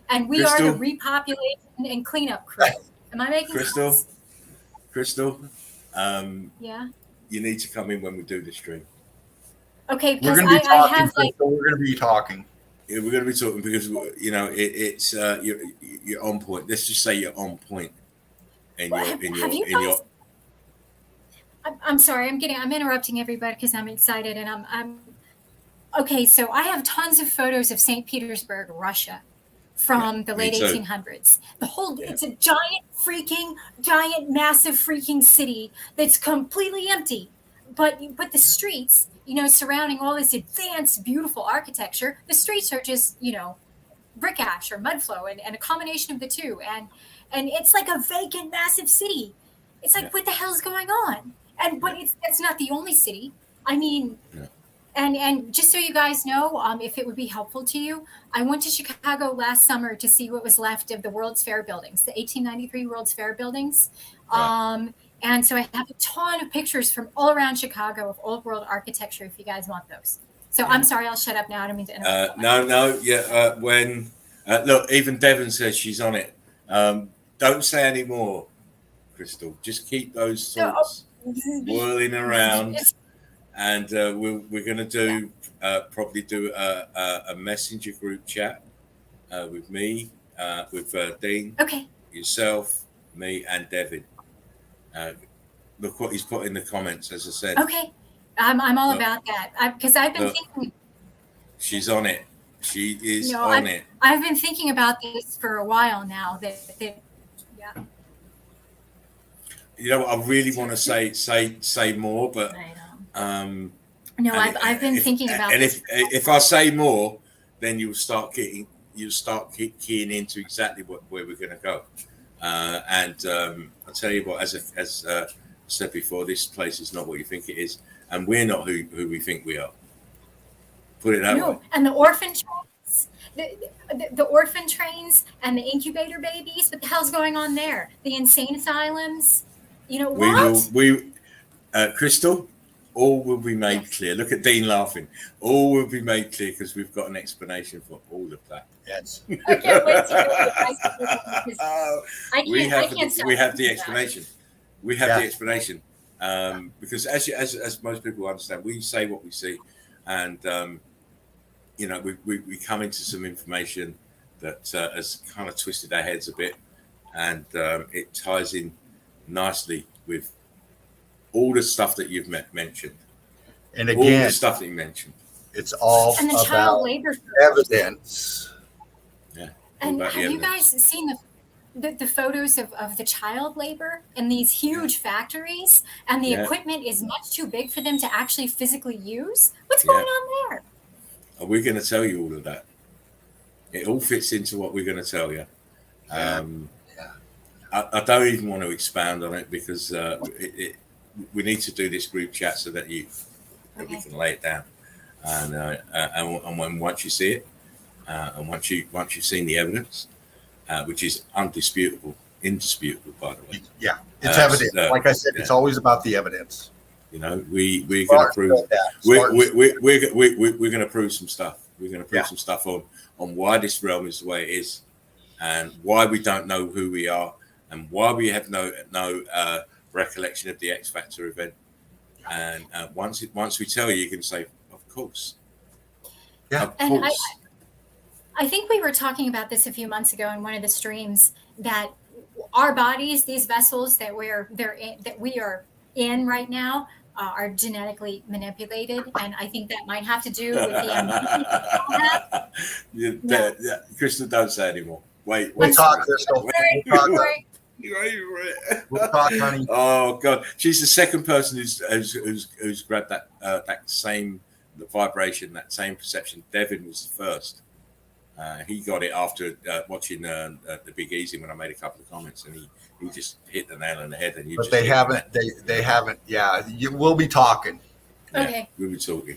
And we are the repopulation and cleanup crew. Am I making sense? Crystal, yeah. You need to come in when we do the stream. Okay, because I have like... We're going to be talking. Yeah, we're going to be talking because, it's you're on point. Let's just say you're on point. I'm sorry, I'm interrupting everybody because I'm excited and I'm okay. So I have tons of photos of St. Petersburg, Russia, from the late 1800s. It's a giant, massive freaking city that's completely empty. But the streets, surrounding all this advanced, beautiful architecture, the streets are just, brick ash or mud flow and a combination of the two. And it's like a vacant, massive city. It's like, what the hell is going on? But that's not the only city. I mean, and just so you guys know, if it would be helpful to you, I went to Chicago last summer to see what was left of the World's Fair buildings, the 1893 World's Fair buildings. And so I have a ton of pictures from all around Chicago of old world architecture if you guys want those. So I'm sorry, I'll shut up now. I don't mean to interrupt. Look, even Devon says she's on it. Don't say any more, Crystal. Just keep those thoughts whirling around. And we're going to probably do a messenger group chat with me, with Dean, yourself, me, and Devin. Look what he's put in the comments, as I said. Okay, I'm all about that because I've been thinking. She's on it. She is on it. I've been thinking about this for a while now. I really want to say more, but no, I've been thinking about. And if I say more, then you'll start keying into exactly where we're going to go. I'll tell you what, as I said before, this place is not what you think it is, and we're not who we think we are. Put it that way. And the orphan trains, the orphan trains and the incubator babies. What the hell's going on there? The insane asylums. Crystal, all will be made clear. Look at Dean laughing. All will be made clear because we've got an explanation for all of that. Yes. I can't wait to we have the explanation. We have the explanation. Because as most people understand, we say what we see, and we come into some information that has kind of twisted our heads a bit, and it ties in nicely with all the stuff that you've mentioned. And again, all the stuff that you mentioned. It's all and the about child labor evidence. Yeah. And have you guys seen the photos of the child labor in these huge factories, and the equipment is much too big for them to actually physically use? What's going on there? We're going to tell you all of that. It all fits into what we're going to tell you. I don't even want to expound on it because we need to do this group chat so that we can lay it down. And when once you see it, and once you've seen the evidence, which is indisputable, by the way. Yeah, it's evident. Like I said, it's always about the evidence. We're going to prove we're going to prove some stuff. We're going to prove some stuff on why this realm is the way it is, and why we don't know who we are, and why we have no recollection of the X Factor event. And once we tell you, you can say, "Of course." Yeah, of course. I think we were talking about this a few months ago in one of the streams, that our bodies, these vessels that we are in right now, are genetically manipulated, and I think that might have to do with the Crystal, don't say anymore. Wait. We'll talk, Crystal. We'll talk, honey. Oh God, she's the second person who's grabbed that same vibration, that same perception. Devin was the first. He got it after watching the Big Easy when I made a couple of comments, and he just hit the nail on the head. And but they haven't. Yeah, we'll be talking. Okay, we were talking.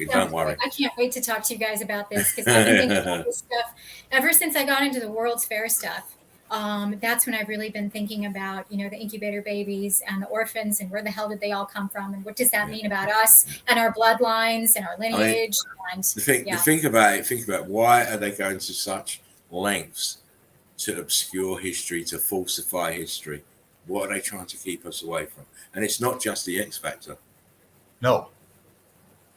Don't worry. I can't wait to talk to you guys about this, because I've been thinking about this stuff ever since I got into the World's Fair stuff. That's when I've really been thinking about, the incubator babies and the orphans, and where the hell did they all come from, and what does that mean about us and our bloodlines and our lineage? Think about why are they going to such lengths to obscure history, to falsify history? What are they trying to keep us away from? And it's not just the X Factor. No.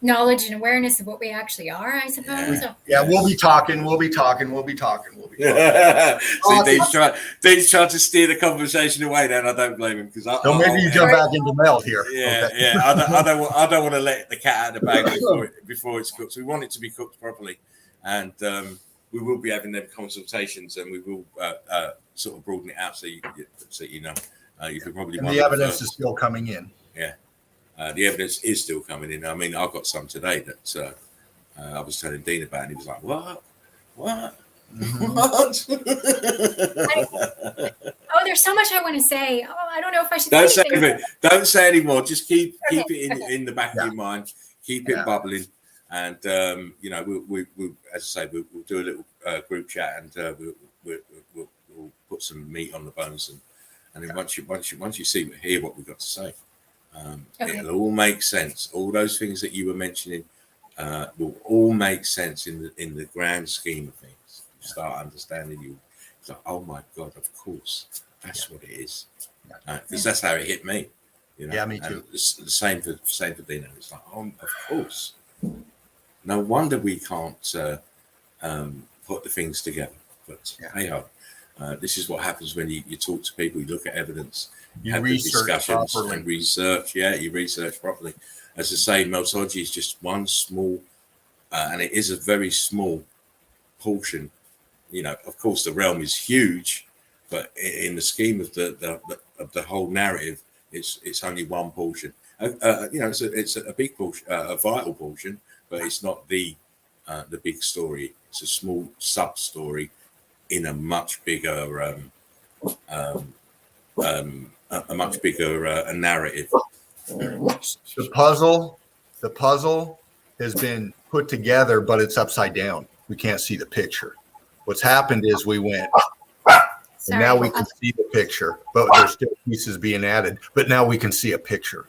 Knowledge and awareness of what we actually are, I suppose. Yeah, we'll be talking. Dean's trying to steer the conversation away. Then I don't blame him, because maybe you jump back into Melt here. I don't want to let the cat out of the bag before it's cooked. So we want it to be cooked properly, and we will be having them consultations, and we will sort of broaden it out so you know. You could probably. And the evidence is still coming in. Yeah. The evidence is still coming in. I mean, I've got some today that I was telling Dean about, and he was like, "What? Mm-hmm. What?" There's so much I want to say. I don't know if I should. Don't say anything more. Just keep it in the back of your mind. Keep it bubbling, and we'll as I say, we'll do a little group chat, and we'll put some meat on the bones, and then once you hear what we've got to say. It'll all make sense. All those things that you were mentioning will all make sense in the grand scheme of things. You start understanding. It's like, oh my God, of course, that's what it is. Because that's how it hit me. Yeah, me too. And the same for Dino. It's like, oh, of course. No wonder we can't put the things together. But hey ho. This is what happens when you talk to people, you look at evidence, you have discussions properly. And research. Yeah, you research properly. As I say, Meltology is just one small, and it is a very small portion. Of course, the realm is huge, but in the scheme of the whole narrative, it's only one portion. It's a big portion, a vital portion, but it's not the the big story. It's a small sub story in a much bigger a much bigger a narrative. The puzzle has been put together, but it's upside down. We can't see the picture. What's happened is we went, and now we can see the picture, but there's still pieces being added. But now we can see a picture.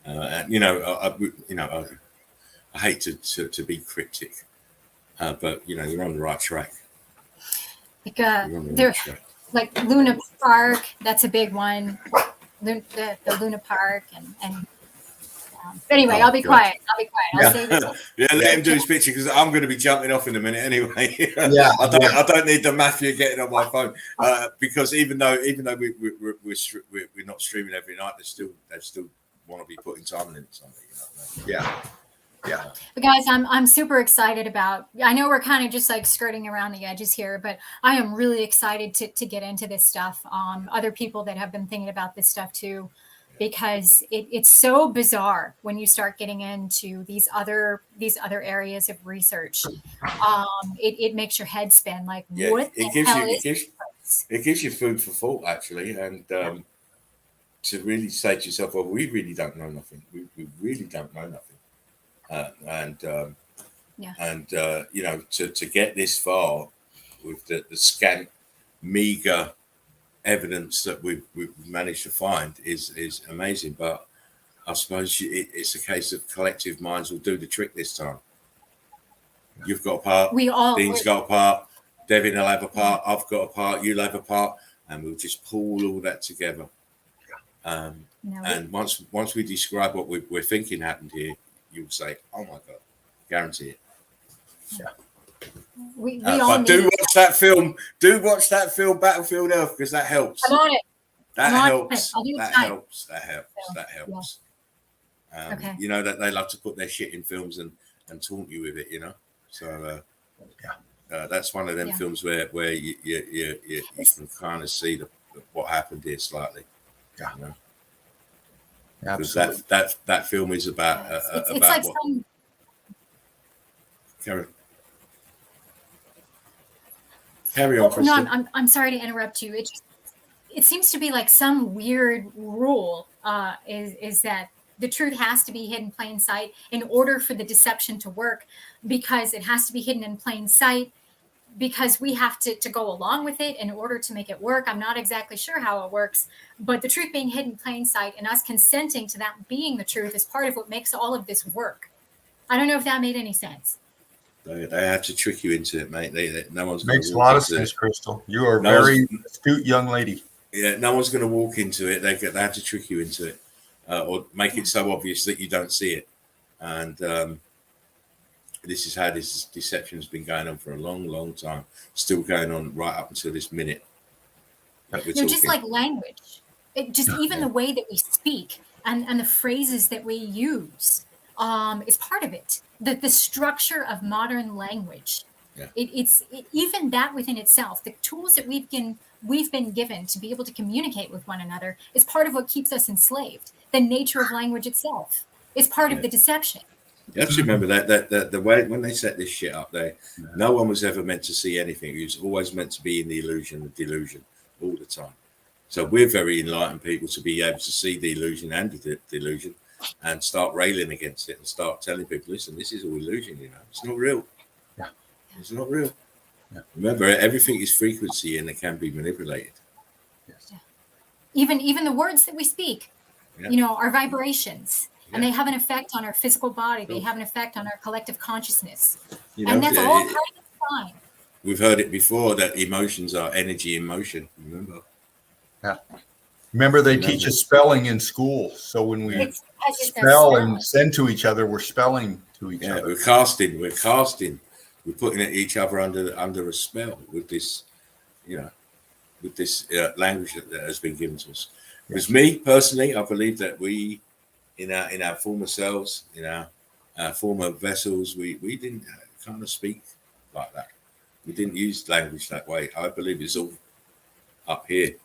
And I hate to be cryptic, but you're on the right track. Like Luna Park, that's a big one. The Luna Park and but anyway, I'll be quiet. I'll save it. Let him do his picture because I'm going to be jumping off in a minute anyway. I don't need the mafia getting on my phone because even though we're not streaming every night, they still want to be putting time in something. Yeah. But guys, I'm super excited about. I know we're kind of just like skirting around the edges here, but I am really excited to get into this stuff. Other people that have been thinking about this stuff too, because it's so bizarre when you start getting into these other areas of research. It makes your head spin. Like, what the hell is this? It gives you food for thought, actually, and to really say to yourself, well, we really don't know nothing. We really don't know nothing. To get this far with the scant, meager evidence that we've managed to find is amazing. But I suppose it's a case of collective minds will do the trick this time. You've got a part. Dean's got a part. Devin will have a part. I've got a part. You'll have a part, and we'll just pull all that together. And once we describe what we're thinking happened here, you'll say, "Oh my God, guarantee it." Yeah. But do watch that film. Do watch that film, Battlefield Earth, because that helps. I'm on it. That helps. That helps. Okay. You know that they love to put their shit in films and taunt you with it. So that's one of them films where you can kind of see what happened here slightly. Yeah. Because that film is about it's like what? some. Carry on, Kristen. No, I'm sorry to interrupt you. It seems to be like some weird rule is that the truth has to be hidden in plain sight in order for the deception to work, because it has to be hidden in plain sight because we have to go along with it in order to make it work. I'm not exactly sure how it works, but the truth being hidden in plain sight and us consenting to that being the truth is part of what makes all of this work. I don't know if that made any sense. They have to trick you into it, mate. No one's makes a lot of sense, Crystal. You are a very astute young lady. Yeah, no one's going to walk into it. They have to trick you into it, or make it so obvious that you don't see it. And this is how this deception has been going on for a long, long time. Still going on right up until this minute. Just like language, even the way that we speak and the phrases that we use is part of it. The structure of modern language. Yeah. It's even that within itself, the tools that we've been given to be able to communicate with one another is part of what keeps us enslaved. The nature of language itself is part of the deception. You have to remember that the way when they set this shit up, no one was ever meant to see anything. It was always meant to be in the illusion, the delusion, all the time. So we're very enlightened people to be able to see the illusion and the delusion and start railing against it and start telling people, listen, this is all illusion, it's not real. Yeah. It's not real. Yeah. Remember, everything is frequency and it can be manipulated. Yes. Even the words that we speak, are vibrations. Yeah. And they have an effect on our physical body. They have an effect on our collective consciousness. And that's all part of the fine. We've heard it before that emotions are energy in motion. Remember? Yeah. Remember, they teach us spelling in school. So when we spell and send to each other, we're spelling to each other. We're casting. We're putting each other under a spell with this, language that has been given to us. Because me personally, I believe that we, in our former selves, in our former vessels, we didn't kind of speak like that. We didn't use language that way. I believe it's all up here.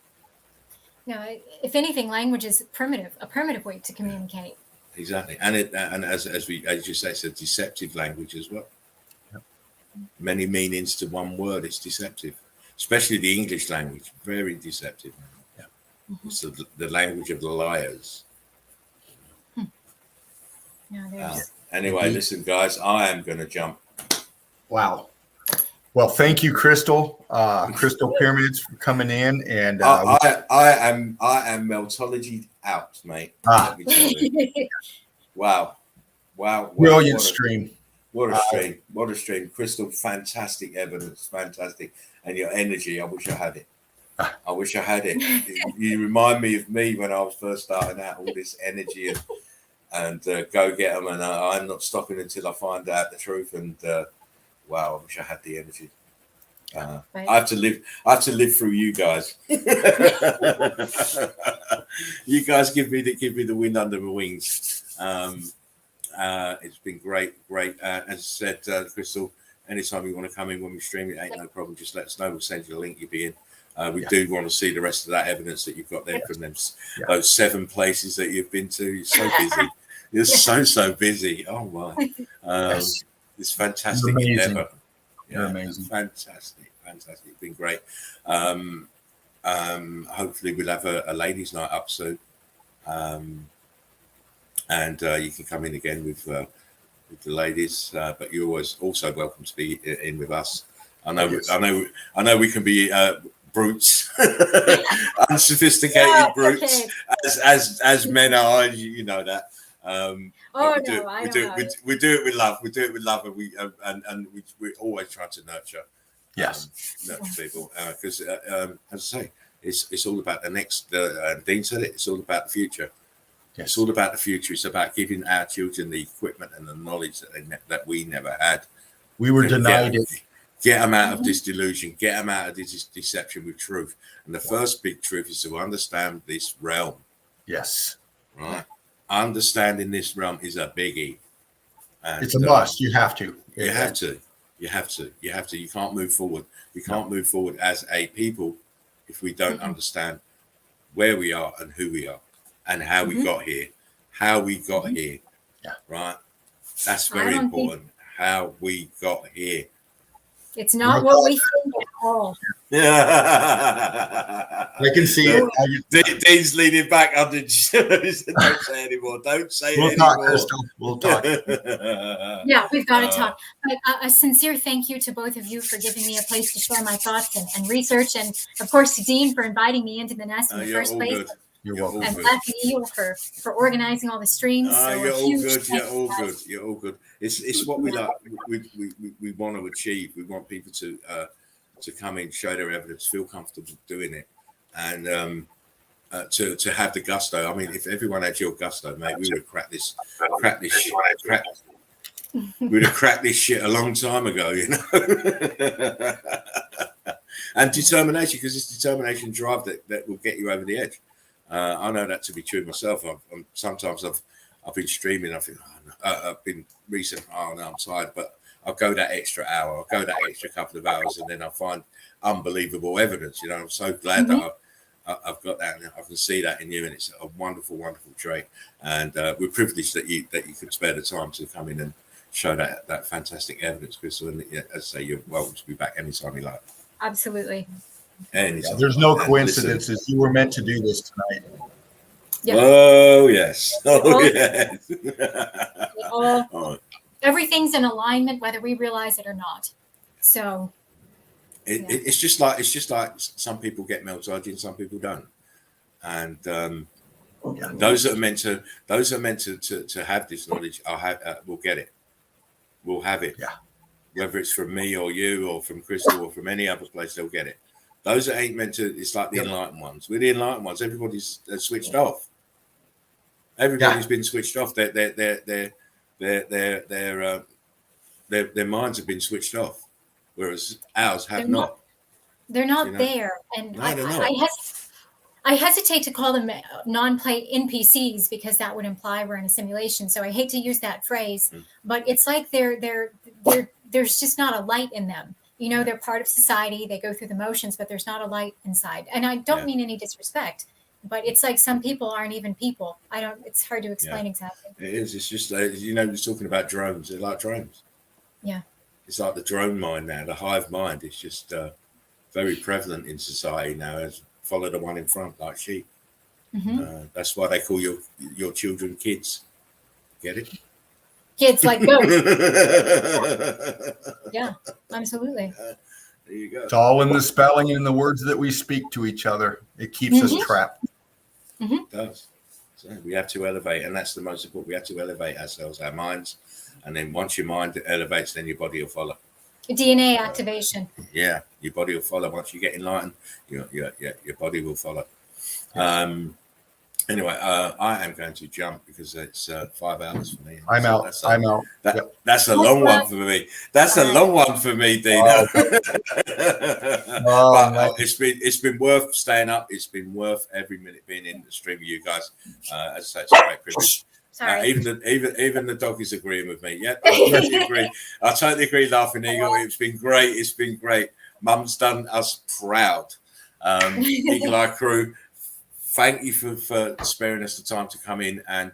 No, if anything, language is a primitive way to communicate. exactly. And as you say, it's a deceptive language as well. Yep. Many meanings to one word. It's deceptive, especially the English language. Very deceptive. Yeah. It's the language of the liars. Yeah, there's Anyway, listen, guys, I am going to jump. Wow. Well, thank you, Crystal. Crystal Pyramids for coming in, and I am Meltology out, mate. Let me tell you. Wow. Brilliant stream. What a stream. What a stream. Crystal, fantastic evidence. Fantastic. And your energy, I wish I had it. I wish I had it. You remind me of me when I was first starting out, all this energy and go get them. And I'm not stopping until I find out the truth. And wow, I wish I had the energy. Right. I have to live through you guys. You guys give me the wind under my wings. It's been great. As I said, Crystal, anytime you want to come in when we stream it, ain't no problem. Just let us know. We'll send you the link. You'll be in. We do want to see the rest of that evidence that you've got there from them. Those 7 places that you've been to. You're so busy. You're so busy. Oh my. It's fantastic. You're amazing. Fantastic. It's been great. Hopefully we'll have a ladies' night up soon. And you can come in again with the ladies, but you're always also welcome to be in with us. I know we can be brutes, unsophisticated brutes, okay. as men are. You know that. We do it with love. We do it with love, and we always try to nurture. Yes, nurture people, because as I say, it's all about the next. Dean said it. It's all about the future. Yes. It's all about the future. It's about giving our children the equipment and the knowledge that we never had. We were denied it. Get them out of this delusion. Get them out of this deception with truth. And the first big truth is to understand this realm. Yes. Right. Understanding this realm is a biggie. And, it's a must. You have to. You have to. You can't move forward. We can't move forward as a people if we don't understand where we are and who we are and how we got here. How we got here. Yeah. Right. That's very important. How we got here. It's not what we think at all. Yeah. I can see it. Dean's leaning back under. Don't say anymore. Don't say we'll anymore. Talk, Crystal. We'll talk. Yeah, we've got to talk. But a sincere thank you to both of you for giving me a place to share my thoughts and research. And, of course, to Dean for inviting me into the nest in the first place. Good. You're welcome. And Black Eagle for organizing all the streams. You're all good. You're all good. It's what we like. We want to achieve. We want people to come in, show their evidence, feel comfortable doing it, and to have the gusto. I mean, if everyone had your gusto, mate, we would have cracked this we'd have cracked this shit a long time ago, you know. And determination, because it's determination drive that will get you over the edge. I know that to be true myself. Sometimes I've been streaming. I think I've been recent. Oh no, I'm tired. But I'll go that extra hour. I'll go that extra couple of hours, and then I find unbelievable evidence. You know, I'm so glad that I've got that. And I can see that in you, and it's a wonderful, wonderful trait. And we're privileged that you could spare the time to come in and show that fantastic evidence, Crystal. And as I say, you're welcome to be back anytime you like. Absolutely. There's no coincidences. You were meant to do this tonight. Yep. Oh yes. Yes. Everything's in alignment, whether we realize it or not. So it's just like some people get Meltology and some people don't. And those that are meant to have this knowledge will get it. We'll have it. Yeah. Whether it's from me or you or from Crystal or from any other place, they'll get it. Those that ain't meant to, it's like the enlightened ones. We're the enlightened ones. Everybody's switched off. Everybody's been switched off. Their minds have been switched off, whereas ours have not. They're not there, and no, they're not. I hesitate to call them non-play NPCs because that would imply we're in a simulation. So I hate to use that phrase, but it's like there's just not a light in them. You know, they're part of society. They go through the motions, but there's not a light inside. And I don't mean any disrespect. but it's like some people aren't even people. It's hard to explain exactly. It is. It's just, we're talking about drones. They're like drones. Yeah. It's like the drone mind now. The hive mind is just very prevalent in society now. As follow the one in front like sheep. That's why they call your children kids. Get it? Kids like goats. Yeah, absolutely. There you go. It's all in the spelling and the words that we speak to each other. It keeps us trapped. It does. So we have to elevate, and that's the most important. We have to elevate ourselves, our minds, and then once your mind elevates, then your body will follow. DNA activation. Yeah, your body will follow. Once you get enlightened, your body will follow. Anyway, I am going to jump because it's 5 hours for me. I'm out. That's a long one for me. That's a long one for me, Dino. But it's been worth staying up. It's been worth every minute being in the stream with you guys. As I say, it's a great privilege. Sorry. Even the dog is agreeing with me. Yeah, I totally agree. I totally agree, Laughing Eagle. It's been great. It's been great. Mum's done us proud. Eagle Eye crew, thank you for sparing us the time to come in and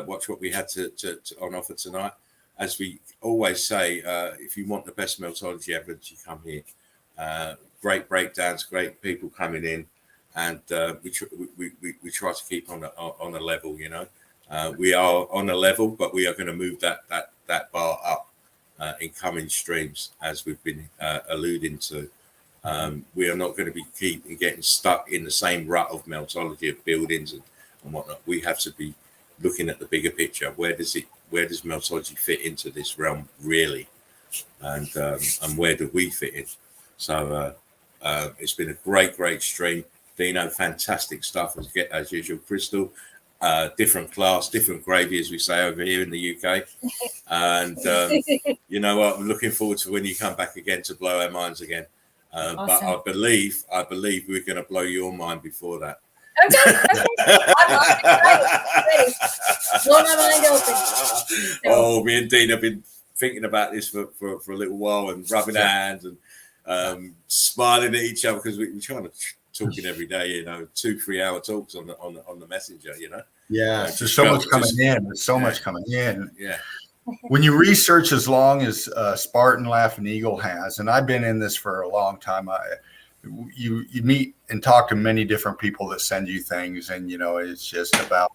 watch what we had to on offer tonight. As we always say, if you want the best Meltology evidence, you come here. Great breakdowns, great people coming in, and we try to keep on a level. We are on a level, but we are going to move that bar up in coming streams, as we've been alluding to. We are not going to be getting stuck in the same rut of Meltology of buildings and whatnot. We have to be looking at the bigger picture. Where does Meltology fit into this realm really, and where do we fit in? So it's been a great stream. Dino, fantastic stuff as usual. Crystal, different class, different gravy, as we say over here in the UK. And you know what? I'm looking forward to when you come back again to blow our minds again. Awesome. But I believe we're going to blow your mind before that. Okay. I'm ready. Blow my mind open. Oh, me and Dean have been thinking about this for a little while and rubbing our hands and smiling at each other because we're trying to talking every day. 2-3 hour talks on the messenger. Yeah, there's so much coming in. There's so much coming in. Yeah. When you research as long as Spartan Laughing Eagle has, and I've been in this for a long time, you meet and talk to many different people that send you things, and it's just about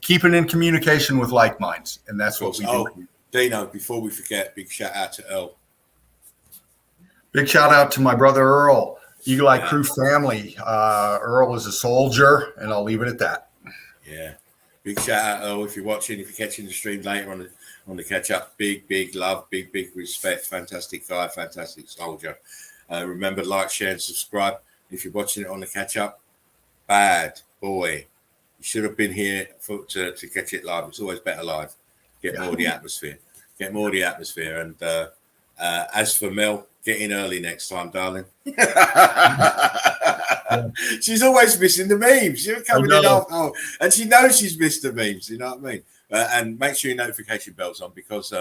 keeping in communication with like minds, and that's what we do. Dino, before we forget, big shout out to Earl. Big shout out to my brother Earl, Eagle Eye Crew family. Earl is a soldier, and I'll leave it at that. Yeah, big shout out Earl if you're watching, if you're catching the stream later on the catch up. Big love, big respect. Fantastic guy, fantastic soldier. Remember, like, share, and subscribe if you're watching it on the catch up. Bad boy, you should have been here to catch it live. It's always better live. Get more of the atmosphere. And as for Mel, get in early next time, darling. She's always missing the memes. She's coming in off, and she knows she's missed the memes. You know what I mean? And make sure your notification bell's on because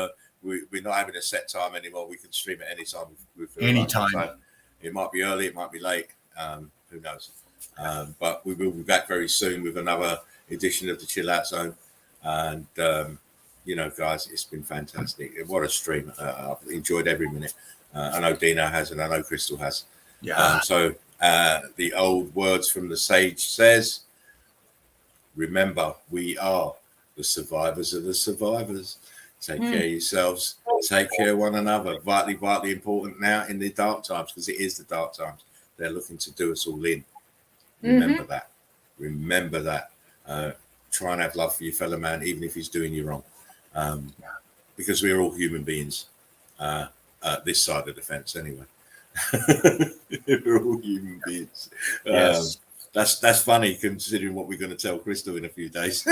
we're not having a set time anymore. We can stream at any time. Anytime. So it might be early, it might be late. Who knows? But we will be back very soon with another edition of the Chill Out Zone. And guys, it's been fantastic. What a stream! I've enjoyed every minute. I know Dino has, and I know Crystal has. Yeah. So the old words from the sage says, remember, we are the survivors of the survivors. Take care of yourselves. Take care of one another. Vitally important now in the dark times, because it is the dark times. They're looking to do us all in. Remember that. Remember that. Try and have love for your fellow man, even if he's doing you wrong. Because we're all human beings. This side of the fence, anyway. We're all human beings. Yes. That's funny considering what we're going to tell Crystal in a few days.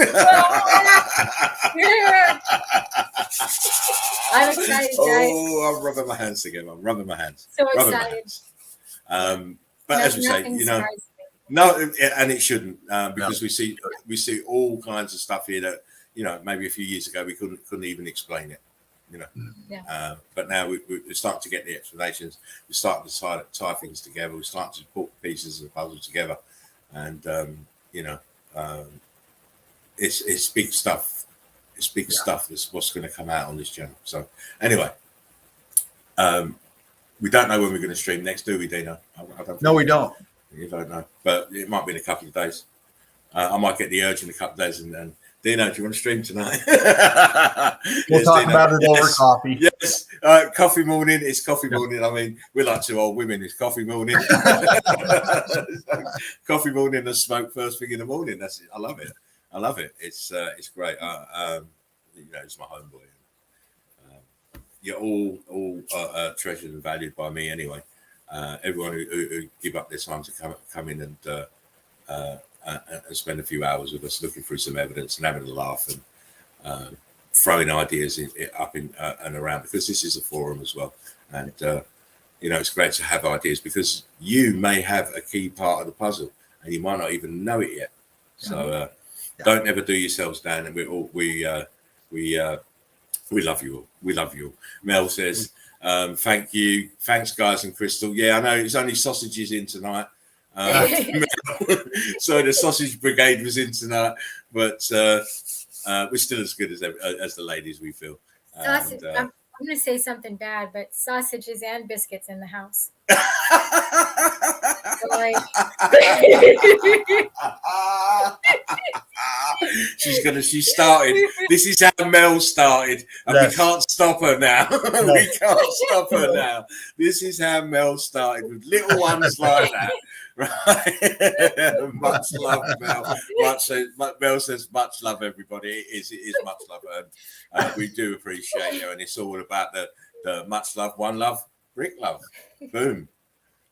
I'm excited, guys. Oh, I'm rubbing my hands together. I'm rubbing my hands. So excited. But as we say, no, and it shouldn't, because we see all kinds of stuff here that maybe a few years ago we couldn't even explain it. But now we're starting to get the explanations. We're starting to tie things together. We're starting to put pieces of the puzzle together. and you know, it's big stuff. It's big stuff. That's what's going to come out on this channel. So anyway, we don't know when we're going to stream next, do we, Dino? I don't No, we don't. You don't know, but it might be in a couple of days. I might get the urge in a couple of days, and then Dino, do you want to stream tonight? We'll Yes, talk Dino. about it over Yes. coffee. Yes, coffee morning. It's coffee morning. I mean, we're like two old women. It's coffee morning. Coffee morning and smoke first thing in the morning. That's it. I love it. I love it. It's great. You know, it's my homeboy. You're all treasured and valued by me anyway. Everyone who give up their time to come in and spend a few hours with us, looking through some evidence and having a laugh and throwing ideas up in and around, because this is a forum as well. And you know, it's great to have ideas, because you may have a key part of the puzzle and you might not even know it yet. So don't ever do yourselves down. And we love you all. We love you all. Mel says, thank you. Thanks, guys, and Crystal. Yeah, I know it's only sausages in tonight. So the sausage brigade was in tonight, but we're still as good as the ladies, we feel. Sausage, I'm going to say something bad, but sausages and biscuits in the house. She started. This is how Mel started, and we can't stop her now. We can't stop her now. This is how Mel started, with little ones like that. Right. Much love, Mel. Mel says much love, everybody. It is much love, and we do appreciate you. And it's all about the much love, one love, brick love. Boom.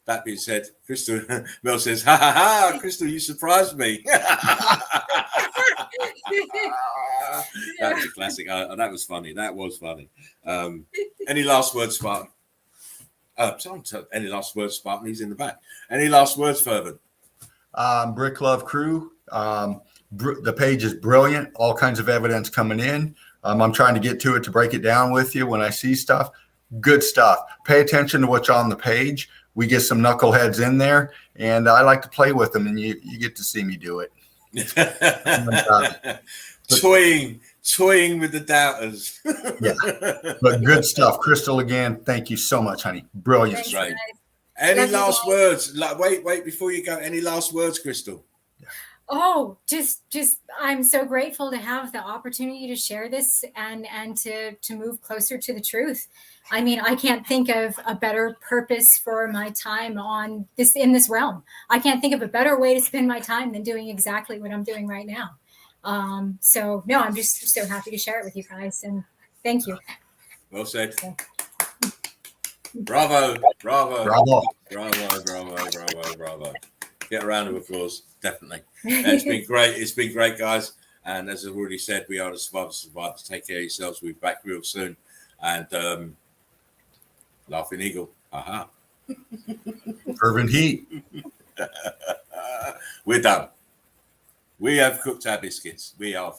That being said, Crystal, Mel says, ha ha ha, Crystal, you surprised me. That was a classic. That was funny. That was funny. Any last words, Spartan? Any last words, Spartan? He's in the back. Any last words, Fervent? Brick Love Crew. The page is brilliant. All kinds of evidence coming in. I'm trying to get to it to break it down with you when I see stuff. Good stuff. Pay attention to what's on the page. We get some knuckleheads in there, and I like to play with them, and you get to see me do it. Toying with the doubters. Yeah, but good stuff. Crystal, again, thank you so much, honey. Brilliant. Thanks, Right. Any last words? Wait before you go. Any last words, Crystal? Oh, just I'm so grateful to have the opportunity to share this and to move closer to the truth. I mean, I can't think of a better purpose for my time in this realm. I can't think of a better way to spend my time than doing exactly what I'm doing right now. So no, I'm just so happy to share it with you guys, and thank you. Well said. Bravo. Get a round of applause, definitely. It's been great. It's been great, guys. And as I've already said, we are the survivors. Take care of yourselves. We'll be back real soon. And Laughing Eagle. Aha. Fervent Heat. We're done. We have cooked our biscuits. We are